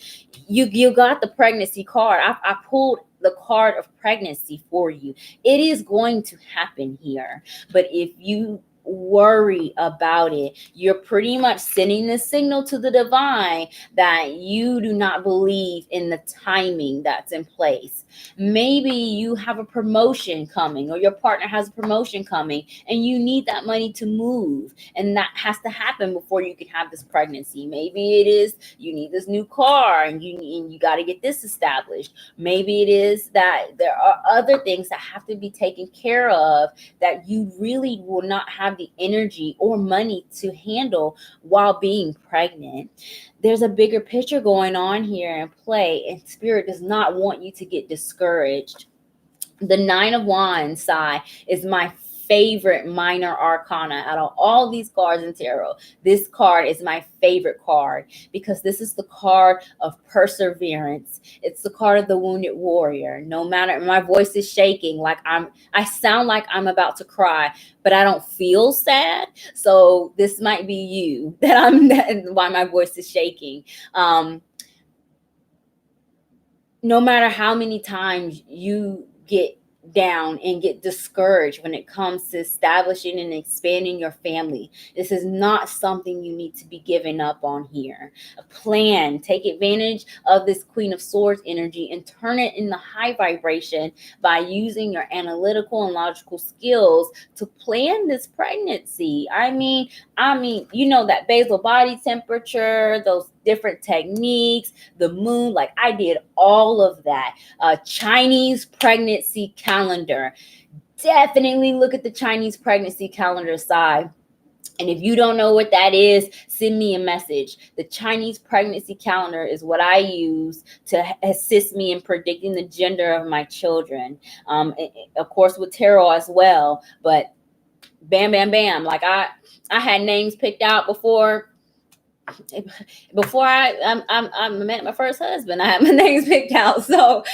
[SPEAKER 1] You got the pregnancy card. I pulled the card of pregnancy for you. It is going to happen here. But if you worry about it, you're pretty much sending the signal to the divine that you do not believe in the timing that's in place. Maybe you have a promotion coming, or your partner has a promotion coming, and you need that money to move, and that has to happen before you can have this pregnancy. Maybe it is you need this new car, and you got to get this established. Maybe it is that there are other things that have to be taken care of that you really will not have the energy or money to handle while being pregnant. There's a bigger picture going on here in play, and Spirit does not want you to get discouraged. The Nine of Wands side is my favorite minor arcana out of all these cards in tarot. This card is my favorite card because this is the card of perseverance. It's the card of the wounded warrior. No matter, my voice is shaking, like I sound like I'm about to cry, but I don't feel sad. So this might be you why my voice is shaking. No matter how many times you get down and get discouraged when it comes to establishing and expanding your family, this is not something you need to be giving up on here. A plan, take advantage of this Queen of Swords energy and turn it in the high vibration by using your analytical and logical skills to plan this pregnancy. I mean, you know, that basal body temperature, those different techniques, the moon, like I did all of that. Chinese pregnancy calendar. Definitely look at the Chinese pregnancy calendar side. And if you don't know what that is, send me a message. The Chinese pregnancy calendar is what I use to assist me in predicting the gender of my children. Of course, with tarot as well. But bam, bam, bam. Like I had names picked out before I met my first husband. I had my names picked out. So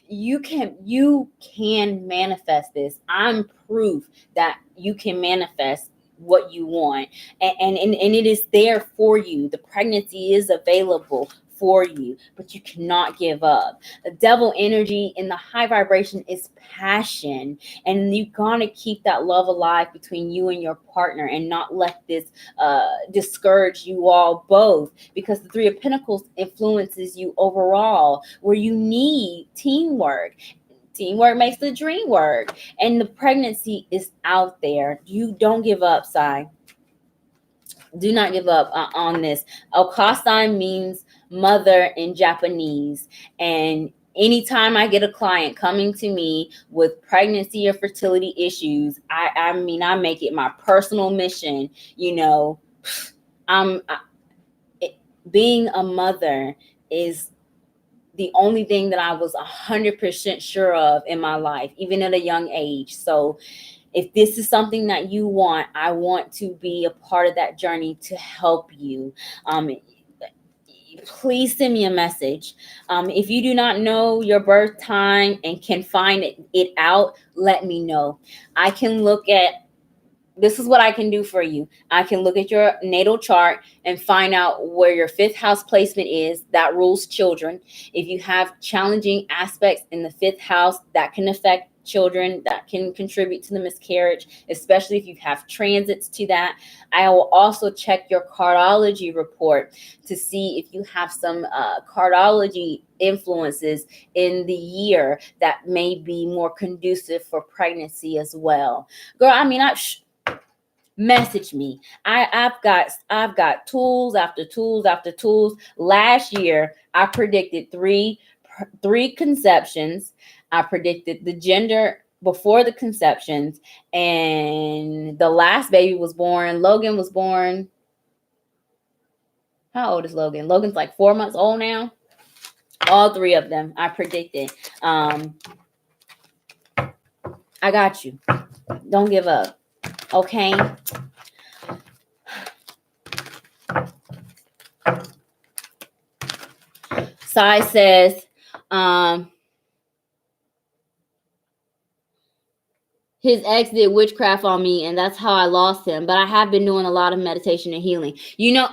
[SPEAKER 1] you can manifest this. I'm proof that you can manifest what you want, and it is there for you. The pregnancy is available for you, but you cannot give up. The devil energy in the high vibration is passion, and you gotta keep that love alive between you and your partner and not let this discourage you all both, because the Three of Pentacles influences you overall, where you need teamwork. Teamwork makes the dream work. And the pregnancy is out there. You don't give up, Sai. Do not give up on this. Okasan means mother in Japanese. And anytime I get a client coming to me with pregnancy or fertility issues, I mean, I make it my personal mission. You know, I'm it, being a mother is the only thing that I was 100% sure of in my life, even at a young age. So if this is something that you want, I want to be a part of that journey to help you. Please send me a message. If you do not know your birth time and can find it out, let me know. I can look at, this is what I can do for you. I can look at your natal chart and find out where your fifth house placement is. That rules children. If you have challenging aspects in the fifth house, that can affect children, that can contribute to the miscarriage, especially if you have transits to that. I will also check your cardology report to see if you have some cardology influences in the year that may be more conducive for pregnancy as well. Girl, I mean, message me. I've got tools after tools after tools. Last year I predicted three conceptions. I predicted the gender before the conceptions, and the last baby was born. Logan was born. How old is Logan? Logan's like 4 months old now. All three of them I predicted. I got you. Don't give up. Okay. Sai says, his ex did witchcraft on me, and that's how I lost him. But I have been doing a lot of meditation and healing. You know,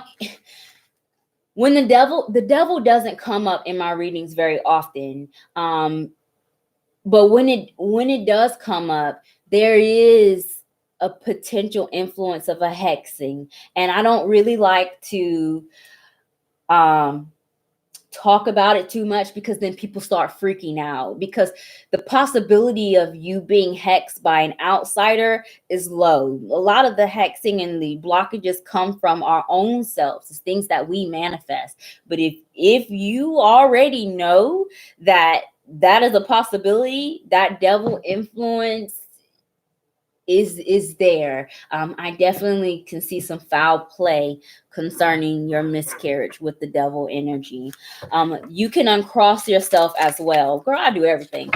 [SPEAKER 1] when the devil doesn't come up in my readings very often. But when it does come up, there is a potential influence of a hexing. And I don't really like to talk about it too much, because then people start freaking out, because the possibility of you being hexed by an outsider is low. A lot of the hexing and the blockages come from our own selves. It's things that we manifest. But if you already know that is a possibility, that devil influence is there. I definitely can see some foul play concerning your miscarriage with the devil energy. You can uncross yourself as well. Girl, I do everything.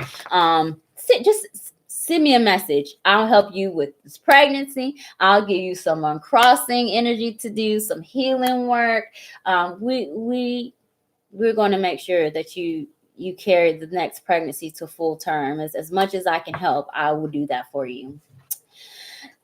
[SPEAKER 1] Just send me a message. I'll help you with this pregnancy. I'll give you some uncrossing energy to do, some healing work. We're going to make sure that you carry the next pregnancy to full term. As much as I can help, I will do that for you.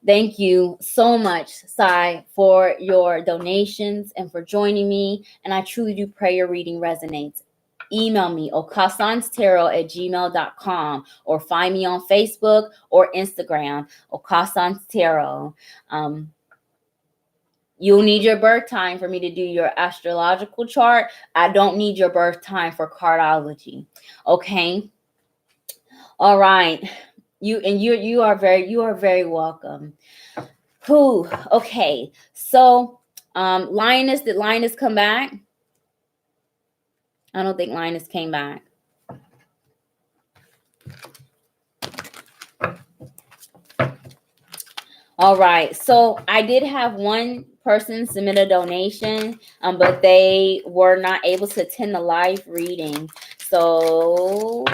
[SPEAKER 1] Thank you so much, Sai, for your donations and for joining me. And I truly do pray your reading resonates. Email me, okasanstarot@gmail.com, or find me on Facebook or Instagram, okasanstarot. You'll need your birth time for me to do your astrological chart. I don't need your birth time for cardology. Okay? All right. You are very welcome. Who? Okay. So, Lioness, did Lioness come back? I don't think Lioness came back. All right. So I did have one person submit a donation, but they were not able to attend the live reading. So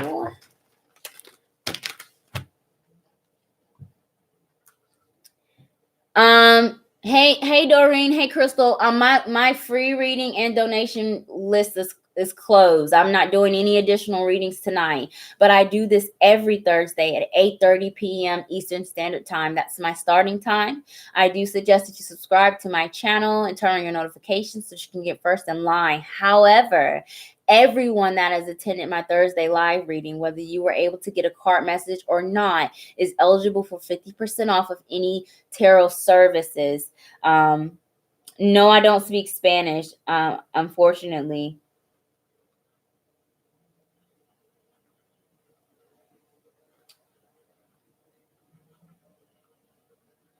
[SPEAKER 1] hey Doreen, hey Crystal. My free reading and donation list is closed. I'm not doing any additional readings tonight, but I do this every Thursday at 8:30 p.m. Eastern Standard Time. That's my starting time. I do suggest that you subscribe to my channel and turn on your notifications so you can get first in line. However, everyone that has attended my Thursday live reading, whether you were able to get a card message or not, is eligible for 50% off of any tarot services. No, I don't speak Spanish, unfortunately.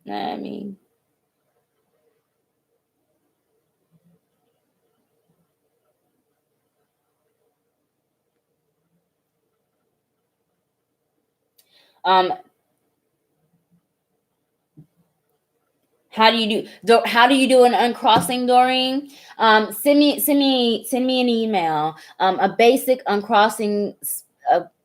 [SPEAKER 1] Let me. How do you do an uncrossing, Doreen? Send me an email. A basic uncrossing.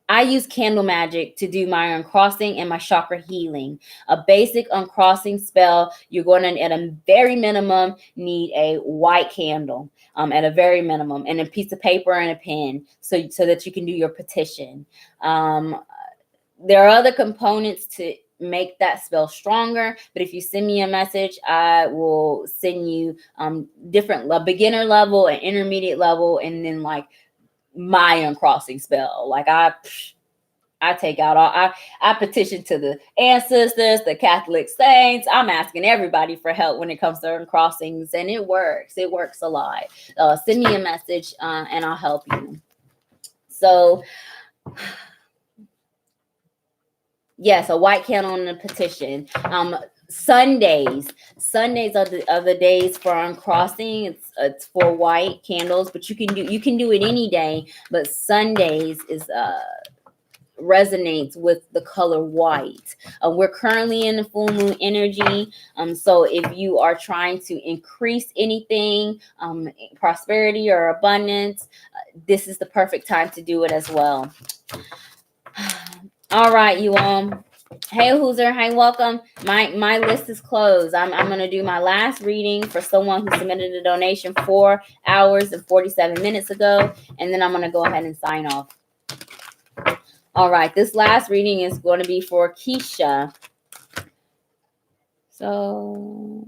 [SPEAKER 1] I use candle magic to do my uncrossing and my chakra healing. A basic uncrossing spell, you're going to, at a very minimum, need a white candle. At a very minimum, and a piece of paper and a pen, so that you can do your petition. There are other components to make that spell stronger, but if you send me a message, I will send you different beginner level and intermediate level, and then like my uncrossing spell. Like I take out all, I petition to the ancestors, the Catholic saints. I'm asking everybody for help when it comes to uncrossings, and it works. It works a lot. Send me a message and I'll help you. So yes, a white candle and a petition. Sundays are the days for uncrossing. It's for white candles, but you can do it any day. But Sundays is resonates with the color white. We're currently in the full moon energy. So if you are trying to increase anything, prosperity or abundance, this is the perfect time to do it as well. All right, you all. Hey, Hooser. Hey, welcome. My list is closed. I'm going to do my last reading for someone who submitted a donation 4 hours and 47 minutes ago, and then I'm going to go ahead and sign off. All right, this last reading is going to be for Keisha. So,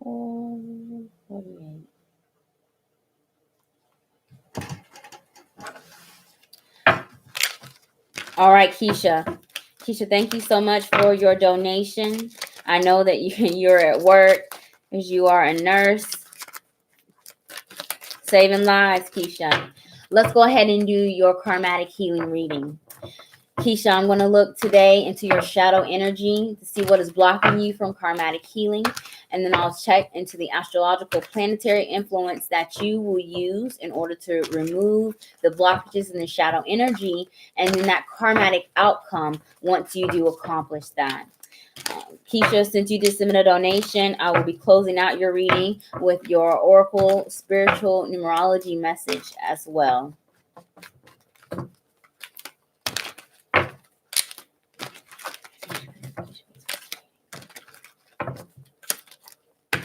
[SPEAKER 1] 448. All right, Keisha. Keisha, thank you so much for your donation. I know that you're at work because you are a nurse. Saving lives, Keisha. Let's go ahead and do your karmatic healing reading. Keisha, I'm going to look today into your shadow energy to see what is blocking you from karmatic healing. And then I'll check into the astrological planetary influence that you will use in order to remove the blockages in the shadow energy. And then that karmatic outcome once you do accomplish that. Keisha, since you did submit a donation, I will be closing out your reading with your oracle spiritual numerology message as well.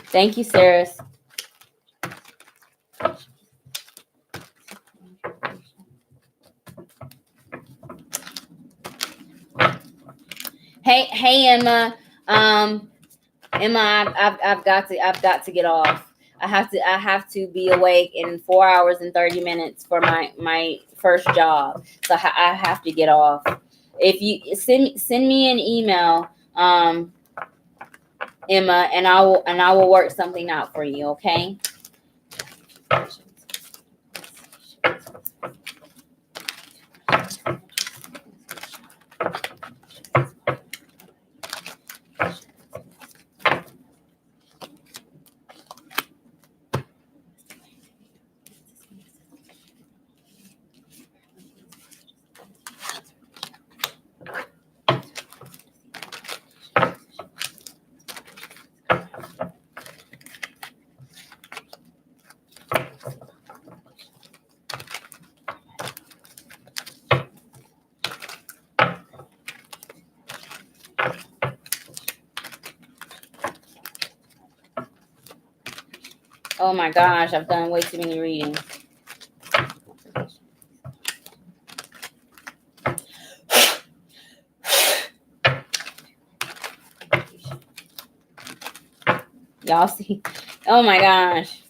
[SPEAKER 1] Thank you, Saris. Hey, Emma. Emma, I've got to get off. I have to be awake in 4 hours and 30 minutes for my first job. So I have to get off. If you send me an email, Emma, and I will work something out for you, okay? Oh my gosh, I've done way too many readings. Y'all see? Oh my gosh.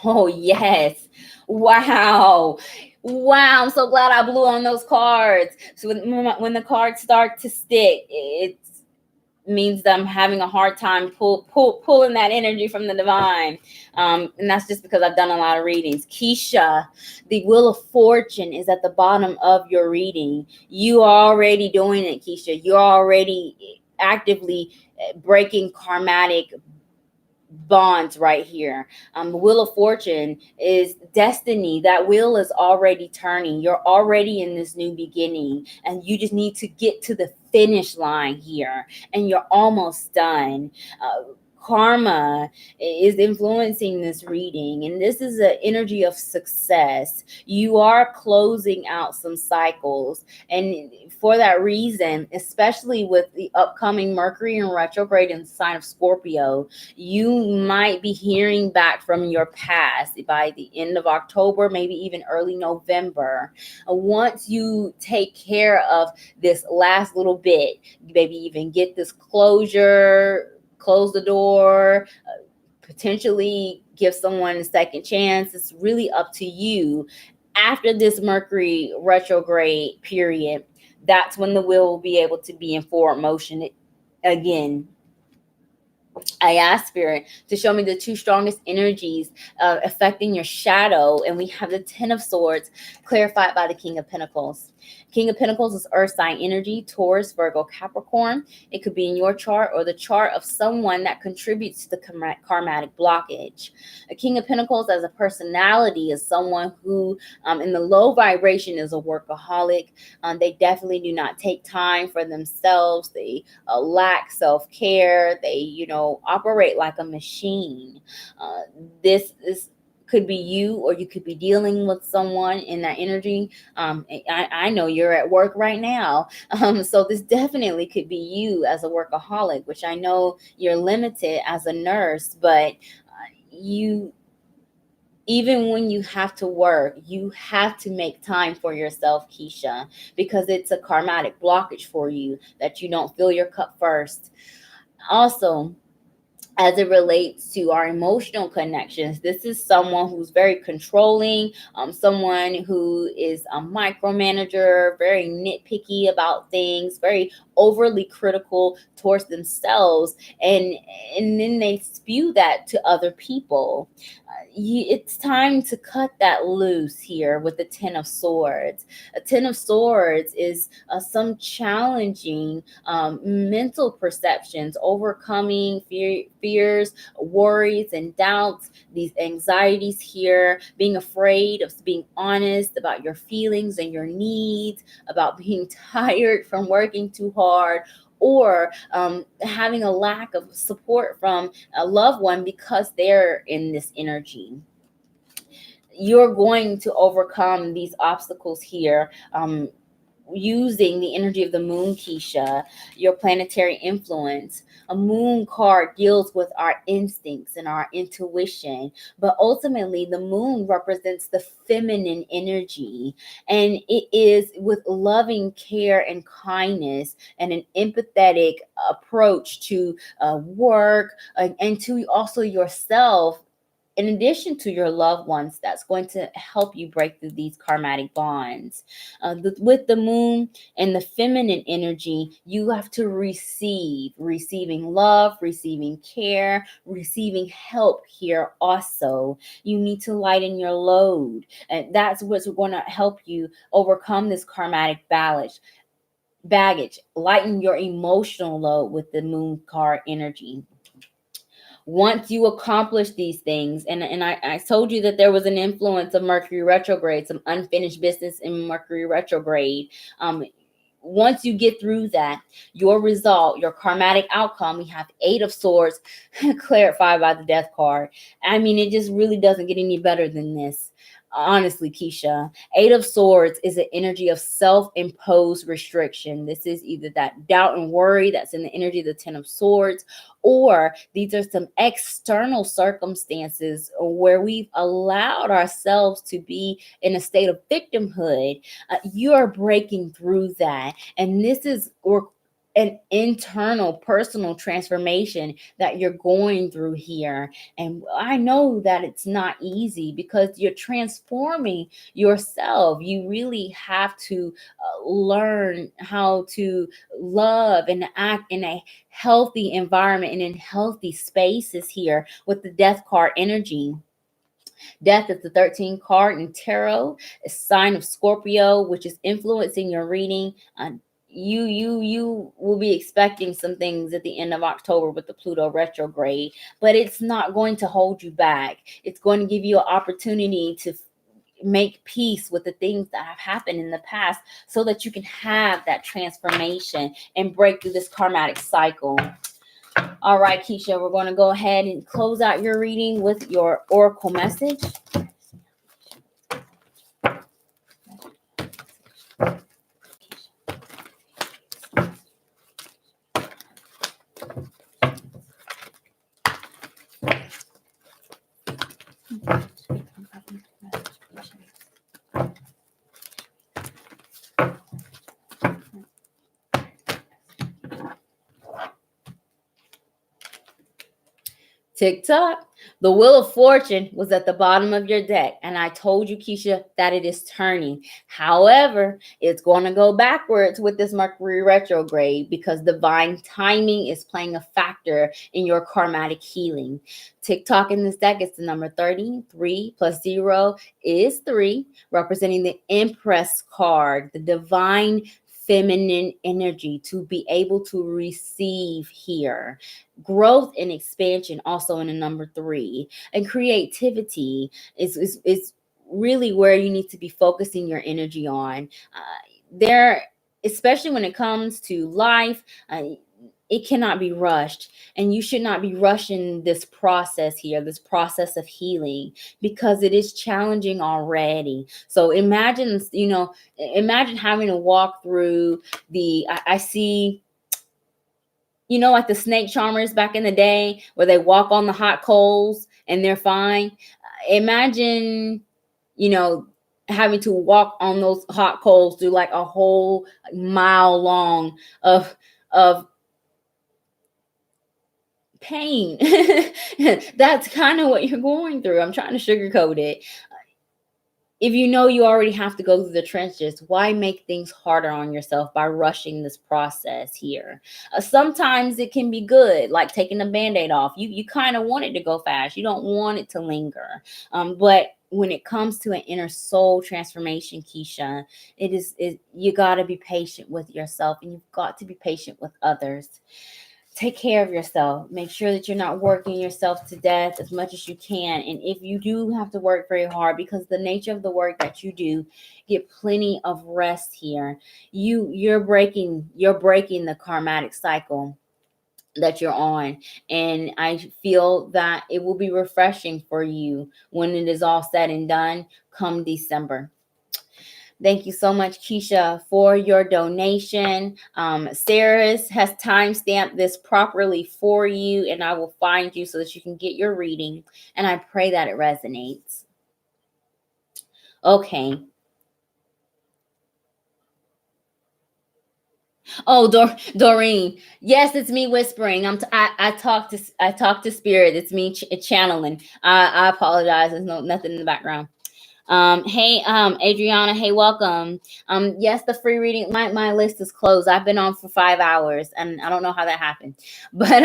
[SPEAKER 1] Oh yes. Wow. I'm so glad I blew on those cards. So when the cards start to stick, means that I'm having a hard time pulling that energy from the divine. And that's just because I've done a lot of readings. Keisha, the Wheel of Fortune is at the bottom of your reading. You are already doing it, Keisha. You're already actively breaking karmatic bonds right here. The Wheel of Fortune is destiny. That wheel is already turning. You're already in this new beginning, and you just need to get to the finish line here, and you're almost done. Karma is influencing this reading, and this is an energy of success. You are closing out some cycles, and for that reason, especially with the upcoming Mercury in retrograde in the sign of Scorpio, you might be hearing back from your past by the end of October, maybe even early November. Once you take care of this last little bit, maybe even get this closure, close the door, potentially give someone a second chance. It's really up to you. After this Mercury retrograde period, that's when the wheel will be able to be in forward motion again. I asked Spirit to show me the two strongest energies affecting your shadow, and we have the Ten of Swords clarified by the King of Pentacles. King of Pentacles is earth sign energy, Taurus, Virgo, Capricorn. It could be in your chart or the chart of someone that contributes to the karmatic blockage. A King of Pentacles as a personality is someone who in the low vibration is a workaholic. They definitely do not take time for themselves. They lack self-care. They, operate like a machine. This is could be you, or you could be dealing with someone in that energy. I know you're at work right now. So this definitely could be you as a workaholic, which I know you're limited as a nurse, but you, even when you have to work, you have to make time for yourself, Keisha, because it's a karmatic blockage for you that you don't fill your cup first. Also, as it relates to our emotional connections, this is someone who's very controlling, someone who is a micromanager, very nitpicky about things, very overly critical towards themselves, and then they spew that to other people. It's time to cut that loose here with the Ten of Swords. A Ten of Swords is some challenging mental perceptions, overcoming fears, worries, and doubts, these anxieties here, being afraid of being honest about your feelings and your needs, about being tired from working too hard, or having a lack of support from a loved one because they're in this energy. You're going to overcome these obstacles here using the energy of the moon, Keisha, your planetary influence. A moon card deals with our instincts and our intuition, but ultimately the moon represents the feminine energy, and it is with loving care and kindness and an empathetic approach to work and to also yourself, in addition to your loved ones, that's going to help you break through these karmatic bonds. With the moon and the feminine energy, you have to receiving love, receiving care, receiving help here also. You need to lighten your load. And that's what's going to help you overcome this karmatic baggage. Lighten your emotional load with the moon card energy. Once you accomplish these things, and I told you that there was an influence of Mercury retrograde, some unfinished business in Mercury retrograde. Once you get through that, your result, your karmatic outcome, we have Eight of Swords clarified by the Death card. I mean, it just really doesn't get any better than this. Honestly, Keisha, Eight of Swords is an energy of self-imposed restriction. This is either that doubt and worry that's in the energy of the Ten of Swords, or these are some external circumstances where we've allowed ourselves to be in a state of victimhood. You are breaking through that, and this is an internal personal transformation that you're going through here. And I know that it's not easy because you're transforming yourself. You really have to learn how to love and act in a healthy environment and in healthy spaces here with the death card energy. Death is the 13th card in tarot, a sign of Scorpio, which is influencing your reading. You will be expecting some things at the end of October with the Pluto retrograde, but it's not going to hold you back. It's going to give you an opportunity to make peace with the things that have happened in the past so that you can have that transformation and break through this karmatic cycle. All right, Keisha, we're going to go ahead and close out your reading with your oracle message. Tick tock. The Wheel of Fortune was at the bottom of your deck, and I told you, Keisha, that it is turning. However, it's going to go backwards with this Mercury retrograde because divine timing is playing a factor in your karmatic healing. Tick tock in this deck is the number 30. 3 plus 0 is 3, representing the Empress card, the divine feminine energy to be able to receive here. Growth and expansion also in a number 3, and creativity is really where you need to be focusing your energy on. There, especially when it comes to life, it cannot be rushed, and you should not be rushing this process here, this process of healing, because it is challenging already. So imagine, imagine having to walk through I see, like the snake charmers back in the day where they walk on the hot coals and they're fine. Imagine, having to walk on those hot coals through like a whole mile long of pain. That's kind of what you're going through. I'm trying to sugarcoat it. If you know you already have to go through the trenches, why make things harder on yourself by rushing this process here? Sometimes it can be good, like taking a Band-Aid off. You kind of want it to go fast. You don't want it to linger. But when it comes to an inner soul transformation, Keisha, you got to be patient with yourself, and you've got to be patient with others. Take care of yourself. Make sure that you're not working yourself to death as much as you can. And if you do have to work very hard, because the nature of the work that you do, get plenty of rest here. You're breaking the karmatic cycle that you're on, and I feel that it will be refreshing for you when it is all said and done come December. Thank you so much, Keisha, for your donation. Sarah has timestamped this properly for you, and I will find you so that you can get your reading. And I pray that it resonates. Okay. Oh, Doreen. Yes, it's me whispering. I talk to spirit. It's me channeling. I apologize. There's nothing in the background. Hey, Adriana, hey, welcome. Yes, the free reading, my list is closed. I've been on for 5 hours and I don't know how that happened, but,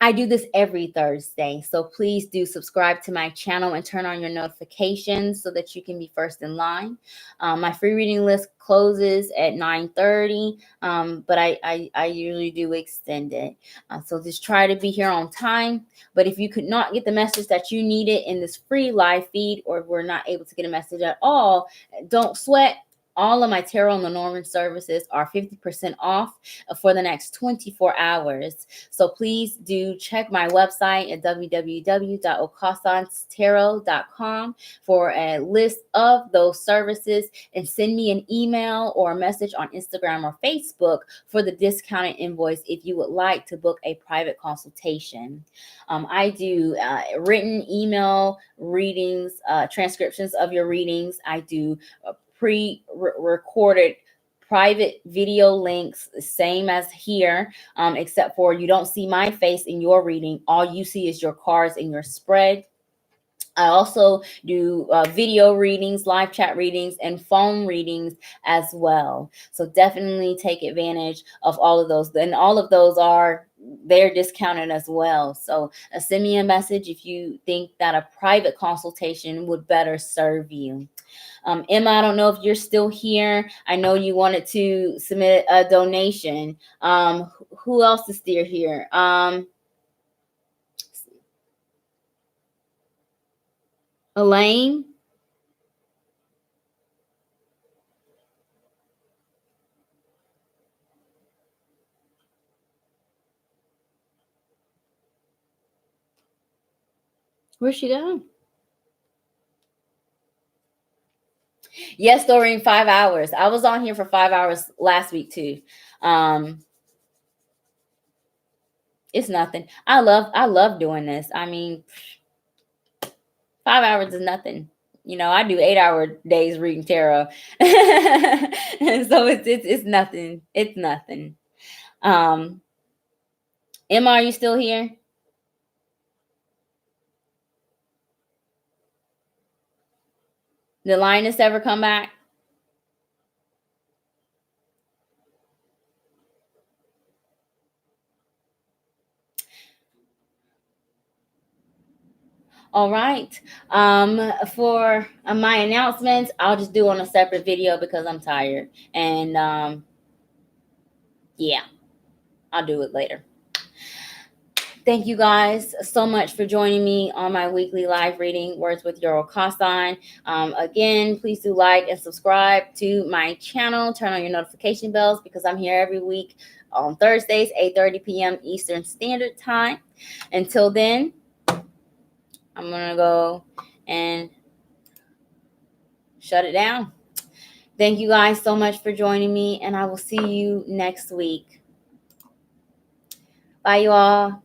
[SPEAKER 1] I do this every Thursday. So please do subscribe to my channel and turn on your notifications so that you can be first in line. My free reading list closes at 9:30, but I usually do extend it. So just try to be here on time. But if you could not get the message that you needed in this free live feed, or if we're not able to get a message at all, don't sweat. All of my tarot and Lenormand services are 50% off for the next 24 hours. So please do check my website at www.okasanstarot.com for a list of those services, and send me an email or a message on Instagram or Facebook for the discounted invoice if you would like to book a private consultation. I do written email readings, transcriptions of your readings. I do pre-recorded private video links, same as here, except for you don't see my face in your reading. All you see is your cards in your spread. I also do video readings, live chat readings, and phone readings as well. So definitely take advantage of all of those. And all of those they're discounted as well. So send me a message if you think that a private consultation would better serve you. Emma, I don't know if you're still here. I know you wanted to submit a donation. Who else is still here? Elaine. Where'd she go? Yes, Doreen, 5 hours. I was on here for 5 hours last week too. It's nothing. I love doing this. I mean, 5 hours is nothing. You know, I do 8-hour days reading tarot. So it's nothing. It's nothing. Emma, are you still here? Did Linus ever come back? All right. For my announcements, I'll just do on a separate video because I'm tired. And yeah, I'll do it later. Thank you guys so much for joining me on my weekly live reading, Words with 𝙆𝙖𝙧𝙢𝙘 𝙍𝙬. Again, please do like and subscribe to my channel. Turn on your notification bells because I'm here every week on Thursdays, 8:30 p.m. Eastern Standard Time. Until then, I'm going to go and shut it down. Thank you guys so much for joining me, and I will see you next week. Bye, you all.